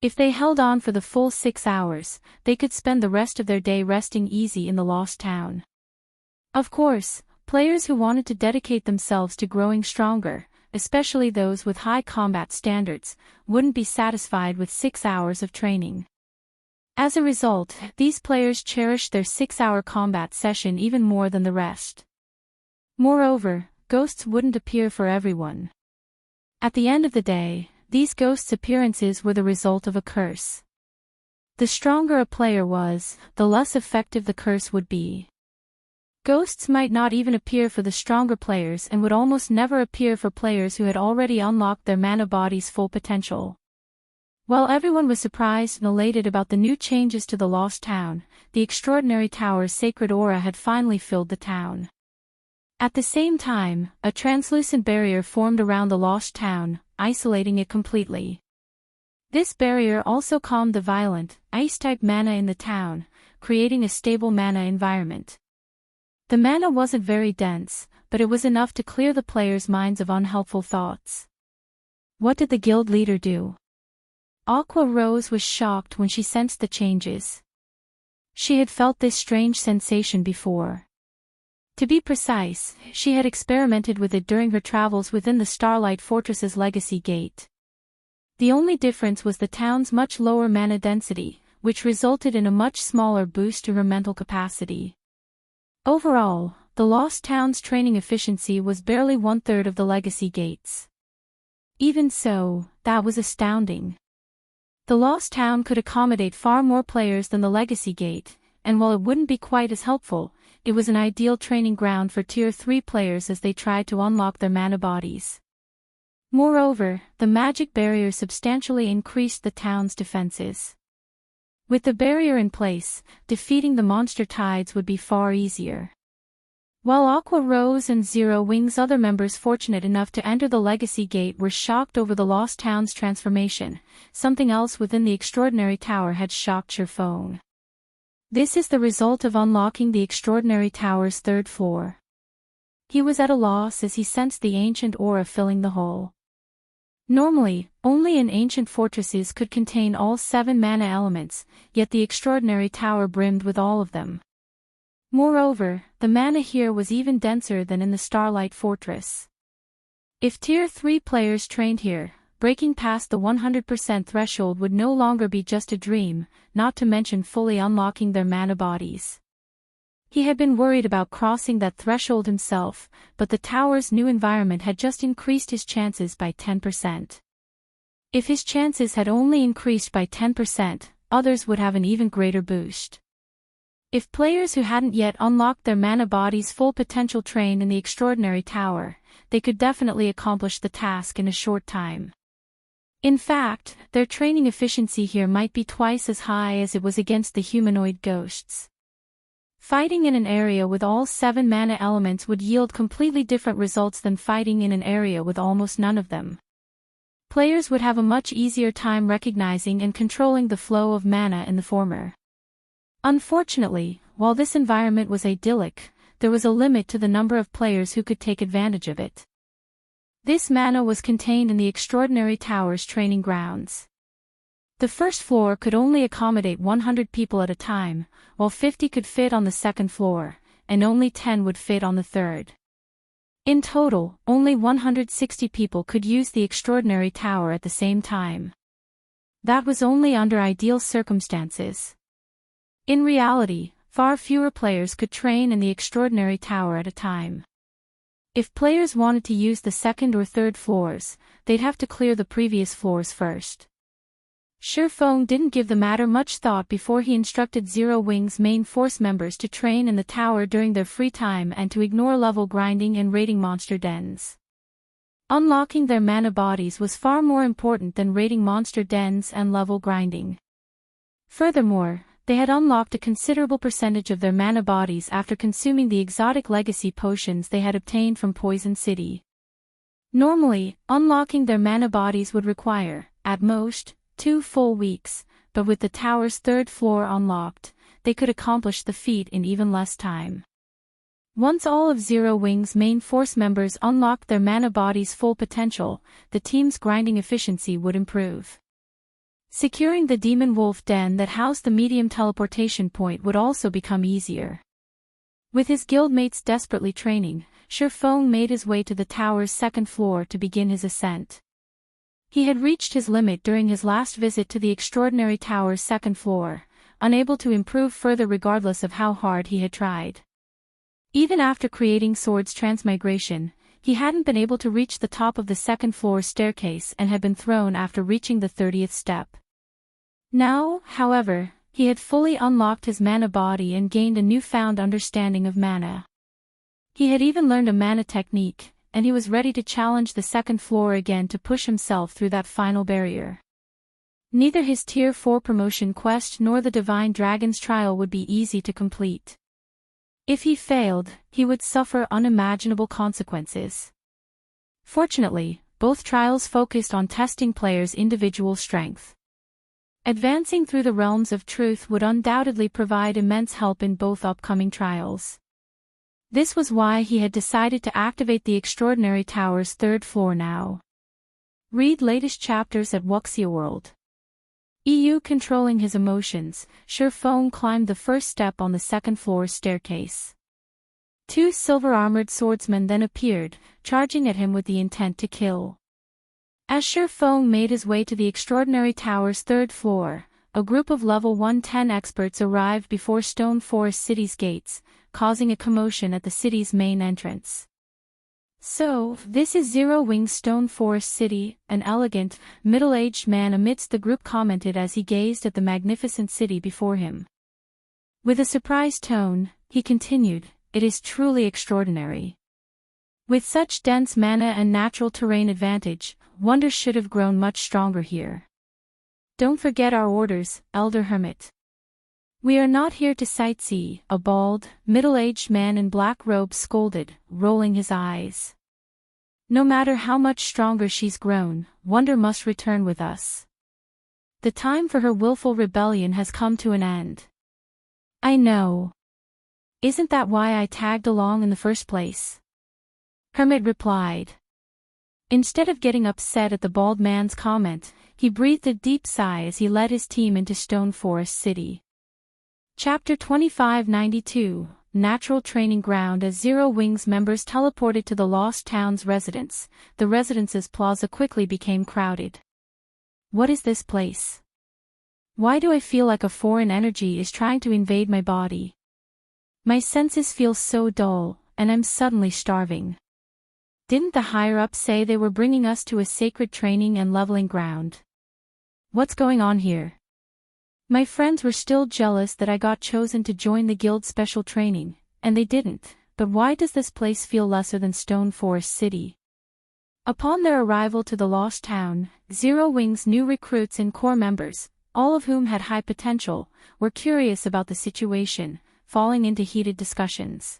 If they held on for the full 6 hours, they could spend the rest of their day resting easy in the Lost Town. Of course, players who wanted to dedicate themselves to growing stronger, especially those with high combat standards, wouldn't be satisfied with 6 hours of training. As a result, these players cherished their 6-hour combat session even more than the rest. Moreover, ghosts wouldn't appear for everyone. At the end of the day, these ghosts' appearances were the result of a curse. The stronger a player was, the less effective the curse would be. Ghosts might not even appear for the stronger players and would almost never appear for players who had already unlocked their mana body's full potential. While everyone was surprised and elated about the new changes to the Lost Town, the Extraordinary Tower's sacred aura had finally filled the town. At the same time, a translucent barrier formed around the lost town, isolating it completely. This barrier also calmed the violent, ice-type mana in the town, creating a stable mana environment. The mana wasn't very dense, but it was enough to clear the players' minds of unhelpful thoughts. What did the guild leader do? Aqua Rose was shocked when she sensed the changes. She had felt this strange sensation before. To be precise, she had experimented with it during her travels within the Starlight Fortress's Legacy Gate. The only difference was the town's much lower mana density, which resulted in a much smaller boost to her mental capacity. Overall, the Lost Town's training efficiency was barely 1/3 of the Legacy Gate's. Even so, that was astounding. The Lost Town could accommodate far more players than the Legacy Gate, and while it wouldn't be quite as helpful, it was an ideal training ground for Tier 3 players as they tried to unlock their mana bodies. Moreover, the magic barrier substantially increased the town's defenses. With the barrier in place, defeating the monster tides would be far easier. While Aqua Rose and Zero Wing's other members fortunate enough to enter the Legacy Gate were shocked over the Lost Town's transformation, something else within the Extraordinary Tower had shocked Sherfone. This is the result of unlocking the Extraordinary Tower's 3rd floor. He was at a loss as he sensed the ancient aura filling the hole. Normally, only in ancient fortresses could contain all 7 mana elements, yet the Extraordinary Tower brimmed with all of them. Moreover, the mana here was even denser than in the Starlight Fortress. If Tier 3 players trained here, breaking past the 100% threshold would no longer be just a dream, not to mention fully unlocking their mana bodies. He had been worried about crossing that threshold himself, but the tower's new environment had just increased his chances by 10%. If his chances had only increased by 10%, others would have an even greater boost. If players who hadn't yet unlocked their mana body's full potential trained in the Extraordinary Tower, they could definitely accomplish the task in a short time. In fact, their training efficiency here might be twice as high as it was against the humanoid ghosts. Fighting in an area with all 7 mana elements would yield completely different results than fighting in an area with almost none of them. Players would have a much easier time recognizing and controlling the flow of mana in the former. Unfortunately, while this environment was idyllic, there was a limit to the number of players who could take advantage of it. This mana was contained in the Extraordinary Tower's training grounds. The first floor could only accommodate 100 people at a time, while 50 could fit on the second floor, and only 10 would fit on the third. In total, only 160 people could use the Extraordinary Tower at the same time. That was only under ideal circumstances. In reality, far fewer players could train in the Extraordinary Tower at a time. If players wanted to use the second or third floors, they'd have to clear the previous floors first. Sherfone didn't give the matter much thought before he instructed Zero Wing's main force members to train in the tower during their free time and to ignore level grinding and raiding monster dens. Unlocking their mana bodies was far more important than raiding monster dens and level grinding. Furthermore, they had unlocked a considerable percentage of their mana bodies after consuming the exotic legacy potions they had obtained from Poison City. Normally, unlocking their mana bodies would require, at most, 2 full weeks, but with the tower's 3rd floor unlocked, they could accomplish the feat in even less time. Once all of Zero Wing's main force members unlocked their mana body's full potential, the team's grinding efficiency would improve. Securing the Demon Wolf Den that housed the medium teleportation point would also become easier. With his guildmates desperately training, Sherfone made his way to the tower's 2nd floor to begin his ascent. He had reached his limit during his last visit to the Extraordinary Tower's 2nd floor, unable to improve further regardless of how hard he had tried. Even after creating Sword's transmigration, he hadn't been able to reach the top of the 2nd floor staircase and had been thrown after reaching the 30th step. Now, however, he had fully unlocked his mana body and gained a newfound understanding of mana. He had even learned a mana technique, and he was ready to challenge the 2nd floor again to push himself through that final barrier. Neither his Tier 4 promotion quest nor the Divine Dragon's trial would be easy to complete. If he failed, he would suffer unimaginable consequences. Fortunately, both trials focused on testing players' individual strength. Advancing through the realms of truth would undoubtedly provide immense help in both upcoming trials. This was why he had decided to activate the Extraordinary Tower's 3rd floor now. Read latest chapters at Wuxia EU. Controlling his emotions, Shifeng climbed the first step on the 2nd floor's staircase. 2 silver-armored swordsmen then appeared, charging at him with the intent to kill. As Shifeng made his way to the Extraordinary Tower's 3rd floor, a group of level 110 experts arrived before Stone Forest City's gates, causing a commotion at the city's main entrance. "So, this is Zero Wing's Stone Forest City," an elegant, middle-aged man amidst the group commented as he gazed at the magnificent city before him. With a surprised tone, he continued, "It is truly extraordinary. With such dense mana and natural terrain advantage, wonders should have grown much stronger here. Don't forget our orders, Elder Hermit. We are not here to sightsee," a bald, middle-aged man in black robes scolded, rolling his eyes. "No matter how much stronger she's grown, wonder must return with us. The time for her willful rebellion has come to an end." "I know. Isn't that why I tagged along in the first place?" Hermit replied. Instead of getting upset at the bald man's comment, he breathed a deep sigh as he led his team into Stone Forest City. Chapter 2592, Natural Training Ground. As Zero Wing's members teleported to the Lost Town's residence, the residence's plaza quickly became crowded. "What is this place? Why do I feel like a foreign energy is trying to invade my body? My senses feel so dull, and I'm suddenly starving. Didn't the higher-ups say they were bringing us to a sacred training and leveling ground? What's going on here? My friends were still jealous that I got chosen to join the guild's special training, and they didn't, but why does this place feel lesser than Stone Forest City?" Upon their arrival to the Lost Town, Zero Wing's new recruits and core members, all of whom had high potential, were curious about the situation, falling into heated discussions.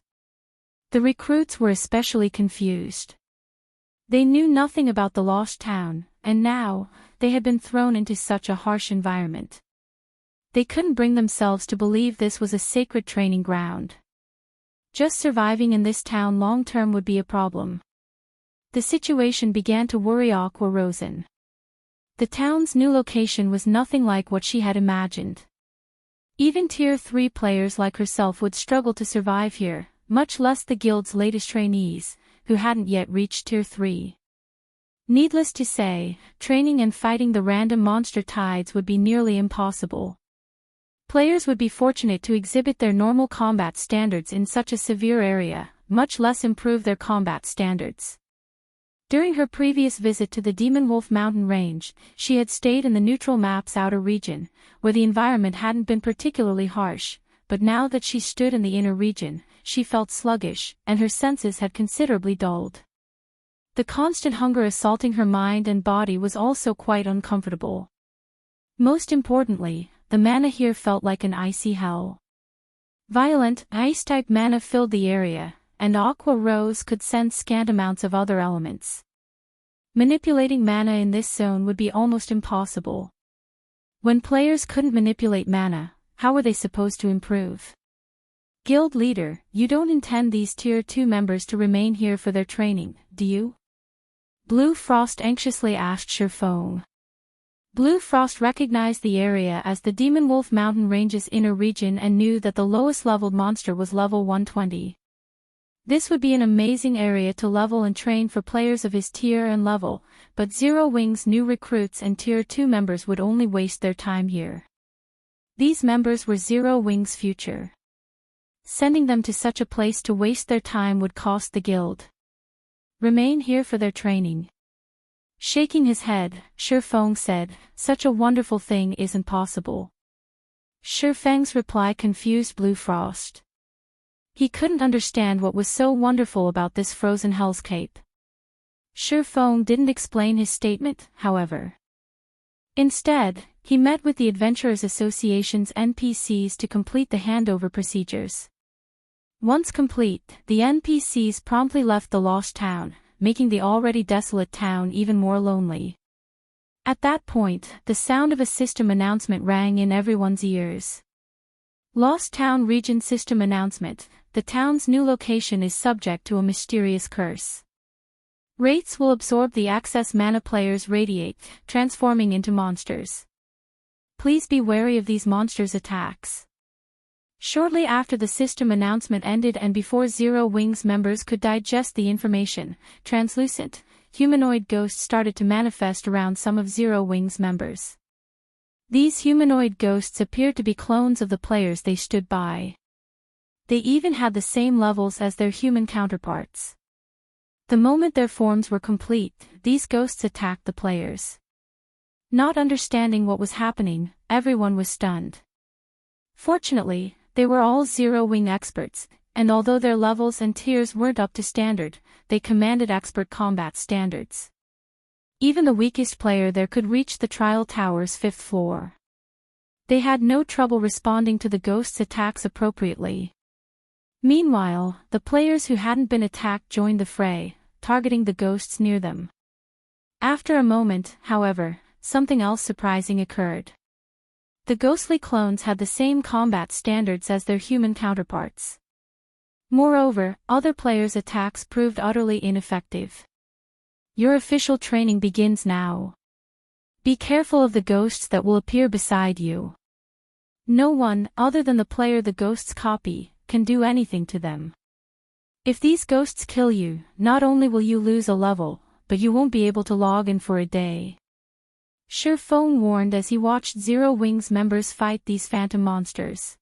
The recruits were especially confused. They knew nothing about the Lost Town, and now, they had been thrown into such a harsh environment. They couldn't bring themselves to believe this was a sacred training ground. Just surviving in this town long-term would be a problem. The situation began to worry Aqua Rosen. The town's new location was nothing like what she had imagined. Even Tier 3 players like herself would struggle to survive here, much less the guild's latest trainees, who hadn't yet reached Tier 3. Needless to say, training and fighting the random monster tides would be nearly impossible. Players would be fortunate to exhibit their normal combat standards in such a severe area, much less improve their combat standards. During her previous visit to the Demon Wolf Mountain Range, she had stayed in the neutral map's outer region, where the environment hadn't been particularly harsh, but now that she stood in the inner region, she felt sluggish, and her senses had considerably dulled. The constant hunger assaulting her mind and body was also quite uncomfortable. Most importantly, the mana here felt like an icy hell. Violent, ice-type mana filled the area, and Aqua Rose could sense scant amounts of other elements. Manipulating mana in this zone would be almost impossible. When players couldn't manipulate mana, how were they supposed to improve? "Guild leader, you don't intend these Tier 2 members to remain here for their training, do you?" Blue Frost anxiously asked Shifeng. Blue Frost recognized the area as the Demon Wolf Mountain Range's inner region and knew that the lowest leveled monster was level 120. This would be an amazing area to level and train for players of his tier and level, but Zero Wing's new recruits and Tier 2 members would only waste their time here. These members were Zero Wing's future. Sending them to such a place to waste their time would cost the guild. Remain here for their training. Shaking his head, Shifeng said, "Such a wonderful thing isn't possible." Shifeng's reply confused Blue Frost. He couldn't understand what was so wonderful about this frozen hellscape. Shifeng didn't explain his statement, however. Instead, he met with the Adventurers Association's NPCs to complete the handover procedures. Once complete, the NPCs promptly left the lost town, making the already desolate town even more lonely. At that point, the sound of a system announcement rang in everyone's ears. Lost Town Region System Announcement: the town's new location is subject to a mysterious curse. Wraiths will absorb the access mana players radiate, transforming into monsters. Please be wary of these monsters' attacks. Shortly after the system announcement ended and before Zero Wings members could digest the information, translucent, humanoid ghosts started to manifest around some of Zero Wings members. These humanoid ghosts appeared to be clones of the players they stood by. They even had the same levels as their human counterparts. The moment their forms were complete, these ghosts attacked the players. Not understanding what was happening, everyone was stunned. Fortunately, they were all Zero Wing experts, and although their levels and tiers weren't up to standard, they commanded expert combat standards. Even the weakest player there could reach the Trial Tower's 5th floor. They had no trouble responding to the ghosts' attacks appropriately. Meanwhile, the players who hadn't been attacked joined the fray, targeting the ghosts near them. After a moment, however, something else surprising occurred. The ghostly clones had the same combat standards as their human counterparts. Moreover, other players' attacks proved utterly ineffective. Your official training begins now. Be careful of the ghosts that will appear beside you. No one, other than the player the ghosts copy, can do anything to them. If these ghosts kill you, not only will you lose a level, but you won't be able to log in for a day. Surephone warned as he watched Zero Wings members fight these phantom monsters.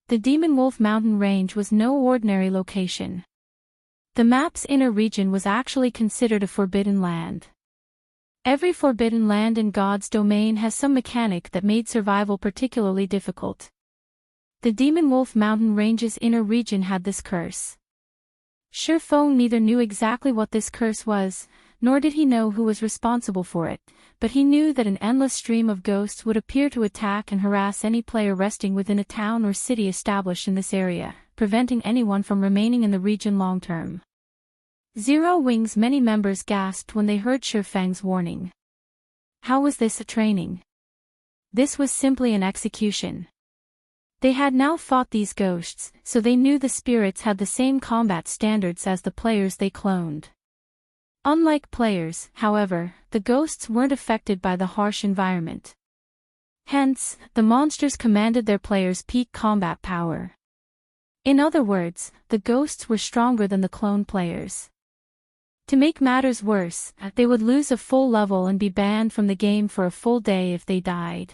The Demon Wolf Mountain Range was no ordinary location. The map's inner region was actually considered a forbidden land. Every forbidden land in God's domain has some mechanic that made survival particularly difficult. The Demon Wolf Mountain Range's inner region had this curse. Surephone neither knew exactly what this curse was, nor did he know who was responsible for it, but he knew that an endless stream of ghosts would appear to attack and harass any player resting within a town or city established in this area, preventing anyone from remaining in the region long term. Zero Wings' many members gasped when they heard Surefang's warning. How was this a training? This was simply an execution. They had now fought these ghosts, so they knew the spirits had the same combat standards as the players they cloned. Unlike players, however, the ghosts weren't affected by the harsh environment. Hence, the monsters commanded their players' peak combat power. In other words, the ghosts were stronger than the clone players. To make matters worse, they would lose a full level and be banned from the game for a full day if they died.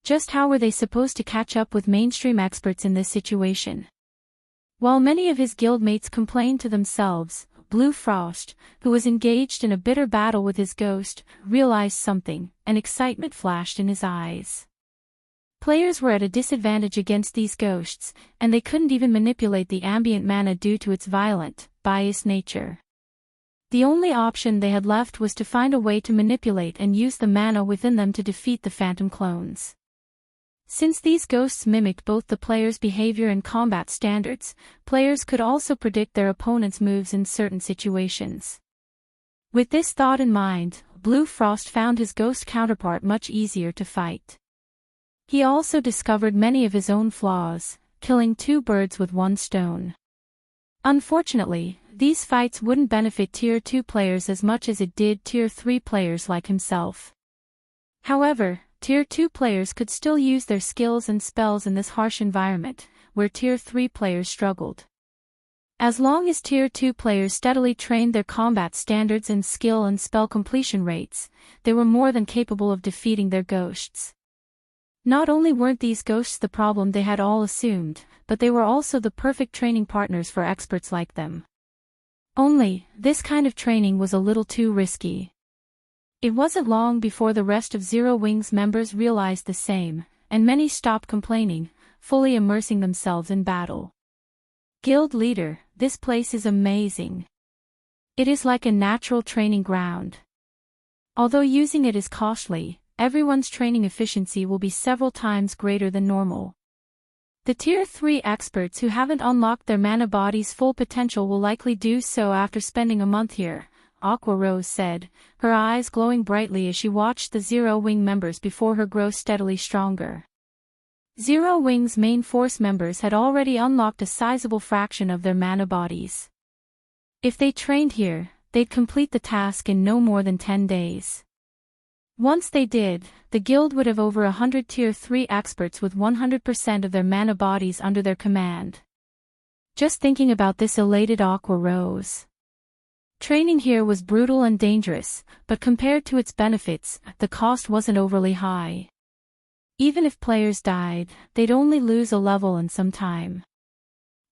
Just how were they supposed to catch up with mainstream experts in this situation? While many of his guildmates complained to themselves, Blue Frost, who was engaged in a bitter battle with his ghost, realized something, and excitement flashed in his eyes. Players were at a disadvantage against these ghosts, and they couldn't even manipulate the ambient mana due to its violent, biased nature. The only option they had left was to find a way to manipulate and use the mana within them to defeat the phantom clones. Since these ghosts mimicked both the player's behavior and combat standards, players could also predict their opponent's moves in certain situations. With this thought in mind, Blue Frost found his ghost counterpart much easier to fight. He also discovered many of his own flaws, killing 2 birds with 1 stone. Unfortunately, these fights wouldn't benefit Tier 2 players as much as it did Tier 3 players like himself. However, Tier 2 players could still use their skills and spells in this harsh environment, where Tier 3 players struggled. As long as Tier 2 players steadily trained their combat standards and skill and spell completion rates, they were more than capable of defeating their ghosts. Not only weren't these ghosts the problem they had all assumed, but they were also the perfect training partners for experts like them. Only, this kind of training was a little too risky. It wasn't long before the rest of Zero Wings members realized the same, and many stopped complaining, fully immersing themselves in battle. Guild leader, this place is amazing. It is like a natural training ground. Although using it is costly, everyone's training efficiency will be several times greater than normal. The Tier 3 experts who haven't unlocked their mana body's full potential will likely do so after spending a month here, Aqua Rose said, her eyes glowing brightly as she watched the Zero Wing members before her grow steadily stronger. Zero Wing's main force members had already unlocked a sizable fraction of their mana bodies. If they trained here, they'd complete the task in no more than 10 days. Once they did, the guild would have over 100 Tier 3 experts with 100% of their mana bodies under their command. Just thinking about this elated Aqua Rose. Training here was brutal and dangerous, but compared to its benefits, the cost wasn't overly high. Even if players died, they'd only lose a level and some time.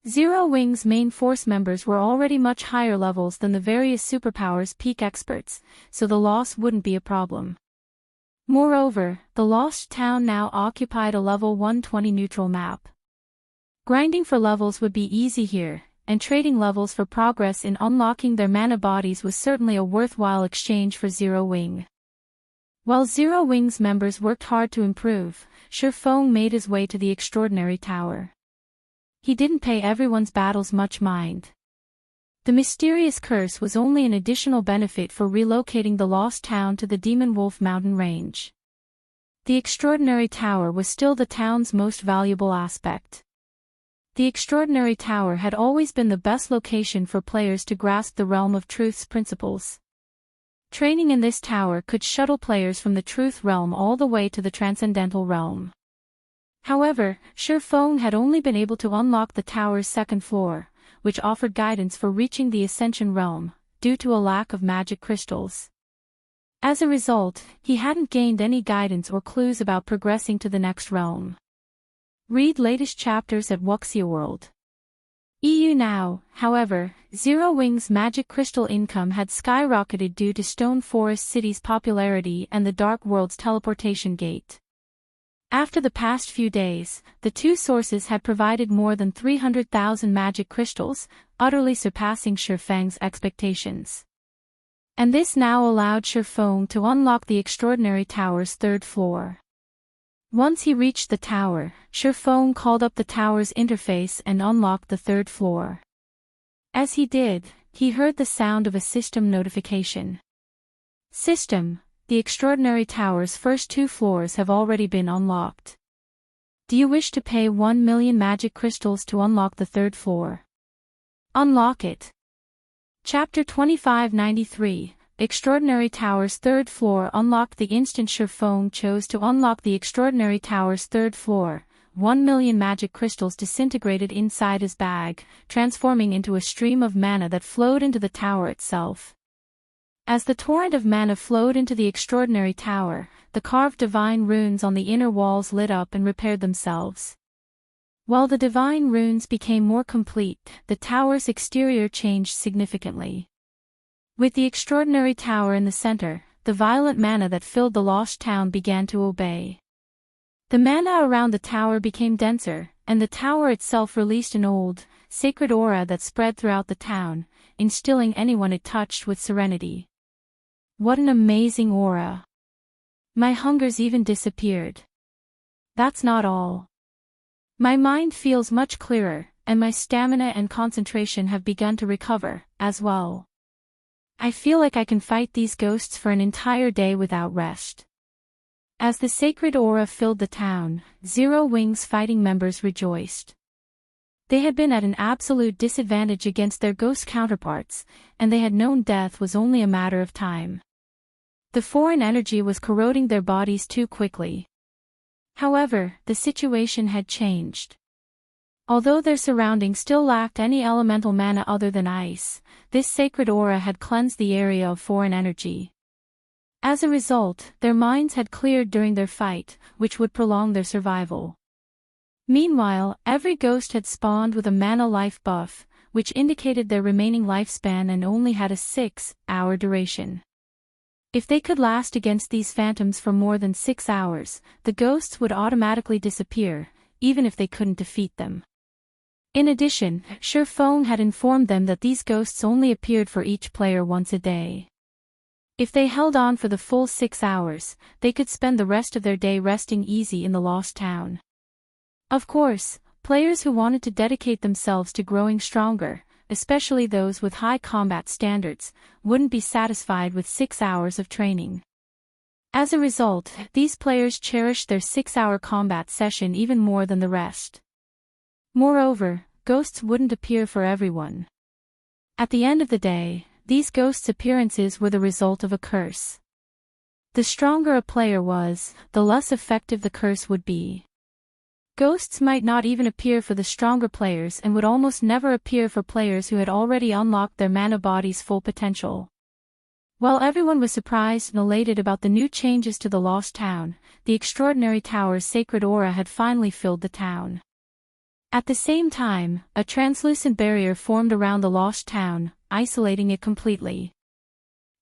Zero Wing's main force members were already much higher levels than the various superpowers peak experts, so the loss wouldn't be a problem. Moreover, the Lost Town now occupied a level 120 neutral map. Grinding for levels would be easy here, and trading levels for progress in unlocking their mana bodies was certainly a worthwhile exchange for Zero Wing. While Zero Wing's members worked hard to improve, Surpassing made his way to the Extraordinary Tower. He didn't pay everyone's battles much mind. The mysterious curse was only an additional benefit for relocating the Lost Town to the Demon Wolf Mountain Range. The Extraordinary Tower was still the town's most valuable aspect. The Extraordinary Tower had always been the best location for players to grasp the Realm of Truth's principles. Training in this tower could shuttle players from the Truth Realm all the way to the Transcendental Realm. However, Surpassing had only been able to unlock the tower's second floor, which offered guidance for reaching the Ascension realm, due to a lack of magic crystals. As a result, he hadn't gained any guidance or clues about progressing to the next realm. Read latest chapters at Wuxia World. EU now, however, Zero Wing's magic crystal income had skyrocketed due to Stone Forest City's popularity and the Dark World's teleportation gate. After the past few days, the two sources had provided more than 300,000 magic crystals, utterly surpassing Surpassing's expectations. And this now allowed Surpassing to unlock the Extraordinary Tower's third floor. Once he reached the tower, Surpassing called up the tower's interface and unlocked the third floor. As he did, he heard the sound of a system notification. System: the Extraordinary Tower's first 2 floors have already been unlocked. Do you wish to pay 1 million magic crystals to unlock the third floor? Unlock it. Chapter 2593, Extraordinary Tower's third floor unlocked. The instant Surpassing chose to unlock the Extraordinary Tower's third floor, 1 million magic crystals disintegrated inside his bag, transforming into a stream of mana that flowed into the tower itself. As the torrent of mana flowed into the Extraordinary Tower, the carved divine runes on the inner walls lit up and repaired themselves. While the divine runes became more complete, the tower's exterior changed significantly. With the Extraordinary Tower in the center, the violent mana that filled the Lost Town began to obey. The mana around the tower became denser, and the tower itself released an old, sacred aura that spread throughout the town, instilling anyone it touched with serenity. What an amazing aura! My hungers even disappeared. That's not all. My mind feels much clearer, and my stamina and concentration have begun to recover, as well. I feel like I can fight these ghosts for an entire day without rest. As the sacred aura filled the town, Zero Wing's fighting members rejoiced. They had been at an absolute disadvantage against their ghost counterparts, and they had known death was only a matter of time. The foreign energy was corroding their bodies too quickly. However, the situation had changed. Although their surroundings still lacked any elemental mana other than ice, this sacred aura had cleansed the area of foreign energy. As a result, their minds had cleared during their fight, which would prolong their survival. Meanwhile, every ghost had spawned with a mana life buff, which indicated their remaining lifespan and only had a 6-hour duration. If they could last against these phantoms for more than 6 hours, the ghosts would automatically disappear, even if they couldn't defeat them. In addition, Surpassing had informed them that these ghosts only appeared for each player once a day. If they held on for the full 6 hours, they could spend the rest of their day resting easy in the Lost Town. Of course, players who wanted to dedicate themselves to growing stronger, especially those with high combat standards, wouldn't be satisfied with 6 hours of training. As a result, these players cherished their 6-hour combat session even more than the rest. Moreover, ghosts wouldn't appear for everyone. At the end of the day, these ghosts' appearances were the result of a curse. The stronger a player was, the less effective the curse would be. Ghosts might not even appear for the stronger players and would almost never appear for players who had already unlocked their mana body's full potential. While everyone was surprised and elated about the new changes to the Lost Town, the Extraordinary Tower's sacred aura had finally filled the town. At the same time, a translucent barrier formed around the Lost Town, isolating it completely.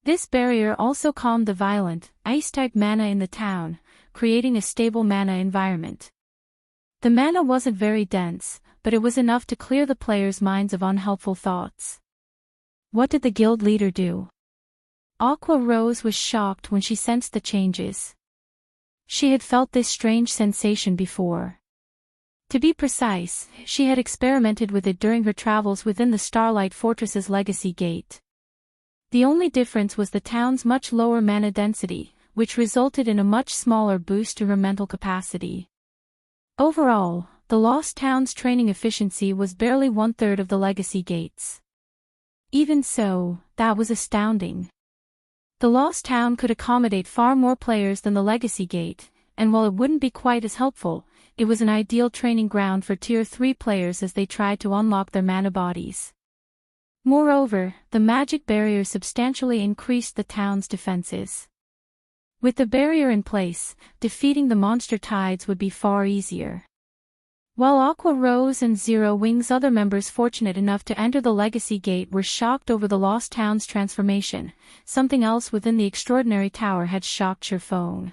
This barrier also calmed the violent, ice-type mana in the town, creating a stable mana environment. The mana wasn't very dense, but it was enough to clear the players' minds of unhelpful thoughts. What did the guild leader do? Aqua Rose was shocked when she sensed the changes. She had felt this strange sensation before. To be precise, she had experimented with it during her travels within the Starlight Fortress's Legacy Gate. The only difference was the town's much lower mana density, which resulted in a much smaller boost to her mental capacity. Overall, the Lost Town's training efficiency was barely 1/3 of the Legacy Gate's. Even so, that was astounding. The Lost Town could accommodate far more players than the Legacy Gate, and while it wouldn't be quite as helpful, it was an ideal training ground for Tier 3 players as they tried to unlock their mana bodies. Moreover, the magic barrier substantially increased the town's defenses. With the barrier in place, defeating the monster tides would be far easier. While Aqua Rose and Zero Wing's other members fortunate enough to enter the Legacy Gate were shocked over the Lost Town's transformation, something else within the Extraordinary Tower had shocked Sherfong.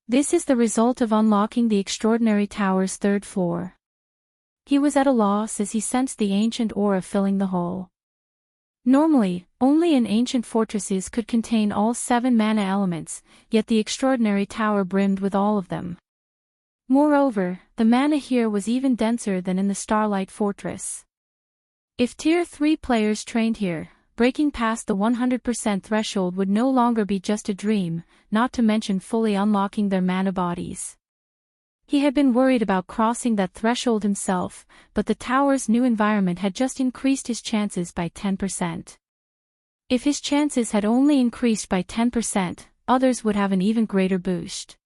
This is the result of unlocking the Extraordinary Tower's 3rd floor. He was at a loss as he sensed the ancient aura filling the hall. Normally, only in ancient fortresses could contain all 7 mana elements, yet the Extraordinary Tower brimmed with all of them. Moreover, the mana here was even denser than in the Starlight Fortress. If Tier 3 players trained here, breaking past the 100% threshold would no longer be just a dream, not to mention fully unlocking their mana bodies. He had been worried about crossing that threshold himself, but the tower's new environment had just increased his chances by 10%. If his chances had only increased by 10%, others would have an even greater boost.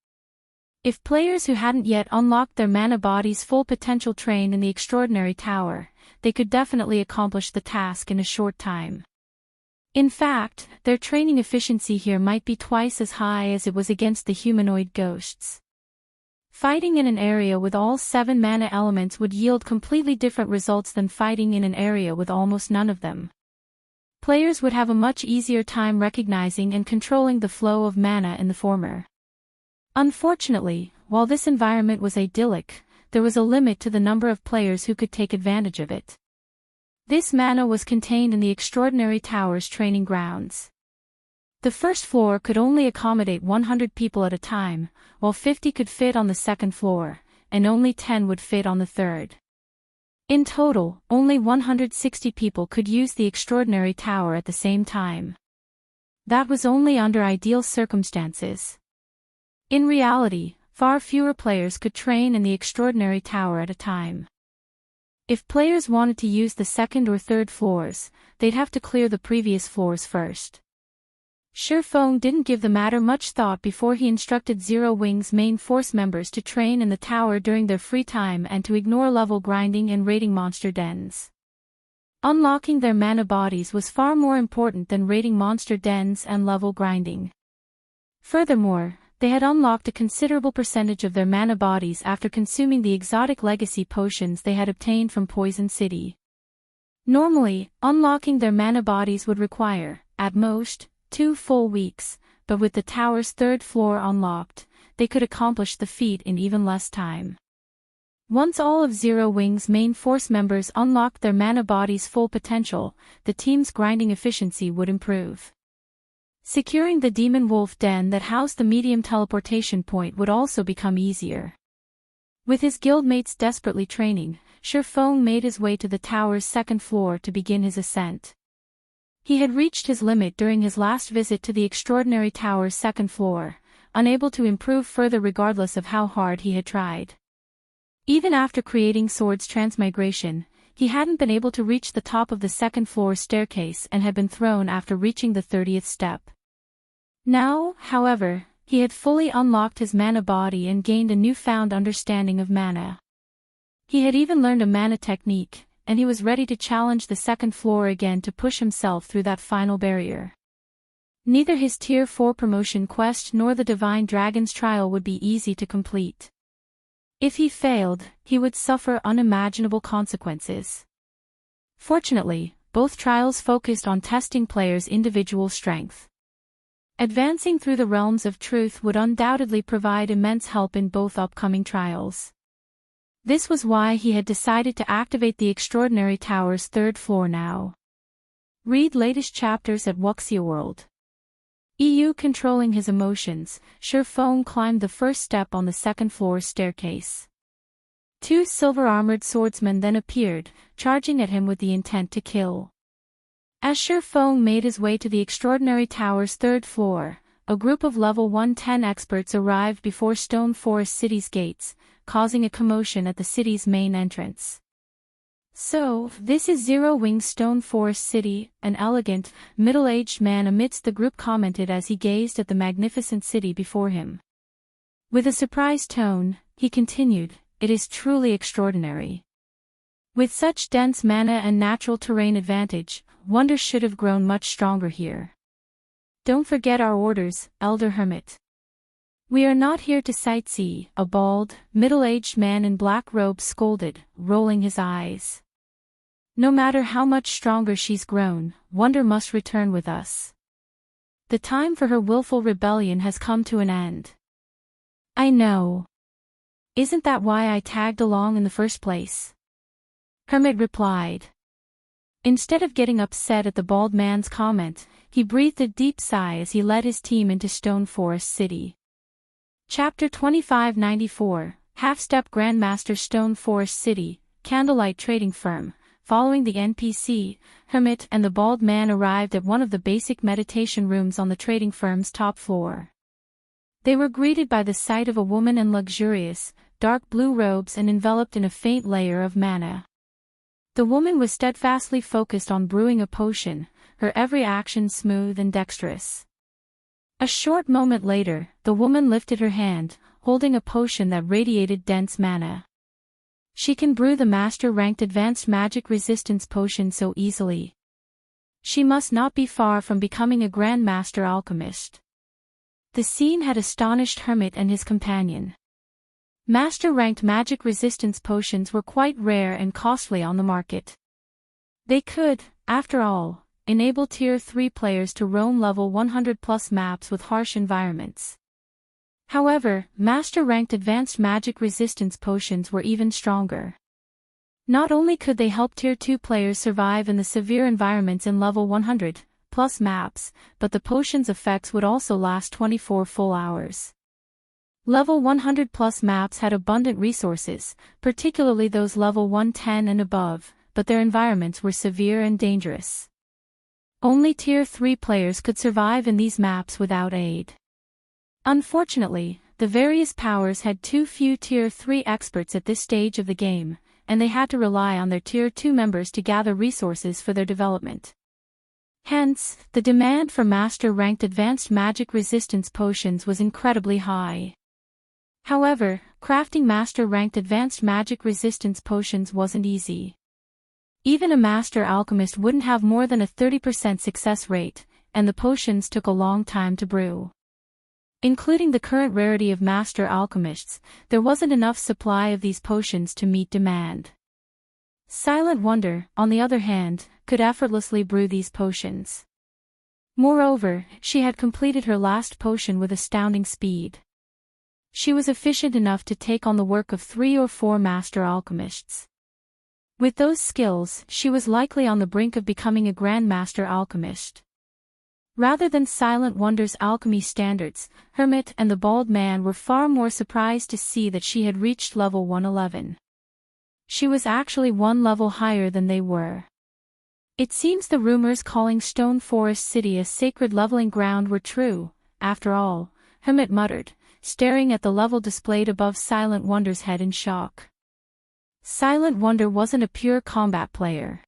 If players who hadn't yet unlocked their mana body's full potential train in the Extraordinary Tower, they could definitely accomplish the task in a short time. In fact, their training efficiency here might be twice as high as it was against the humanoid ghosts. Fighting in an area with all 7 mana elements would yield completely different results than fighting in an area with almost none of them. Players would have a much easier time recognizing and controlling the flow of mana in the former. Unfortunately, while this environment was idyllic, there was a limit to the number of players who could take advantage of it. This mana was contained in the Extraordinary Tower's training grounds. The first floor could only accommodate 100 people at a time, while 50 could fit on the second floor, and only 10 would fit on the third. In total, only 160 people could use the Extraordinary Tower at the same time. That was only under ideal circumstances. In reality, far fewer players could train in the Extraordinary Tower at a time. If players wanted to use the second or third floors, they'd have to clear the previous floors first. Sherfong didn't give the matter much thought before he instructed Zero Wing's main force members to train in the tower during their free time and to ignore level grinding and raiding monster dens. Unlocking their mana bodies was far more important than raiding monster dens and level grinding. Furthermore, they had unlocked a considerable percentage of their mana bodies after consuming the exotic legacy potions they had obtained from Poison City. Normally, unlocking their mana bodies would require, at most, 2 full weeks, but with the tower's 3rd floor unlocked, they could accomplish the feat in even less time. Once all of Zero Wing's main force members unlocked their mana body's full potential, the team's grinding efficiency would improve. Securing the Demon Wolf Den that housed the medium teleportation point would also become easier. With his guildmates desperately training, Surpassing made his way to the tower's second floor to begin his ascent. He had reached his limit during his last visit to the extraordinary tower's second floor, unable to improve further regardless of how hard he had tried. Even after creating Sword's transmigration, he hadn't been able to reach the top of the second floor staircase and had been thrown after reaching the 30th step. Now, however, he had fully unlocked his mana body and gained a newfound understanding of mana. He had even learned a mana technique, and he was ready to challenge the second floor again to push himself through that final barrier. Neither his Tier 4 promotion quest nor the Divine Dragon's trial would be easy to complete. If he failed, he would suffer unimaginable consequences. Fortunately, both trials focused on testing players' individual strength. Advancing through the realms of truth would undoubtedly provide immense help in both upcoming trials. This was why he had decided to activate the Extraordinary Tower's third floor now. Read latest chapters at Wuxia EU. Controlling his emotions, Surpassing climbed the first step on the second floor staircase. Two silver-armored swordsmen then appeared, charging at him with the intent to kill. As Surpassing made his way to the Extraordinary Tower's third floor, a group of level 110 experts arrived before Stone Forest City's gates, causing a commotion at the city's main entrance. So, this is Zero-Winged Stone Forest City, an elegant, middle-aged man amidst the group commented as he gazed at the magnificent city before him. With a surprised tone, he continued, "It is truly extraordinary. With such dense mana and natural terrain advantage, wonders should have grown much stronger here. Don't forget our orders, Elder Hermit. We are not here to sightsee," a bald, middle-aged man in black robes scolded, rolling his eyes. "No matter how much stronger she's grown, wonder must return with us. The time for her willful rebellion has come to an end." "I know. Isn't that why I tagged along in the first place?" Hermit replied. Instead of getting upset at the bald man's comment, he breathed a deep sigh as he led his team into Stone Forest City. Chapter 2594, Half-Step Grandmaster. Stone Forest City, Candlelight Trading Firm. Following the NPC, Hermit and the bald man arrived at one of the basic meditation rooms on the trading firm's top floor. They were greeted by the sight of a woman in luxurious, dark blue robes and enveloped in a faint layer of mana. The woman was steadfastly focused on brewing a potion, her every action smooth and dexterous. A short moment later, the woman lifted her hand, holding a potion that radiated dense mana. She can brew the master-ranked advanced magic resistance potion so easily. She must not be far from becoming a Grandmaster alchemist. The scene had astonished Hermit and his companion. Master-ranked magic resistance potions were quite rare and costly on the market. They could, after all, enable Tier 3 players to roam level 100+ maps with harsh environments. However, master-ranked advanced magic resistance potions were even stronger. Not only could they help Tier 2 players survive in the severe environments in level 100+ maps, but the potion's effects would also last 24 full hours. Level 100+ maps had abundant resources, particularly those level 110 and above, but their environments were severe and dangerous. Only Tier 3 players could survive in these maps without aid. Unfortunately, the various powers had too few Tier 3 experts at this stage of the game, and they had to rely on their Tier 2 members to gather resources for their development. Hence, the demand for master-ranked advanced magic resistance potions was incredibly high. However, crafting master-ranked advanced magic resistance potions wasn't easy. Even a master alchemist wouldn't have more than a 30% success rate, and the potions took a long time to brew. Including the current rarity of master alchemists, there wasn't enough supply of these potions to meet demand. Silent Wonder, on the other hand, could effortlessly brew these potions. Moreover, she had completed her last potion with astounding speed. She was efficient enough to take on the work of 3 or 4 master alchemists. With those skills, she was likely on the brink of becoming a Grandmaster alchemist. Rather than Silent Wonder's alchemy standards, Hermit and the bald man were far more surprised to see that she had reached level 111. She was actually one level higher than they were. It seems the rumors calling Stone Forest City a sacred leveling ground were true, after all, Hermit muttered, staring at the level displayed above Silent Wonder's head in shock. Silent Wonder wasn't a pure combat player.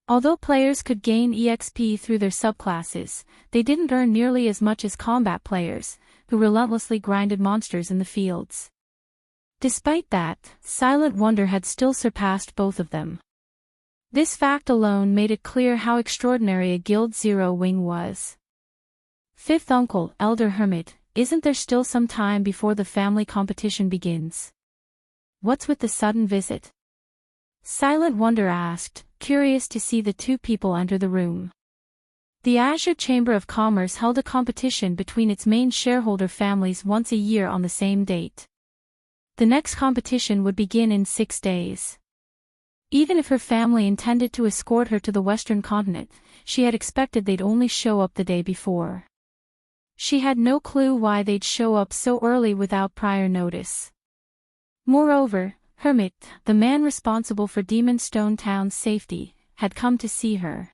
Although players could gain EXP through their subclasses, they didn't earn nearly as much as combat players, who relentlessly grinded monsters in the fields. Despite that, Silent Wonder had still surpassed both of them. This fact alone made it clear how extraordinary a Guild Zero Wing was. Fifth Uncle, Elder Hermit, isn't there still some time before the family competition begins? What's with the sudden visit? Silent Wonder asked, curious to see the two people enter the room. The Azure Chamber of Commerce held a competition between its main shareholder families once a year on the same date. The next competition would begin in 6 days. Even if her family intended to escort her to the Western continent, she had expected they'd only show up the day before. She had no clue why they'd show up so early without prior notice. Moreover, Hermit, the man responsible for Demon Stone Town's safety, had come to see her.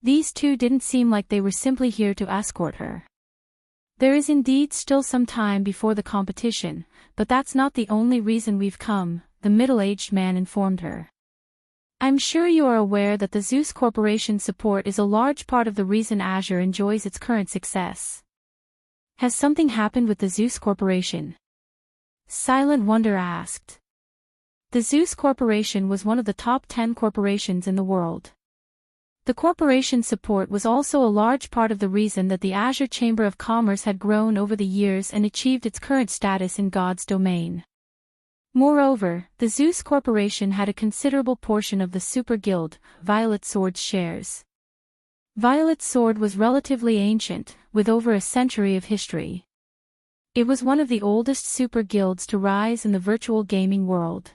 These two didn't seem like they were simply here to escort her. There is indeed still some time before the competition, but that's not the only reason we've come, the middle-aged man informed her. I'm sure you are aware that the Zeus Corporation's support is a large part of the reason Azure enjoys its current success. Has something happened with the Zeus Corporation? Silent Wonder asked. The Zeus Corporation was one of the top 10 corporations in the world. The corporation's support was also a large part of the reason that the Azure Chamber of Commerce had grown over the years and achieved its current status in God's domain. Moreover, the Zeus Corporation had a considerable portion of the Super Guild, Violet Sword's shares. Violet Sword was relatively ancient, with over a century of history. It was one of the oldest super guilds to rise in the virtual gaming world.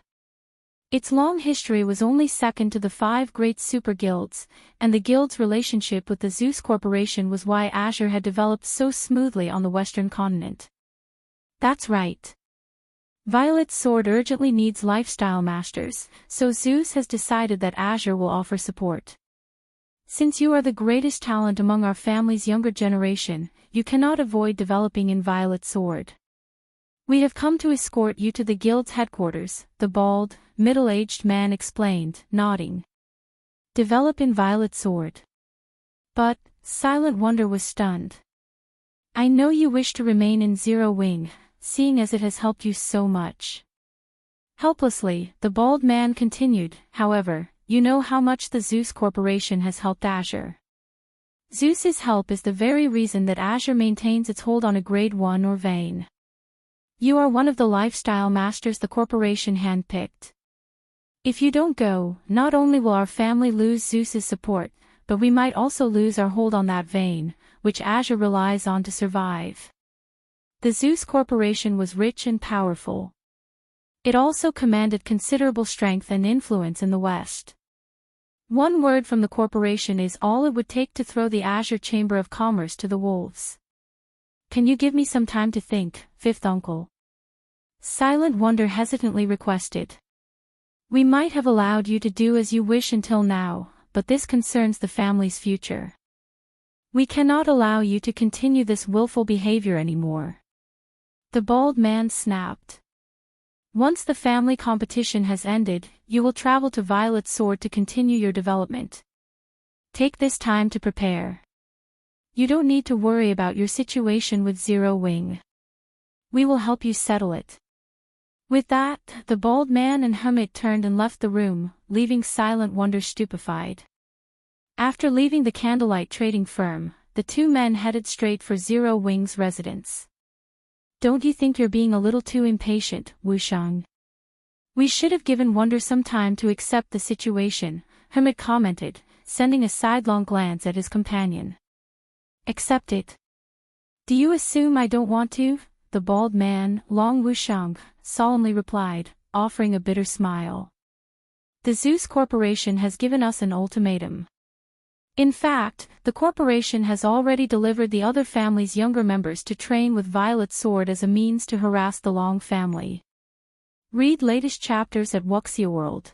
Its long history was only second to the 5 great super guilds, and the guild's relationship with the Zeus Corporation was why Azure had developed so smoothly on the Western continent. That's right. Violet Sword urgently needs lifestyle masters, so Zeus has decided that Azure will offer support. Since you are the greatest talent among our family's younger generation, you cannot avoid developing in Violet Sword. We have come to escort you to the guild's headquarters, the bald, middle-aged man explained, nodding. Develop in Violet Sword. But, Silent Wonder was stunned. I know you wish to remain in Zero Wing, seeing as it has helped you so much. Helplessly, the bald man continued, however, you know how much the Zeus Corporation has helped Azure. Zeus's help is the very reason that Azure maintains its hold on a Grade 1 or vein. You are one of the lifestyle masters the corporation handpicked. If you don't go, not only will our family lose Zeus's support, but we might also lose our hold on that vein, which Azure relies on to survive. The Zeus Corporation was rich and powerful. It also commanded considerable strength and influence in the West. One word from the corporation is all it would take to throw the Azure Chamber of Commerce to the wolves. Can you give me some time to think, Fifth Uncle? Silent Wonder hesitantly requested. We might have allowed you to do as you wish until now, but this concerns the family's future. We cannot allow you to continue this willful behavior anymore. The bald man snapped. Once the family competition has ended, you will travel to Violet Sword to continue your development. Take this time to prepare. You don't need to worry about your situation with Zero Wing. We will help you settle it. With that, the bald man and Hermit turned and left the room, leaving Silent Wonder stupefied. After leaving the Candlelight trading firm, the two men headed straight for Zero Wing's residence. Don't you think you're being a little too impatient, Wushang? We should have given Wonder some time to accept the situation, Hermit commented, sending a sidelong glance at his companion. Accept it. Do you assume I don't want to? The bald man, Long Wushang, solemnly replied, offering a bitter smile. The Zeus Corporation has given us an ultimatum. In fact, the corporation has already delivered the other family's younger members to train with Violet's sword as a means to harass the Long family. Read latest chapters at Wuxia World.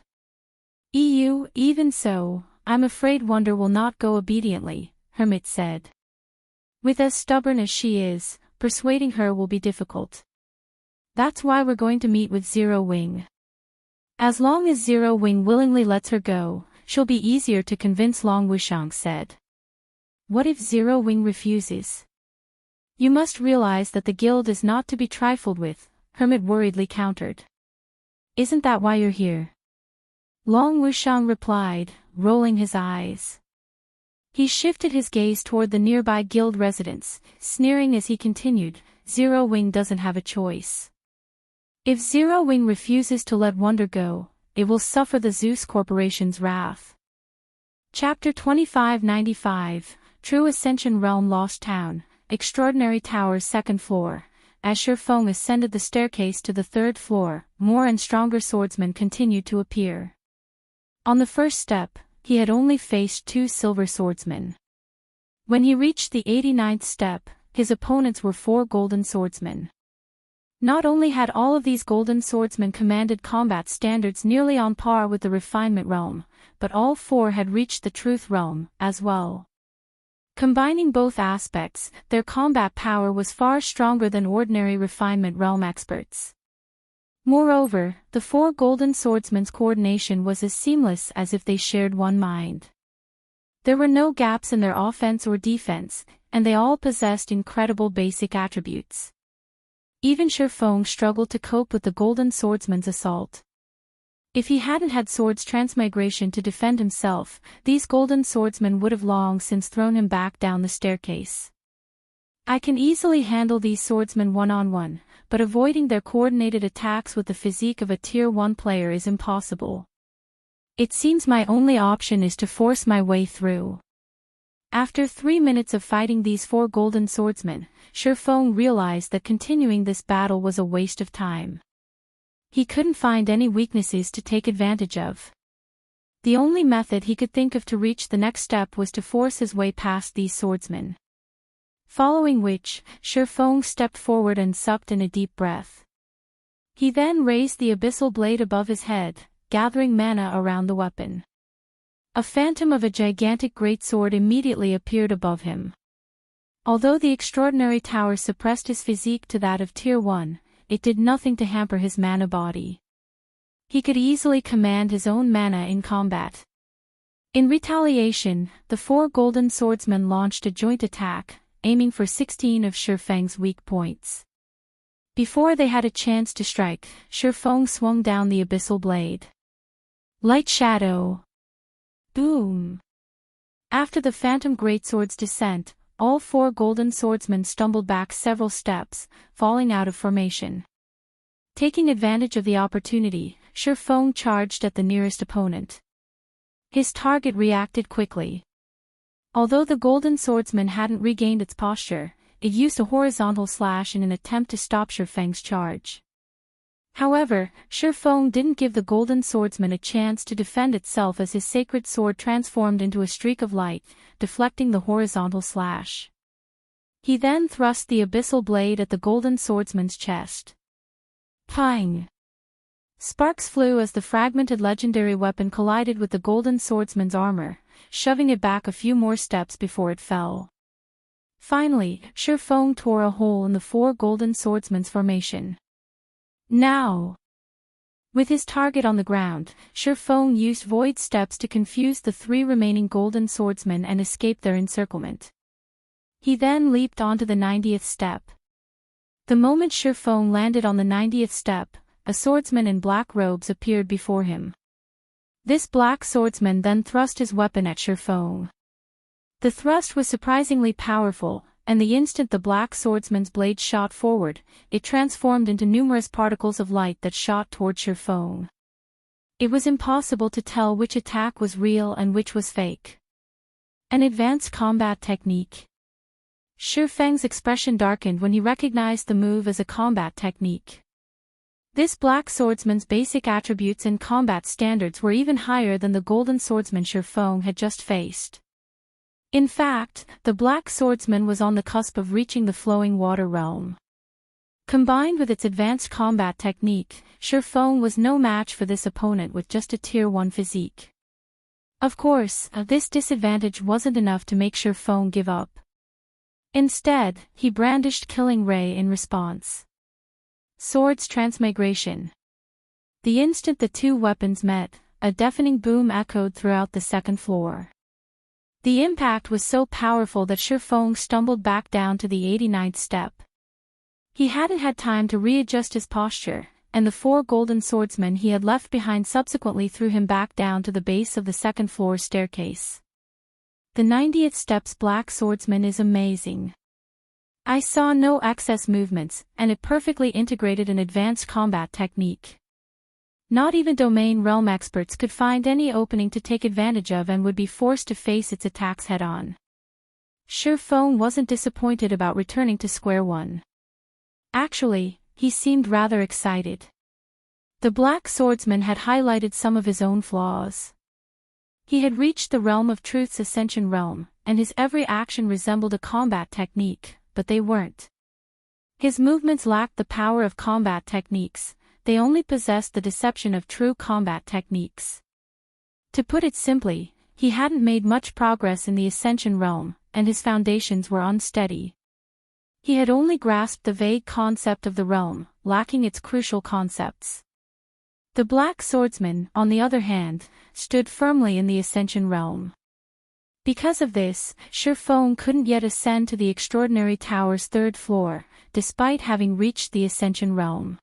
Even so, I'm afraid Wonder will not go obediently, Hermit said. With as stubborn as she is, persuading her will be difficult. That's why we're going to meet with Zero Wing. As long as Zero Wing willingly lets her go, she'll be easier to convince, Long Wushang said. What if Zero Wing refuses? You must realize that the guild is not to be trifled with, Hermit worriedly countered. Isn't that why you're here? Long Wushang replied, rolling his eyes. He shifted his gaze toward the nearby guild residence, sneering as he continued, Zero Wing doesn't have a choice. If Zero Wing refuses to let Wonder go, it will suffer the Zeus Corporation's wrath. Chapter 2595, True Ascension Realm Lost Town, Extraordinary Tower's second floor. As Shifeng ascended the staircase to the third floor, more and stronger swordsmen continued to appear. On the first step, he had only faced 2 silver swordsmen. When he reached the 89th step, his opponents were 4 golden swordsmen. Not only had all of these golden swordsmen commanded combat standards nearly on par with the Refinement Realm, but all 4 had reached the Truth Realm, as well. Combining both aspects, their combat power was far stronger than ordinary Refinement Realm experts. Moreover, the 4 golden swordsmen's coordination was as seamless as if they shared one mind. There were no gaps in their offense or defense, and they all possessed incredible basic attributes. Even Shifeng struggled to cope with the golden swordsman's assault. If he hadn't had swords transmigration to defend himself, these golden swordsmen would have long since thrown him back down the staircase. I can easily handle these swordsmen one-on-one, but avoiding their coordinated attacks with the physique of a Tier 1 player is impossible. It seems my only option is to force my way through. After 3 minutes of fighting these 4 golden swordsmen, Shifeng realized that continuing this battle was a waste of time. He couldn't find any weaknesses to take advantage of. The only method he could think of to reach the next step was to force his way past these swordsmen. Following which, Shifeng stepped forward and sucked in a deep breath. He then raised the abyssal blade above his head, gathering mana around the weapon. A phantom of a gigantic greatsword immediately appeared above him. Although the extraordinary tower suppressed his physique to that of Tier 1, it did nothing to hamper his mana body. He could easily command his own mana in combat. In retaliation, the 4 golden swordsmen launched a joint attack, aiming for 16 of Shifeng's weak points. Before they had a chance to strike, Shifeng swung down the abyssal blade. Lightshadow! Boom! After the phantom greatsword's descent, all 4 golden swordsmen stumbled back several steps, falling out of formation. Taking advantage of the opportunity, Shifeng charged at the nearest opponent. His target reacted quickly. Although the golden swordsman hadn't regained its posture, it used a horizontal slash in an attempt to stop Shifeng's charge. However, Shifeng didn't give the golden swordsman a chance to defend itself as his sacred sword transformed into a streak of light, deflecting the horizontal slash. He then thrust the abyssal blade at the golden swordsman's chest. Pang! Sparks flew as the fragmented legendary weapon collided with the golden swordsman's armor, shoving it back a few more steps before it fell. Finally, Shifeng tore a hole in the 4 golden swordsmen's formation. Now! With his target on the ground, Shifeng used void steps to confuse the 3 remaining golden swordsmen and escape their encirclement. He then leaped onto the 90th step. The moment Shifeng landed on the 90th step, a swordsman in black robes appeared before him. This black swordsman then thrust his weapon at Shifeng. The thrust was surprisingly powerful, and the instant the black swordsman's blade shot forward, it transformed into numerous particles of light that shot toward Shifeng. It was impossible to tell which attack was real and which was fake. An advanced combat technique. Shifeng's expression darkened when he recognized the move as a combat technique. This black swordsman's basic attributes and combat standards were even higher than the golden swordsman Shifeng had just faced. In fact, the Black Swordsman was on the cusp of reaching the flowing water realm. Combined with its advanced combat technique, Surefeng was no match for this opponent with just a Tier 1 physique. Of course, this disadvantage wasn't enough to make Surefeng give up. Instead, he brandished Killing Ray in response. Swords Transmigration. The instant the two weapons met, a deafening boom echoed throughout the second floor. The impact was so powerful that Surefeng stumbled back down to the 89th step. He hadn't had time to readjust his posture, and the 4 golden swordsmen he had left behind subsequently threw him back down to the base of the second floor staircase. The 90th step's Black Swordsman is amazing. I saw no excess movements, and it perfectly integrated an advanced combat technique. Not even domain realm experts could find any opening to take advantage of and would be forced to face its attacks head-on. Surefeng wasn't disappointed about returning to square one. Actually, he seemed rather excited. The Black Swordsman had highlighted some of his own flaws. He had reached the Realm of Truth's Ascension realm, and his every action resembled a combat technique, but they weren't. His movements lacked the power of combat techniques, they only possessed the deception of true combat techniques. To put it simply, he hadn't made much progress in the Ascension realm, and his foundations were unsteady. He had only grasped the vague concept of the realm, lacking its crucial concepts. The Black Swordsman, on the other hand, stood firmly in the Ascension realm. Because of this, Surefeng couldn't yet ascend to the Extraordinary Tower's 3rd floor, despite having reached the Ascension realm.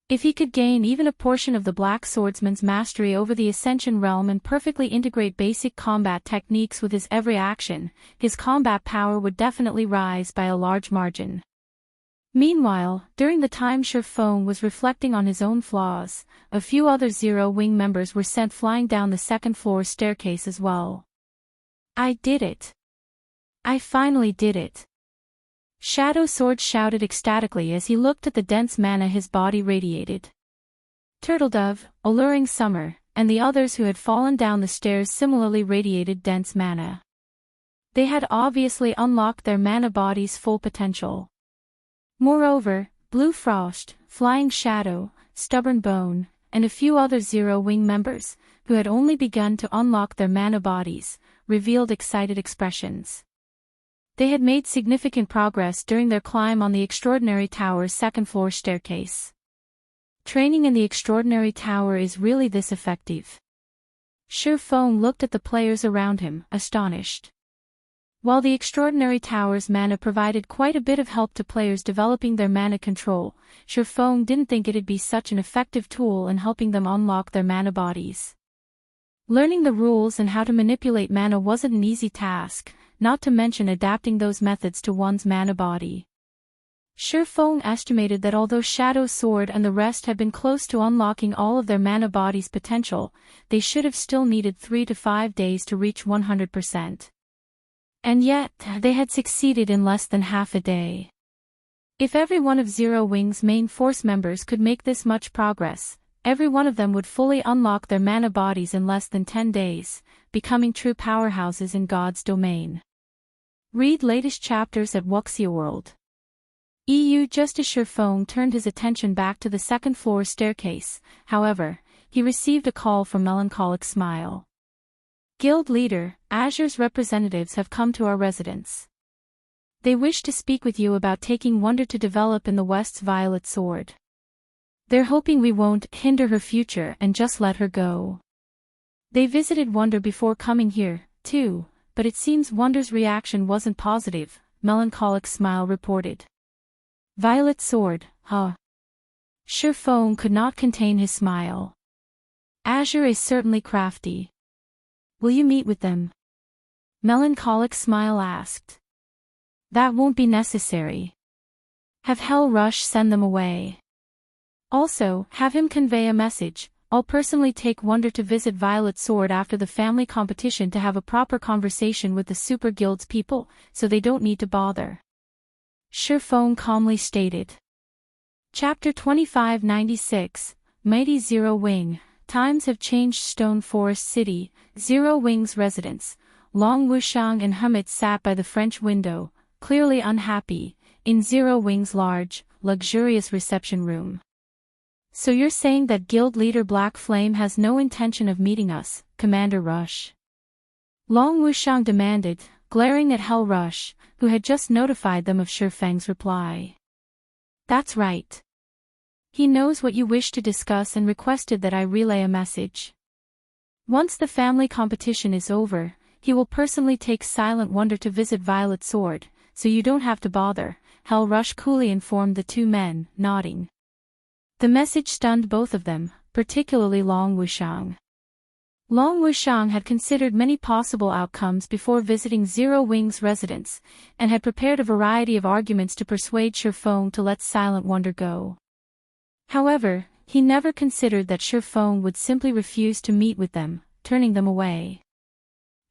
If he could gain even a portion of the Black Swordsman's mastery over the Ascension realm and perfectly integrate basic combat techniques with his every action, his combat power would definitely rise by a large margin. Meanwhile, during the time Surefeng was reflecting on his own flaws, a few other Zero Wing members were sent flying down the 2nd floor staircase as well. I did it. I finally did it. Shadow Sword shouted ecstatically as he looked at the dense mana his body radiated. Turtledove, Alluring Summer, and the others who had fallen down the stairs similarly radiated dense mana. They had obviously unlocked their mana body's full potential. Moreover, Blue Frost, Flying Shadow, Stubborn Bone, and a few other Zero Wing members, who had only begun to unlock their mana bodies, revealed excited expressions. They had made significant progress during their climb on the Extraordinary Tower's 2nd floor staircase. Training in the Extraordinary Tower is really this effective. Surefeng looked at the players around him, astonished. While the Extraordinary Tower's mana provided quite a bit of help to players developing their mana control, Surefeng didn't think it'd be such an effective tool in helping them unlock their mana bodies. Learning the rules and how to manipulate mana wasn't an easy task, not to mention adapting those methods to one's mana body. Surefeng estimated that although Shadow Sword and the rest had been close to unlocking all of their mana body's potential, they should have still needed 3 to 5 days to reach 100%. And yet, they had succeeded in less than half a day. If every one of Zero Wing's main force members could make this much progress, every one of them would fully unlock their mana bodies in less than 10 days, becoming true powerhouses in God's domain. Read latest chapters at Wuxia World. EU. Just as Surefeng turned his attention back to the 2nd floor staircase, however, he received a call from Melancholic Smile. Guild Leader, Azure's representatives have come to our residence. They wish to speak with you about taking Wonder to develop in the West's Violet Sword. They're hoping we won't hinder her future and just let her go. They visited Wonder before coming here, too, but it seems Wonder's reaction wasn't positive, Melancholic Smile reported. Violet Sword, huh? Surefeng could not contain his smile. Azure is certainly crafty. Will you meet with them? Melancholic Smile asked. That won't be necessary. Have Hell Rush send them away. Also, have him convey a message. I'll personally take Wonder to visit Violet Sword after the family competition to have a proper conversation with the Super Guild's people, so they don't need to bother. Surefeng calmly stated. Chapter 2596, Mighty Zero Wing. Times have changed. Stone Forest City, Zero Wing's residence. Long Wushang and Hermit sat by the French window, clearly unhappy, in Zero Wing's large, luxurious reception room. So you're saying that guild leader Black Flame has no intention of meeting us, Commander Rush? Long Wushang demanded, glaring at Hell Rush, who had just notified them of Shifeng's reply. That's right. He knows what you wish to discuss and requested that I relay a message. Once the family competition is over, he will personally take Silent Wonder to visit Violet Sword, so you don't have to bother, Hell Rush coolly informed the two men, nodding. The message stunned both of them, particularly Long Wushang. Long Wushang had considered many possible outcomes before visiting Zero Wing's residence, and had prepared a variety of arguments to persuade Shifeng to let Silent Wonder go. However, he never considered that Shifeng would simply refuse to meet with them, turning them away.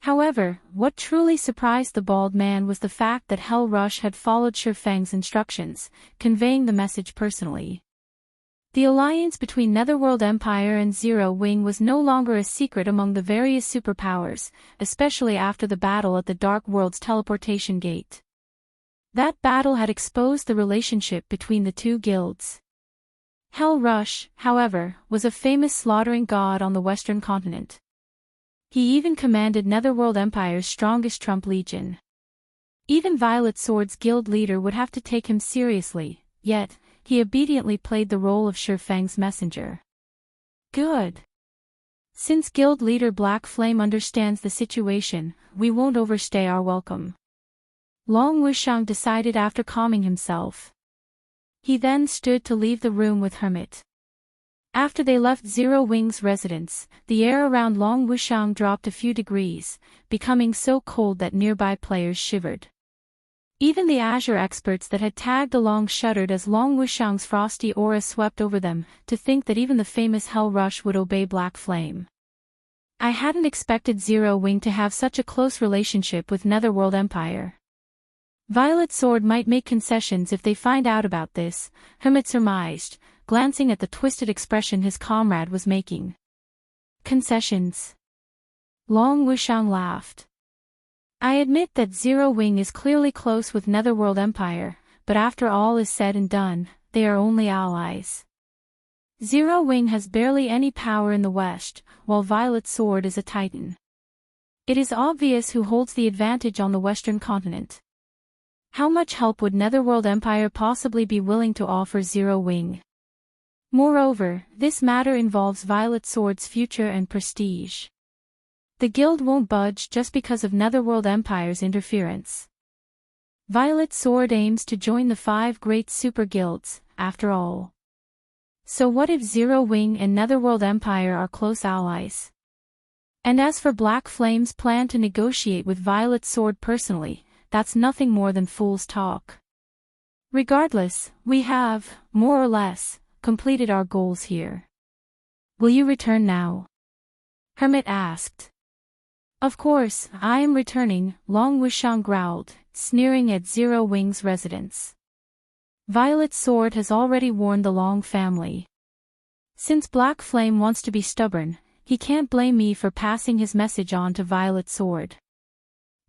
However, what truly surprised the bald man was the fact that Hell Rush had followed Shifeng's instructions, conveying the message personally. The alliance between Netherworld Empire and Zero Wing was no longer a secret among the various superpowers, especially after the battle at the Dark World's Teleportation Gate. That battle had exposed the relationship between the two guilds. Hell Rush, however, was a famous slaughtering god on the Western continent. He even commanded Netherworld Empire's strongest Trump Legion. Even Violet Sword's guild leader would have to take him seriously, yet, he obediently played the role of Shifeng's messenger. Good. Since guild leader Black Flame understands the situation, we won't overstay our welcome. Long Wushang decided after calming himself. He then stood to leave the room with Hermit. After they left Zero Wing's residence, the air around Long Wushang dropped a few degrees, becoming so cold that nearby players shivered. Even the Azure experts that had tagged along shuddered as Long Wushang's frosty aura swept over them, to think that even the famous Hell Rush would obey Black Flame. I hadn't expected Zero Wing to have such a close relationship with Netherworld Empire. Violet Sword might make concessions if they find out about this, Hermit surmised, glancing at the twisted expression his comrade was making. Concessions? Long Wushang laughed. I admit that Zero Wing is clearly close with Netherworld Empire, but after all is said and done, they are only allies. Zero Wing has barely any power in the West, while Violet Sword is a titan. It is obvious who holds the advantage on the Western continent. How much help would Netherworld Empire possibly be willing to offer Zero Wing? Moreover, this matter involves Violet Sword's future and prestige. The guild won't budge just because of Netherworld Empire's interference. Violet Sword aims to join the 5 great super guilds, after all. So what if Zero Wing and Netherworld Empire are close allies? And as for Black Flame's plan to negotiate with Violet Sword personally, that's nothing more than fool's talk. Regardless, we have, more or less, completed our goals here. Will you return now? Hermit asked. Of course, I am returning, Long Wushang growled, sneering at Zero Wing's residence. Violet Sword has already warned the Long family. Since Black Flame wants to be stubborn, he can't blame me for passing his message on to Violet Sword.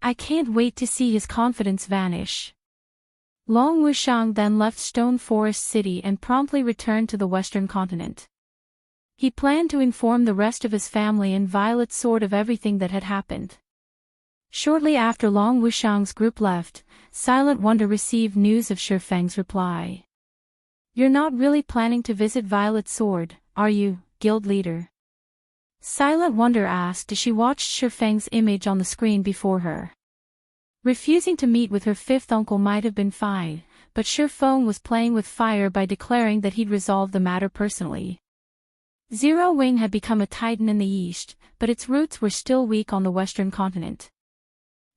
I can't wait to see his confidence vanish. Long Wushang then left Stone Forest City and promptly returned to the Western continent. He planned to inform the rest of his family and Violet Sword of everything that had happened. Shortly after Long Wushang's group left, Silent Wonder received news of Shifeng's reply. You're not really planning to visit Violet Sword, are you, guild leader? Silent Wonder asked as she watched Shifeng's image on the screen before her. Refusing to meet with her 5th uncle might have been fine, but Shifeng was playing with fire by declaring that he'd resolve the matter personally. Zero Wing had become a titan in the East, but its roots were still weak on the Western continent.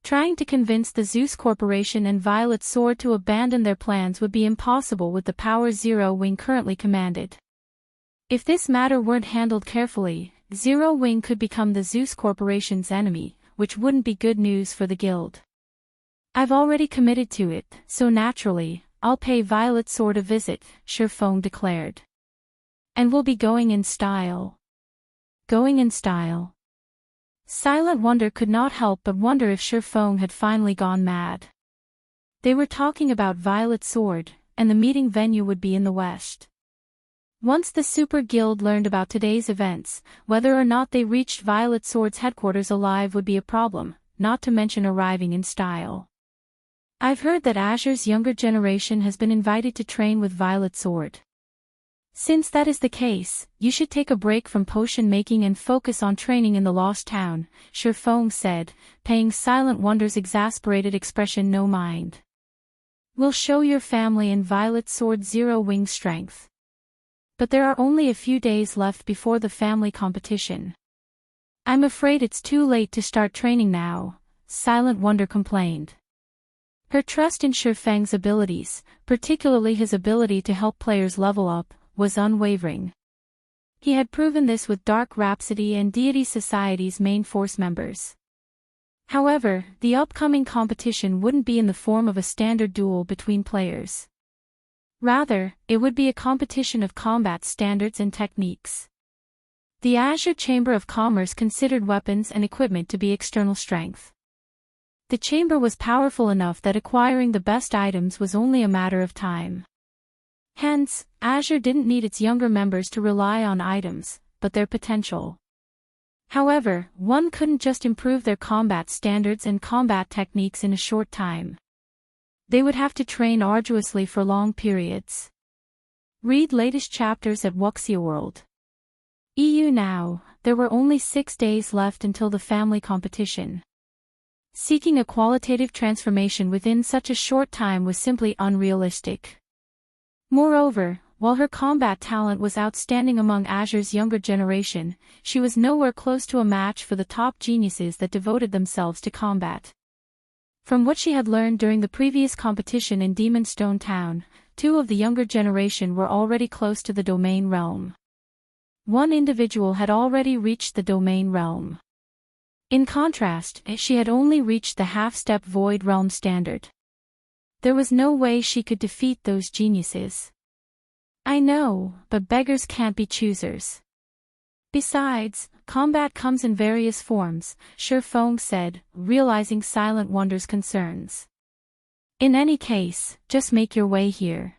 Trying to convince the Zeus Corporation and Violet Sword to abandon their plans would be impossible with the power Zero Wing currently commanded. If this matter weren't handled carefully, Zero Wing could become the Zeus Corporation's enemy, which wouldn't be good news for the guild. I've already committed to it, so naturally, I'll pay Violet Sword a visit, Shifeng declared. And we'll be going in style. Going in style. Silent Wonder could not help but wonder if Shifeng had finally gone mad. They were talking about Violet Sword, and the meeting venue would be in the west. Once the Super Guild learned about today's events, whether or not they reached Violet Sword's headquarters alive would be a problem, not to mention arriving in style. I've heard that Azure's younger generation has been invited to train with Violet Sword. Since that is the case, you should take a break from potion making and focus on training in the Lost Town, Shifeng said, paying Silent Wonder's exasperated expression no mind. We'll show your family and Violet Sword Zero Wing strength. But there are only a few days left before the family competition. I'm afraid it's too late to start training now, Silent Wonder complained. Her trust in Shifeng's abilities, particularly his ability to help players level up, was unwavering. He had proven this with Dark Rhapsody and Deity Society's main force members. However, the upcoming competition wouldn't be in the form of a standard duel between players. Rather, it would be a competition of combat standards and techniques. The Azure Chamber of Commerce considered weapons and equipment to be external strength. The chamber was powerful enough that acquiring the best items was only a matter of time. Hence, Azure didn't need its younger members to rely on items, but their potential. However, one couldn't just improve their combat standards and combat techniques in a short time. They would have to train arduously for long periods. Read latest chapters at Wuxia World. EU now, there were only 6 days left until the family competition. Seeking a qualitative transformation within such a short time was simply unrealistic. Moreover, while her combat talent was outstanding among Azure's younger generation, she was nowhere close to a match for the top geniuses that devoted themselves to combat. From what she had learned during the previous competition in Demonstone Town, 2 of the younger generation were already close to the domain realm. One individual had already reached the domain realm. In contrast, she had only reached the half-step Void Realm standard. There was no way she could defeat those geniuses. I know, but beggars can't be choosers. Besides, combat comes in various forms, Shifeng said, realizing Silent Wonder's concerns. In any case, just make your way here.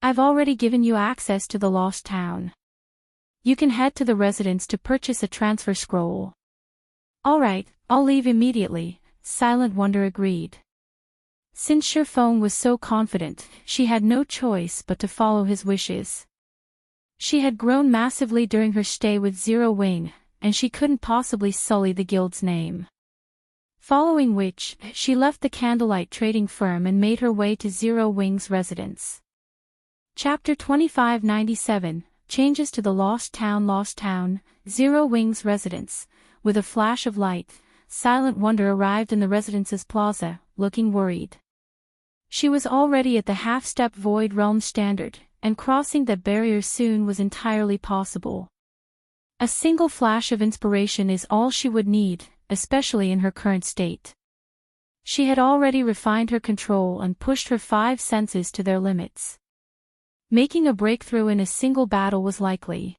I've already given you access to the Lost Town. You can head to the residence to purchase a transfer scroll. Alright, I'll leave immediately, Silent Wonder agreed. Since Shifeng was so confident, she had no choice but to follow his wishes. She had grown massively during her stay with Zero Wing, and she couldn't possibly sully the guild's name. Following which, she left the Candlelight trading firm and made her way to Zero Wing's residence. Chapter 2597, Changes to the Lost Town, Zero Wing's residence. With a flash of light, Silent Wonder arrived in the residence's plaza, looking worried. She was already at the half-step Void Realm standard, and crossing that barrier soon was entirely possible. A single flash of inspiration is all she would need, especially in her current state. She had already refined her control and pushed her 5 senses to their limits. Making a breakthrough in a single battle was likely.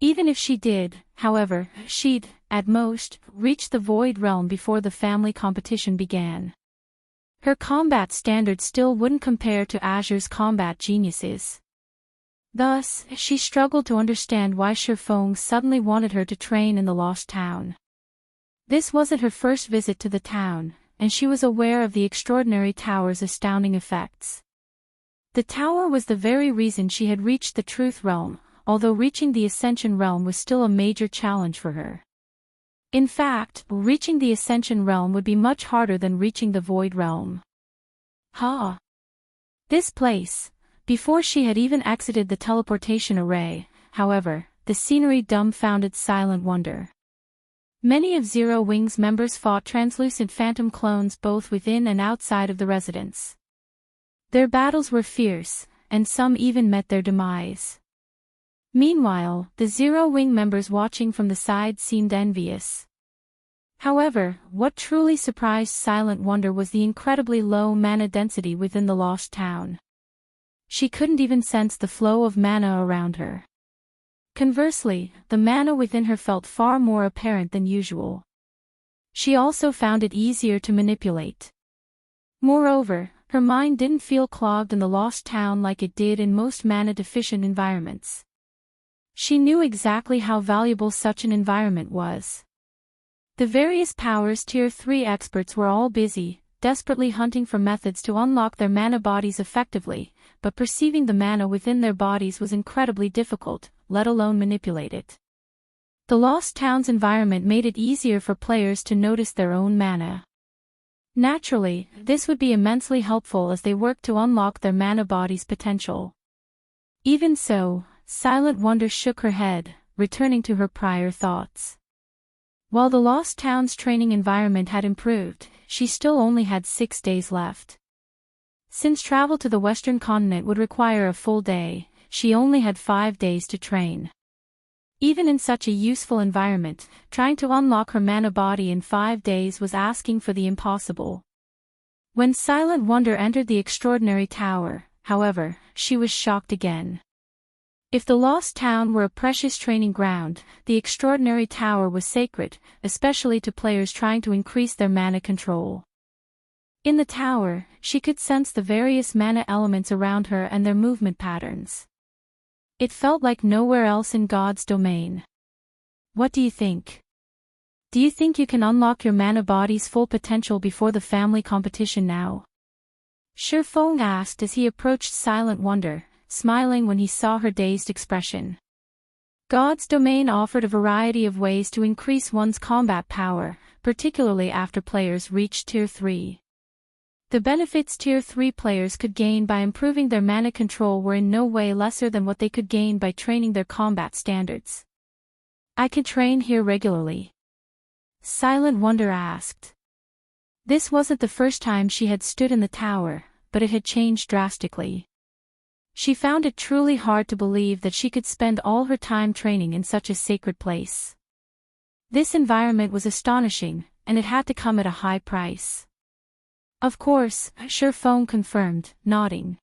Even if she did, however, she'd, at most, reach the Void Realm before the family competition began. Her combat standards still wouldn't compare to Azure's combat geniuses. Thus, she struggled to understand why Shifeng suddenly wanted her to train in the Lost Town. This wasn't her first visit to the town, and she was aware of the extraordinary tower's astounding effects. The tower was the very reason she had reached the Truth Realm, although reaching the Ascension Realm was still a major challenge for her. In fact, reaching the Ascension Realm would be much harder than reaching the Void Realm. This place. Before she had even exited the teleportation array, however, the scenery dumbfounded Silent Wonder. Many of Zero Wing's members fought translucent phantom clones both within and outside of the residence. Their battles were fierce, and some even met their demise. Meanwhile, the Zero Wing members watching from the side seemed envious. However, what truly surprised Silent Wonder was the incredibly low mana density within the Lost Town. She couldn't even sense the flow of mana around her. Conversely, the mana within her felt far more apparent than usual. She also found it easier to manipulate. Moreover, her mind didn't feel clogged in the lost town like it did in most mana-deficient environments. She knew exactly how valuable such an environment was. The various powers Tier 3 experts were all busy, desperately hunting for methods to unlock their mana bodies effectively, but perceiving the mana within their bodies was incredibly difficult, let alone manipulate it. The Lost Town's environment made it easier for players to notice their own mana. Naturally, this would be immensely helpful as they worked to unlock their mana body's potential. Even so, Silent Wonder shook her head, returning to her prior thoughts. While the Lost Town's training environment had improved, she still only had 6 days left. Since travel to the Western continent would require a full day, she only had 5 days to train. Even in such a useful environment, trying to unlock her mana body in 5 days was asking for the impossible. When Silent Wonder entered the Extraordinary Tower, however, she was shocked again. If the Lost Town were a precious training ground, the Extraordinary Tower was sacred, especially to players trying to increase their mana control. In the tower, she could sense the various mana elements around her and their movement patterns. It felt like nowhere else in God's domain. What do you think? Do you think you can unlock your mana body's full potential before the family competition now? Surpassing asked as he approached Silent Wonder, smiling when he saw her dazed expression. God's domain offered a variety of ways to increase one's combat power, particularly after players reached Tier 3. The benefits Tier 3 players could gain by improving their mana control were in no way lesser than what they could gain by training their combat standards. I could train here regularly? Silent Wonder asked. This wasn't the first time she had stood in the tower, but it had changed drastically. She found it truly hard to believe that she could spend all her time training in such a sacred place. This environment was astonishing, and it had to come at a high price. Of course, Surpassing confirmed, nodding.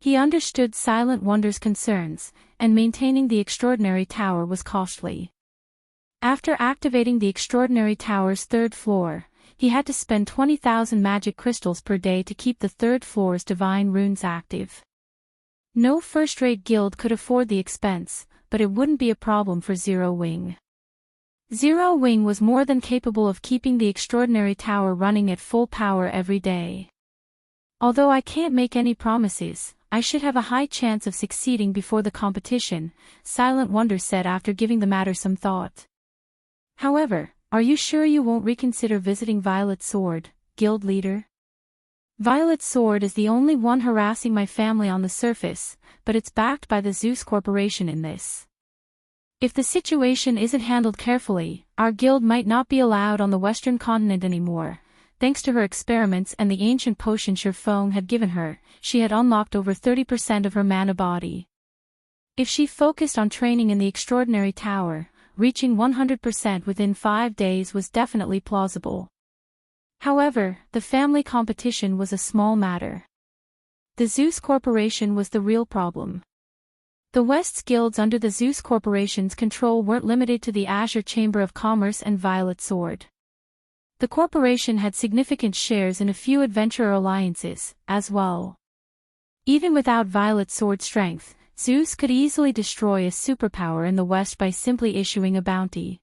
He understood Silent Wonder's concerns, and maintaining the Extraordinary Tower was costly. After activating the Extraordinary Tower's 3rd floor, he had to spend 20,000 magic crystals per day to keep the 3rd floor's divine runes active. No first-rate guild could afford the expense, but it wouldn't be a problem for Zero Wing. Zero Wing was more than capable of keeping the Extraordinary Tower running at full power every day. Although I can't make any promises, I should have a high chance of succeeding before the competition, Silent Wonder said after giving the matter some thought. However, are you sure you won't reconsider visiting Violet Sword, guild leader? Violet Sword is the only one harassing my family on the surface, but it's backed by the Zeus Corporation in this. If the situation isn't handled carefully, our guild might not be allowed on the Western continent anymore. Thanks to her experiments and the ancient potion Surpassing had given her, she had unlocked over 30% of her mana body. If she focused on training in the Extraordinary Tower, reaching 100% within 5 days was definitely plausible. However, the family competition was a small matter. The Zeus Corporation was the real problem. The West's guilds under the Zeus Corporation's control weren't limited to the Azure Chamber of Commerce and Violet Sword. The corporation had significant shares in a few adventurer alliances, as well. Even without Violet Sword strength, Zeus could easily destroy a superpower in the West by simply issuing a bounty.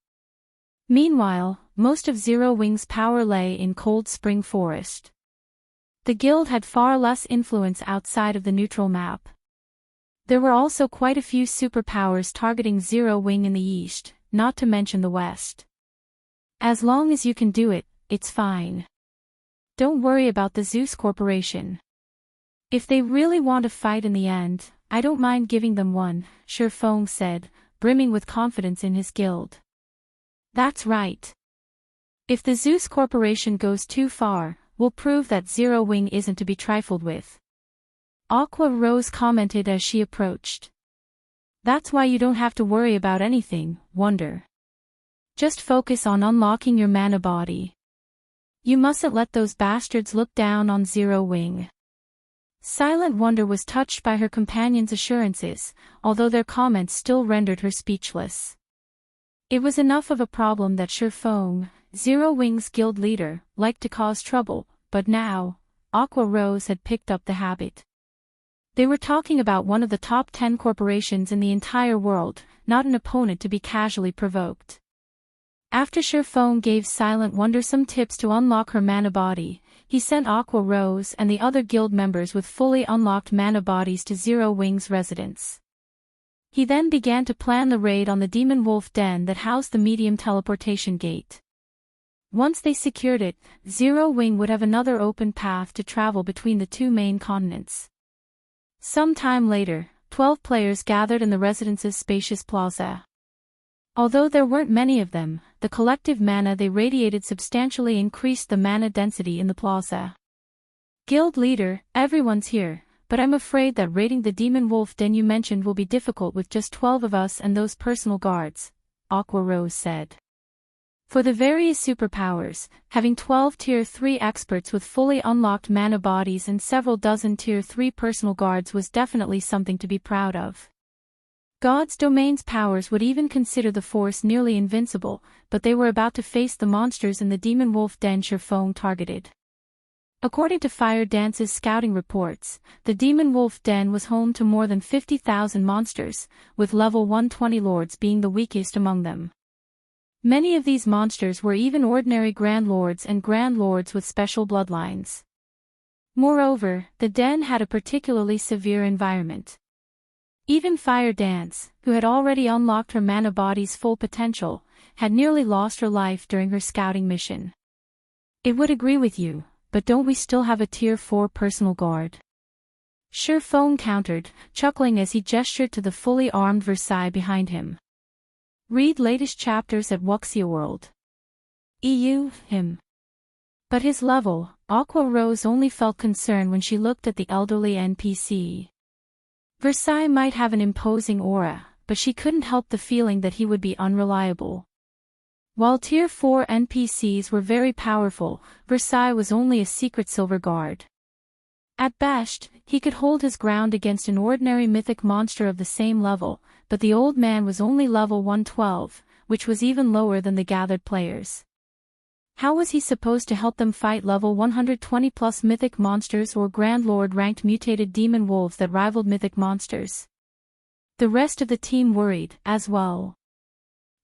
Meanwhile, most of Zero Wing's power lay in Cold Spring Forest. The guild had far less influence outside of the neutral map. There were also quite a few superpowers targeting Zero Wing in the east, not to mention the west. As long as you can do it, it's fine. Don't worry about the Zeus Corporation. If they really want a fight in the end, I don't mind giving them one, Surpassing said, brimming with confidence in his guild. That's right. If the Zeus Corporation goes too far, we'll prove that Zero Wing isn't to be trifled with. Aqua Rose commented as she approached. That's why you don't have to worry about anything, Wonder. Just focus on unlocking your mana body. You mustn't let those bastards look down on Zero Wing. Silent Wonder was touched by her companion's assurances, although their comments still rendered her speechless. It was enough of a problem that Surpassing, Zero Wing's guild leader, liked to cause trouble, but now, Aqua Rose had picked up the habit. They were talking about one of the top 10 corporations in the entire world, not an opponent to be casually provoked. After Surpassing gave Silent Wonder some tips to unlock her mana body, he sent Aqua Rose and the other guild members with fully unlocked mana bodies to Zero Wing's residence. He then began to plan the raid on the demon wolf den that housed the medium teleportation gate. Once they secured it, Zero Wing would have another open path to travel between the two main continents. Some time later, 12 players gathered in the residence's spacious plaza. Although there weren't many of them, the collective mana they radiated substantially increased the mana density in the plaza. Guild leader, everyone's here, but I'm afraid that raiding the demon wolf den you mentioned will be difficult with just 12 of us and those personal guards, Aqua Rose said. For the various superpowers, having 12 Tier 3 experts with fully unlocked mana bodies and several dozen Tier 3 personal guards was definitely something to be proud of. God's domain's powers would even consider the force nearly invincible, but they were about to face the monsters in the demon wolf den Surpassing targeted. According to Fire Dance's scouting reports, the demon wolf den was home to more than 50,000 monsters, with level 120 lords being the weakest among them. Many of these monsters were even ordinary Grand Lords and Grand Lords with special bloodlines. Moreover, the den had a particularly severe environment. Even Fire Dance, who had already unlocked her mana body's full potential, had nearly lost her life during her scouting mission. It would agree with you, but don't we still have a Tier 4 personal guard? Surpassing countered, chuckling as he gestured to the fully armed Versailles behind him. Read latest chapters at Wuxia World. Him. But his level, Aqua Rose only felt concern when she looked at the elderly NPC. Versailles might have an imposing aura, but she couldn't help the feeling that he would be unreliable. While Tier 4 NPCs were very powerful, Versailles was only a secret silver guard. At best, he could hold his ground against an ordinary mythic monster of the same level, but the old man was only level 112, which was even lower than the gathered players. How was he supposed to help them fight level 120+ mythic monsters or Grand Lord ranked mutated demon wolves that rivaled mythic monsters? The rest of the team worried, as well.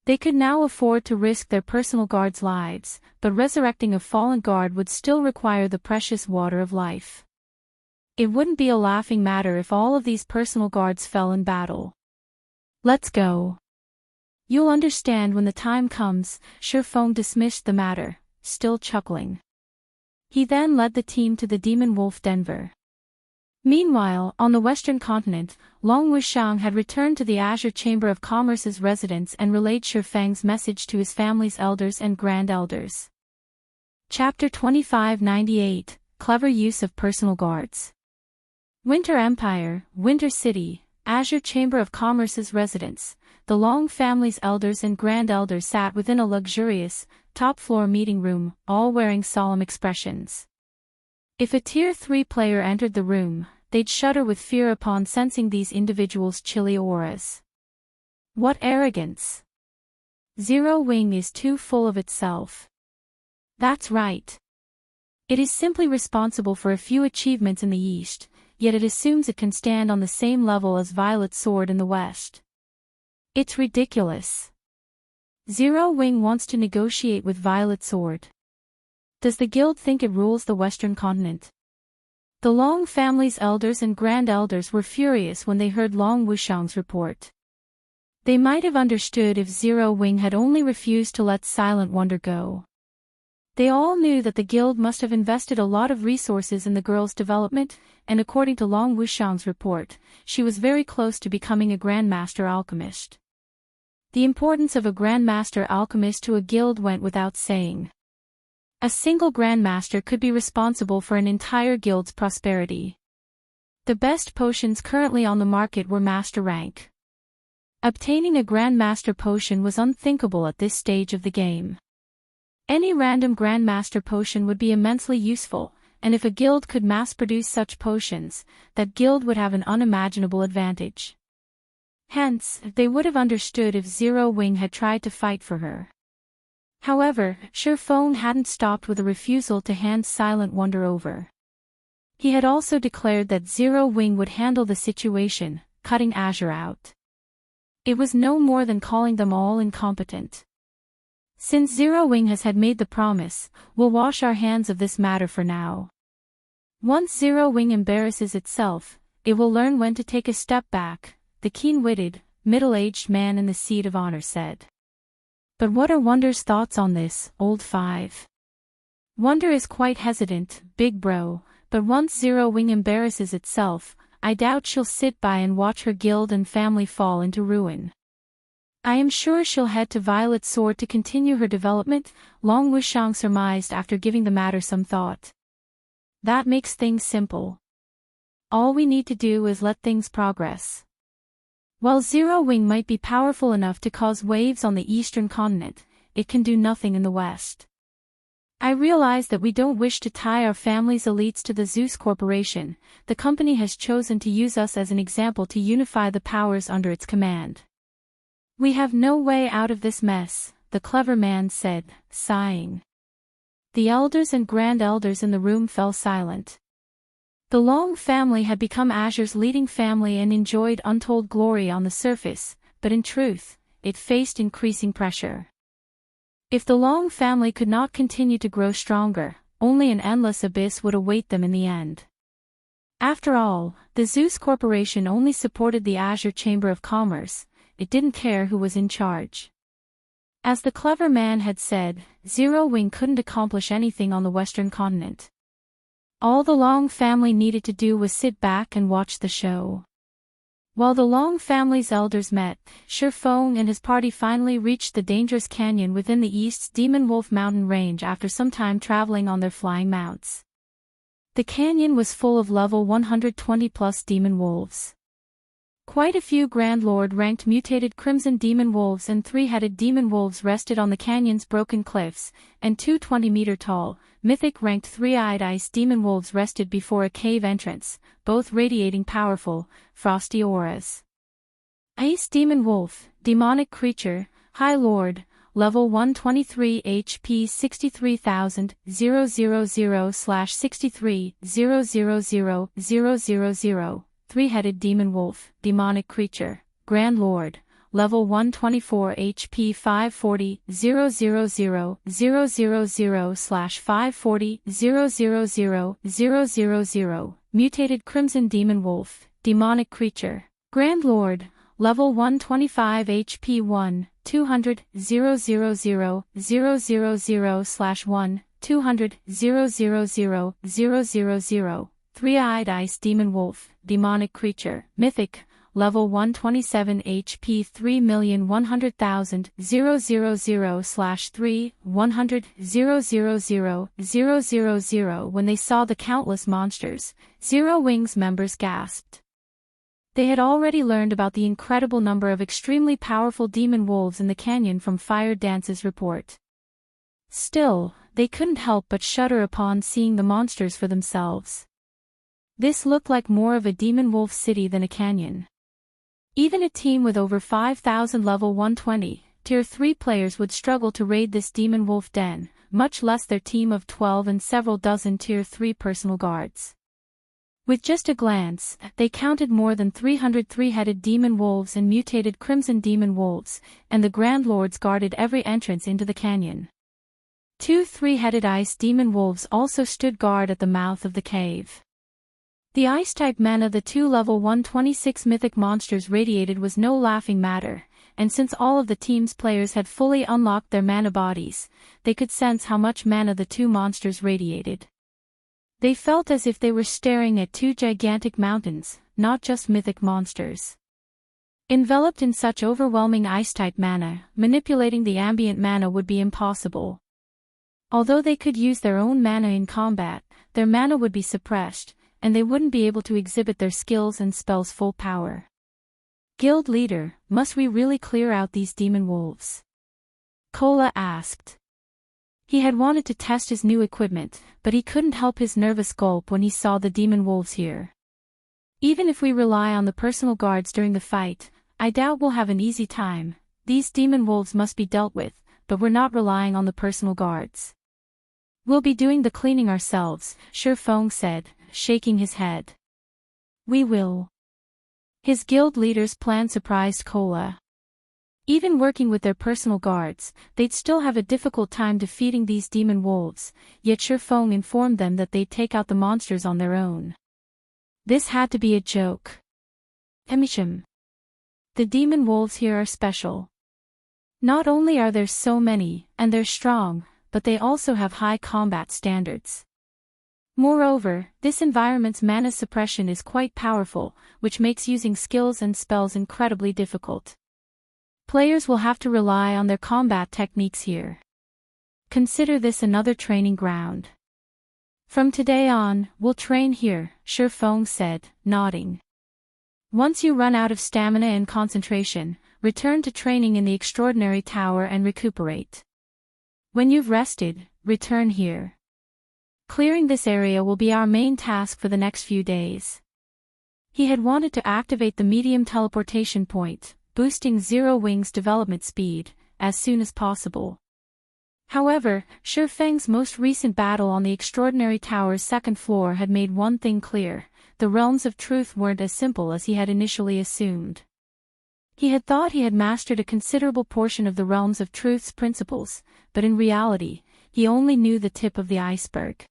They could now afford to risk their personal guards' lives, but resurrecting a fallen guard would still require the precious water of life. It wouldn't be a laughing matter if all of these personal guards fell in battle. Let's go. You'll understand when the time comes, Surpassing dismissed the matter, still chuckling. He then led the team to the demon wolf Denver. Meanwhile, on the western continent, Long Wuxiang had returned to the Azure Chamber of Commerce's residence and relayed Surpassing's message to his family's elders and grand elders. Chapter 2598, Clever Use of Personal Guards. Winter Empire, Winter City, Azure Chamber of Commerce's residence. The Long family's elders and grand elders sat within a luxurious, top-floor meeting room, all wearing solemn expressions. If a Tier 3 player entered the room, they'd shudder with fear upon sensing these individuals' chilly auras. What arrogance! Zero Wing is too full of itself. That's right. It is simply responsible for a few achievements in the East, yet it assumes it can stand on the same level as Violet Sword in the West. It's ridiculous. Zero Wing wants to negotiate with Violet Sword. Does the guild think it rules the western continent? The Long family's elders and grand elders were furious when they heard Long Wuxiang's report. They might have understood if Zero Wing had only refused to let Silent Wonder go. They all knew that the guild must have invested a lot of resources in the girl's development, and according to Long Wuxiang's report, she was very close to becoming a Grandmaster alchemist. The importance of a Grandmaster alchemist to a guild went without saying. A single Grandmaster could be responsible for an entire guild's prosperity. The best potions currently on the market were Master rank. Obtaining a Grandmaster potion was unthinkable at this stage of the game. Any random Grandmaster potion would be immensely useful, and if a guild could mass-produce such potions, that guild would have an unimaginable advantage. Hence, they would have understood if Zero Wing had tried to fight for her. However, Surpassing hadn't stopped with a refusal to hand Silent Wonder over. He had also declared that Zero Wing would handle the situation, cutting Azure out. It was no more than calling them all incompetent. Since Zero Wing has had made the promise, we'll wash our hands of this matter for now. Once Zero Wing embarrasses itself, it will learn when to take a step back, the keen-witted, middle-aged man in the seat of honor said. But what are Wonder's thoughts on this, old 5? Wonder is quite hesitant, big bro, but once Zero Wing embarrasses itself, I doubt she'll sit by and watch her guild and family fall into ruin. I am sure she'll head to Violet Sword to continue her development, Long Wushang surmised after giving the matter some thought. That makes things simple. All we need to do is let things progress. While Zero Wing might be powerful enough to cause waves on the eastern continent, it can do nothing in the west. I realize that we don't wish to tie our family's elites to the Zeus Corporation. The company has chosen to use us as an example to unify the powers under its command. We have no way out of this mess, the clever man said, sighing. The elders and grand elders in the room fell silent. The Long family had become Azure's leading family and enjoyed untold glory on the surface, but in truth, it faced increasing pressure. If the Long family could not continue to grow stronger, only an endless abyss would await them in the end. After all, the Zeus Corporation only supported the Azure Chamber of Commerce. It didn't care who was in charge. As the clever man had said, Zero Wing couldn't accomplish anything on the western continent. All the Long family needed to do was sit back and watch the show. While the Long family's elders met, Surpassing and his party finally reached the dangerous canyon within the east's Demon Wolf mountain range after some time traveling on their flying mounts. The canyon was full of level 120+ demon wolves. Quite a few Grand Lord-ranked mutated Crimson Demon Wolves and 3-headed Demon Wolves rested on the canyon's broken cliffs, and 2 20-meter-tall, Mythic-ranked 3-eyed Ice Demon Wolves rested before a cave entrance, both radiating powerful, frosty auras. Ice Demon Wolf, demonic creature, High Lord, level 123 HP 63,000, 000/63,000,000. 3-headed Demon Wolf, demonic creature, Grand Lord, level 124 HP 540, 000/540,000,000,000. Mutated Crimson Demon Wolf, demonic creature, Grand Lord, level 125 HP 1, 200, 000/1, 200, 000/000. 3-eyed Ice Demon Wolf, demonic creature, Mythic, level 127 HP 3,100,000, 000/3, 100, 000/000. When they saw the countless monsters, Zero Wing's members gasped. They had already learned about the incredible number of extremely powerful demon wolves in the canyon from Fire Dance's report. Still, they couldn't help but shudder upon seeing the monsters for themselves. This looked like more of a demon wolf city than a canyon. Even a team with over 5,000 level 120, tier 3 players would struggle to raid this demon wolf den, much less their team of 12 and several dozen tier 3 personal guards. With just a glance, they counted more than 300 3-headed demon wolves and mutated crimson demon wolves, and the Grand Lords guarded every entrance into the canyon. 2 3-headed ice demon wolves also stood guard at the mouth of the cave. The Ice-type mana the 2 level 126 mythic monsters radiated was no laughing matter, and since all of the team's players had fully unlocked their mana bodies, they could sense how much mana the 2 monsters radiated. They felt as if they were staring at 2 gigantic mountains, not just mythic monsters. Enveloped in such overwhelming Ice-type mana, manipulating the ambient mana would be impossible. Although they could use their own mana in combat, their mana would be suppressed, and they wouldn't be able to exhibit their skills and spells' full power. Guild leader, must we really clear out these demon wolves? Kola asked. He had wanted to test his new equipment, but he couldn't help his nervous gulp when he saw the demon wolves here. Even if we rely on the personal guards during the fight, I doubt we'll have an easy time. These demon wolves must be dealt with, but we're not relying on the personal guards. We'll be doing the cleaning ourselves, Shifeng said, shaking his head. We will. His guild leader's plan surprised Kola. Even working with their personal guards, they'd still have a difficult time defeating these demon wolves, yet Shifeng informed them that they'd take out the monsters on their own. This had to be a joke. Emisham. The demon wolves here are special. Not only are there so many, and they're strong, but they also have high combat standards. Moreover, this environment's mana suppression is quite powerful, which makes using skills and spells incredibly difficult. Players will have to rely on their combat techniques here. Consider this another training ground. From today on, we'll train here, Shifeng said, nodding. Once you run out of stamina and concentration, return to training in the Extraordinary Tower and recuperate. When you've rested, return here. Clearing this area will be our main task for the next few days. He had wanted to activate the medium teleportation point, boosting Zero Wing's development speed, as soon as possible. However, Shifeng's most recent battle on the Extraordinary Tower's second floor had made one thing clear: the realms of truth weren't as simple as he had initially assumed. He had thought he had mastered a considerable portion of the realms of truth's principles, but in reality, he only knew the tip of the iceberg.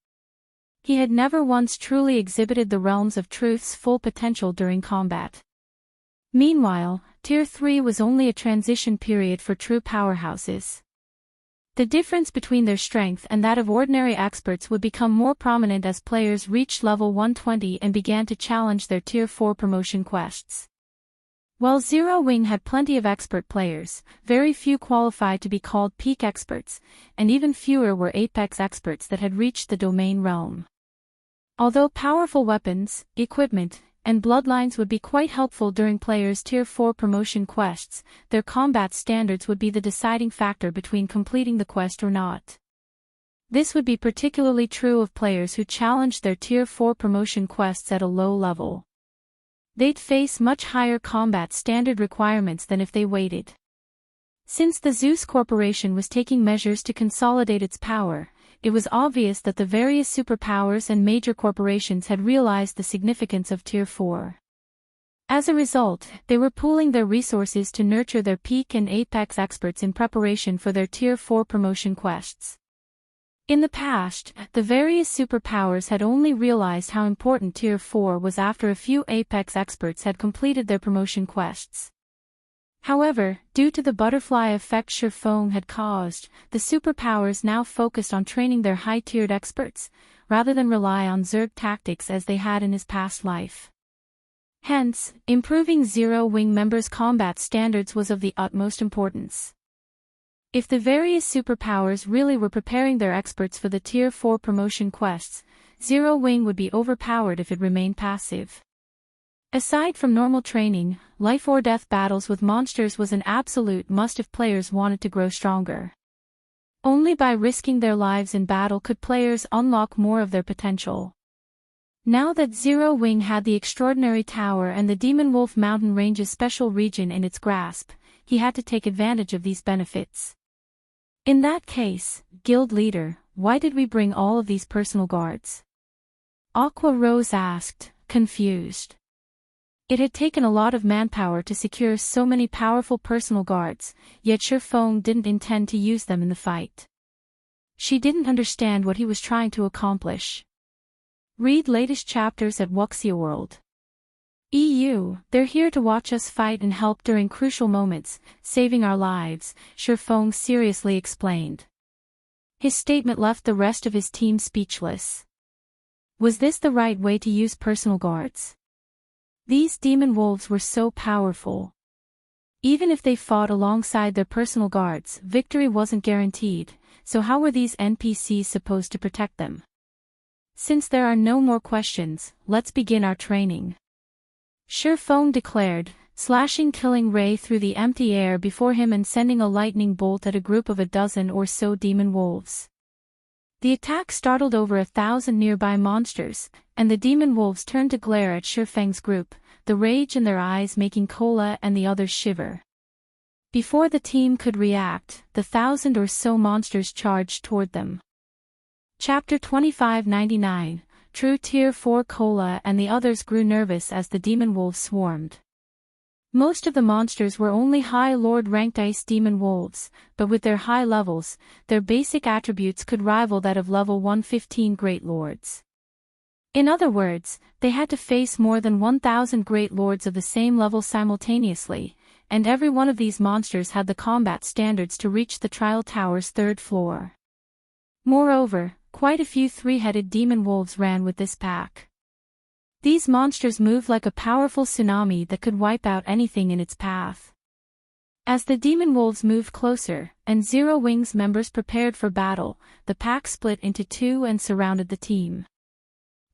He had never once truly exhibited the realms of truth's full potential during combat. Meanwhile, Tier 3 was only a transition period for true powerhouses. The difference between their strength and that of ordinary experts would become more prominent as players reached level 120 and began to challenge their Tier 4 promotion quests. While Zero Wing had plenty of expert players, very few qualified to be called peak experts, and even fewer were apex experts that had reached the domain realm. Although powerful weapons, equipment, and bloodlines would be quite helpful during players' Tier 4 promotion quests, their combat standards would be the deciding factor between completing the quest or not. This would be particularly true of players who challenged their Tier 4 promotion quests at a low level. They'd face much higher combat standard requirements than if they waited. Since the Zeus Corporation was taking measures to consolidate its power, it was obvious that the various superpowers and major corporations had realized the significance of Tier 4. As a result, they were pooling their resources to nurture their peak and apex experts in preparation for their Tier 4 promotion quests. In the past, the various superpowers had only realized how important Tier 4 was after a few apex experts had completed their promotion quests. However, due to the butterfly effect Shifeng had caused, the superpowers now focused on training their high-tiered experts, rather than rely on Zerg tactics as they had in his past life. Hence, improving Zero Wing members' combat standards was of the utmost importance. If the various superpowers really were preparing their experts for the Tier 4 promotion quests, Zero Wing would be overpowered if it remained passive. Aside from normal training, life or death battles with monsters was an absolute must if players wanted to grow stronger. Only by risking their lives in battle could players unlock more of their potential. Now that Zero Wing had the Extraordinary Tower and the Demon Wolf Mountain Range's special region in its grasp, he had to take advantage of these benefits. In that case, Guild Leader, why did we bring all of these personal guards? Aqua Rose asked, confused. It had taken a lot of manpower to secure so many powerful personal guards, yet Shifeng didn't intend to use them in the fight. She didn't understand what he was trying to accomplish. Read latest chapters at Wuxia World. EU, they're here to watch us fight and help during crucial moments, saving our lives, Shifeng seriously explained. His statement left the rest of his team speechless. Was this the right way to use personal guards? These demon wolves were so powerful. Even if they fought alongside their personal guards, victory wasn't guaranteed, so how were these NPCs supposed to protect them? Since there are no more questions, let's begin our training. Shifeng declared, slashing Killing Ray through the empty air before him and sending a lightning bolt at a group of a dozen or so demon wolves. The attack startled over 1,000 nearby monsters, and the demon wolves turned to glare at Shifeng's group, the rage in their eyes making Cola and the others shiver. Before the team could react, the 1,000 or so monsters charged toward them. Chapter 2599, True Tier 4. Cola and the others grew nervous as the demon wolves swarmed. Most of the monsters were only High Lord ranked Ice Demon Wolves, but with their high levels, their basic attributes could rival that of level 115 Great Lords. In other words, they had to face more than 1,000 Great Lords of the same level simultaneously, and every one of these monsters had the combat standards to reach the Trial Tower's 3rd floor. Moreover, quite a few three-headed demon wolves ran with this pack. These monsters moved like a powerful tsunami that could wipe out anything in its path. As the demon wolves moved closer, and Zero Wings members prepared for battle, the pack split into two and surrounded the team.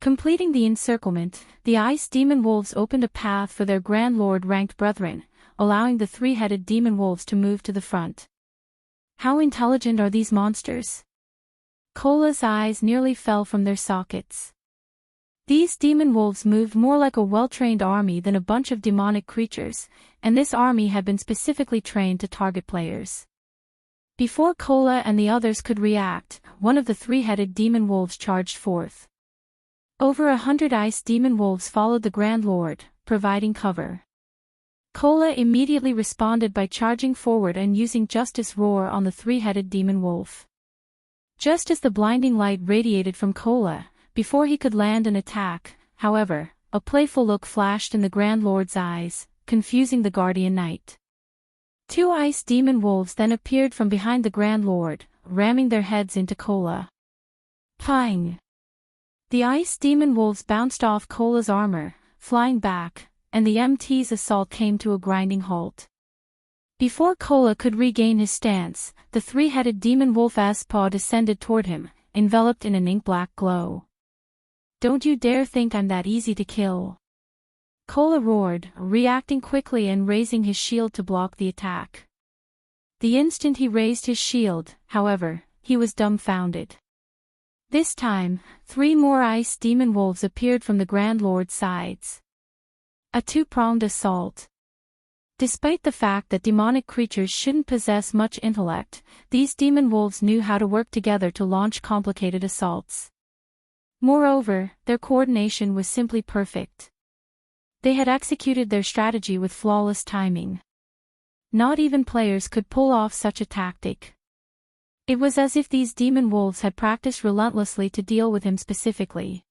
Completing the encirclement, the Ice Demon Wolves opened a path for their Grand Lord-ranked brethren, allowing the three-headed demon wolves to move to the front. How intelligent are these monsters? Cola's eyes nearly fell from their sockets. These demon wolves moved more like a well-trained army than a bunch of demonic creatures, and this army had been specifically trained to target players. Before Cola and the others could react, one of the three-headed demon wolves charged forth. Over 100 ice demon wolves followed the Grand Lord, providing cover. Cola immediately responded by charging forward and using Justice Roar on the three-headed demon wolf. Just as the blinding light radiated from Cola, before he could land an attack, however, a playful look flashed in the Grand Lord's eyes, confusing the Guardian Knight. Two ice demon wolves then appeared from behind the Grand Lord, ramming their heads into Cola. Pang! The ice demon wolves bounced off Cola's armor, flying back, and the MT's assault came to a grinding halt. Before Cola could regain his stance, the three-headed demon wolf's paw descended toward him, enveloped in an ink-black glow. Don't you dare think I'm that easy to kill. Cola roared, reacting quickly and raising his shield to block the attack. The instant he raised his shield, however, he was dumbfounded. This time, 3 more ice demon wolves appeared from the Grand Lord's sides. A two-pronged assault. Despite the fact that demonic creatures shouldn't possess much intellect, these demon wolves knew how to work together to launch complicated assaults. Moreover, their coordination was simply perfect. They had executed their strategy with flawless timing. Not even players could pull off such a tactic. It was as if these demon wolves had practiced relentlessly to deal with him specifically.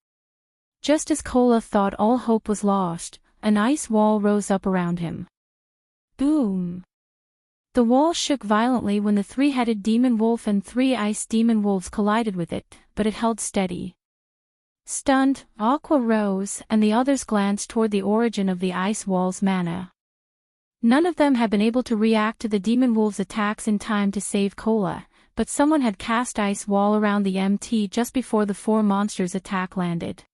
Just as Cola thought all hope was lost, an ice wall rose up around him. Boom! The wall shook violently when the three-headed demon wolf and 3 ice demon wolves collided with it, but it held steady. Stunned, Aqua rose and the others glanced toward the origin of the ice wall's mana. None of them had been able to react to the demon wolves' attacks in time to save Cola, but someone had cast ice wall around the MT just before the 4 monsters' attack landed.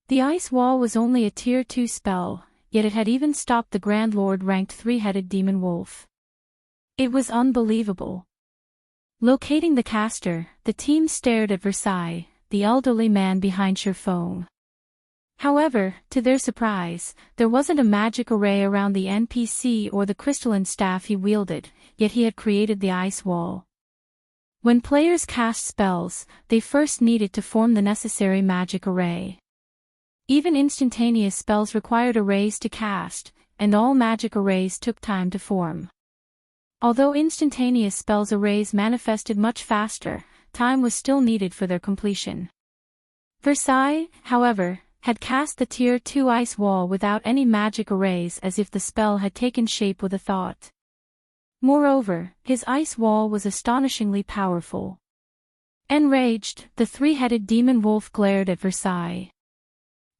The ice wall was only a tier 2 spell, yet it had even stopped the Grand Lord-ranked 3-headed demon wolf. It was unbelievable. Locating the caster, the team stared at Versailles, the elderly man behind Shifeng. However, to their surprise, there wasn't a magic array around the NPC or the crystalline staff he wielded, yet he had created the ice wall. When players cast spells, they first needed to form the necessary magic array. Even instantaneous spells required arrays to cast, and all magic arrays took time to form. Although instantaneous spells arrays manifested much faster, time was still needed for their completion. Versailles, however, had cast the tier 2 ice wall without any magic arrays as if the spell had taken shape with a thought. Moreover, his ice wall was astonishingly powerful. Enraged, the 3-headed demon wolf glared at Versailles.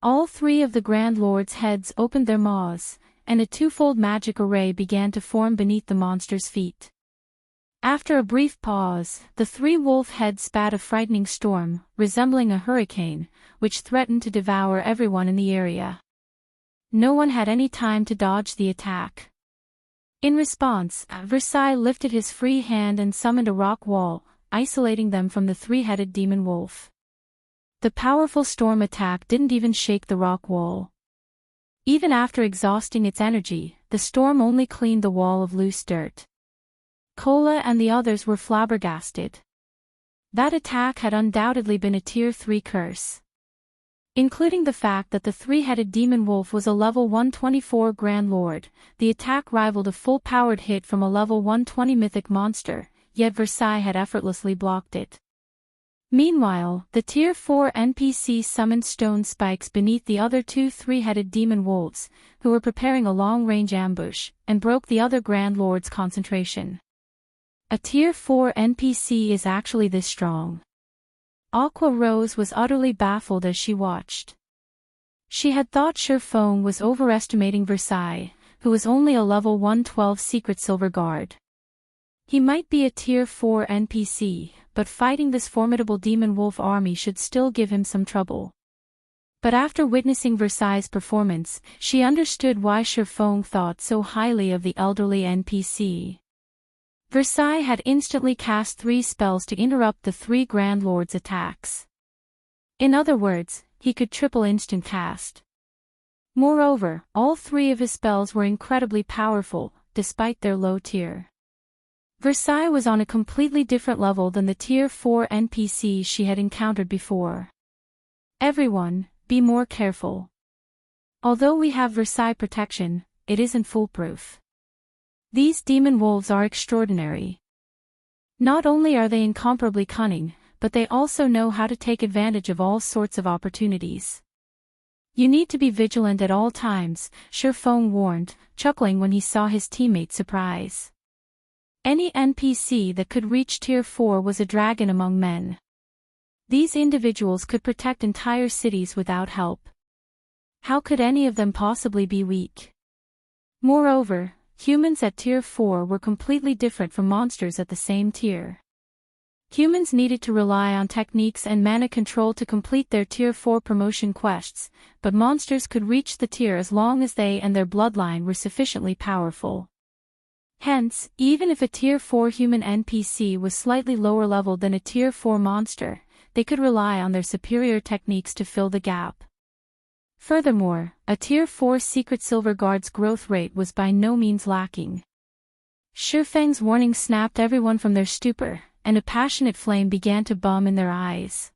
All 3 of the Grand Lord's heads opened their maws, and a twofold magic array began to form beneath the monster's feet. After a brief pause, the 3 wolf heads spat a frightening storm, resembling a hurricane, which threatened to devour everyone in the area. No one had any time to dodge the attack. In response, Versailles lifted his free hand and summoned a rock wall, isolating them from the three-headed demon wolf. The powerful storm attack didn't even shake the rock wall. Even after exhausting its energy, the storm only cleaned the wall of loose dirt. Cola and the others were flabbergasted. That attack had undoubtedly been a Tier 3 curse. Including the fact that the three-headed demon wolf was a level 124 Grand Lord, the attack rivaled a full-powered hit from a level 120 Mythic monster, yet Versailles had effortlessly blocked it. Meanwhile, the Tier 4 NPC summoned stone spikes beneath the other two three-headed demon wolves, who were preparing a long-range ambush, and broke the other Grand Lord's concentration. A Tier 4 NPC is actually this strong. Aqua Rose was utterly baffled as she watched. She had thought Surpassing was overestimating Versailles, who was only a level 112 secret silver guard. He might be a Tier 4 NPC, but fighting this formidable demon wolf army should still give him some trouble. But after witnessing Versailles' performance, she understood why Surpassing thought so highly of the elderly NPC. Versailles had instantly cast 3 spells to interrupt the 3 Grand Lords' attacks. In other words, he could triple instant cast. Moreover, all 3 of his spells were incredibly powerful, despite their low tier. Versailles was on a completely different level than the Tier 4 NPCs she had encountered before. Everyone, be more careful. Although we have Versailles protection, it isn't foolproof. These demon wolves are extraordinary. Not only are they incomparably cunning, but they also know how to take advantage of all sorts of opportunities. You need to be vigilant at all times, Surpassing warned, chuckling when he saw his teammates' surprise. Any NPC that could reach Tier 4 was a dragon among men. These individuals could protect entire cities without help. How could any of them possibly be weak? Moreover, humans at Tier 4 were completely different from monsters at the same tier. Humans needed to rely on techniques and mana control to complete their Tier 4 promotion quests, but monsters could reach the tier as long as they and their bloodline were sufficiently powerful. Hence, even if a Tier 4 human NPC was slightly lower level than a Tier 4 monster, they could rely on their superior techniques to fill the gap. Furthermore, a Tier 4 Secret Silver Guard's growth rate was by no means lacking. Surpassing's warning snapped everyone from their stupor, and a passionate flame began to bum in their eyes.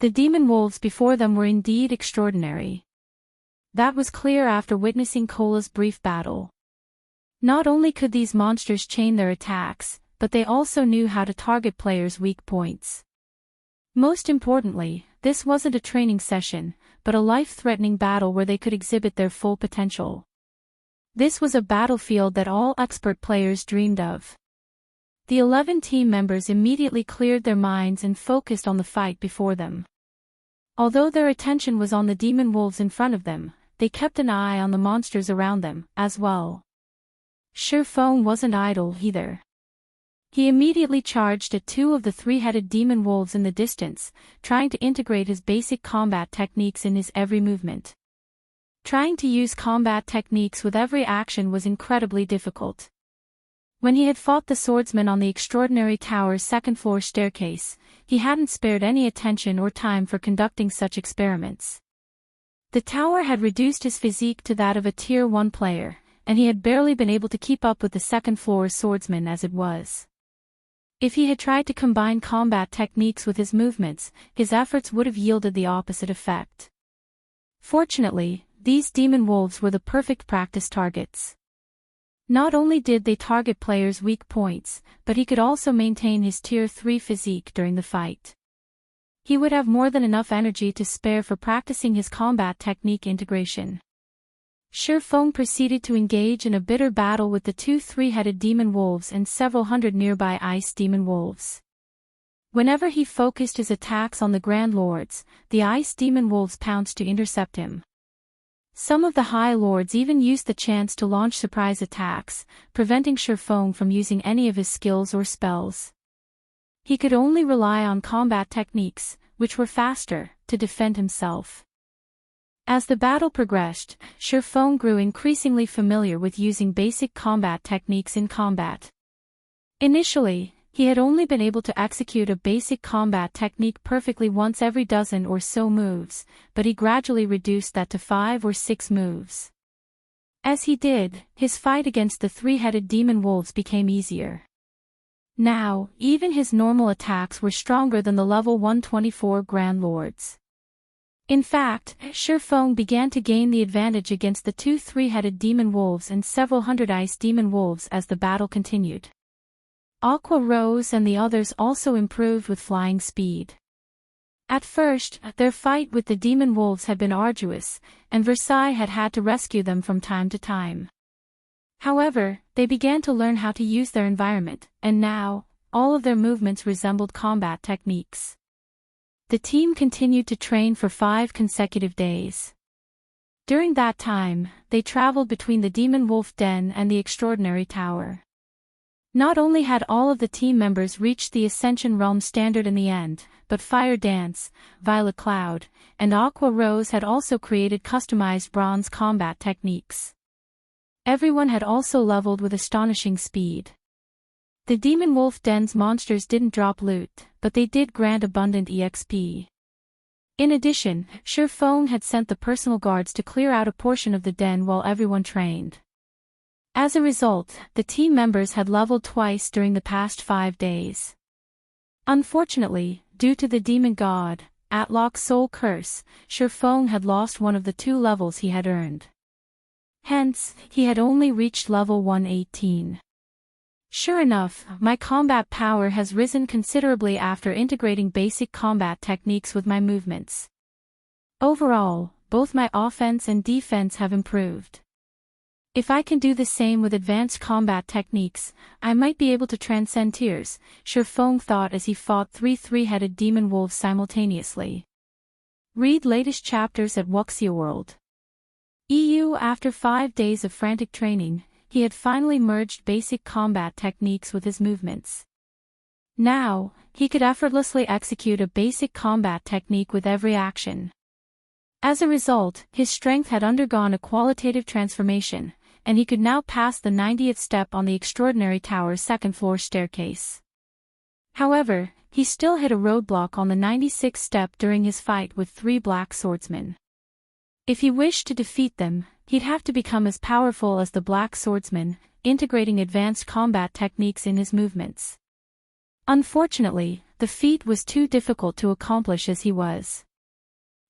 The demon wolves before them were indeed extraordinary. That was clear after witnessing Cola's brief battle. Not only could these monsters chain their attacks, but they also knew how to target players' weak points. Most importantly, this wasn't a training session, but a life-threatening battle where they could exhibit their full potential. This was a battlefield that all expert players dreamed of. The 11 team members immediately cleared their minds and focused on the fight before them. Although their attention was on the demon wolves in front of them, they kept an eye on the monsters around them, as well. Surpassing wasn't idle either. He immediately charged at 2 of the 3-headed demon wolves in the distance, trying to integrate his basic combat techniques in his every movement. Trying to use combat techniques with every action was incredibly difficult. When he had fought the swordsman on the extraordinary tower's second-floor staircase, he hadn't spared any attention or time for conducting such experiments. The tower had reduced his physique to that of a Tier 1 player, and he had barely been able to keep up with the second-floor swordsman as it was. If he had tried to combine combat techniques with his movements, his efforts would have yielded the opposite effect. Fortunately, these demon wolves were the perfect practice targets. Not only did they target players' weak points, but he could also maintain his Tier 3 physique during the fight. He would have more than enough energy to spare for practicing his combat technique integration. Surpassing proceeded to engage in a bitter battle with the 2 3-headed demon wolves and several hundred nearby ice demon wolves. Whenever he focused his attacks on the Grand Lords, the ice demon wolves pounced to intercept him. Some of the High Lords even used the chance to launch surprise attacks, preventing Surpassing from using any of his skills or spells. He could only rely on combat techniques, which were faster, to defend himself. As the battle progressed, Surpassing grew increasingly familiar with using basic combat techniques in combat. Initially, he had only been able to execute a basic combat technique perfectly once every dozen or so moves, but he gradually reduced that to 5 or 6 moves. As he did, his fight against the three-headed demon wolves became easier. Now, even his normal attacks were stronger than the level 124 Grand Lords. In fact, Surpassing began to gain the advantage against the 2 three-headed demon wolves and several hundred ice demon wolves as the battle continued. Aqua Rose and the others also improved with flying speed. At first, their fight with the demon wolves had been arduous, and Versailles had had to rescue them from time to time. However, they began to learn how to use their environment, and now, all of their movements resembled combat techniques. The team continued to train for 5 consecutive days. During that time, they traveled between the Demon Wolf Den and the Extraordinary Tower. Not only had all of the team members reached the Ascension Realm standard in the end, but Fire Dance, Violet Cloud, and Aqua Rose had also created customized bronze combat techniques. Everyone had also leveled with astonishing speed. The Demon Wolf Den's monsters didn't drop loot, but they did grant abundant EXP. In addition, Surpassing had sent the personal guards to clear out a portion of the den while everyone trained. As a result, the team members had leveled twice during the past 5 days. Unfortunately, due to the demon god, Atlock's soul curse, Surpassing had lost one of the 2 levels he had earned. Hence, he had only reached level 118. Sure enough, my combat power has risen considerably after integrating basic combat techniques with my movements. Overall, both my offense and defense have improved. If I can do the same with advanced combat techniques, I might be able to transcend tiers, Surpassing thought as he fought 3 three-headed demon wolves simultaneously. Read latest chapters at Wuxia World. EU. After 5 days of frantic training, he had finally merged basic combat techniques with his movements. Now, he could effortlessly execute a basic combat technique with every action. As a result, his strength had undergone a qualitative transformation, and he could now pass the 90th step on the Extraordinary Tower's second-floor staircase. However, he still hit a roadblock on the 96th step during his fight with 3 black swordsmen. If he wished to defeat them, he'd have to become as powerful as the black swordsmen, integrating advanced combat techniques in his movements. Unfortunately, the feat was too difficult to accomplish as he was.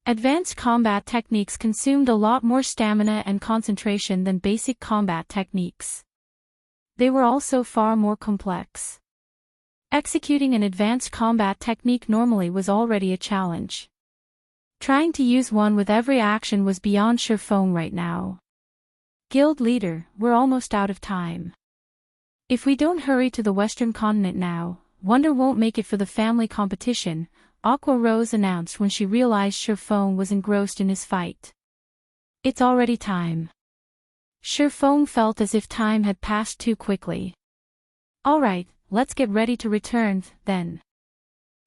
Advanced combat techniques consumed a lot more stamina and concentration than basic combat techniques. They were also far more complex. Executing an advanced combat technique normally was already a challenge. Trying to use one with every action was beyond Surpassing right now. Guild leader, we're almost out of time. If we don't hurry to the Western continent now, Wonder won't make it for the family competition, Aqua Rose announced when she realized Surpassing was engrossed in his fight. It's already time. Surpassing felt as if time had passed too quickly. Alright, let's get ready to return, then.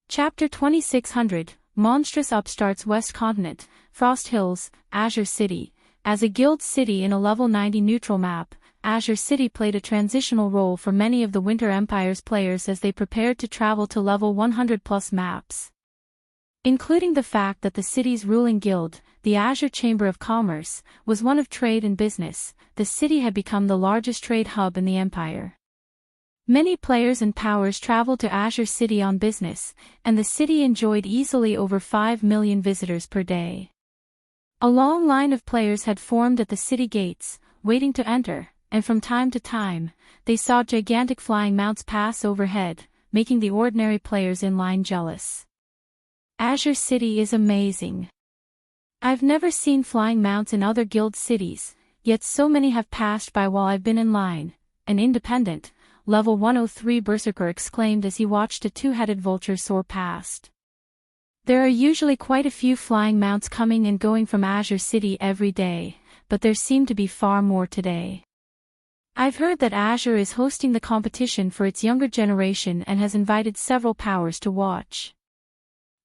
Chapter 2600, Monstrous Upstarts West Continent, Frost Hills, Azure City. As a guild city in a level 90 neutral map, Azure City played a transitional role for many of the Winter Empire's players as they prepared to travel to level 100+ maps. Including the fact that the city's ruling guild, the Azure Chamber of Commerce, was one of trade and business, the city had become the largest trade hub in the Empire. Many players and powers traveled to Azure City on business, and the city enjoyed easily over 5 million visitors per day. A long line of players had formed at the city gates, waiting to enter, and from time to time, they saw gigantic flying mounts pass overhead, making the ordinary players in line jealous. Azure City is amazing. I've never seen flying mounts in other guild cities, yet so many have passed by while I've been in line. An independent, level 103 berserker exclaimed as he watched a 2-headed vulture soar past. There are usually quite a few flying mounts coming and going from Azure City every day, but there seem to be far more today. I've heard that Azure is hosting the competition for its younger generation and has invited several powers to watch.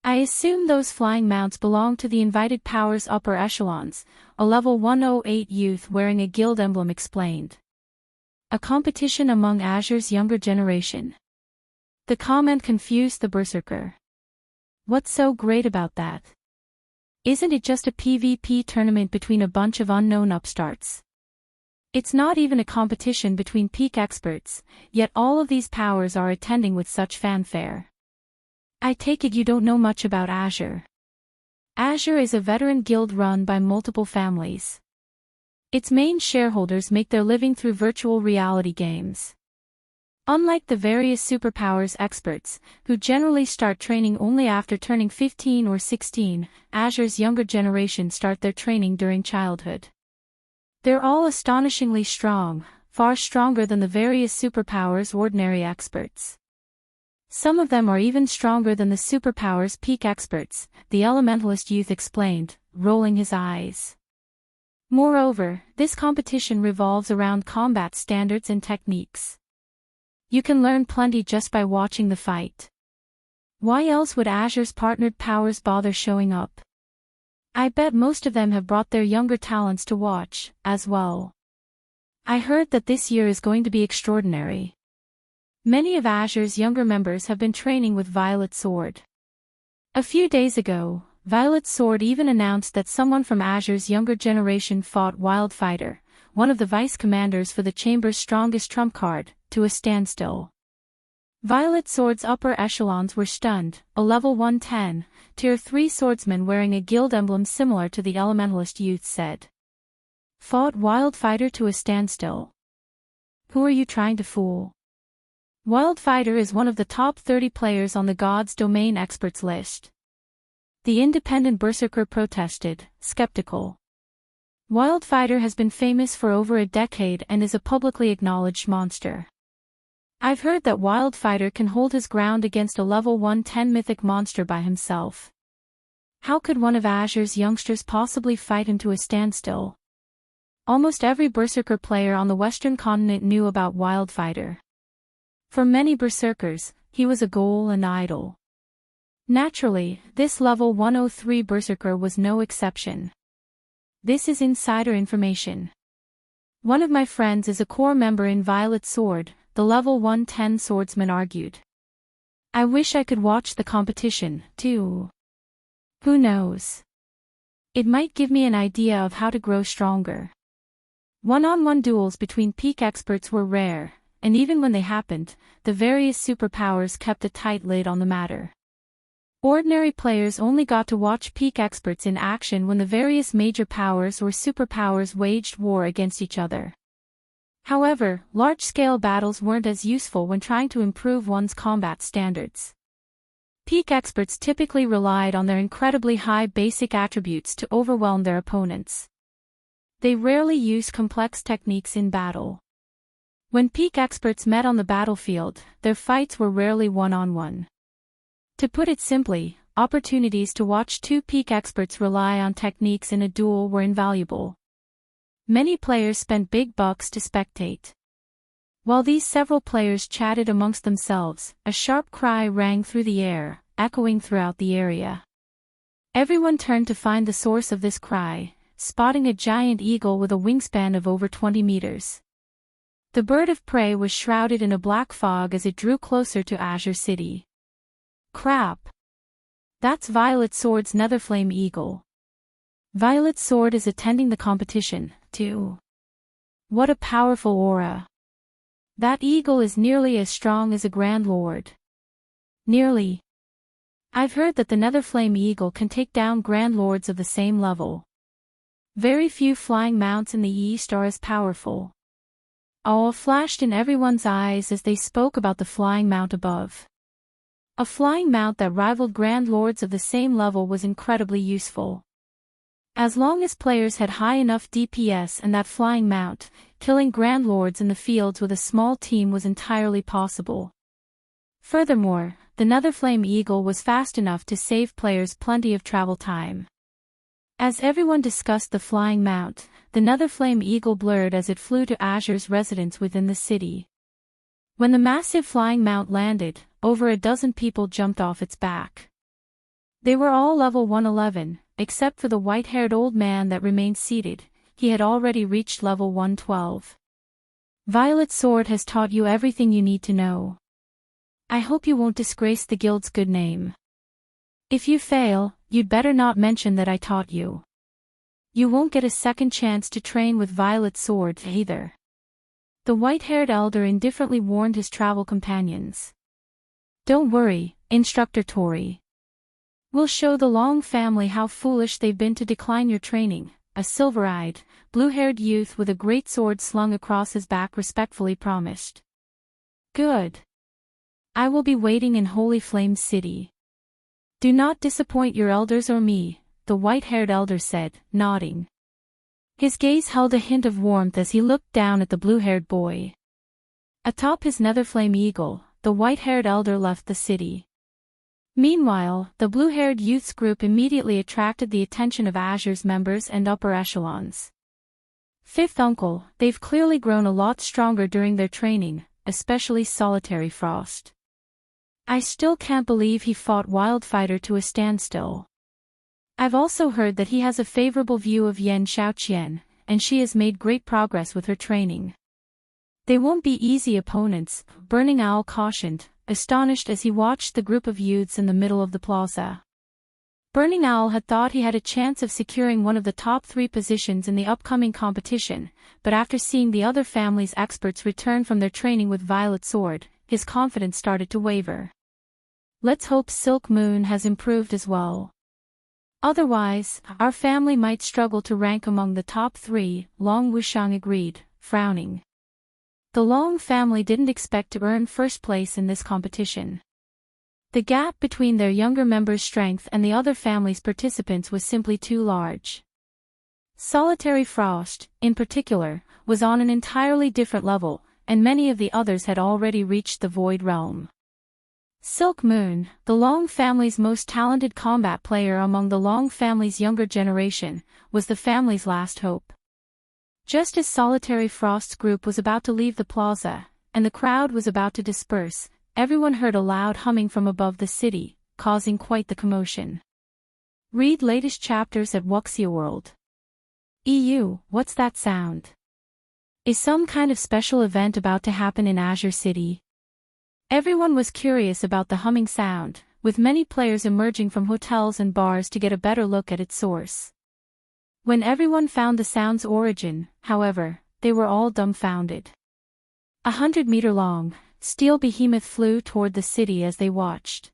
I assume those flying mounts belong to the invited powers' upper echelons, a level 108 youth wearing a guild emblem explained. A competition among Azure's younger generation. The comment confused the berserker. What's so great about that? Isn't it just a PvP tournament between a bunch of unknown upstarts? It's not even a competition between peak experts, yet all of these powers are attending with such fanfare. I take it you don't know much about Azure. Azure is a veteran guild run by multiple families. Its main shareholders make their living through virtual reality games. Unlike the various superpowers experts, who generally start training only after turning 15 or 16, Azure's younger generation start their training during childhood. They're all astonishingly strong, far stronger than the various superpowers ordinary experts. Some of them are even stronger than the superpowers peak experts, the elementalist youth explained, rolling his eyes. Moreover, this competition revolves around combat standards and techniques. You can learn plenty just by watching the fight. Why else would Azure's partnered powers bother showing up? I bet most of them have brought their younger talents to watch, as well. I heard that this year is going to be extraordinary. Many of Azure's younger members have been training with Violet Sword. A few days ago, Violet Sword even announced that someone from Azure's younger generation fought Wildfighter, one of the vice commanders for the Chamber's strongest trump card, to a standstill. Violet Sword's upper echelons were stunned, a level 110, tier 3 swordsman wearing a guild emblem similar to the elementalist youth said. Fought Wildfighter to a standstill. Who are you trying to fool? Wildfighter is one of the top 30 players on the God's Domain experts list. The independent berserker protested, skeptical. Wildfighter has been famous for over a decade and is a publicly acknowledged monster. I've heard that Wildfighter can hold his ground against a level 110 mythic monster by himself. How could one of Azure's youngsters possibly fight him to a standstill? Almost every berserker player on the western continent knew about Wildfighter. For many berserkers, he was a goal and idol. Naturally, this level 103 berserker was no exception. This is insider information. One of my friends is a core member in Violet Sword, the level 110 swordsman argued. I wish I could watch the competition, too. Who knows? It might give me an idea of how to grow stronger. One-on-one duels between peak experts were rare, and even when they happened, the various superpowers kept a tight lid on the matter. Ordinary players only got to watch peak experts in action when the various major powers or superpowers waged war against each other. However, large-scale battles weren't as useful when trying to improve one's combat standards. Peak experts typically relied on their incredibly high basic attributes to overwhelm their opponents. They rarely used complex techniques in battle. When peak experts met on the battlefield, their fights were rarely one-on-one. To put it simply, opportunities to watch two peak experts rely on techniques in a duel were invaluable. Many players spent big bucks to spectate. While these several players chatted amongst themselves, a sharp cry rang through the air, echoing throughout the area. Everyone turned to find the source of this cry, spotting a giant eagle with a wingspan of over 20 meters. The bird of prey was shrouded in a black fog as it drew closer to Azure City. Crap! That's Violet Sword's Netherflame Eagle. Violet Sword is attending the competition, too. What a powerful aura. That eagle is nearly as strong as a Grand Lord. Nearly. I've heard that the Netherflame Eagle can take down Grand Lords of the same level. Very few flying mounts in the East are as powerful. Awe flashed in everyone's eyes as they spoke about the flying mount above. A flying mount that rivaled Grand Lords of the same level was incredibly useful. As long as players had high enough DPS and that flying mount, killing Grand Lords in the fields with a small team was entirely possible. Furthermore, the Netherflame Eagle was fast enough to save players plenty of travel time. As everyone discussed the flying mount, the Netherflame Eagle blurred as it flew to Azure's residence within the city. When the massive flying mount landed, over a dozen people jumped off its back. They were all level 111, except for the white-haired old man that remained seated. He had already reached level 112. Violet Sword has taught you everything you need to know. I hope you won't disgrace the guild's good name. If you fail, you'd better not mention that I taught you. You won't get a second chance to train with Violet Sword either. The white-haired elder indifferently warned his travel companions. Don't worry, Instructor Tori. We'll show the Long family how foolish they've been to decline your training, a silver-eyed, blue-haired youth with a great sword slung across his back respectfully promised. Good. I will be waiting in Holy Flame City. Do not disappoint your elders or me, the white-haired elder said, nodding. His gaze held a hint of warmth as he looked down at the blue-haired boy. Atop his netherflame eagle, the white-haired elder left the city. Meanwhile, the blue-haired youth's group immediately attracted the attention of Azure's members and upper echelons. Fifth uncle, they've clearly grown a lot stronger during their training, especially Solitary Frost. I still can't believe he fought Wildfighter to a standstill. I've also heard that he has a favorable view of Yan Xiaoqian, and she has made great progress with her training. They won't be easy opponents, Burning Owl cautioned, astonished as he watched the group of youths in the middle of the plaza. Burning Owl had thought he had a chance of securing one of the top 3 positions in the upcoming competition, but after seeing the other family's experts return from their training with Violet Sword, his confidence started to waver. Let's hope Silk Moon has improved as well. Otherwise, our family might struggle to rank among the top 3, Long Wushang agreed, frowning. The Long family didn't expect to earn first place in this competition. The gap between their younger members' strength and the other family's participants was simply too large. Solitary Frost, in particular, was on an entirely different level, and many of the others had already reached the Void Realm. Silk Moon, the Long family's most talented combat player among the Long family's younger generation, was the family's last hope. Just as Solitary Frost's group was about to leave the plaza, and the crowd was about to disperse, everyone heard a loud humming from above the city, causing quite the commotion. Read latest chapters at Wuxia World. EU, what's that sound? Is some kind of special event about to happen in Azure City? Everyone was curious about the humming sound, with many players emerging from hotels and bars to get a better look at its source. When everyone found the sound's origin, however, they were all dumbfounded. 100-meter-long, steel behemoth flew toward the city as they watched.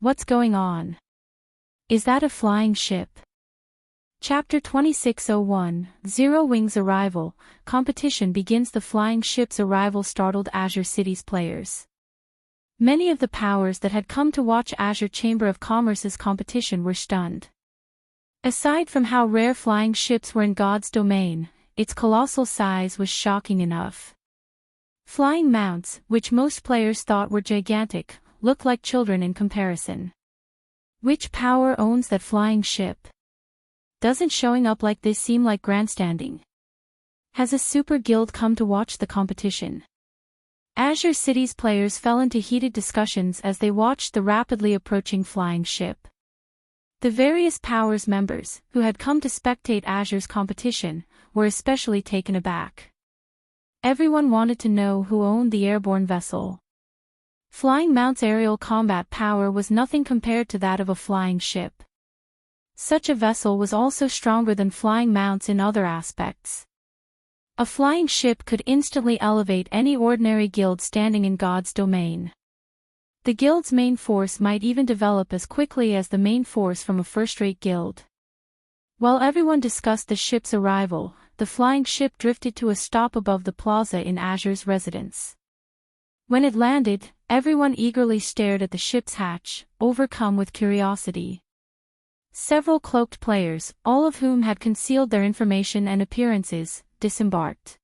What's going on? Is that a flying ship? Chapter 2601, Zero Wings Arrival, competition begins. The flying ship's arrival startled Azure City's players. Many of the powers that had come to watch Azure Chamber of Commerce's competition were stunned. Aside from how rare flying ships were in God's domain, its colossal size was shocking enough. Flying mounts, which most players thought were gigantic, looked like children in comparison. Which power owns that flying ship? Doesn't showing up like this seem like grandstanding? Has a super guild come to watch the competition? Azure City's players fell into heated discussions as they watched the rapidly approaching flying ship. The various powers members, who had come to spectate Azure's competition, were especially taken aback. Everyone wanted to know who owned the airborne vessel. Flying Mount's aerial combat power was nothing compared to that of a flying ship. Such a vessel was also stronger than Flying Mounts in other aspects. A flying ship could instantly elevate any ordinary guild standing in God's domain. The guild's main force might even develop as quickly as the main force from a first-rate guild. While everyone discussed the ship's arrival, the flying ship drifted to a stop above the plaza in Azure's residence. When it landed, everyone eagerly stared at the ship's hatch, overcome with curiosity. Several cloaked players, all of whom had concealed their information and appearances, disembarked.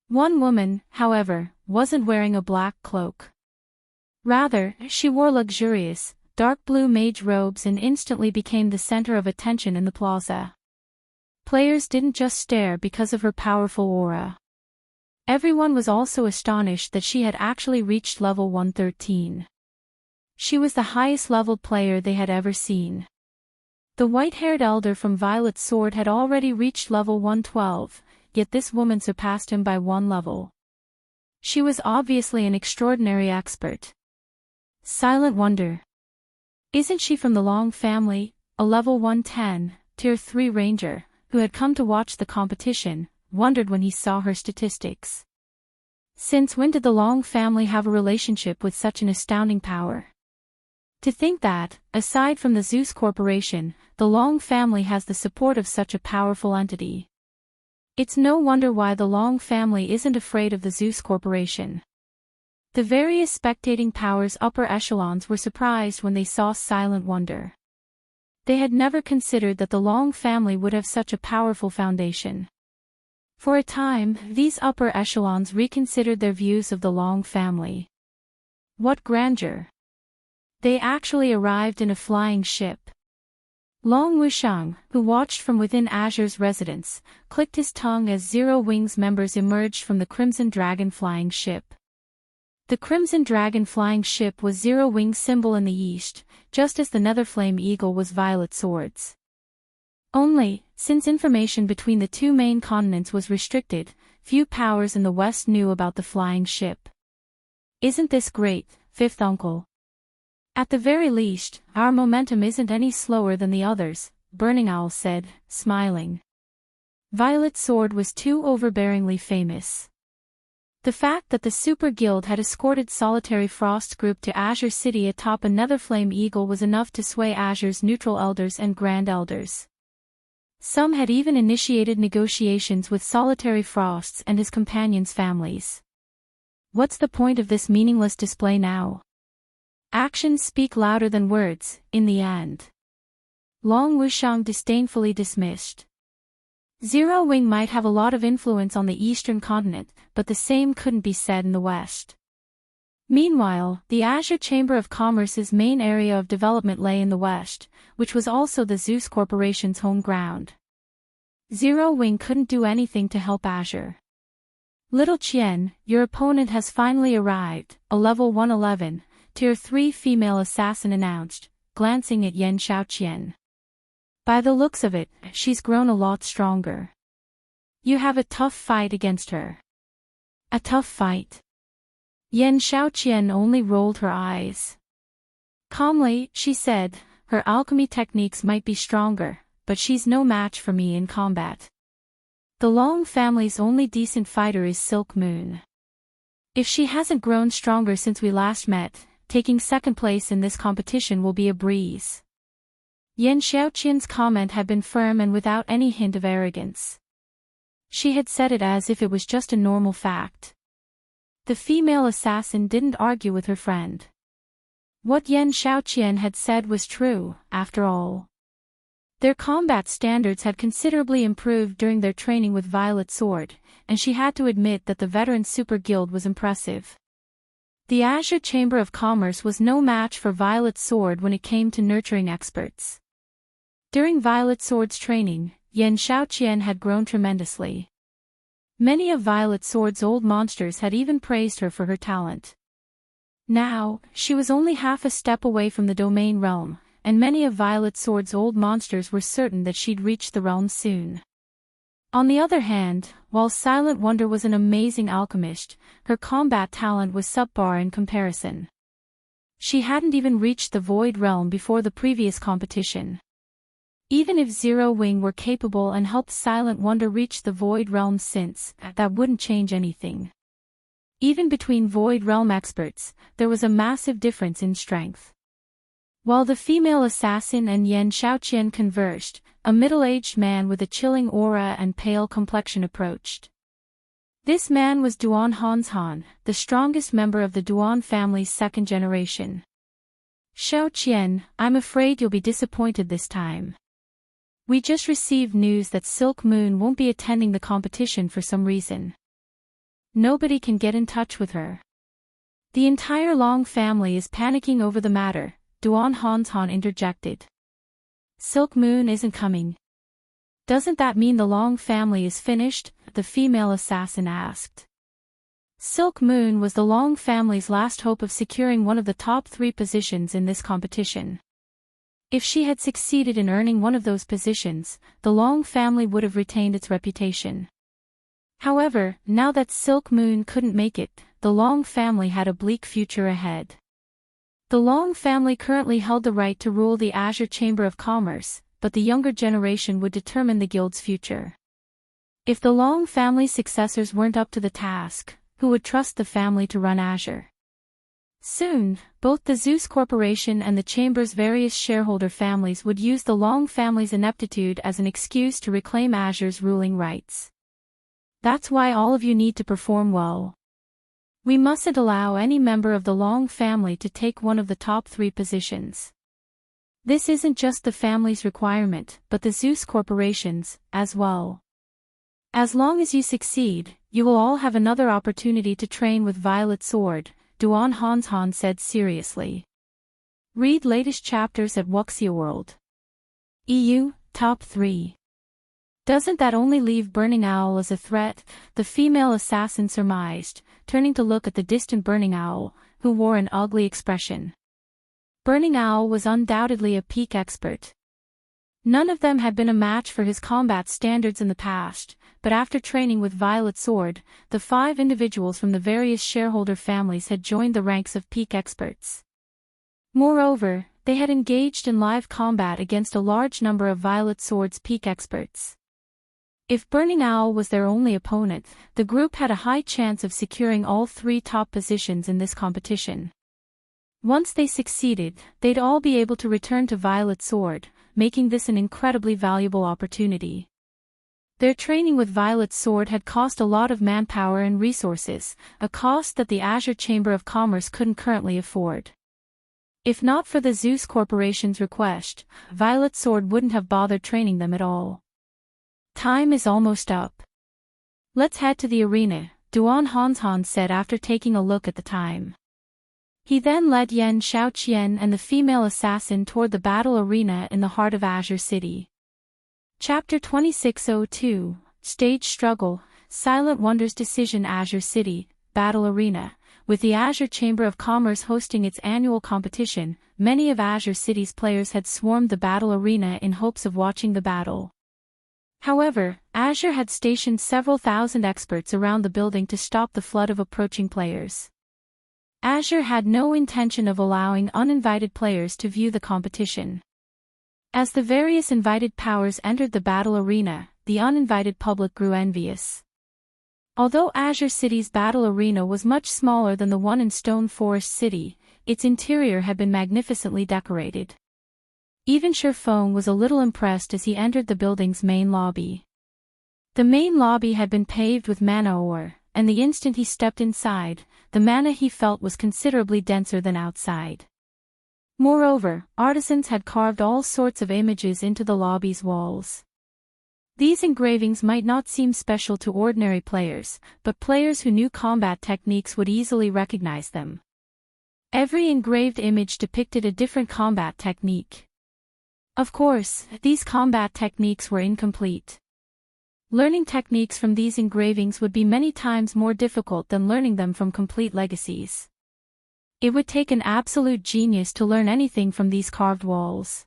One woman, however, wasn't wearing a black cloak. Rather, she wore luxurious, dark blue mage robes and instantly became the center of attention in the plaza. Players didn't just stare because of her powerful aura. Everyone was also astonished that she had actually reached level 113. She was the highest leveled player they had ever seen. The white-haired elder from Violet Sword had already reached level 112, yet this woman surpassed him by 1 level. She was obviously an extraordinary expert. Silent Wonder. Isn't she from the Long family, a level 110, tier 3 ranger, who had come to watch the competition, wondered when he saw her statistics. Since when did the Long family have a relationship with such an astounding power? To think that, aside from the Zeus Corporation, the Long family has the support of such a powerful entity. It's no wonder why the Long family isn't afraid of the Zeus Corporation. The various spectating powers' upper echelons were surprised when they saw Silent Wonder. They had never considered that the Long family would have such a powerful foundation. For a time, these upper echelons reconsidered their views of the Long family. What grandeur! They actually arrived in a flying ship. Long Wushang, who watched from within Azure's residence, clicked his tongue as Zero Wings members emerged from the Crimson Dragon flying ship. The Crimson Dragon flying ship was Zero Wings' symbol in the east, just as the Netherflame Eagle was Violet Swords. Only, since information between the two main continents was restricted, few powers in the west knew about the flying ship. Isn't this great, fifth uncle? At the very least, our momentum isn't any slower than the others, Burning Owl said, smiling. Violet Sword was too overbearingly famous. The fact that the Super Guild had escorted Solitary Frost Group to Azure City atop a Netherflame Eagle was enough to sway Azure's neutral elders and grand elders. Some had even initiated negotiations with Solitary Frost's and his companions' families. What's the point of this meaningless display now? Actions speak louder than words, in the end. Long Wushang disdainfully dismissed. Zero Wing might have a lot of influence on the eastern continent, but the same couldn't be said in the west. Meanwhile, the Azure Chamber of Commerce's main area of development lay in the west, which was also the Zeus Corporation's home ground. Zero Wing couldn't do anything to help Azure. Little Qian, your opponent has finally arrived, a level 111, tier 3 female assassin announced, glancing at Yan Xiaoqian. By the looks of it, she's grown a lot stronger. You have a tough fight against her. A tough fight? Yan Xiaoqian only rolled her eyes. Calmly, she said, her alchemy techniques might be stronger, but she's no match for me in combat. The Long family's only decent fighter is Silk Moon. If she hasn't grown stronger since we last met, taking second place in this competition will be a breeze. Yan Xiaoqian's comment had been firm and without any hint of arrogance. She had said it as if it was just a normal fact. The female assassin didn't argue with her friend. What Yan Xiaoqian had said was true, after all. Their combat standards had considerably improved during their training with Violet Sword, and she had to admit that the veteran Super Guild was impressive. The Azure Chamber of Commerce was no match for Violet Sword when it came to nurturing experts. During Violet Sword's training, Yan Xiaoqian had grown tremendously. Many of Violet Sword's old monsters had even praised her for her talent. Now, she was only half a step away from the domain realm, and many of Violet Sword's old monsters were certain that she'd reach the realm soon. On the other hand, while Silent Wonder was an amazing alchemist, her combat talent was subpar in comparison. She hadn't even reached the Void Realm before the previous competition. Even if Zero Wing were capable and helped Silent Wonder reach the Void Realm since, that wouldn't change anything. Even between Void Realm experts, there was a massive difference in strength. While the female assassin and Yan Xiaoqian conversed, a middle-aged man with a chilling aura and pale complexion approached. This man was Duan Hanshan, the strongest member of the Duan family's second generation. Xiaoqian, I'm afraid you'll be disappointed this time. We just received news that Silk Moon won't be attending the competition for some reason. Nobody can get in touch with her. The entire Long family is panicking over the matter, Duan Hanshan interjected. Silk Moon isn't coming. Doesn't that mean the Long family is finished? The female assassin asked. Silk Moon was the Long family's last hope of securing one of the top 3 positions in this competition. If she had succeeded in earning one of those positions, the Long family would have retained its reputation. However, now that Silk Moon couldn't make it, the Long family had a bleak future ahead. The Long family currently held the right to rule the Azure Chamber of Commerce, but the younger generation would determine the guild's future. If the Long family's successors weren't up to the task, who would trust the family to run Azure? Soon, both the Zeus Corporation and the Chamber's various shareholder families would use the Long family's ineptitude as an excuse to reclaim Azure's ruling rights. That's why all of you need to perform well. We mustn't allow any member of the Long family to take one of the top 3 positions. This isn't just the family's requirement, but the Zeus Corporation's, as well. As long as you succeed, you will all have another opportunity to train with Violet Sword, Duan Hanshan said seriously. Read latest chapters at Wuxia World. EU, top 3. Doesn't that only leave Burning Owl as a threat? The female assassin surmised, turning to look at the distant Burning Owl, who wore an ugly expression. Burning Owl was undoubtedly a peak expert. None of them had been a match for his combat standards in the past, but after training with Violet Sword, the 5 individuals from the various shareholder families had joined the ranks of peak experts. Moreover, they had engaged in live combat against a large number of Violet Sword's peak experts. If Burning Owl was their only opponent, the group had a high chance of securing all 3 top positions in this competition. Once they succeeded, they'd all be able to return to Violet Sword, making this an incredibly valuable opportunity. Their training with Violet Sword had cost a lot of manpower and resources, a cost that the Azure Chamber of Commerce couldn't currently afford. If not for the Zeus Corporation's request, Violet Sword wouldn't have bothered training them at all. Time is almost up. Let's head to the arena, Duan Hanshan said after taking a look at the time. He then led Yan Xiaoqian and the female assassin toward the battle arena in the heart of Azure City. Chapter 2602, Stage Struggle, Silent Wonders Decision. Azure City, Battle Arena. With the Azure Chamber of Commerce hosting its annual competition, many of Azure City's players had swarmed the battle arena in hopes of watching the battle. However, Azure had stationed several thousand experts around the building to stop the flood of approaching players. Azure had no intention of allowing uninvited players to view the competition. As the various invited powers entered the battle arena, the uninvited public grew envious. Although Azure City's battle arena was much smaller than the one in Stone Forest City, its interior had been magnificently decorated. Even Shifeng was a little impressed as he entered the building's main lobby. The main lobby had been paved with mana ore, and the instant he stepped inside, the mana he felt was considerably denser than outside. Moreover, artisans had carved all sorts of images into the lobby's walls. These engravings might not seem special to ordinary players, but players who knew combat techniques would easily recognize them. Every engraved image depicted a different combat technique. Of course, these combat techniques were incomplete. Learning techniques from these engravings would be many times more difficult than learning them from complete legacies. It would take an absolute genius to learn anything from these carved walls.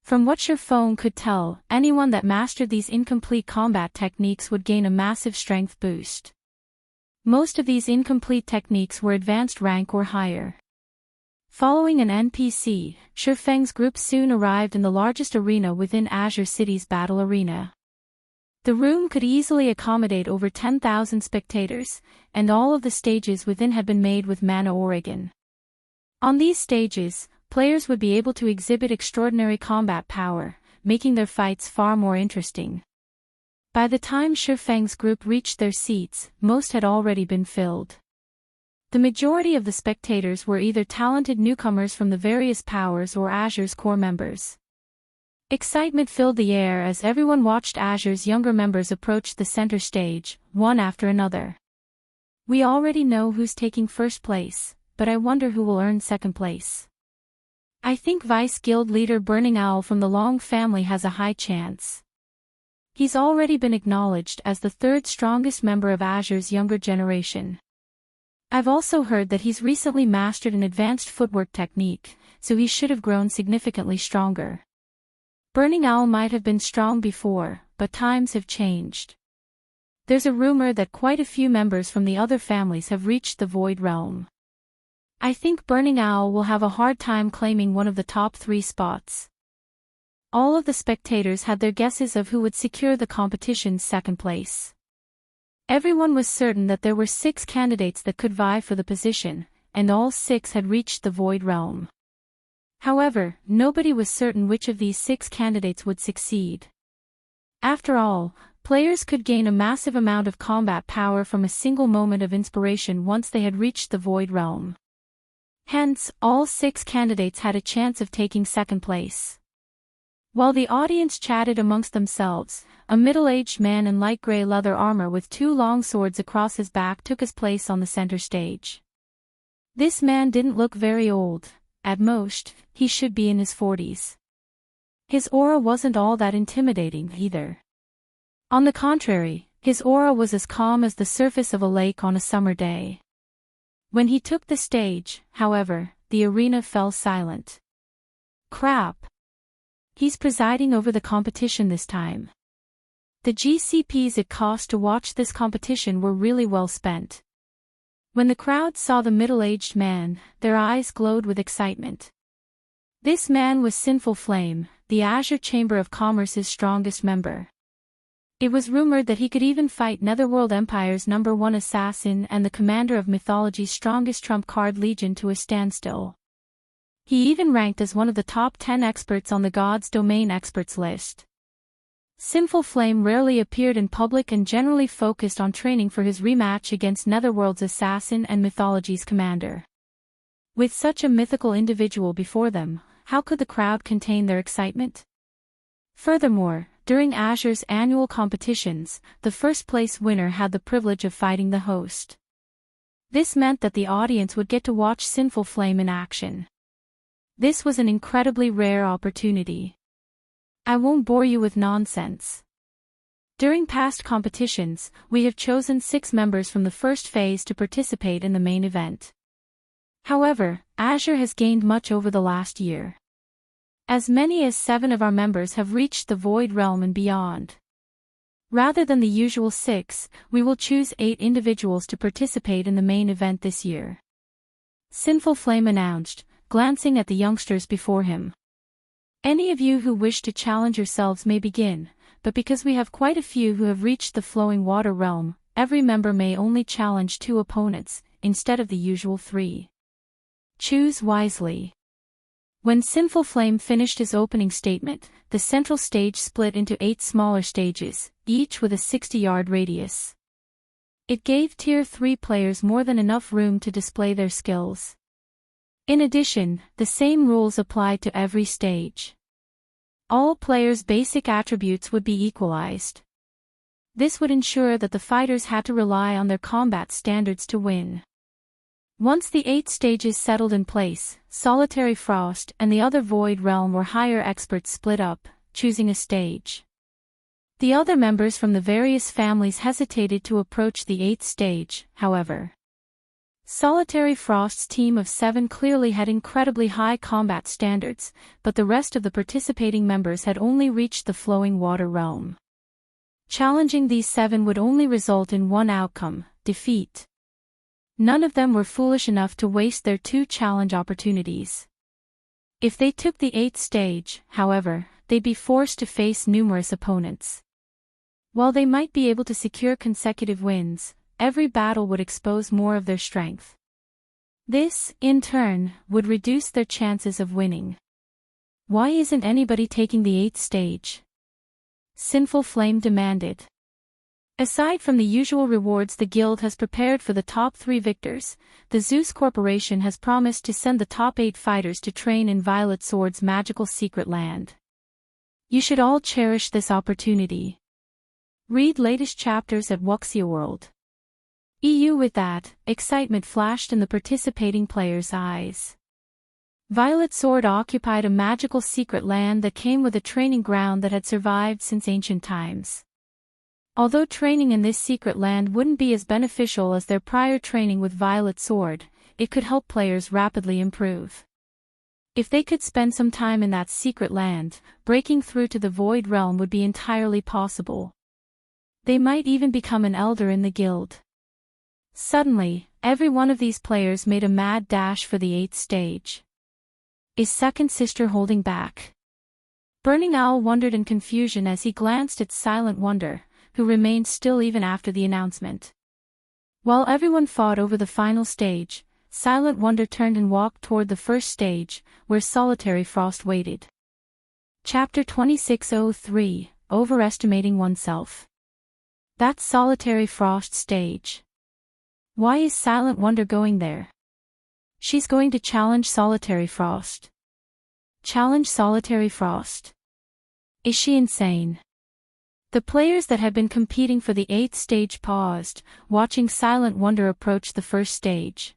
From what Shifeng could tell, anyone that mastered these incomplete combat techniques would gain a massive strength boost. Most of these incomplete techniques were advanced rank or higher. Following an NPC, Shifeng's group soon arrived in the largest arena within Azure City's battle arena. The room could easily accommodate over 10,000 spectators, and all of the stages within had been made with mana Oregon. On these stages, players would be able to exhibit extraordinary combat power, making their fights far more interesting. By the time Shifeng's group reached their seats, most had already been filled. The majority of the spectators were either talented newcomers from the various powers or Azure's core members. Excitement filled the air as everyone watched Azure's younger members approach the center stage, one after another. We already know who's taking first place, but I wonder who will earn second place. I think Vice Guild leader Burning Owl from the Long family has a high chance. He's already been acknowledged as the 3rd strongest member of Azure's younger generation. I've also heard that he's recently mastered an advanced footwork technique, so he should have grown significantly stronger. Burning Owl might have been strong before, but times have changed. There's a rumor that quite a few members from the other families have reached the Void Realm. I think Burning Owl will have a hard time claiming one of the top 3 spots. All of the spectators had their guesses of who would secure the competition's second place. Everyone was certain that there were 6 candidates that could vie for the position, and all 6 had reached the Void Realm. However, nobody was certain which of these 6 candidates would succeed. After all, players could gain a massive amount of combat power from a single moment of inspiration once they had reached the Void Realm. Hence, all 6 candidates had a chance of taking second place. While the audience chatted amongst themselves, a middle-aged man in light gray leather armor with 2 long swords across his back took his place on the center stage. This man didn't look very old. At most, he should be in his 40s. His aura wasn't all that intimidating either. On the contrary, his aura was as calm as the surface of a lake on a summer day. When he took the stage, however, the arena fell silent. Crap. He's presiding over the competition this time. The GCPs it cost to watch this competition were really well spent. When the crowd saw the middle-aged man, their eyes glowed with excitement. This man was Sinful Flame, the Azure Chamber of Commerce's strongest member. It was rumored that he could even fight Netherworld Empire's #1 assassin and the commander of Mythology's strongest trump card Legion to a standstill. He even ranked as one of the top 10 experts on the God's Domain experts list. Sinful Flame rarely appeared in public and generally focused on training for his rematch against Netherworld's assassin and Mythology's commander. With such a mythical individual before them, how could the crowd contain their excitement? Furthermore, during Azure's annual competitions, the first-place winner had the privilege of fighting the host. This meant that the audience would get to watch Sinful Flame in action. This was an incredibly rare opportunity. I won't bore you with nonsense. During past competitions, we have chosen 6 members from the first phase to participate in the main event. However, Azure has gained much over the last year. As many as 7 of our members have reached the Void Realm and beyond. Rather than the usual 6, we will choose 8 individuals to participate in the main event this year. Sinful Flame announced, glancing at the youngsters before him. Any of you who wish to challenge yourselves may begin, but because we have quite a few who have reached the Flowing Water Realm, every member may only challenge 2 opponents, instead of the usual 3. Choose wisely. When Sinful Flame finished his opening statement, the central stage split into 8 smaller stages, each with a 60-yard radius. It gave Tier 3 players more than enough room to display their skills. In addition, the same rules applied to every stage. All players' basic attributes would be equalized. This would ensure that the fighters had to rely on their combat standards to win. Once the 8 stages settled in place, Solitary Frost and the other Void Realm or higher experts split up, choosing a stage. The other members from the various families hesitated to approach the 8th stage, however. Solitary Frost's team of 7 clearly had incredibly high combat standards, but the rest of the participating members had only reached the Flowing Water Realm. Challenging these 7 would only result in one outcome: defeat. None of them were foolish enough to waste their 2 challenge opportunities. If they took the 8th stage, however, they'd be forced to face numerous opponents. While they might be able to secure consecutive wins, every battle would expose more of their strength. This, in turn, would reduce their chances of winning. Why isn't anybody taking the 8th stage? Sinful Flame demanded. Aside from the usual rewards the guild has prepared for the top 3 victors, the Zeus Corporation has promised to send the top 8 fighters to train in Violet Sword's magical secret land. You should all cherish this opportunity. Read latest chapters at Wuxia World. EU. With that, excitement flashed in the participating players' eyes. Violet Sword occupied a magical secret land that came with a training ground that had survived since ancient times. Although training in this secret land wouldn't be as beneficial as their prior training with Violet Sword, it could help players rapidly improve. If they could spend some time in that secret land, breaking through to the Void Realm would be entirely possible. They might even become an elder in the guild. Suddenly, every one of these players made a mad dash for the 8th stage. Is second sister holding back? Burning Owl wondered in confusion as he glanced at Silent Wonder, who remained still even after the announcement. While everyone fought over the final stage, Silent Wonder turned and walked toward the first stage, where Solitary Frost waited. Chapter 2603, Overestimating Oneself. That's Solitary Frost stage. Why is Silent Wonder going there? She's going to challenge Solitary Frost. Challenge Solitary Frost? Is she insane? The players that had been competing for the 8th stage paused, watching Silent Wonder approach the first stage.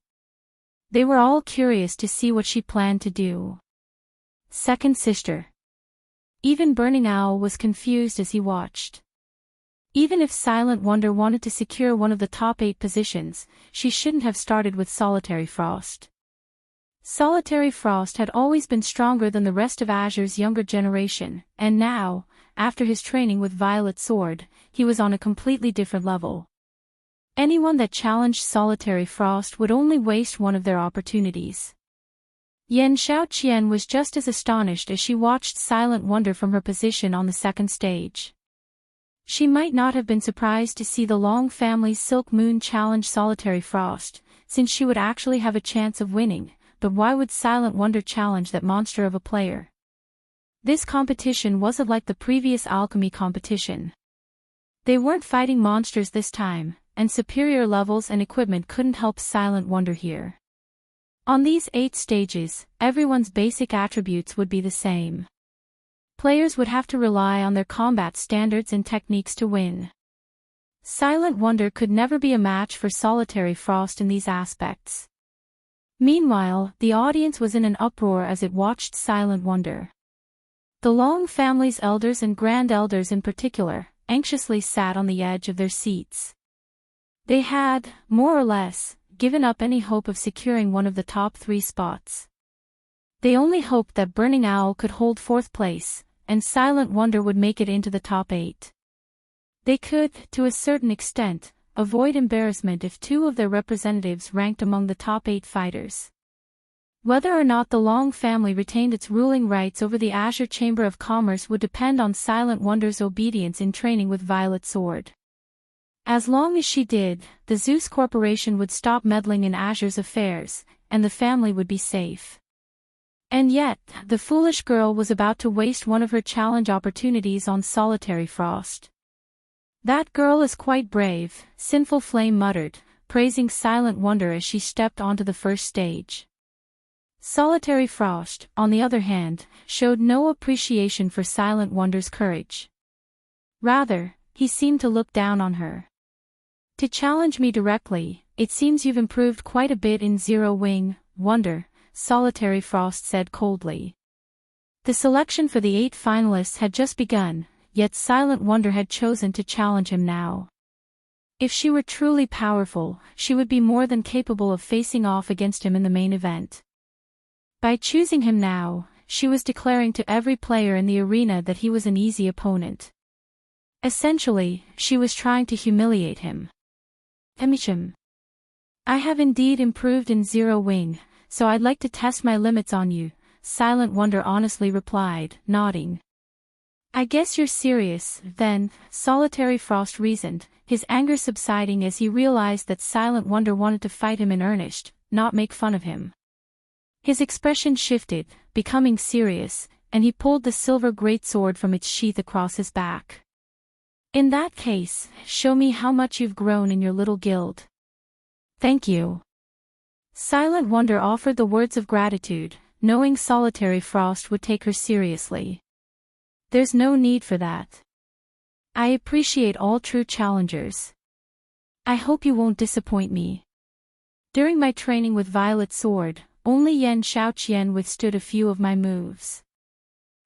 They were all curious to see what she planned to do. Second sister. Even Burning Owl was confused as he watched. Even if Silent Wonder wanted to secure one of the top 8 positions, she shouldn't have started with Solitary Frost. Solitary Frost had always been stronger than the rest of Azure's younger generation, and now, after his training with Violet Sword, he was on a completely different level. Anyone that challenged Solitary Frost would only waste one of their opportunities. Yan Xiaoqian was just as astonished as she watched Silent Wonder from her position on the second stage. She might not have been surprised to see the Long family's Silk Moon challenge Solitary Frost, since she would actually have a chance of winning, but why would Silent Wonder challenge that monster of a player? This competition wasn't like the previous alchemy competition. They weren't fighting monsters this time, and superior levels and equipment couldn't help Silent Wonder here. On these 8 stages, everyone's basic attributes would be the same. Players would have to rely on their combat standards and techniques to win. Silent Wonder could never be a match for Solitary Frost in these aspects. Meanwhile, the audience was in an uproar as it watched Silent Wonder. The Long family's elders and grand elders in particular, anxiously sat on the edge of their seats. They had, more or less, given up any hope of securing one of the top 3 spots. They only hoped that Burning Owl could hold 4th place, and Silent Wonder would make it into the top 8. They could, to a certain extent, avoid embarrassment if 2 of their representatives ranked among the top 8 fighters. Whether or not the Long family retained its ruling rights over the Azure Chamber of Commerce would depend on Silent Wonder's obedience in training with Violet Sword. As long as she did, the Zeus Corporation would stop meddling in Azure's affairs, and the family would be safe. And yet, the foolish girl was about to waste one of her challenge opportunities on Solitary Frost. That girl is quite brave, Sinful Flame muttered, praising Silent Wonder as she stepped onto the first stage. Solitary Frost, on the other hand, showed no appreciation for Silent Wonder's courage. Rather, he seemed to look down on her. To challenge me directly, it seems you've improved quite a bit in Zero Wing, Wonder, Solitary Frost said coldly. The selection for the 8 finalists had just begun, yet Silent Wonder had chosen to challenge him now. If she were truly powerful, she would be more than capable of facing off against him in the main event. By choosing him now, she was declaring to every player in the arena that he was an easy opponent. Essentially, she was trying to humiliate him. Emichim. I have indeed improved in Zero Wing, so I'd like to test my limits on you, Silent Wonder honestly replied, nodding. I guess you're serious, then, Solitary Frost reasoned, his anger subsiding as he realized that Silent Wonder wanted to fight him in earnest, not make fun of him. His expression shifted, becoming serious, and he pulled the silver greatsword from its sheath across his back. In that case, show me how much you've grown in your little guild. Thank you. Silent Wonder offered the words of gratitude, knowing Solitary Frost would take her seriously. There's no need for that. I appreciate all true challengers. I hope you won't disappoint me. During my training with Violet Sword, only Yan Xiaoqian withstood a few of my moves.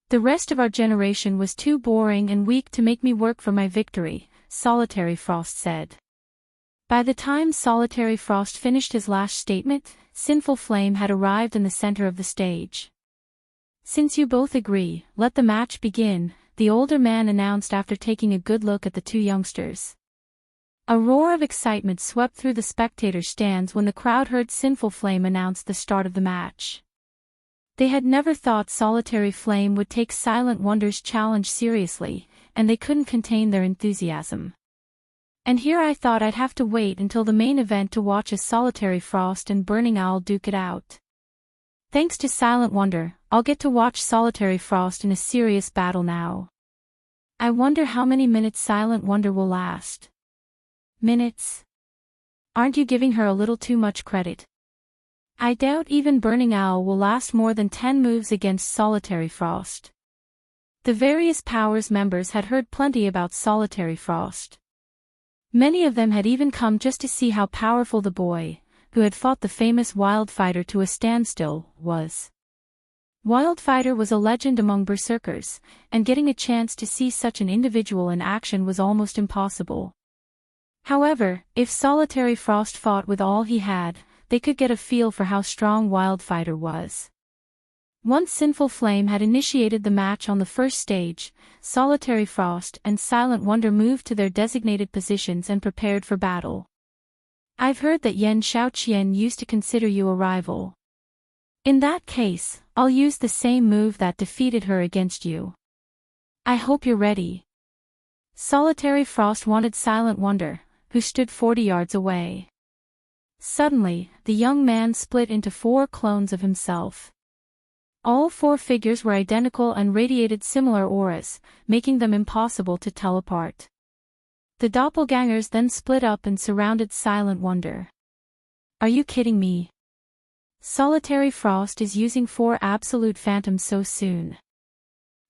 The rest of our generation was too boring and weak to make me work for my victory, Solitary Frost said. By the time Solitary Frost finished his last statement, Sinful Flame had arrived in the center of the stage. Since you both agree, let the match begin, the older man announced after taking a good look at the 2 youngsters. A roar of excitement swept through the spectator stands when the crowd heard Sinful Flame announce the start of the match. They had never thought Solitary Flame would take Silent Wonder's challenge seriously, and they couldn't contain their enthusiasm. And here I thought I'd have to wait until the main event to watch a Solitary Frost and Burning Owl duke it out. Thanks to Silent Wonder, I'll get to watch Solitary Frost in a serious battle now. I wonder how many minutes Silent Wonder will last. Minutes? Aren't you giving her a little too much credit? I doubt even Burning Owl will last more than 10 moves against Solitary Frost. The various Powers members had heard plenty about Solitary Frost. Many of them had even come just to see how powerful the boy, who had fought the famous Wildfighter to a standstill, was. Wildfighter was a legend among berserkers, and getting a chance to see such an individual in action was almost impossible. However, if Solitary Frost fought with all he had, they could get a feel for how strong Wildfighter was. Once Sinful Flame had initiated the match on the first stage, Solitary Frost and Silent Wonder moved to their designated positions and prepared for battle. I've heard that Yan Xiaoqian used to consider you a rival. In that case, I'll use the same move that defeated her against you. I hope you're ready. Solitary Frost wanted Silent Wonder, who stood 40 yards away. Suddenly, the young man split into 4 clones of himself. All 4 figures were identical and radiated similar auras, making them impossible to tell apart. The doppelgangers then split up and surrounded Silent Wonder. Are you kidding me? Solitary Frost is using 4 absolute phantoms so soon.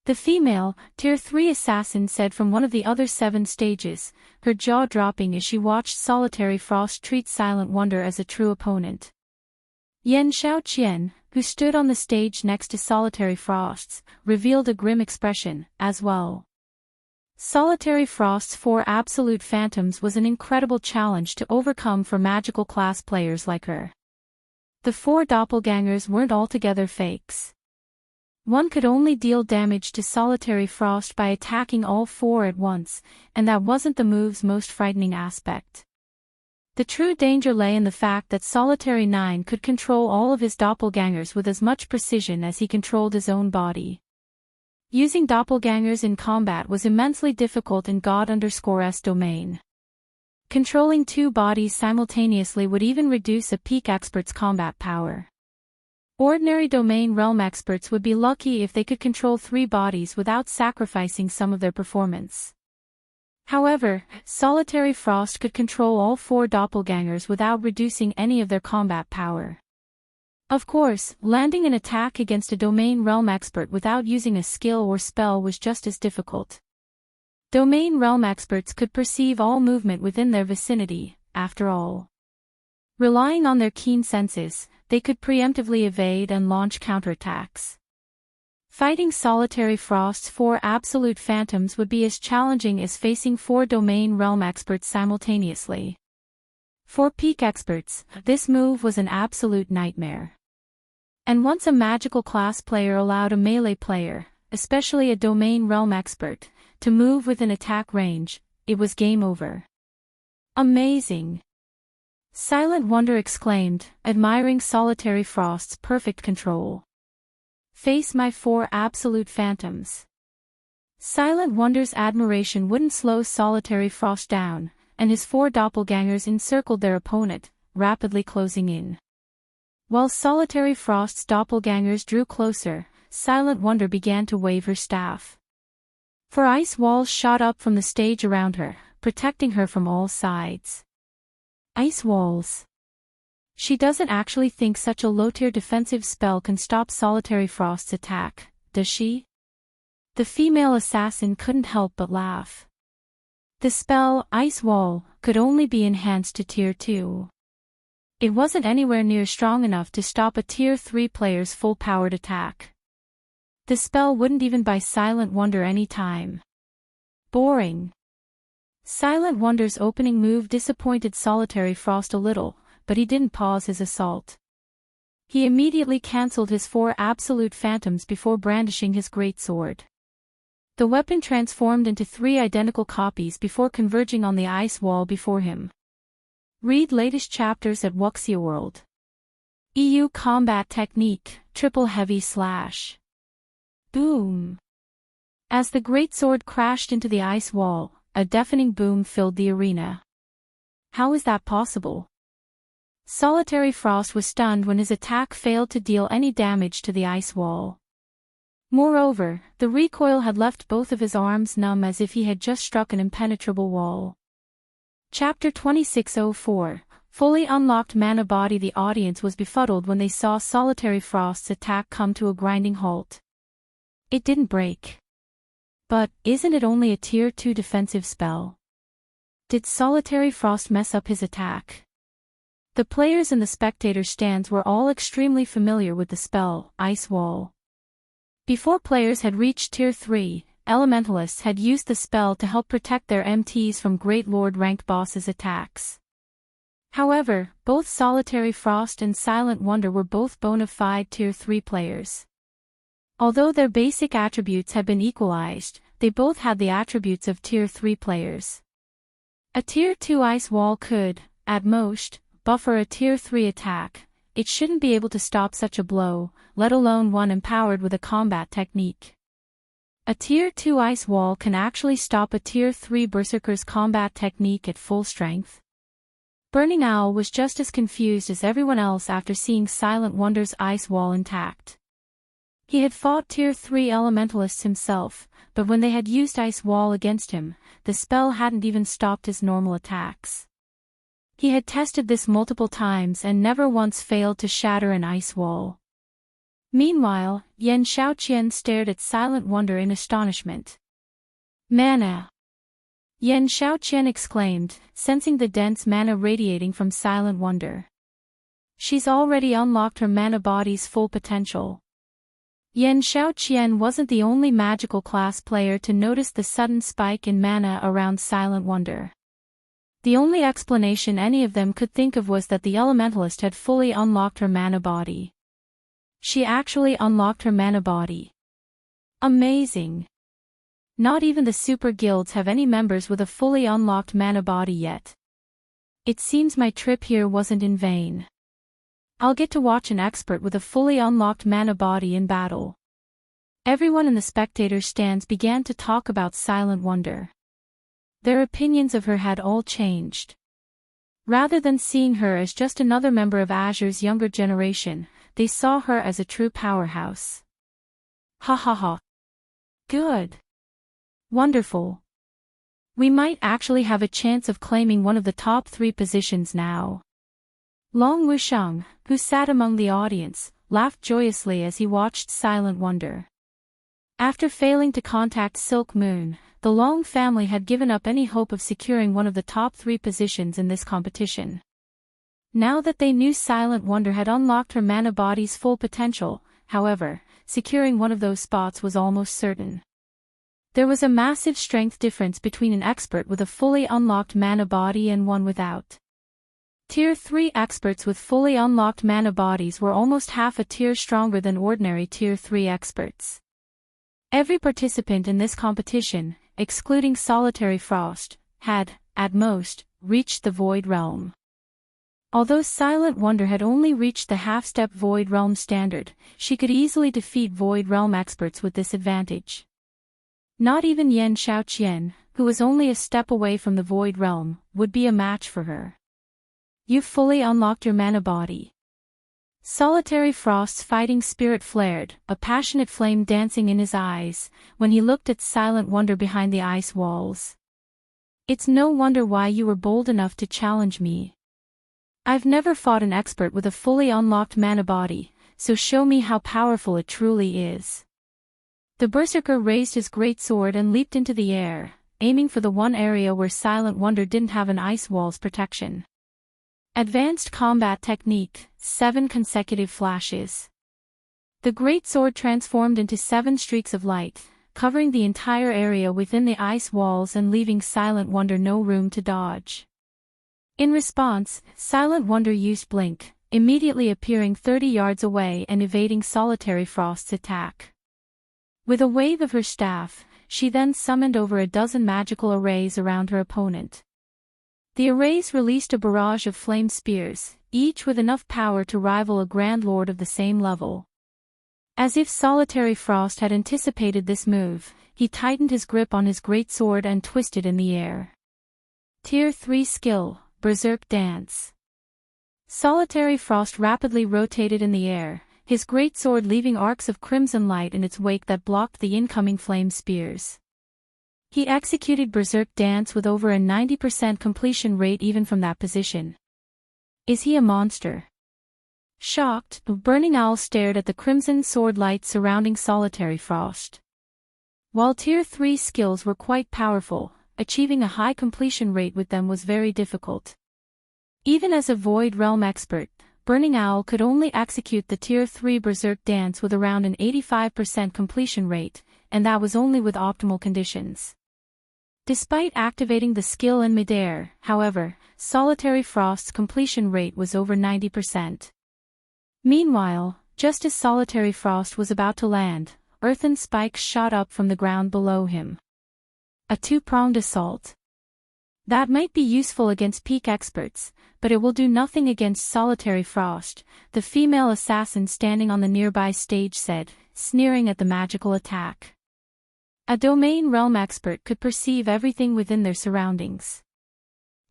The female, Tier 3 assassin said from one of the other 7 stages, her jaw dropping as she watched Solitary Frost treat Silent Wonder as a true opponent. Yan Xiaoqian, who stood on the stage next to Solitary Frost's, revealed a grim expression, as well. Solitary Frost's 4 absolute phantoms was an incredible challenge to overcome for magical class players like her. The 4 doppelgangers weren't altogether fakes. One could only deal damage to Solitary Frost by attacking all 4 at once, and that wasn't the move's most frightening aspect. The true danger lay in the fact that Solitary 9 could control all of his doppelgangers with as much precision as he controlled his own body. Using doppelgangers in combat was immensely difficult in God_S domain. Controlling 2 bodies simultaneously would even reduce a peak expert's combat power. Ordinary domain realm experts would be lucky if they could control 3 bodies without sacrificing some of their performance. However, Solitary Frost could control all 4 doppelgangers without reducing any of their combat power. Of course, landing an attack against a domain realm expert without using a skill or spell was just as difficult. Domain realm experts could perceive all movement within their vicinity, after all. Relying on their keen senses, they could preemptively evade and launch counterattacks. Fighting Solitary Frost's 4 absolute phantoms would be as challenging as facing 4 domain realm experts simultaneously. For peak experts, this move was an absolute nightmare. And once a magical class player allowed a melee player, especially a domain realm expert, to move within attack range, it was game over. Amazing! Silent Wonder exclaimed, admiring Solitary Frost's perfect control. Face my 4 absolute phantoms. Silent Wonder's admiration wouldn't slow Solitary Frost down, and his 4 doppelgangers encircled their opponent, rapidly closing in. While Solitary Frost's doppelgangers drew closer, Silent Wonder began to wave her staff. 4 ice walls shot up from the stage around her, protecting her from all sides. Ice walls. She doesn't actually think such a low-tier defensive spell can stop Solitary Frost's attack, does she? The female assassin couldn't help but laugh. The spell, Ice Wall, could only be enhanced to Tier 2. It wasn't anywhere near strong enough to stop a Tier 3 player's full-powered attack. The spell wouldn't even buy Silent Wonder any time. Boring. Silent Wonder's opening move disappointed Solitary Frost a little, but he didn't pause his assault. He immediately cancelled his 4 absolute phantoms before brandishing his greatsword. The weapon transformed into 3 identical copies before converging on the ice wall before him. Read latest chapters at Wuxia World. EU Combat Technique, Triple Heavy Slash. Boom! As the greatsword crashed into the ice wall, a deafening boom filled the arena. How is that possible? Solitary Frost was stunned when his attack failed to deal any damage to the ice wall. Moreover, the recoil had left both of his arms numb as if he had just struck an impenetrable wall. Chapter 2604, Fully Unlocked Mana Body. The audience was befuddled when they saw Solitary Frost's attack come to a grinding halt. It didn't break. But, isn't it only a Tier 2 defensive spell? Did Solitary Frost mess up his attack? The players in the spectator stands were all extremely familiar with the spell, Ice Wall. Before players had reached Tier 3, Elementalists had used the spell to help protect their MTs from Great Lord ranked bosses' attacks. However, both Solitary Frost and Silent Wonder were both bona fide Tier 3 players. Although their basic attributes had been equalized, they both had the attributes of Tier 3 players. A Tier 2 Ice Wall could, at most, buffer a Tier 3 attack. It shouldn't be able to stop such a blow, let alone one empowered with a combat technique. A Tier 2 Ice Wall can actually stop a Tier 3 Berserker's combat technique at full strength. Burning Owl was just as confused as everyone else after seeing Silent Wonder's Ice Wall intact. He had fought Tier 3 Elementalists himself, but when they had used Ice Wall against him, the spell hadn't even stopped his normal attacks. He had tested this multiple times and never once failed to shatter an ice wall. Meanwhile, Yan Xiaoqian stared at Silent Wonder in astonishment. Mana! Yan Xiaoqian exclaimed, sensing the dense mana radiating from Silent Wonder. She's already unlocked her mana body's full potential. Yan Xiaoqian wasn't the only magical class player to notice the sudden spike in mana around Silent Wonder. The only explanation any of them could think of was that the Elementalist had fully unlocked her mana body. She actually unlocked her mana body. Amazing! Not even the super guilds have any members with a fully unlocked mana body yet. It seems my trip here wasn't in vain. I'll get to watch an expert with a fully unlocked mana body in battle. Everyone in the spectator stands began to talk about Silent Wonder. Their opinions of her had all changed. Rather than seeing her as just another member of Azure's younger generation, they saw her as a true powerhouse. Ha ha ha. Good. Wonderful. We might actually have a chance of claiming one of the top 3 positions now. Long Wusheng, who sat among the audience, laughed joyously as he watched Silent Wonder. After failing to contact Silk Moon, the Long family had given up any hope of securing one of the top 3 positions in this competition. Now that they knew Silent Wonder had unlocked her mana body's full potential, however, securing one of those spots was almost certain. There was a massive strength difference between an expert with a fully unlocked mana body and one without. Tier 3 experts with fully unlocked mana bodies were almost half a tier stronger than ordinary Tier 3 experts. Every participant in this competition, excluding Solitary Frost, had, at most, reached the Void Realm. Although Silent Wonder had only reached the half-step Void Realm standard, she could easily defeat Void Realm experts with this advantage. Not even Yan Xiaoqian, who was only a step away from the Void Realm, would be a match for her. You've fully unlocked your mana body. Solitary Frost's fighting spirit flared, a passionate flame dancing in his eyes, when he looked at Silent Wonder behind the ice walls. It's no wonder why you were bold enough to challenge me. I've never fought an expert with a fully unlocked mana body, so show me how powerful it truly is. The Berserker raised his greatsword and leaped into the air, aiming for the one area where Silent Wonder didn't have an ice wall's protection. Advanced Combat Technique, 7 consecutive flashes. The greatsword transformed into 7 streaks of light, covering the entire area within the ice walls and leaving Silent Wonder no room to dodge. In response, Silent Wonder used Blink, immediately appearing 30 yards away and evading Solitary Frost's attack. With a wave of her staff, she then summoned over a dozen magical arrays around her opponent. The arrays released a barrage of flame spears, each with enough power to rival a Grand Lord of the same level. As if Solitary Frost had anticipated this move, he tightened his grip on his greatsword and twisted in the air. Tier 3 Skill, Berserk Dance. Solitary Frost rapidly rotated in the air, his greatsword leaving arcs of crimson light in its wake that blocked the incoming flame spears. He executed Berserk Dance with over a 90% completion rate even from that position. Is he a monster? Shocked, Burning Owl stared at the crimson sword light surrounding Solitary Frost. While Tier 3 skills were quite powerful, achieving a high completion rate with them was very difficult. Even as a Void Realm expert, Burning Owl could only execute the Tier 3 Berserk Dance with around an 85% completion rate, and that was only with optimal conditions. Despite activating the skill in midair, however, Solitary Frost's completion rate was over 90%. Meanwhile, just as Solitary Frost was about to land, earthen spikes shot up from the ground below him. A two-pronged assault. That might be useful against peak experts, but it will do nothing against Solitary Frost, the female assassin standing on the nearby stage said, sneering at the magical attack. A Domain Realm expert could perceive everything within their surroundings.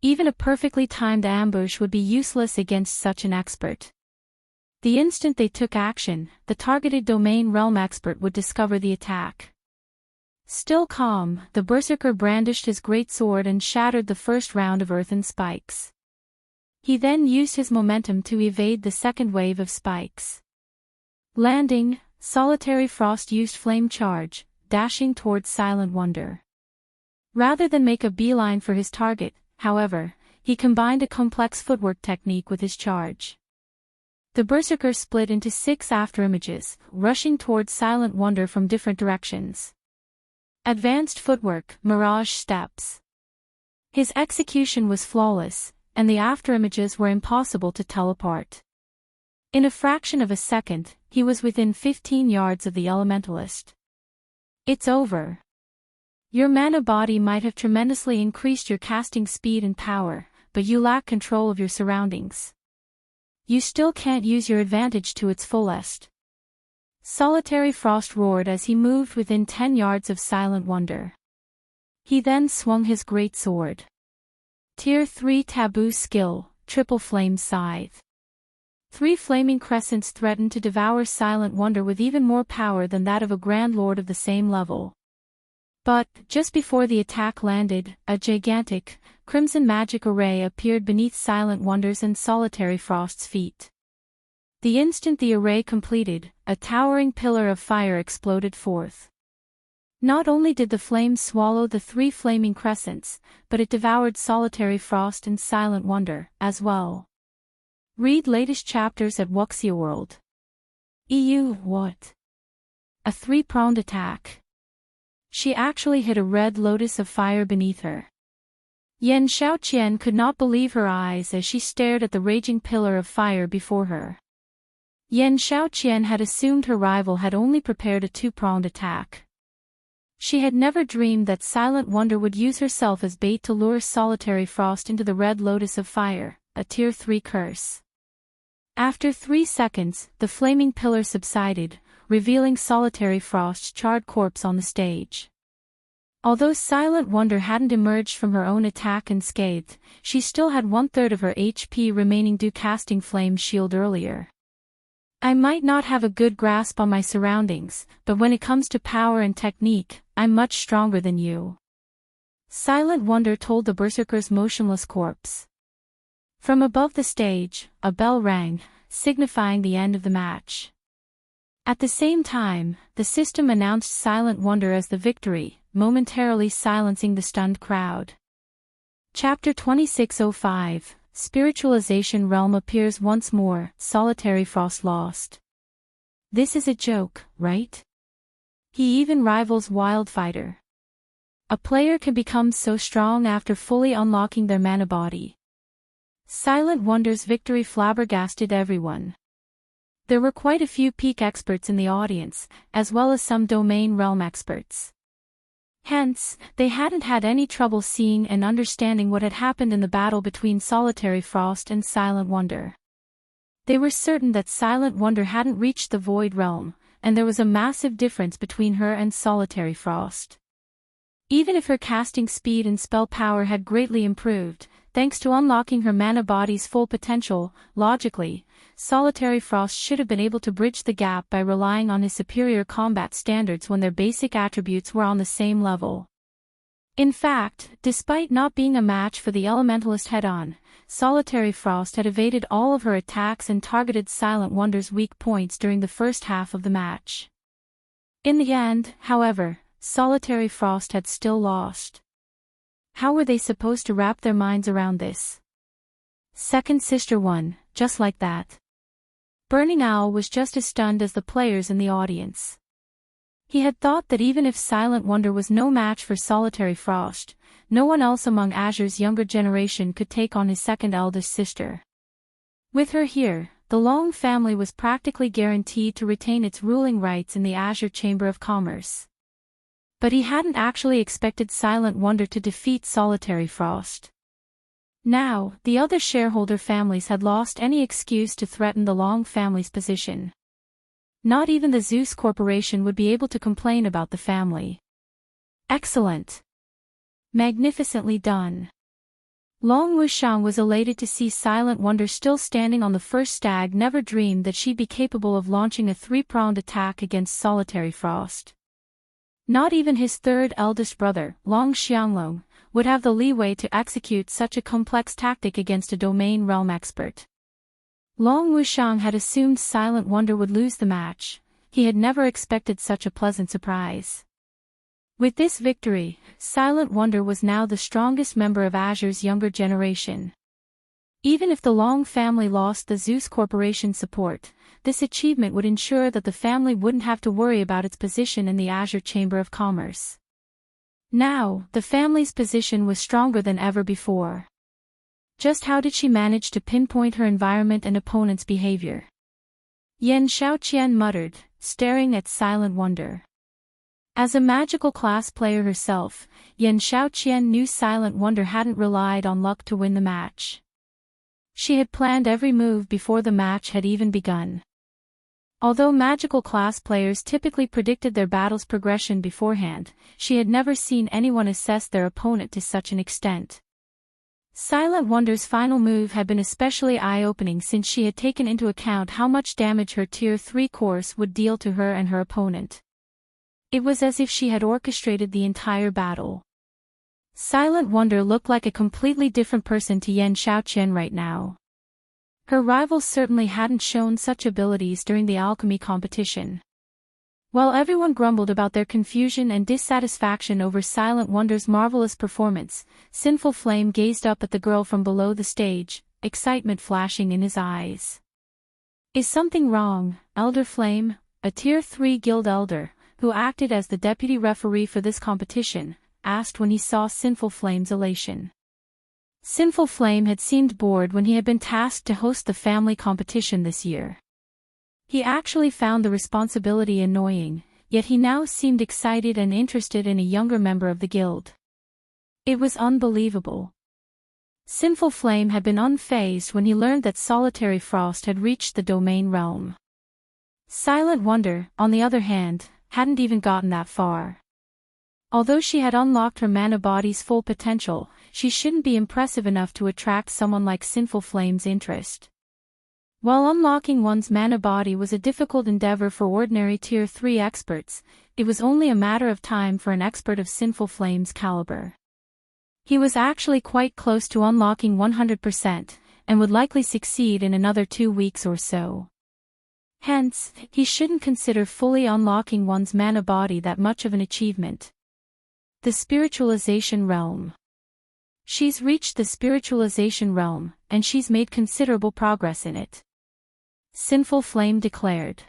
Even a perfectly timed ambush would be useless against such an expert. The instant they took action, the targeted Domain Realm expert would discover the attack. Still calm, the Berserker brandished his greatsword and shattered the first round of earthen spikes. He then used his momentum to evade the second wave of spikes. Landing, Solitary Frost used Flame Charge, dashing towards Silent Wonder. Rather than make a beeline for his target, however, he combined a complex footwork technique with his charge. The Berserker split into 6 afterimages, rushing towards Silent Wonder from different directions. Advanced footwork, Mirage Steps. His execution was flawless, and the afterimages were impossible to teleport. In a fraction of a second, he was within 15 yards of the Elementalist. It's over. Your mana body might have tremendously increased your casting speed and power, but you lack control of your surroundings. You still can't use your advantage to its fullest. Solitary Frost roared as he moved within 10 yards of Silent Wonder. He then swung his greatsword. Tier 3 Taboo Skill, Triple Flame Scythe. 3 flaming crescents threatened to devour Silent Wonder with even more power than that of a Grand Lord of the same level. But, just before the attack landed, a gigantic, crimson magic array appeared beneath Silent Wonder's and Solitary Frost's feet. The instant the array completed, a towering pillar of fire exploded forth. Not only did the flames swallow the 3 flaming crescents, but it devoured Solitary Frost and Silent Wonder, as well. Read latest chapters at Wuxia World. What? A 3-pronged attack. She actually hit a red lotus of fire beneath her. Yan Xiaoqian could not believe her eyes as she stared at the raging pillar of fire before her. Yan Xiaoqian had assumed her rival had only prepared a 2-pronged attack. She had never dreamed that Silent Wonder would use herself as bait to lure Solitary Frost into the red lotus of fire, a Tier 3 curse. After 3 seconds, the flaming pillar subsided, revealing Solitary Frost's charred corpse on the stage. Although Silent Wonder hadn't emerged from her own attack unscathed, she still had 1/3 of her HP remaining due casting Flame Shield earlier. I might not have a good grasp on my surroundings, but when it comes to power and technique, I'm much stronger than you. Silent Wonder told the Berserker's motionless corpse. From above the stage, a bell rang, signifying the end of the match. At the same time, the system announced Silent Wonder as the victory, momentarily silencing the stunned crowd. Chapter 2605, Spiritualization Realm appears once more, Solitary Frost lost. This is a joke, right? He even rivals Wildfighter. A player can become so strong after fully unlocking their mana body. Silent Wonder's victory flabbergasted everyone. There were quite a few peak experts in the audience, as well as some Domain Realm experts. Hence, they hadn't had any trouble seeing and understanding what had happened in the battle between Solitary Frost and Silent Wonder. They were certain that Silent Wonder hadn't reached the Void Realm, and there was a massive difference between her and Solitary Frost. Even if her casting speed and spell power had greatly improved, thanks to unlocking her mana body's full potential, logically, Solitary Frost should have been able to bridge the gap by relying on his superior combat standards when their basic attributes were on the same level. In fact, despite not being a match for the Elementalist head-on, Solitary Frost had evaded all of her attacks and targeted Silent Wonder's weak points during the first half of the match. In the end, however, Solitary Frost had still lost. How were they supposed to wrap their minds around this? Second Sister won, just like that. Burning Owl was just as stunned as the players in the audience. He had thought that even if Silent Wonder was no match for Solitary Frost, no one else among Azure's younger generation could take on his second eldest sister. With her here, the Long family was practically guaranteed to retain its ruling rights in the Azure Chamber of Commerce. But he hadn't actually expected Silent Wonder to defeat Solitary Frost. Now, the other shareholder families had lost any excuse to threaten the Long family's position. Not even the Zeus Corporation would be able to complain about the family. Excellent. Magnificently done. Long Wuxiang was elated to see Silent Wonder still standing on the first stag. Never dreamed that she'd be capable of launching a three-pronged attack against Solitary Frost. Not even his third eldest brother, Long Xianglong, would have the leeway to execute such a complex tactic against a domain realm expert. Long Wuxiang had assumed Silent Wonder would lose the match. He had never expected such a pleasant surprise. With this victory, Silent Wonder was now the strongest member of Azure's younger generation. Even if the Long family lost the Zeus Corporation support, this achievement would ensure that the family wouldn't have to worry about its position in the Azure Chamber of Commerce. Now, the family's position was stronger than ever before. Just how did she manage to pinpoint her environment and opponent's behavior? Yan Xiaoqian muttered, staring at Silent Wonder. As a magical class player herself, Yan Xiaoqian knew Silent Wonder hadn't relied on luck to win the match. She had planned every move before the match had even begun. Although magical class players typically predicted their battle's progression beforehand, she had never seen anyone assess their opponent to such an extent. Silent Wonder's final move had been especially eye-opening since she had taken into account how much damage her Tier 3 course would deal to her and her opponent. It was as if she had orchestrated the entire battle. Silent Wonder looked like a completely different person to Yan Xiaoqian right now. Her rivals certainly hadn't shown such abilities during the alchemy competition. While everyone grumbled about their confusion and dissatisfaction over Silent Wonder's marvelous performance, Sinful Flame gazed up at the girl from below the stage, excitement flashing in his eyes. "Is something wrong, Elder Flame?" A Tier 3 guild elder, who acted as the deputy referee for this competition, asked when he saw Sinful Flame's elation. Sinful Flame had seemed bored when he had been tasked to host the family competition this year. He actually found the responsibility annoying, yet he now seemed excited and interested in a younger member of the guild. It was unbelievable. Sinful Flame had been unfazed when he learned that Solitary Frost had reached the domain realm. Silent Wonder, on the other hand, hadn't even gotten that far. Although she had unlocked her mana body's full potential, she shouldn't be impressive enough to attract someone like Sinful Flame's interest. While unlocking one's mana body was a difficult endeavor for ordinary Tier 3 experts, it was only a matter of time for an expert of Sinful Flame's caliber. He was actually quite close to unlocking 100%, and would likely succeed in another 2 weeks or so. Hence, he shouldn't consider fully unlocking one's mana body that much of an achievement. The Spiritualization Realm. She's reached the Spiritualization Realm, and she's made considerable progress in it. Sinful Flame declared.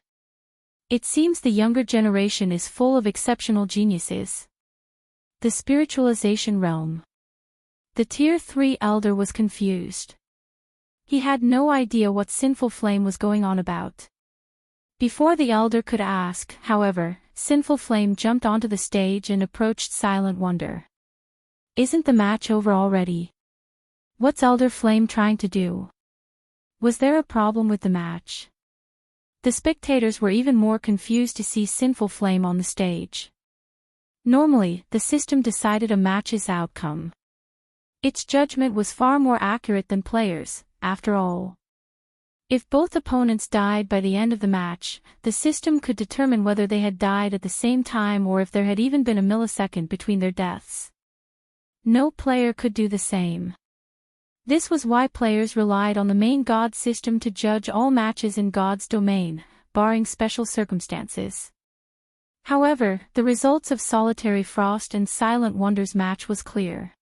It seems the younger generation is full of exceptional geniuses. The Spiritualization Realm. The Tier 3 elder was confused. He had no idea what Sinful Flame was going on about. Before the elder could ask, however, Sinful Flame jumped onto the stage and approached Silent Wonder. Isn't the match over already? What's Elder Flame trying to do? Was there a problem with the match? The spectators were even more confused to see Sinful Flame on the stage. Normally, the system decided a match's outcome. Its judgment was far more accurate than players, after all. If both opponents died by the end of the match, the system could determine whether they had died at the same time or if there had even been a millisecond between their deaths. No player could do the same. This was why players relied on the main God system to judge all matches in God's domain, barring special circumstances. However, the results of Solitary Frost and Silent Wonder's match was clear.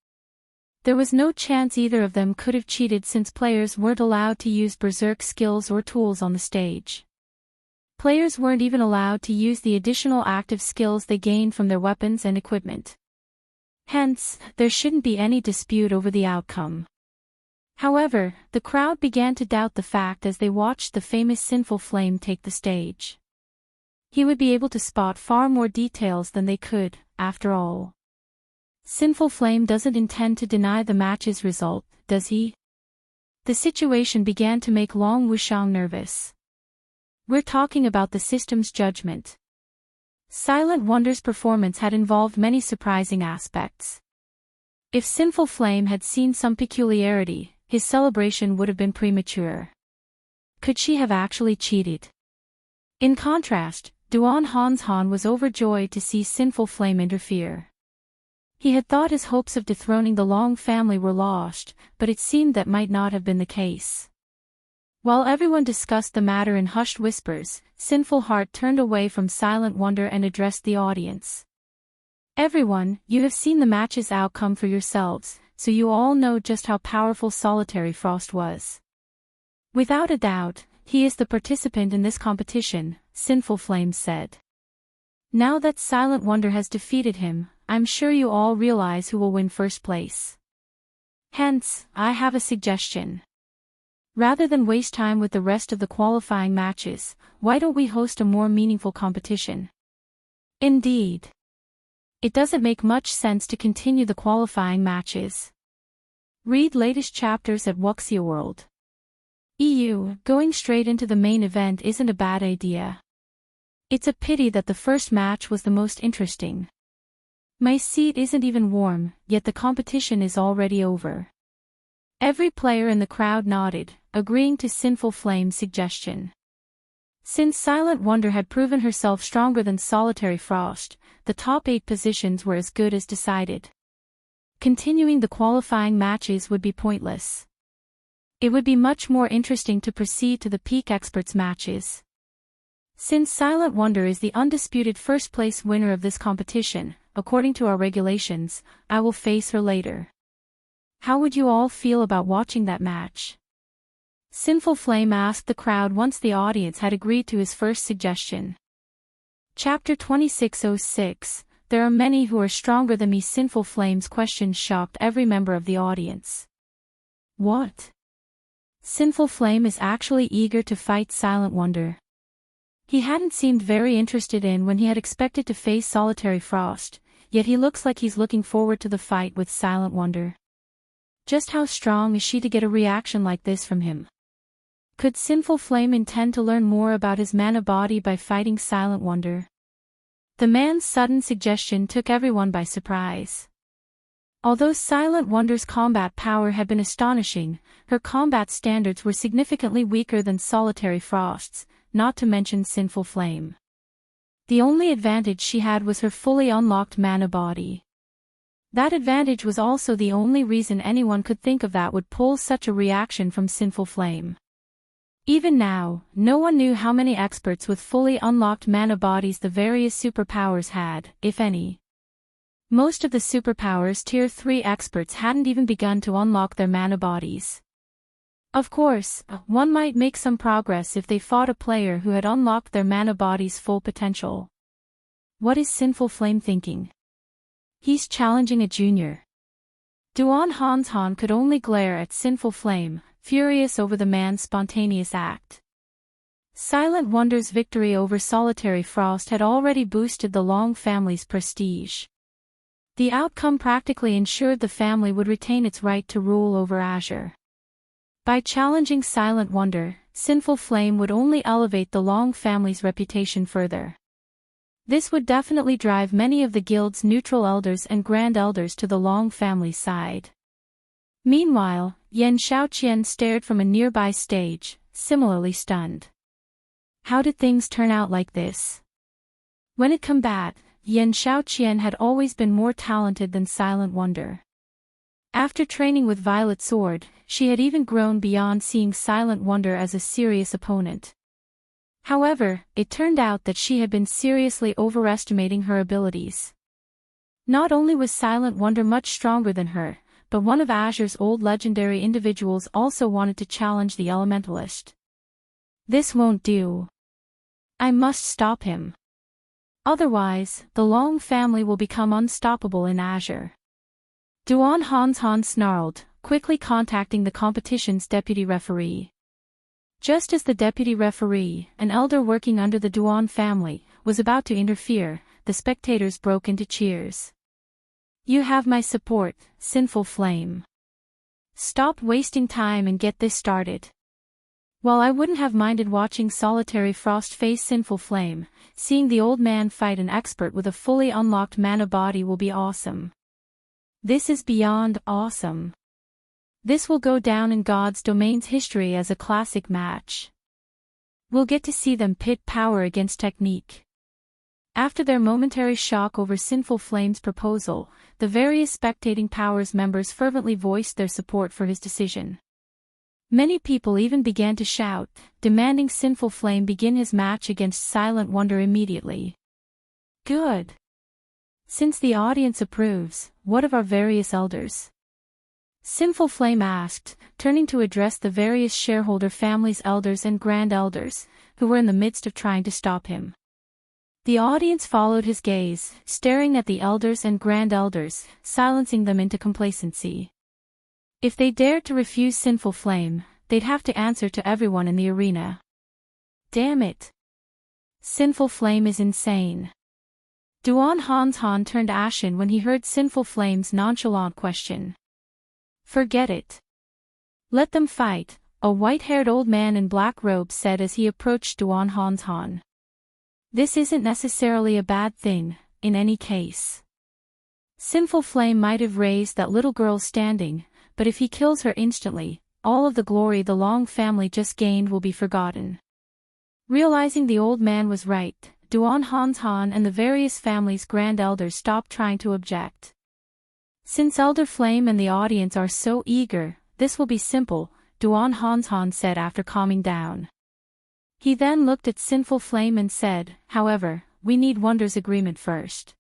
There was no chance either of them could have cheated since players weren't allowed to use berserk skills or tools on the stage. Players weren't even allowed to use the additional active skills they gained from their weapons and equipment. Hence, there shouldn't be any dispute over the outcome. However, the crowd began to doubt the fact as they watched the famous Sinful Flame take the stage. He would be able to spot far more details than they could, after all. Sinful Flame doesn't intend to deny the match's result, does he? The situation began to make Long Wushang nervous. We're talking about the system's judgment. Silent Wonder's performance had involved many surprising aspects. If Sinful Flame had seen some peculiarity, his celebration would have been premature. Could she have actually cheated? In contrast, Duan Hanshan was overjoyed to see Sinful Flame interfere. He had thought his hopes of dethroning the Long family were lost, but it seemed that might not have been the case. While everyone discussed the matter in hushed whispers, Sinful Heart turned away from Silent Wonder and addressed the audience. Everyone, you have seen the match's outcome for yourselves, so you all know just how powerful Solitary Frost was. Without a doubt, he is the participant in this competition, Sinful Flame said. Now that Silent Wonder has defeated him, I'm sure you all realize who will win first place. Hence, I have a suggestion. Rather than waste time with the rest of the qualifying matches, why don't we host a more meaningful competition? Indeed. It doesn't make much sense to continue the qualifying matches. Read latest chapters at Wuxia World. Going straight into the main event isn't a bad idea. It's a pity that the first match was the most interesting. My seat isn't even warm, yet the competition is already over. Every player in the crowd nodded, agreeing to Sinful Flame's suggestion. Since Silent Wonder had proven herself stronger than Solitary Frost, the top 8 positions were as good as decided. Continuing the qualifying matches would be pointless. It would be much more interesting to proceed to the Peak Experts matches. Since Silent Wonder is the undisputed first-place winner of this competition, according to our regulations, I will face her later. How would you all feel about watching that match? Sinful Flame asked the crowd once the audience had agreed to his first suggestion. Chapter 2606, There are many who are stronger than me. Sinful Flame's question shocked every member of the audience. What? Sinful Flame is actually eager to fight Silent Wonder. He hadn't seemed very interested in when he had expected to face Solitary Frost, yet he looks like he's looking forward to the fight with Silent Wonder. Just how strong is she to get a reaction like this from him? Could Sinful Flame intend to learn more about his mana body by fighting Silent Wonder? The man's sudden suggestion took everyone by surprise. Although Silent Wonder's combat power had been astonishing, her combat standards were significantly weaker than Solitary Frost's, not to mention Sinful Flame. The only advantage she had was her fully unlocked mana body. That advantage was also the only reason anyone could think of that would pull such a reaction from Sinful Flame. Even now, no one knew how many experts with fully unlocked mana bodies the various superpowers had, if any. Most of the superpowers Tier 3 experts hadn't even begun to unlock their mana bodies. Of course, one might make some progress if they fought a player who had unlocked their mana body's full potential. What is Sinful Flame thinking? He's challenging a junior. Duan Hanshan could only glare at Sinful Flame, furious over the man's spontaneous act. Silent Wonder's victory over Solitary Frost had already boosted the Long family's prestige. The outcome practically ensured the family would retain its right to rule over Azure. By challenging Silent Wonder, Sinful Flame would only elevate the Long family's reputation further. This would definitely drive many of the guild's neutral elders and grand elders to the Long family's side. Meanwhile, Yan Xiaoqian stared from a nearby stage, similarly stunned. How did things turn out like this? When it combat, Yan Xiaoqian had always been more talented than Silent Wonder. After training with Violet Sword, she had even grown beyond seeing Silent Wonder as a serious opponent. However, it turned out that she had been seriously overestimating her abilities. Not only was Silent Wonder much stronger than her, but one of Azure's old legendary individuals also wanted to challenge the Elementalist. This won't do. I must stop him. Otherwise, the Long family will become unstoppable in Azure. Duan Han snarled, quickly contacting the competition's deputy referee. Just as the deputy referee, an elder working under the Duan family, was about to interfere, the spectators broke into cheers. You have my support, Sinful Flame. Stop wasting time and get this started. While I wouldn't have minded watching Solitary Frost face Sinful Flame, seeing the old man fight an expert with a fully unlocked mana body will be awesome. This is beyond awesome. This will go down in God's Domain's history as a classic match. We'll get to see them pit power against technique. After their momentary shock over Sinful Flame's proposal, the various spectating powers members fervently voiced their support for his decision. Many people even began to shout, demanding Sinful Flame begin his match against Silent Wonder immediately. Good. Since the audience approves, what of our various elders? Sinful Flame asked, turning to address the various shareholder families' elders and grand elders, who were in the midst of trying to stop him. The audience followed his gaze, staring at the elders and grand elders, silencing them into complacency. If they dared to refuse Sinful Flame, they'd have to answer to everyone in the arena. Damn it. Sinful Flame is insane. Duan Han turned ashen when he heard Sinful Flame's nonchalant question. Forget it. Let them fight, a white-haired old man in black robes said as he approached Duan Han. This isn't necessarily a bad thing, in any case. Sinful Flame might have raised that little girl's standing, but if he kills her instantly, all of the glory the Long family just gained will be forgotten. Realizing the old man was right, Duan Han and the various families' grand elders stopped trying to object. Since Elder Flame and the audience are so eager, this will be simple, Duan Han said after calming down. He then looked at Sinful Flame and said, however, we need Wonder's agreement first.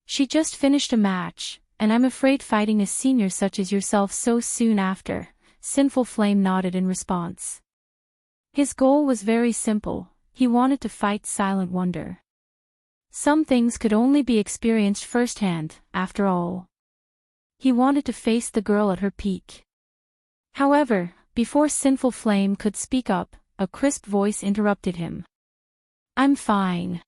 She just finished a match, and I'm afraid fighting a senior such as yourself so soon after. Sinful Flame nodded in response. His goal was very simple, he wanted to fight Silent Wonder. Some things could only be experienced firsthand, after all. He wanted to face the girl at her peak. However, before Sinful Flame could speak up, a crisp voice interrupted him. I'm fine.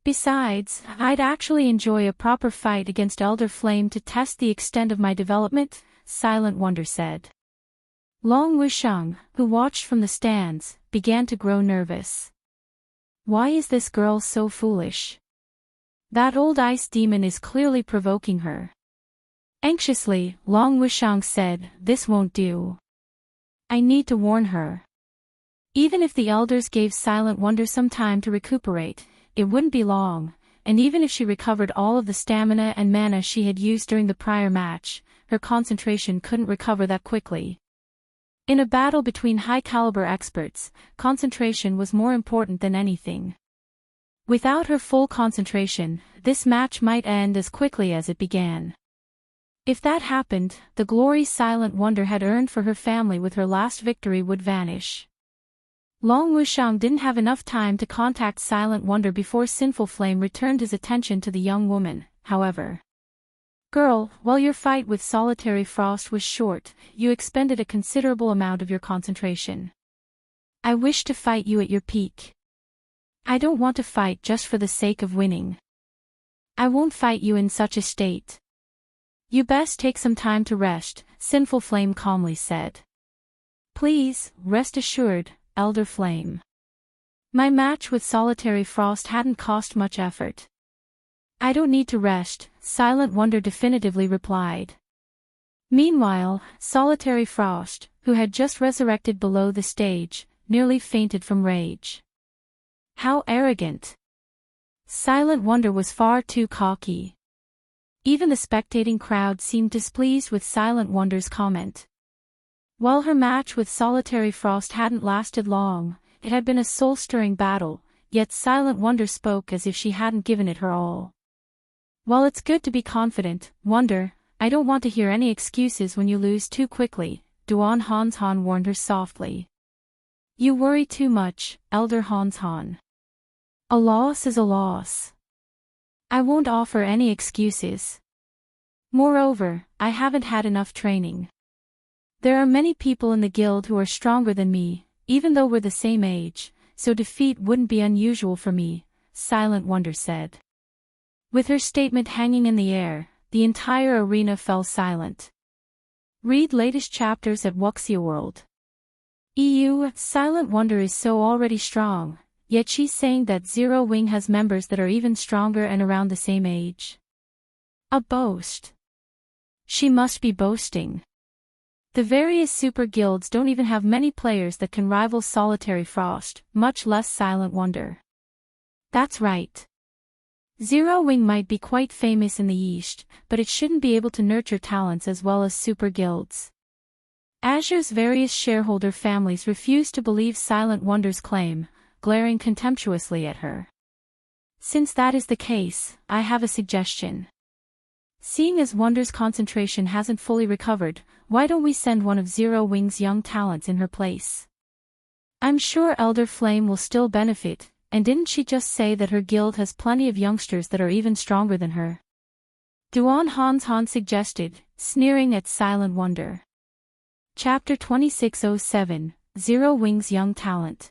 Besides, I'd actually enjoy a proper fight against Elder Flame to test the extent of my development, Silent Wonder said. Long Wusheng, who watched from the stands, began to grow nervous. Why is this girl so foolish? That old ice demon is clearly provoking her. Anxiously, Long Wusheng said, this won't do. I need to warn her. Even if the elders gave Silent Wonder some time to recuperate, it wouldn't be long, and even if she recovered all of the stamina and mana she had used during the prior match, her concentration couldn't recover that quickly. In a battle between high-caliber experts, concentration was more important than anything. Without her full concentration, this match might end as quickly as it began. If that happened, the glory Silent Wonder had earned for her family with her last victory would vanish. Long Wusheng didn't have enough time to contact Silent Wonder before Sinful Flame returned his attention to the young woman, however. Girl, while your fight with Solitary Frost was short, you expended a considerable amount of your concentration. I wish to fight you at your peak. I don't want to fight just for the sake of winning. I won't fight you in such a state. You best take some time to rest, Sinful Flame calmly said. Please, rest assured, Elder Flame. My match with Solitary Frost hadn't cost much effort. I don't need to rest, Silent Wonder definitively replied. Meanwhile, Solitary Frost, who had just resurrected below the stage, nearly fainted from rage. How arrogant! Silent Wonder was far too cocky. Even the spectating crowd seemed displeased with Silent Wonder's comment. While her match with Solitary Frost hadn't lasted long, it had been a soul-stirring battle, yet Silent Wonder spoke as if she hadn't given it her all. While it's good to be confident, Wonder, I don't want to hear any excuses when you lose too quickly, Duan Hanshan warned her softly. You worry too much, Elder Hanshan. A loss is a loss. I won't offer any excuses. Moreover, I haven't had enough training. There are many people in the guild who are stronger than me, even though we're the same age, so defeat wouldn't be unusual for me, Silent Wonder said. With her statement hanging in the air, the entire arena fell silent. Read latest chapters at Wuxia World. Silent Wonder is so already strong, yet she's saying that Zero Wing has members that are even stronger and around the same age. A boast. She must be boasting. The various super guilds don't even have many players that can rival Solitary Frost, much less Silent Wonder. That's right. Zero Wing might be quite famous in the East, but it shouldn't be able to nurture talents as well as super guilds. Azure's various shareholder families refused to believe Silent Wonder's claim, glaring contemptuously at her. Since that is the case, I have a suggestion. Seeing as Wonder's concentration hasn't fully recovered, why don't we send one of Zero Wing's young talents in her place? I'm sure Elder Flame will still benefit, and didn't she just say that her guild has plenty of youngsters that are even stronger than her? Duan Hanshan suggested, sneering at Silent Wonder. Chapter 2607, Zero Wing's Young Talent.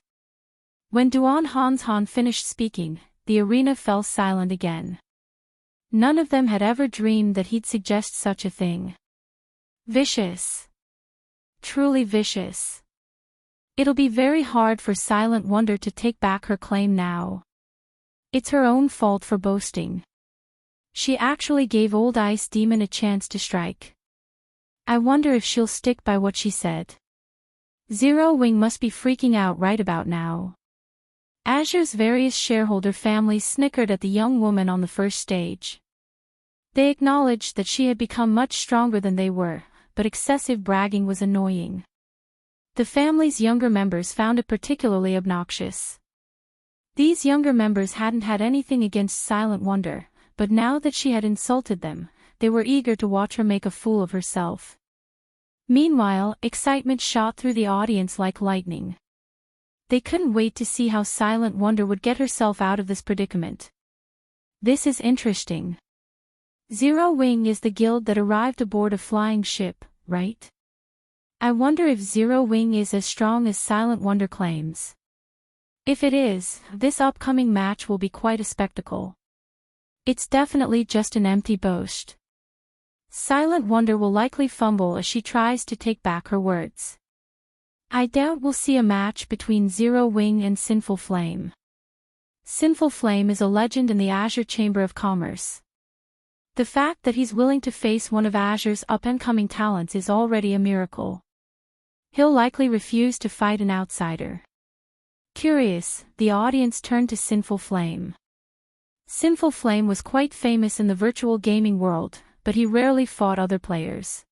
When Duan Hanshan finished speaking, the arena fell silent again. None of them had ever dreamed that he'd suggest such a thing. Vicious. Truly vicious. It'll be very hard for Silent Wonder to take back her claim now. It's her own fault for boasting. She actually gave Old Ice Demon a chance to strike. I wonder if she'll stick by what she said. Zero Wing must be freaking out right about now. Azure's various shareholder families snickered at the young woman on the first stage. They acknowledged that she had become much stronger than they were, but excessive bragging was annoying. The family's younger members found it particularly obnoxious. These younger members hadn't had anything against Silent Wonder, but now that she had insulted them, they were eager to watch her make a fool of herself. Meanwhile, excitement shot through the audience like lightning. They couldn't wait to see how Silent Wonder would get herself out of this predicament. This is interesting. Zero Wing is the guild that arrived aboard a flying ship, right? I wonder if Zero Wing is as strong as Silent Wonder claims. If it is, this upcoming match will be quite a spectacle. It's definitely just an empty boast. Silent Wonder will likely fumble as she tries to take back her words. I doubt we'll see a match between Zero Wing and Sinful Flame. Sinful Flame is a legend in the Azure Chamber of Commerce. The fact that he's willing to face one of Azure's up-and-coming talents is already a miracle. He'll likely refuse to fight an outsider. Curious, the audience turned to Sinful Flame. Sinful Flame was quite famous in the virtual gaming world, but he rarely fought other players.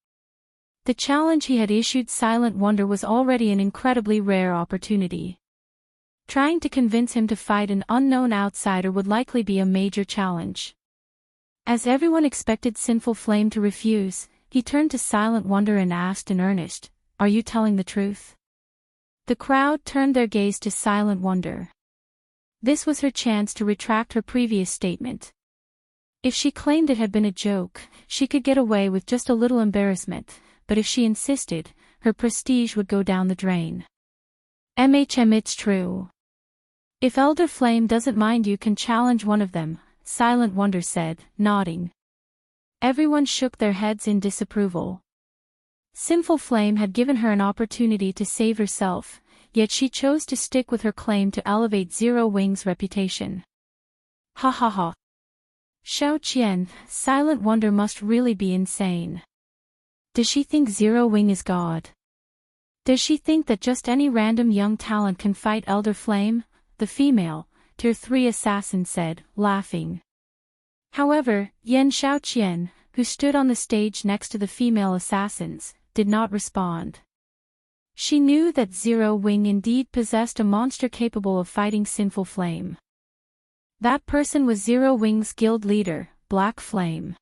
The challenge he had issued Silent Wonder was already an incredibly rare opportunity. Trying to convince him to fight an unknown outsider would likely be a major challenge. As everyone expected Sinful Flame to refuse, he turned to Silent Wonder and asked in earnest, "Are you telling the truth?" The crowd turned their gaze to Silent Wonder. This was her chance to retract her previous statement. If she claimed it had been a joke, she could get away with just a little embarrassment, but if she insisted, her prestige would go down the drain. It's true. If Elder Flame doesn't mind, you can challenge one of them, Silent Wonder said, nodding. Everyone shook their heads in disapproval. Sinful Flame had given her an opportunity to save herself, yet she chose to stick with her claim to elevate Zero Wing's reputation. Ha ha ha. Xiao Qian, Silent Wonder must really be insane. Does she think Zero Wing is God? Does she think that just any random young talent can fight Elder Flame? The female, Tier 3 assassin said, laughing. However, Yan Xiaoqian, who stood on the stage next to the female assassins, did not respond. She knew that Zero Wing indeed possessed a monster capable of fighting Sinful Flame. That person was Zero Wing's guild leader, Black Flame.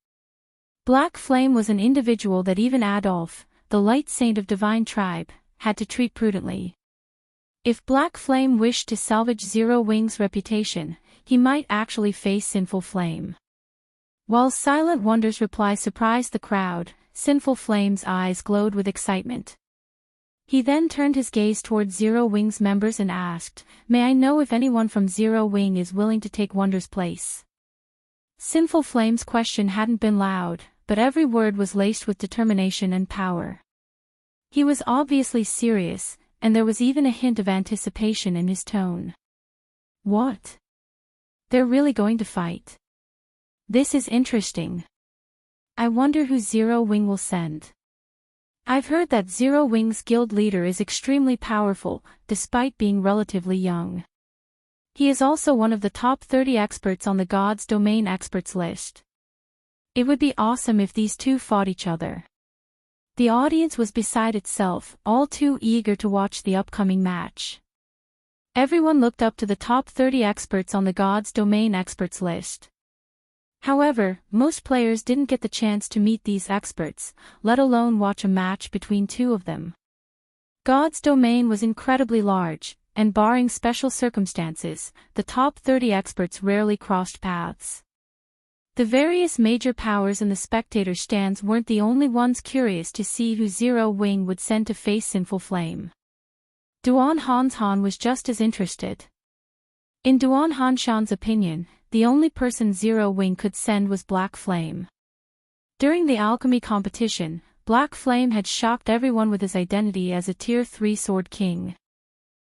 Black Flame was an individual that even Adolf, the light saint of Divine Tribe, had to treat prudently. If Black Flame wished to salvage Zero Wing's reputation, he might actually face Sinful Flame. While Silent Wonder's reply surprised the crowd, Sinful Flame's eyes glowed with excitement. He then turned his gaze toward Zero Wing's members and asked, "May I know if anyone from Zero Wing is willing to take Wonder's place?" Sinful Flame's question hadn't been loud, but every word was laced with determination and power. He was obviously serious, and there was even a hint of anticipation in his tone. What? They're really going to fight? This is interesting. I wonder who Zero Wing will send. I've heard that Zero Wing's guild leader is extremely powerful, despite being relatively young. He is also one of the top 30 experts on the God's Domain experts list. It would be awesome if these two fought each other. The audience was beside itself, all too eager to watch the upcoming match. Everyone looked up to the top 30 experts on the God's Domain experts list. However, most players didn't get the chance to meet these experts, let alone watch a match between two of them. God's Domain was incredibly large, and barring special circumstances, the top 30 experts rarely crossed paths. The various major powers in the spectator stands weren't the only ones curious to see who Zero Wing would send to face Sinful Flame. Duan Hanshan was just as interested. In Duan Hanshan's opinion, the only person Zero Wing could send was Black Flame. During the alchemy competition, Black Flame had shocked everyone with his identity as a Tier 3 Sword King.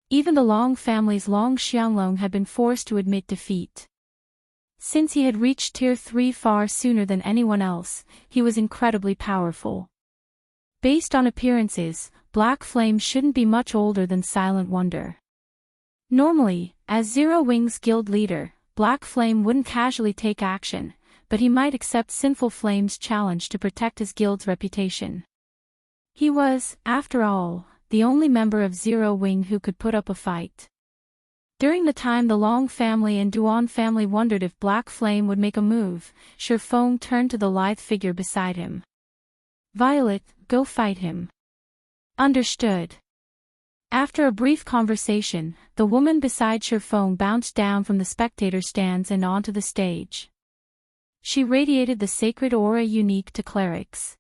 Even the Long family's Long Xianglong had been forced to admit defeat. Since he had reached Tier 3 far sooner than anyone else, he was incredibly powerful. Based on appearances, Black Flame shouldn't be much older than Silent Wonder. Normally, as Zero Wing's guild leader, Black Flame wouldn't casually take action, but he might accept Sinful Flame's challenge to protect his guild's reputation. He was, after all, the only member of Zero Wing who could put up a fight. During the time the Long family and Duan family wondered if Black Flame would make a move, Shifeng turned to the lithe figure beside him. "Violet, go fight him." "Understood." After a brief conversation, the woman beside Shifeng bounced down from the spectator stands and onto the stage. She radiated the sacred aura unique to clerics.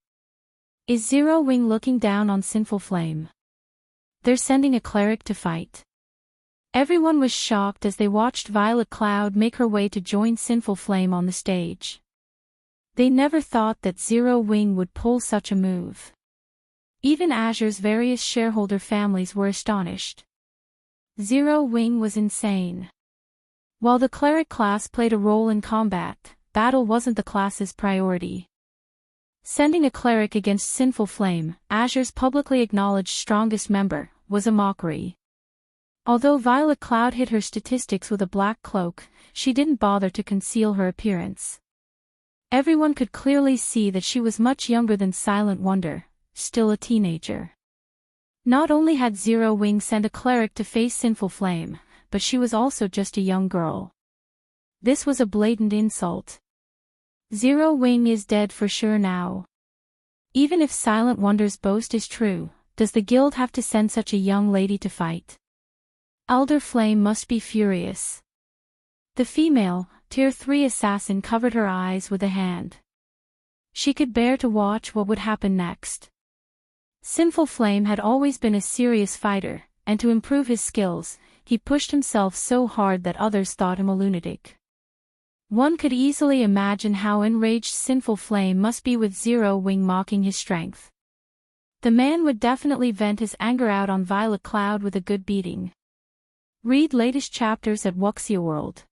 Is Zero Wing looking down on Sinful Flame? They're sending a cleric to fight. Everyone was shocked as they watched Violet Cloud make her way to join Sinful Flame on the stage. They never thought that Zero Wing would pull such a move. Even Azure's various shareholder families were astonished. Zero Wing was insane. While the cleric class played a role in combat, battle wasn't the class's priority. Sending a cleric against Sinful Flame, Azure's publicly acknowledged strongest member, was a mockery. Although Violet Cloud hid her statistics with a black cloak, she didn't bother to conceal her appearance. Everyone could clearly see that she was much younger than Silent Wonder, still a teenager. Not only had Zero Wing sent a cleric to face Sinful Flame, but she was also just a young girl. This was a blatant insult. Zero Wing is dead for sure now. Even if Silent Wonder's boast is true, does the guild have to send such a young lady to fight? Elder Flame must be furious. The female, Tier 3 assassin covered her eyes with a hand. She could bear to watch what would happen next. Sinful Flame had always been a serious fighter, and to improve his skills, he pushed himself so hard that others thought him a lunatic. One could easily imagine how enraged Sinful Flame must be with Zero Wing mocking his strength. The man would definitely vent his anger out on Violet Cloud with a good beating. Read latest chapters at Wuxia World.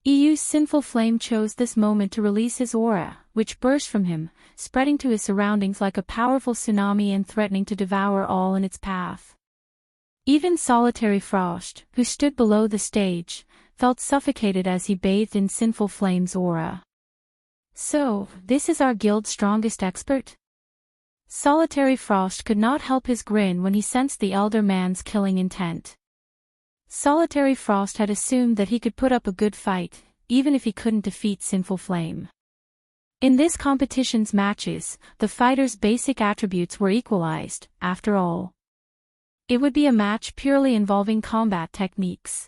EU's Sinful Flame chose this moment to release his aura, which burst from him, spreading to his surroundings like a powerful tsunami and threatening to devour all in its path. Even Solitary Frost, who stood below the stage, felt suffocated as he bathed in Sinful Flame's aura. So, this is our guild's strongest expert? Solitary Frost could not help his grin when he sensed the elder man's killing intent. Solitary Frost had assumed that he could put up a good fight, even if he couldn't defeat Sinful Flame. In this competition's matches, the fighter's basic attributes were equalized, after all. It would be a match purely involving combat techniques.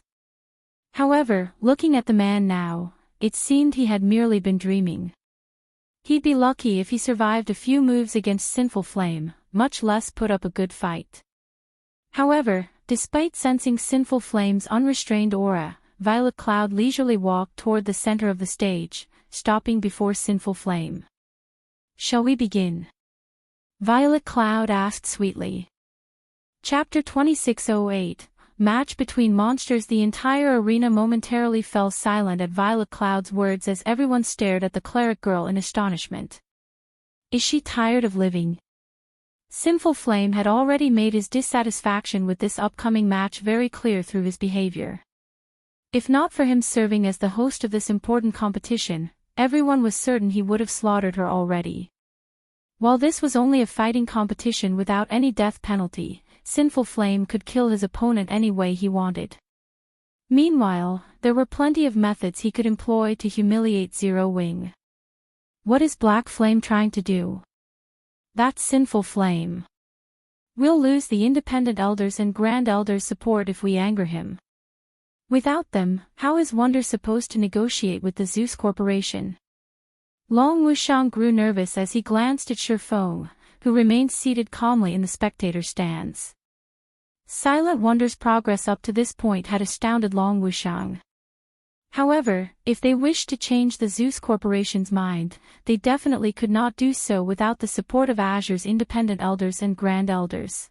However, looking at the man now, it seemed he had merely been dreaming. He'd be lucky if he survived a few moves against Sinful Flame, much less put up a good fight. However, despite sensing Sinful Flame's unrestrained aura, Violet Cloud leisurely walked toward the center of the stage, stopping before Sinful Flame. "Shall we begin?" Violet Cloud asked sweetly. Chapter 2608, Match between Monsters. The entire arena momentarily fell silent at Violet Cloud's words as everyone stared at the cleric girl in astonishment. Is she tired of living? Sinful Flame had already made his dissatisfaction with this upcoming match very clear through his behavior. If not for him serving as the host of this important competition, everyone was certain he would have slaughtered her already. While this was only a fighting competition without any death penalty, Sinful Flame could kill his opponent any way he wanted. Meanwhile, there were plenty of methods he could employ to humiliate Zero Wing. What is Black Flame trying to do? That's Sinful Flame. We'll lose the Independent Elders and Grand Elders' support if we anger him. Without them, how is Wonder supposed to negotiate with the Zeus Corporation? Long Wuxiang grew nervous as he glanced at Shifeng, who remained seated calmly in the spectator stands. Silent Wonder's progress up to this point had astounded Long Wuxiang. However, if they wished to change the Zeus Corporation's mind, they definitely could not do so without the support of Azure's Independent Elders and Grand Elders.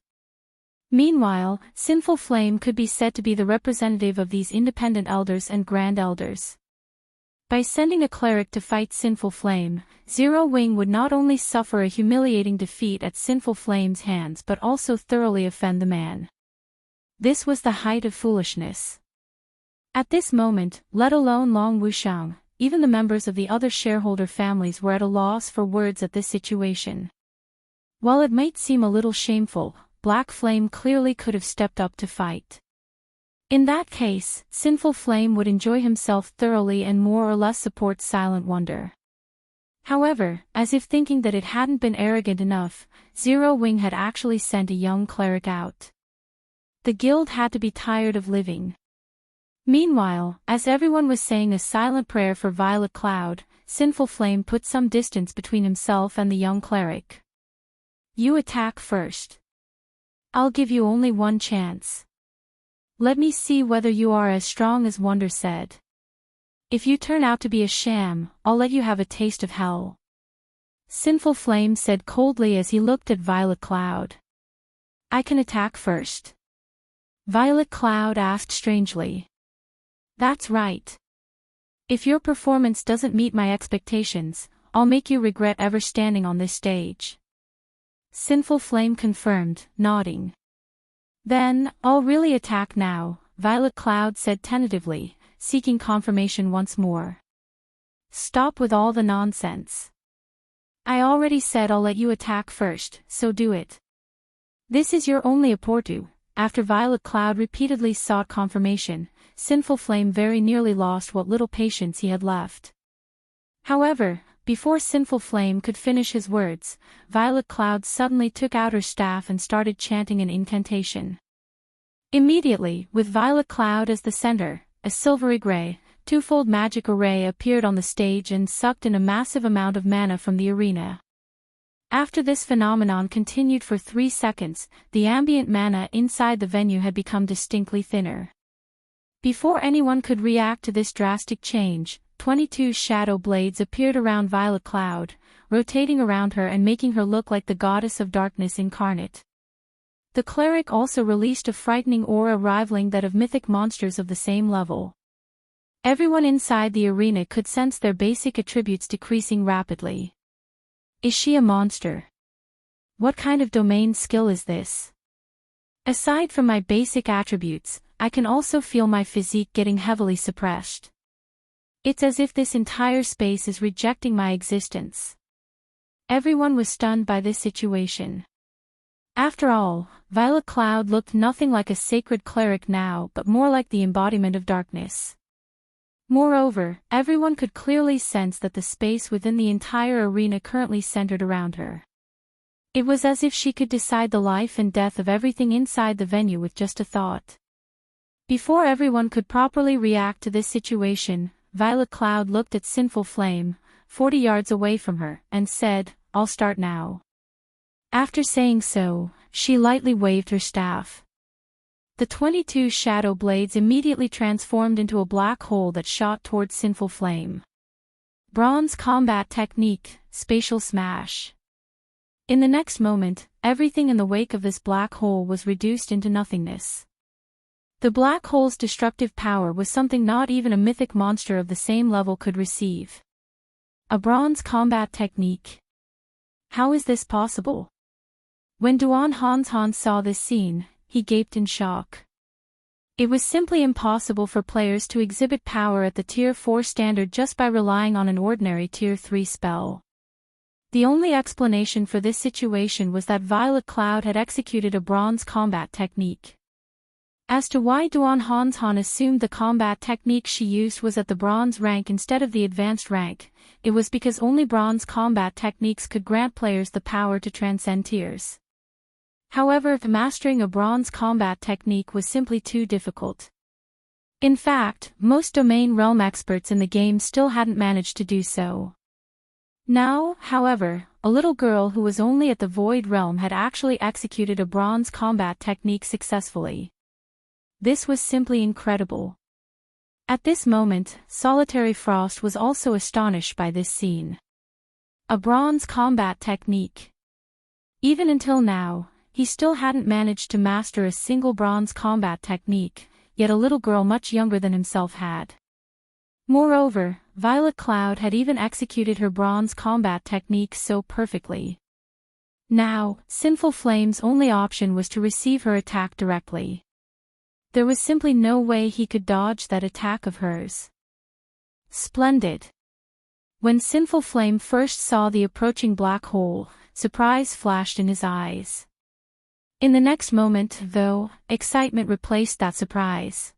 Meanwhile, Sinful Flame could be said to be the representative of these Independent Elders and Grand Elders. By sending a cleric to fight Sinful Flame, Zero Wing would not only suffer a humiliating defeat at Sinful Flame's hands but also thoroughly offend the man. This was the height of foolishness. At this moment, let alone Long Wuxiang, even the members of the other shareholder families were at a loss for words at this situation. While it might seem a little shameful, Black Flame clearly could have stepped up to fight. In that case, Sinful Flame would enjoy himself thoroughly and more or less support Silent Wonder. However, as if thinking that it hadn't been arrogant enough, Zero Wing had actually sent a young cleric out. The guild had to be tired of living. Meanwhile, as everyone was saying a silent prayer for Violet Cloud, Sinful Flame put some distance between himself and the young cleric. You attack first. I'll give you only one chance. Let me see whether you are as strong as Wonder said. If you turn out to be a sham, I'll let you have a taste of hell. Sinful Flame said coldly as he looked at Violet Cloud. I can attack first. Violet Cloud asked strangely. That's right. If your performance doesn't meet my expectations, I'll make you regret ever standing on this stage. Sinful Flame confirmed, nodding. Then, I'll really attack now, Violet Cloud said tentatively, seeking confirmation once more. Stop with all the nonsense. I already said I'll let you attack first, so do it. This is your only opportu. After Violet Cloud repeatedly sought confirmation, Sinful Flame very nearly lost what little patience he had left. However, before Sinful Flame could finish his words, Violet Cloud suddenly took out her staff and started chanting an incantation. Immediately, with Violet Cloud as the center, a silvery gray, twofold magic array appeared on the stage and sucked in a massive amount of mana from the arena. After this phenomenon continued for 3 seconds, the ambient mana inside the venue had become distinctly thinner. Before anyone could react to this drastic change, 22 shadow blades appeared around Violet Cloud, rotating around her and making her look like the goddess of darkness incarnate. The cleric also released a frightening aura rivaling that of mythic monsters of the same level. Everyone inside the arena could sense their basic attributes decreasing rapidly. Is she a monster? What kind of domain skill is this? Aside from my basic attributes, I can also feel my physique getting heavily suppressed. It's as if this entire space is rejecting my existence. Everyone was stunned by this situation. After all, Violet Cloud looked nothing like a sacred cleric now but more like the embodiment of darkness. Moreover, everyone could clearly sense that the space within the entire arena currently centered around her. It was as if she could decide the life and death of everything inside the venue with just a thought. Before everyone could properly react to this situation, Violet Cloud looked at Sinful Flame, 40 yards away from her, and said, "I'll start now." After saying so, she lightly waved her staff. The 22 shadow blades immediately transformed into a black hole that shot towards Sinful Flame. Bronze combat technique, Spatial Smash. In the next moment, everything in the wake of this black hole was reduced into nothingness. The black hole's destructive power was something not even a mythic monster of the same level could receive. A bronze combat technique. How is this possible? When Duan Hans saw this scene, he gaped in shock. It was simply impossible for players to exhibit power at the Tier 4 standard just by relying on an ordinary Tier 3 spell. The only explanation for this situation was that Violet Cloud had executed a bronze combat technique. As to why Duan Han assumed the combat technique she used was at the bronze rank instead of the advanced rank, it was because only bronze combat techniques could grant players the power to transcend tiers. However, mastering a bronze combat technique was simply too difficult. In fact, most domain realm experts in the game still hadn't managed to do so. Now, however, a little girl who was only at the Void Realm had actually executed a bronze combat technique successfully. This was simply incredible. At this moment, Solitary Frost was also astonished by this scene. A bronze combat technique. Even until now, he still hadn't managed to master a single bronze combat technique, yet a little girl much younger than himself had. Moreover, Violet Cloud had even executed her bronze combat technique so perfectly. Now, Sinful Flame's only option was to receive her attack directly. There was simply no way he could dodge that attack of hers. Splendid. When Sinful Flame first saw the approaching black hole, surprise flashed in his eyes. In the next moment, though, excitement replaced that surprise.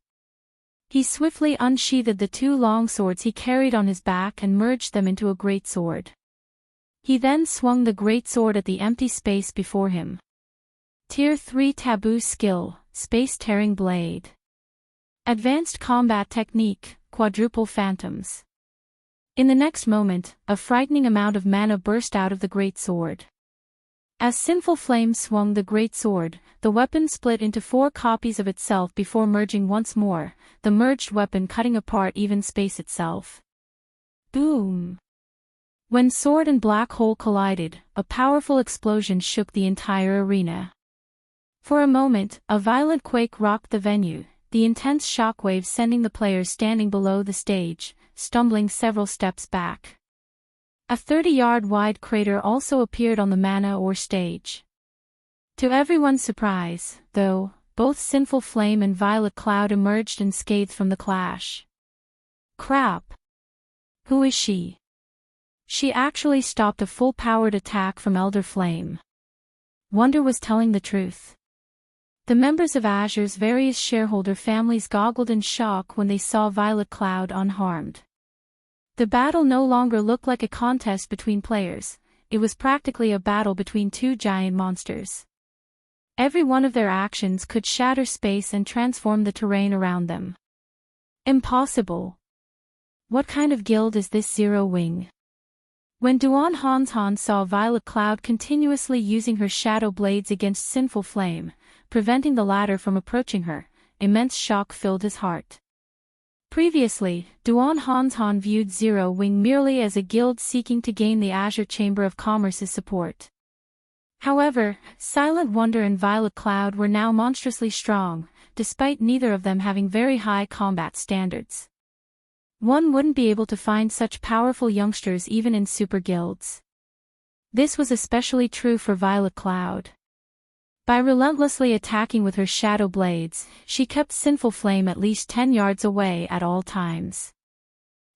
He swiftly unsheathed the 2 long swords he carried on his back and merged them into a great sword. He then swung the great sword at the empty space before him. Tier 3 Taboo Skill, Space-Tearing Blade. Advanced Combat Technique, Quadruple Phantoms. In the next moment, a frightening amount of mana burst out of the great sword. As Sinful Flame swung the great sword, the weapon split into 4 copies of itself before merging once more, the merged weapon cutting apart even space itself. Boom! When sword and black hole collided, a powerful explosion shook the entire arena. For a moment, a violent quake rocked the venue, the intense shockwaves sending the players standing below the stage, stumbling several steps back. A 30-yard wide crater also appeared on the mana or stage. To everyone's surprise, though, both Sinful Flame and Violet Cloud emerged unscathed from the clash. Crap! Who is she? She actually stopped a full-powered attack from Elder Flame. Wonder was telling the truth. The members of Azure's various shareholder families goggled in shock when they saw Violet Cloud unharmed. The battle no longer looked like a contest between players, it was practically a battle between 2 giant monsters. Every one of their actions could shatter space and transform the terrain around them. Impossible. What kind of guild is this Zero Wing? When Duan Han saw Violet Cloud continuously using her shadow blades against Sinful Flame, preventing the latter from approaching her, immense shock filled his heart. Previously, Duan Han viewed Zero Wing merely as a guild seeking to gain the Azure Chamber of Commerce's support. However, Silent Wonder and Violet Cloud were now monstrously strong, despite neither of them having very high combat standards. One wouldn't be able to find such powerful youngsters even in super guilds. This was especially true for Violet Cloud. By relentlessly attacking with her shadow blades, she kept Sinful Flame at least 10 yards away at all times.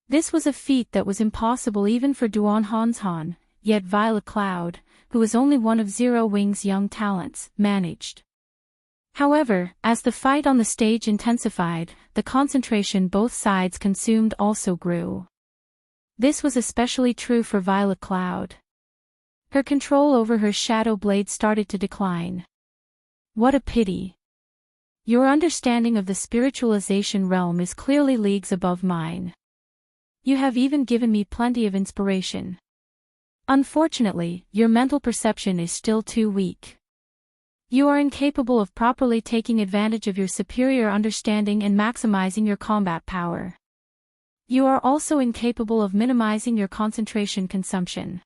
This was a feat that was impossible even for Duan Han, yet Violet Cloud, who was only one of Zero Wing's young talents, managed. However, as the fight on the stage intensified, the concentration both sides consumed also grew. This was especially true for Violet Cloud. Her control over her shadow blade started to decline. What a pity. Your understanding of the spiritualization realm is clearly leagues above mine. You have even given me plenty of inspiration. Unfortunately, your mental perception is still too weak. You are incapable of properly taking advantage of your superior understanding and maximizing your combat power. You are also incapable of minimizing your concentration consumption.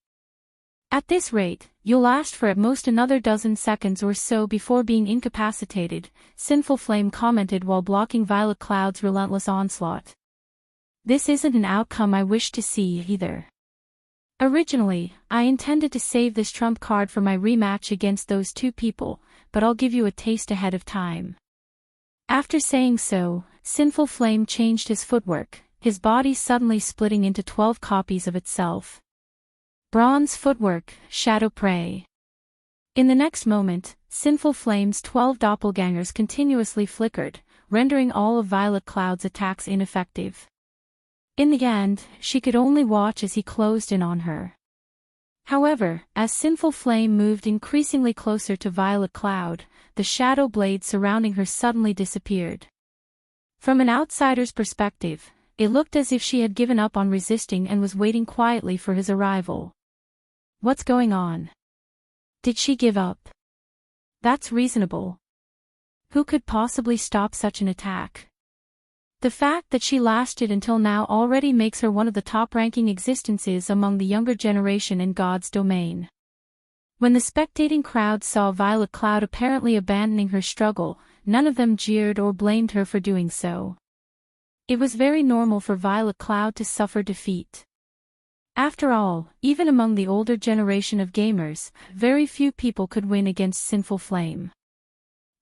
At this rate, you'll last for at most another dozen seconds or so before being incapacitated, Sinful Flame commented while blocking Violet Cloud's relentless onslaught. This isn't an outcome I wish to see either. Originally, I intended to save this trump card for my rematch against those two people, but I'll give you a taste ahead of time. After saying so, Sinful Flame changed his footwork, his body suddenly splitting into 12 copies of itself. Bronze footwork, shadow prey. In the next moment, Sinful Flame's 12 doppelgangers continuously flickered, rendering all of Violet Cloud's attacks ineffective. In the end, she could only watch as he closed in on her. However, as Sinful Flame moved increasingly closer to Violet Cloud, the shadow blade surrounding her suddenly disappeared. From an outsider's perspective, it looked as if she had given up on resisting and was waiting quietly for his arrival. What's going on? Did she give up? That's reasonable. Who could possibly stop such an attack? The fact that she lasted until now already makes her one of the top-ranking existences among the younger generation in God's domain. When the spectating crowd saw Violet Cloud apparently abandoning her struggle, none of them jeered or blamed her for doing so. It was very normal for Violet Cloud to suffer defeat. After all, even among the older generation of gamers, very few people could win against Sinful Flame.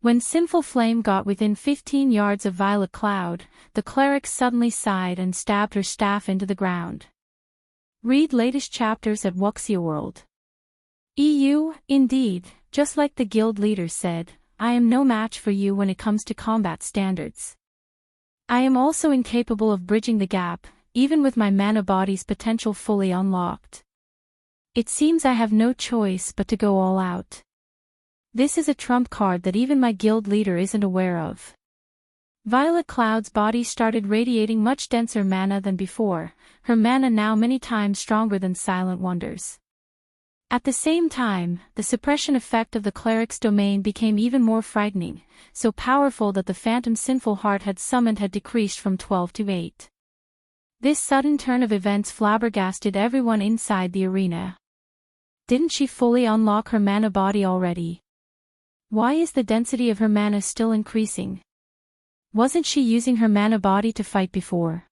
When Sinful Flame got within 15 yards of Violet Cloud, the cleric suddenly sighed and stabbed her staff into the ground. Read latest chapters at Wuxia World. EU, indeed, just like the guild leader said, I am no match for you when it comes to combat standards. I am also incapable of bridging the gap, even with my mana body's potential fully unlocked. It seems I have no choice but to go all out. This is a trump card that even my guild leader isn't aware of. Violet Cloud's body started radiating much denser mana than before, her mana now many times stronger than Silent Wonder's. At the same time, the suppression effect of the cleric's domain became even more frightening, so powerful that the phantom Sinful Heart had summoned had decreased from 12 to 8. This sudden turn of events flabbergasted everyone inside the arena. Didn't she fully unlock her mana body already? Why is the density of her mana still increasing? Wasn't she using her mana body to fight before?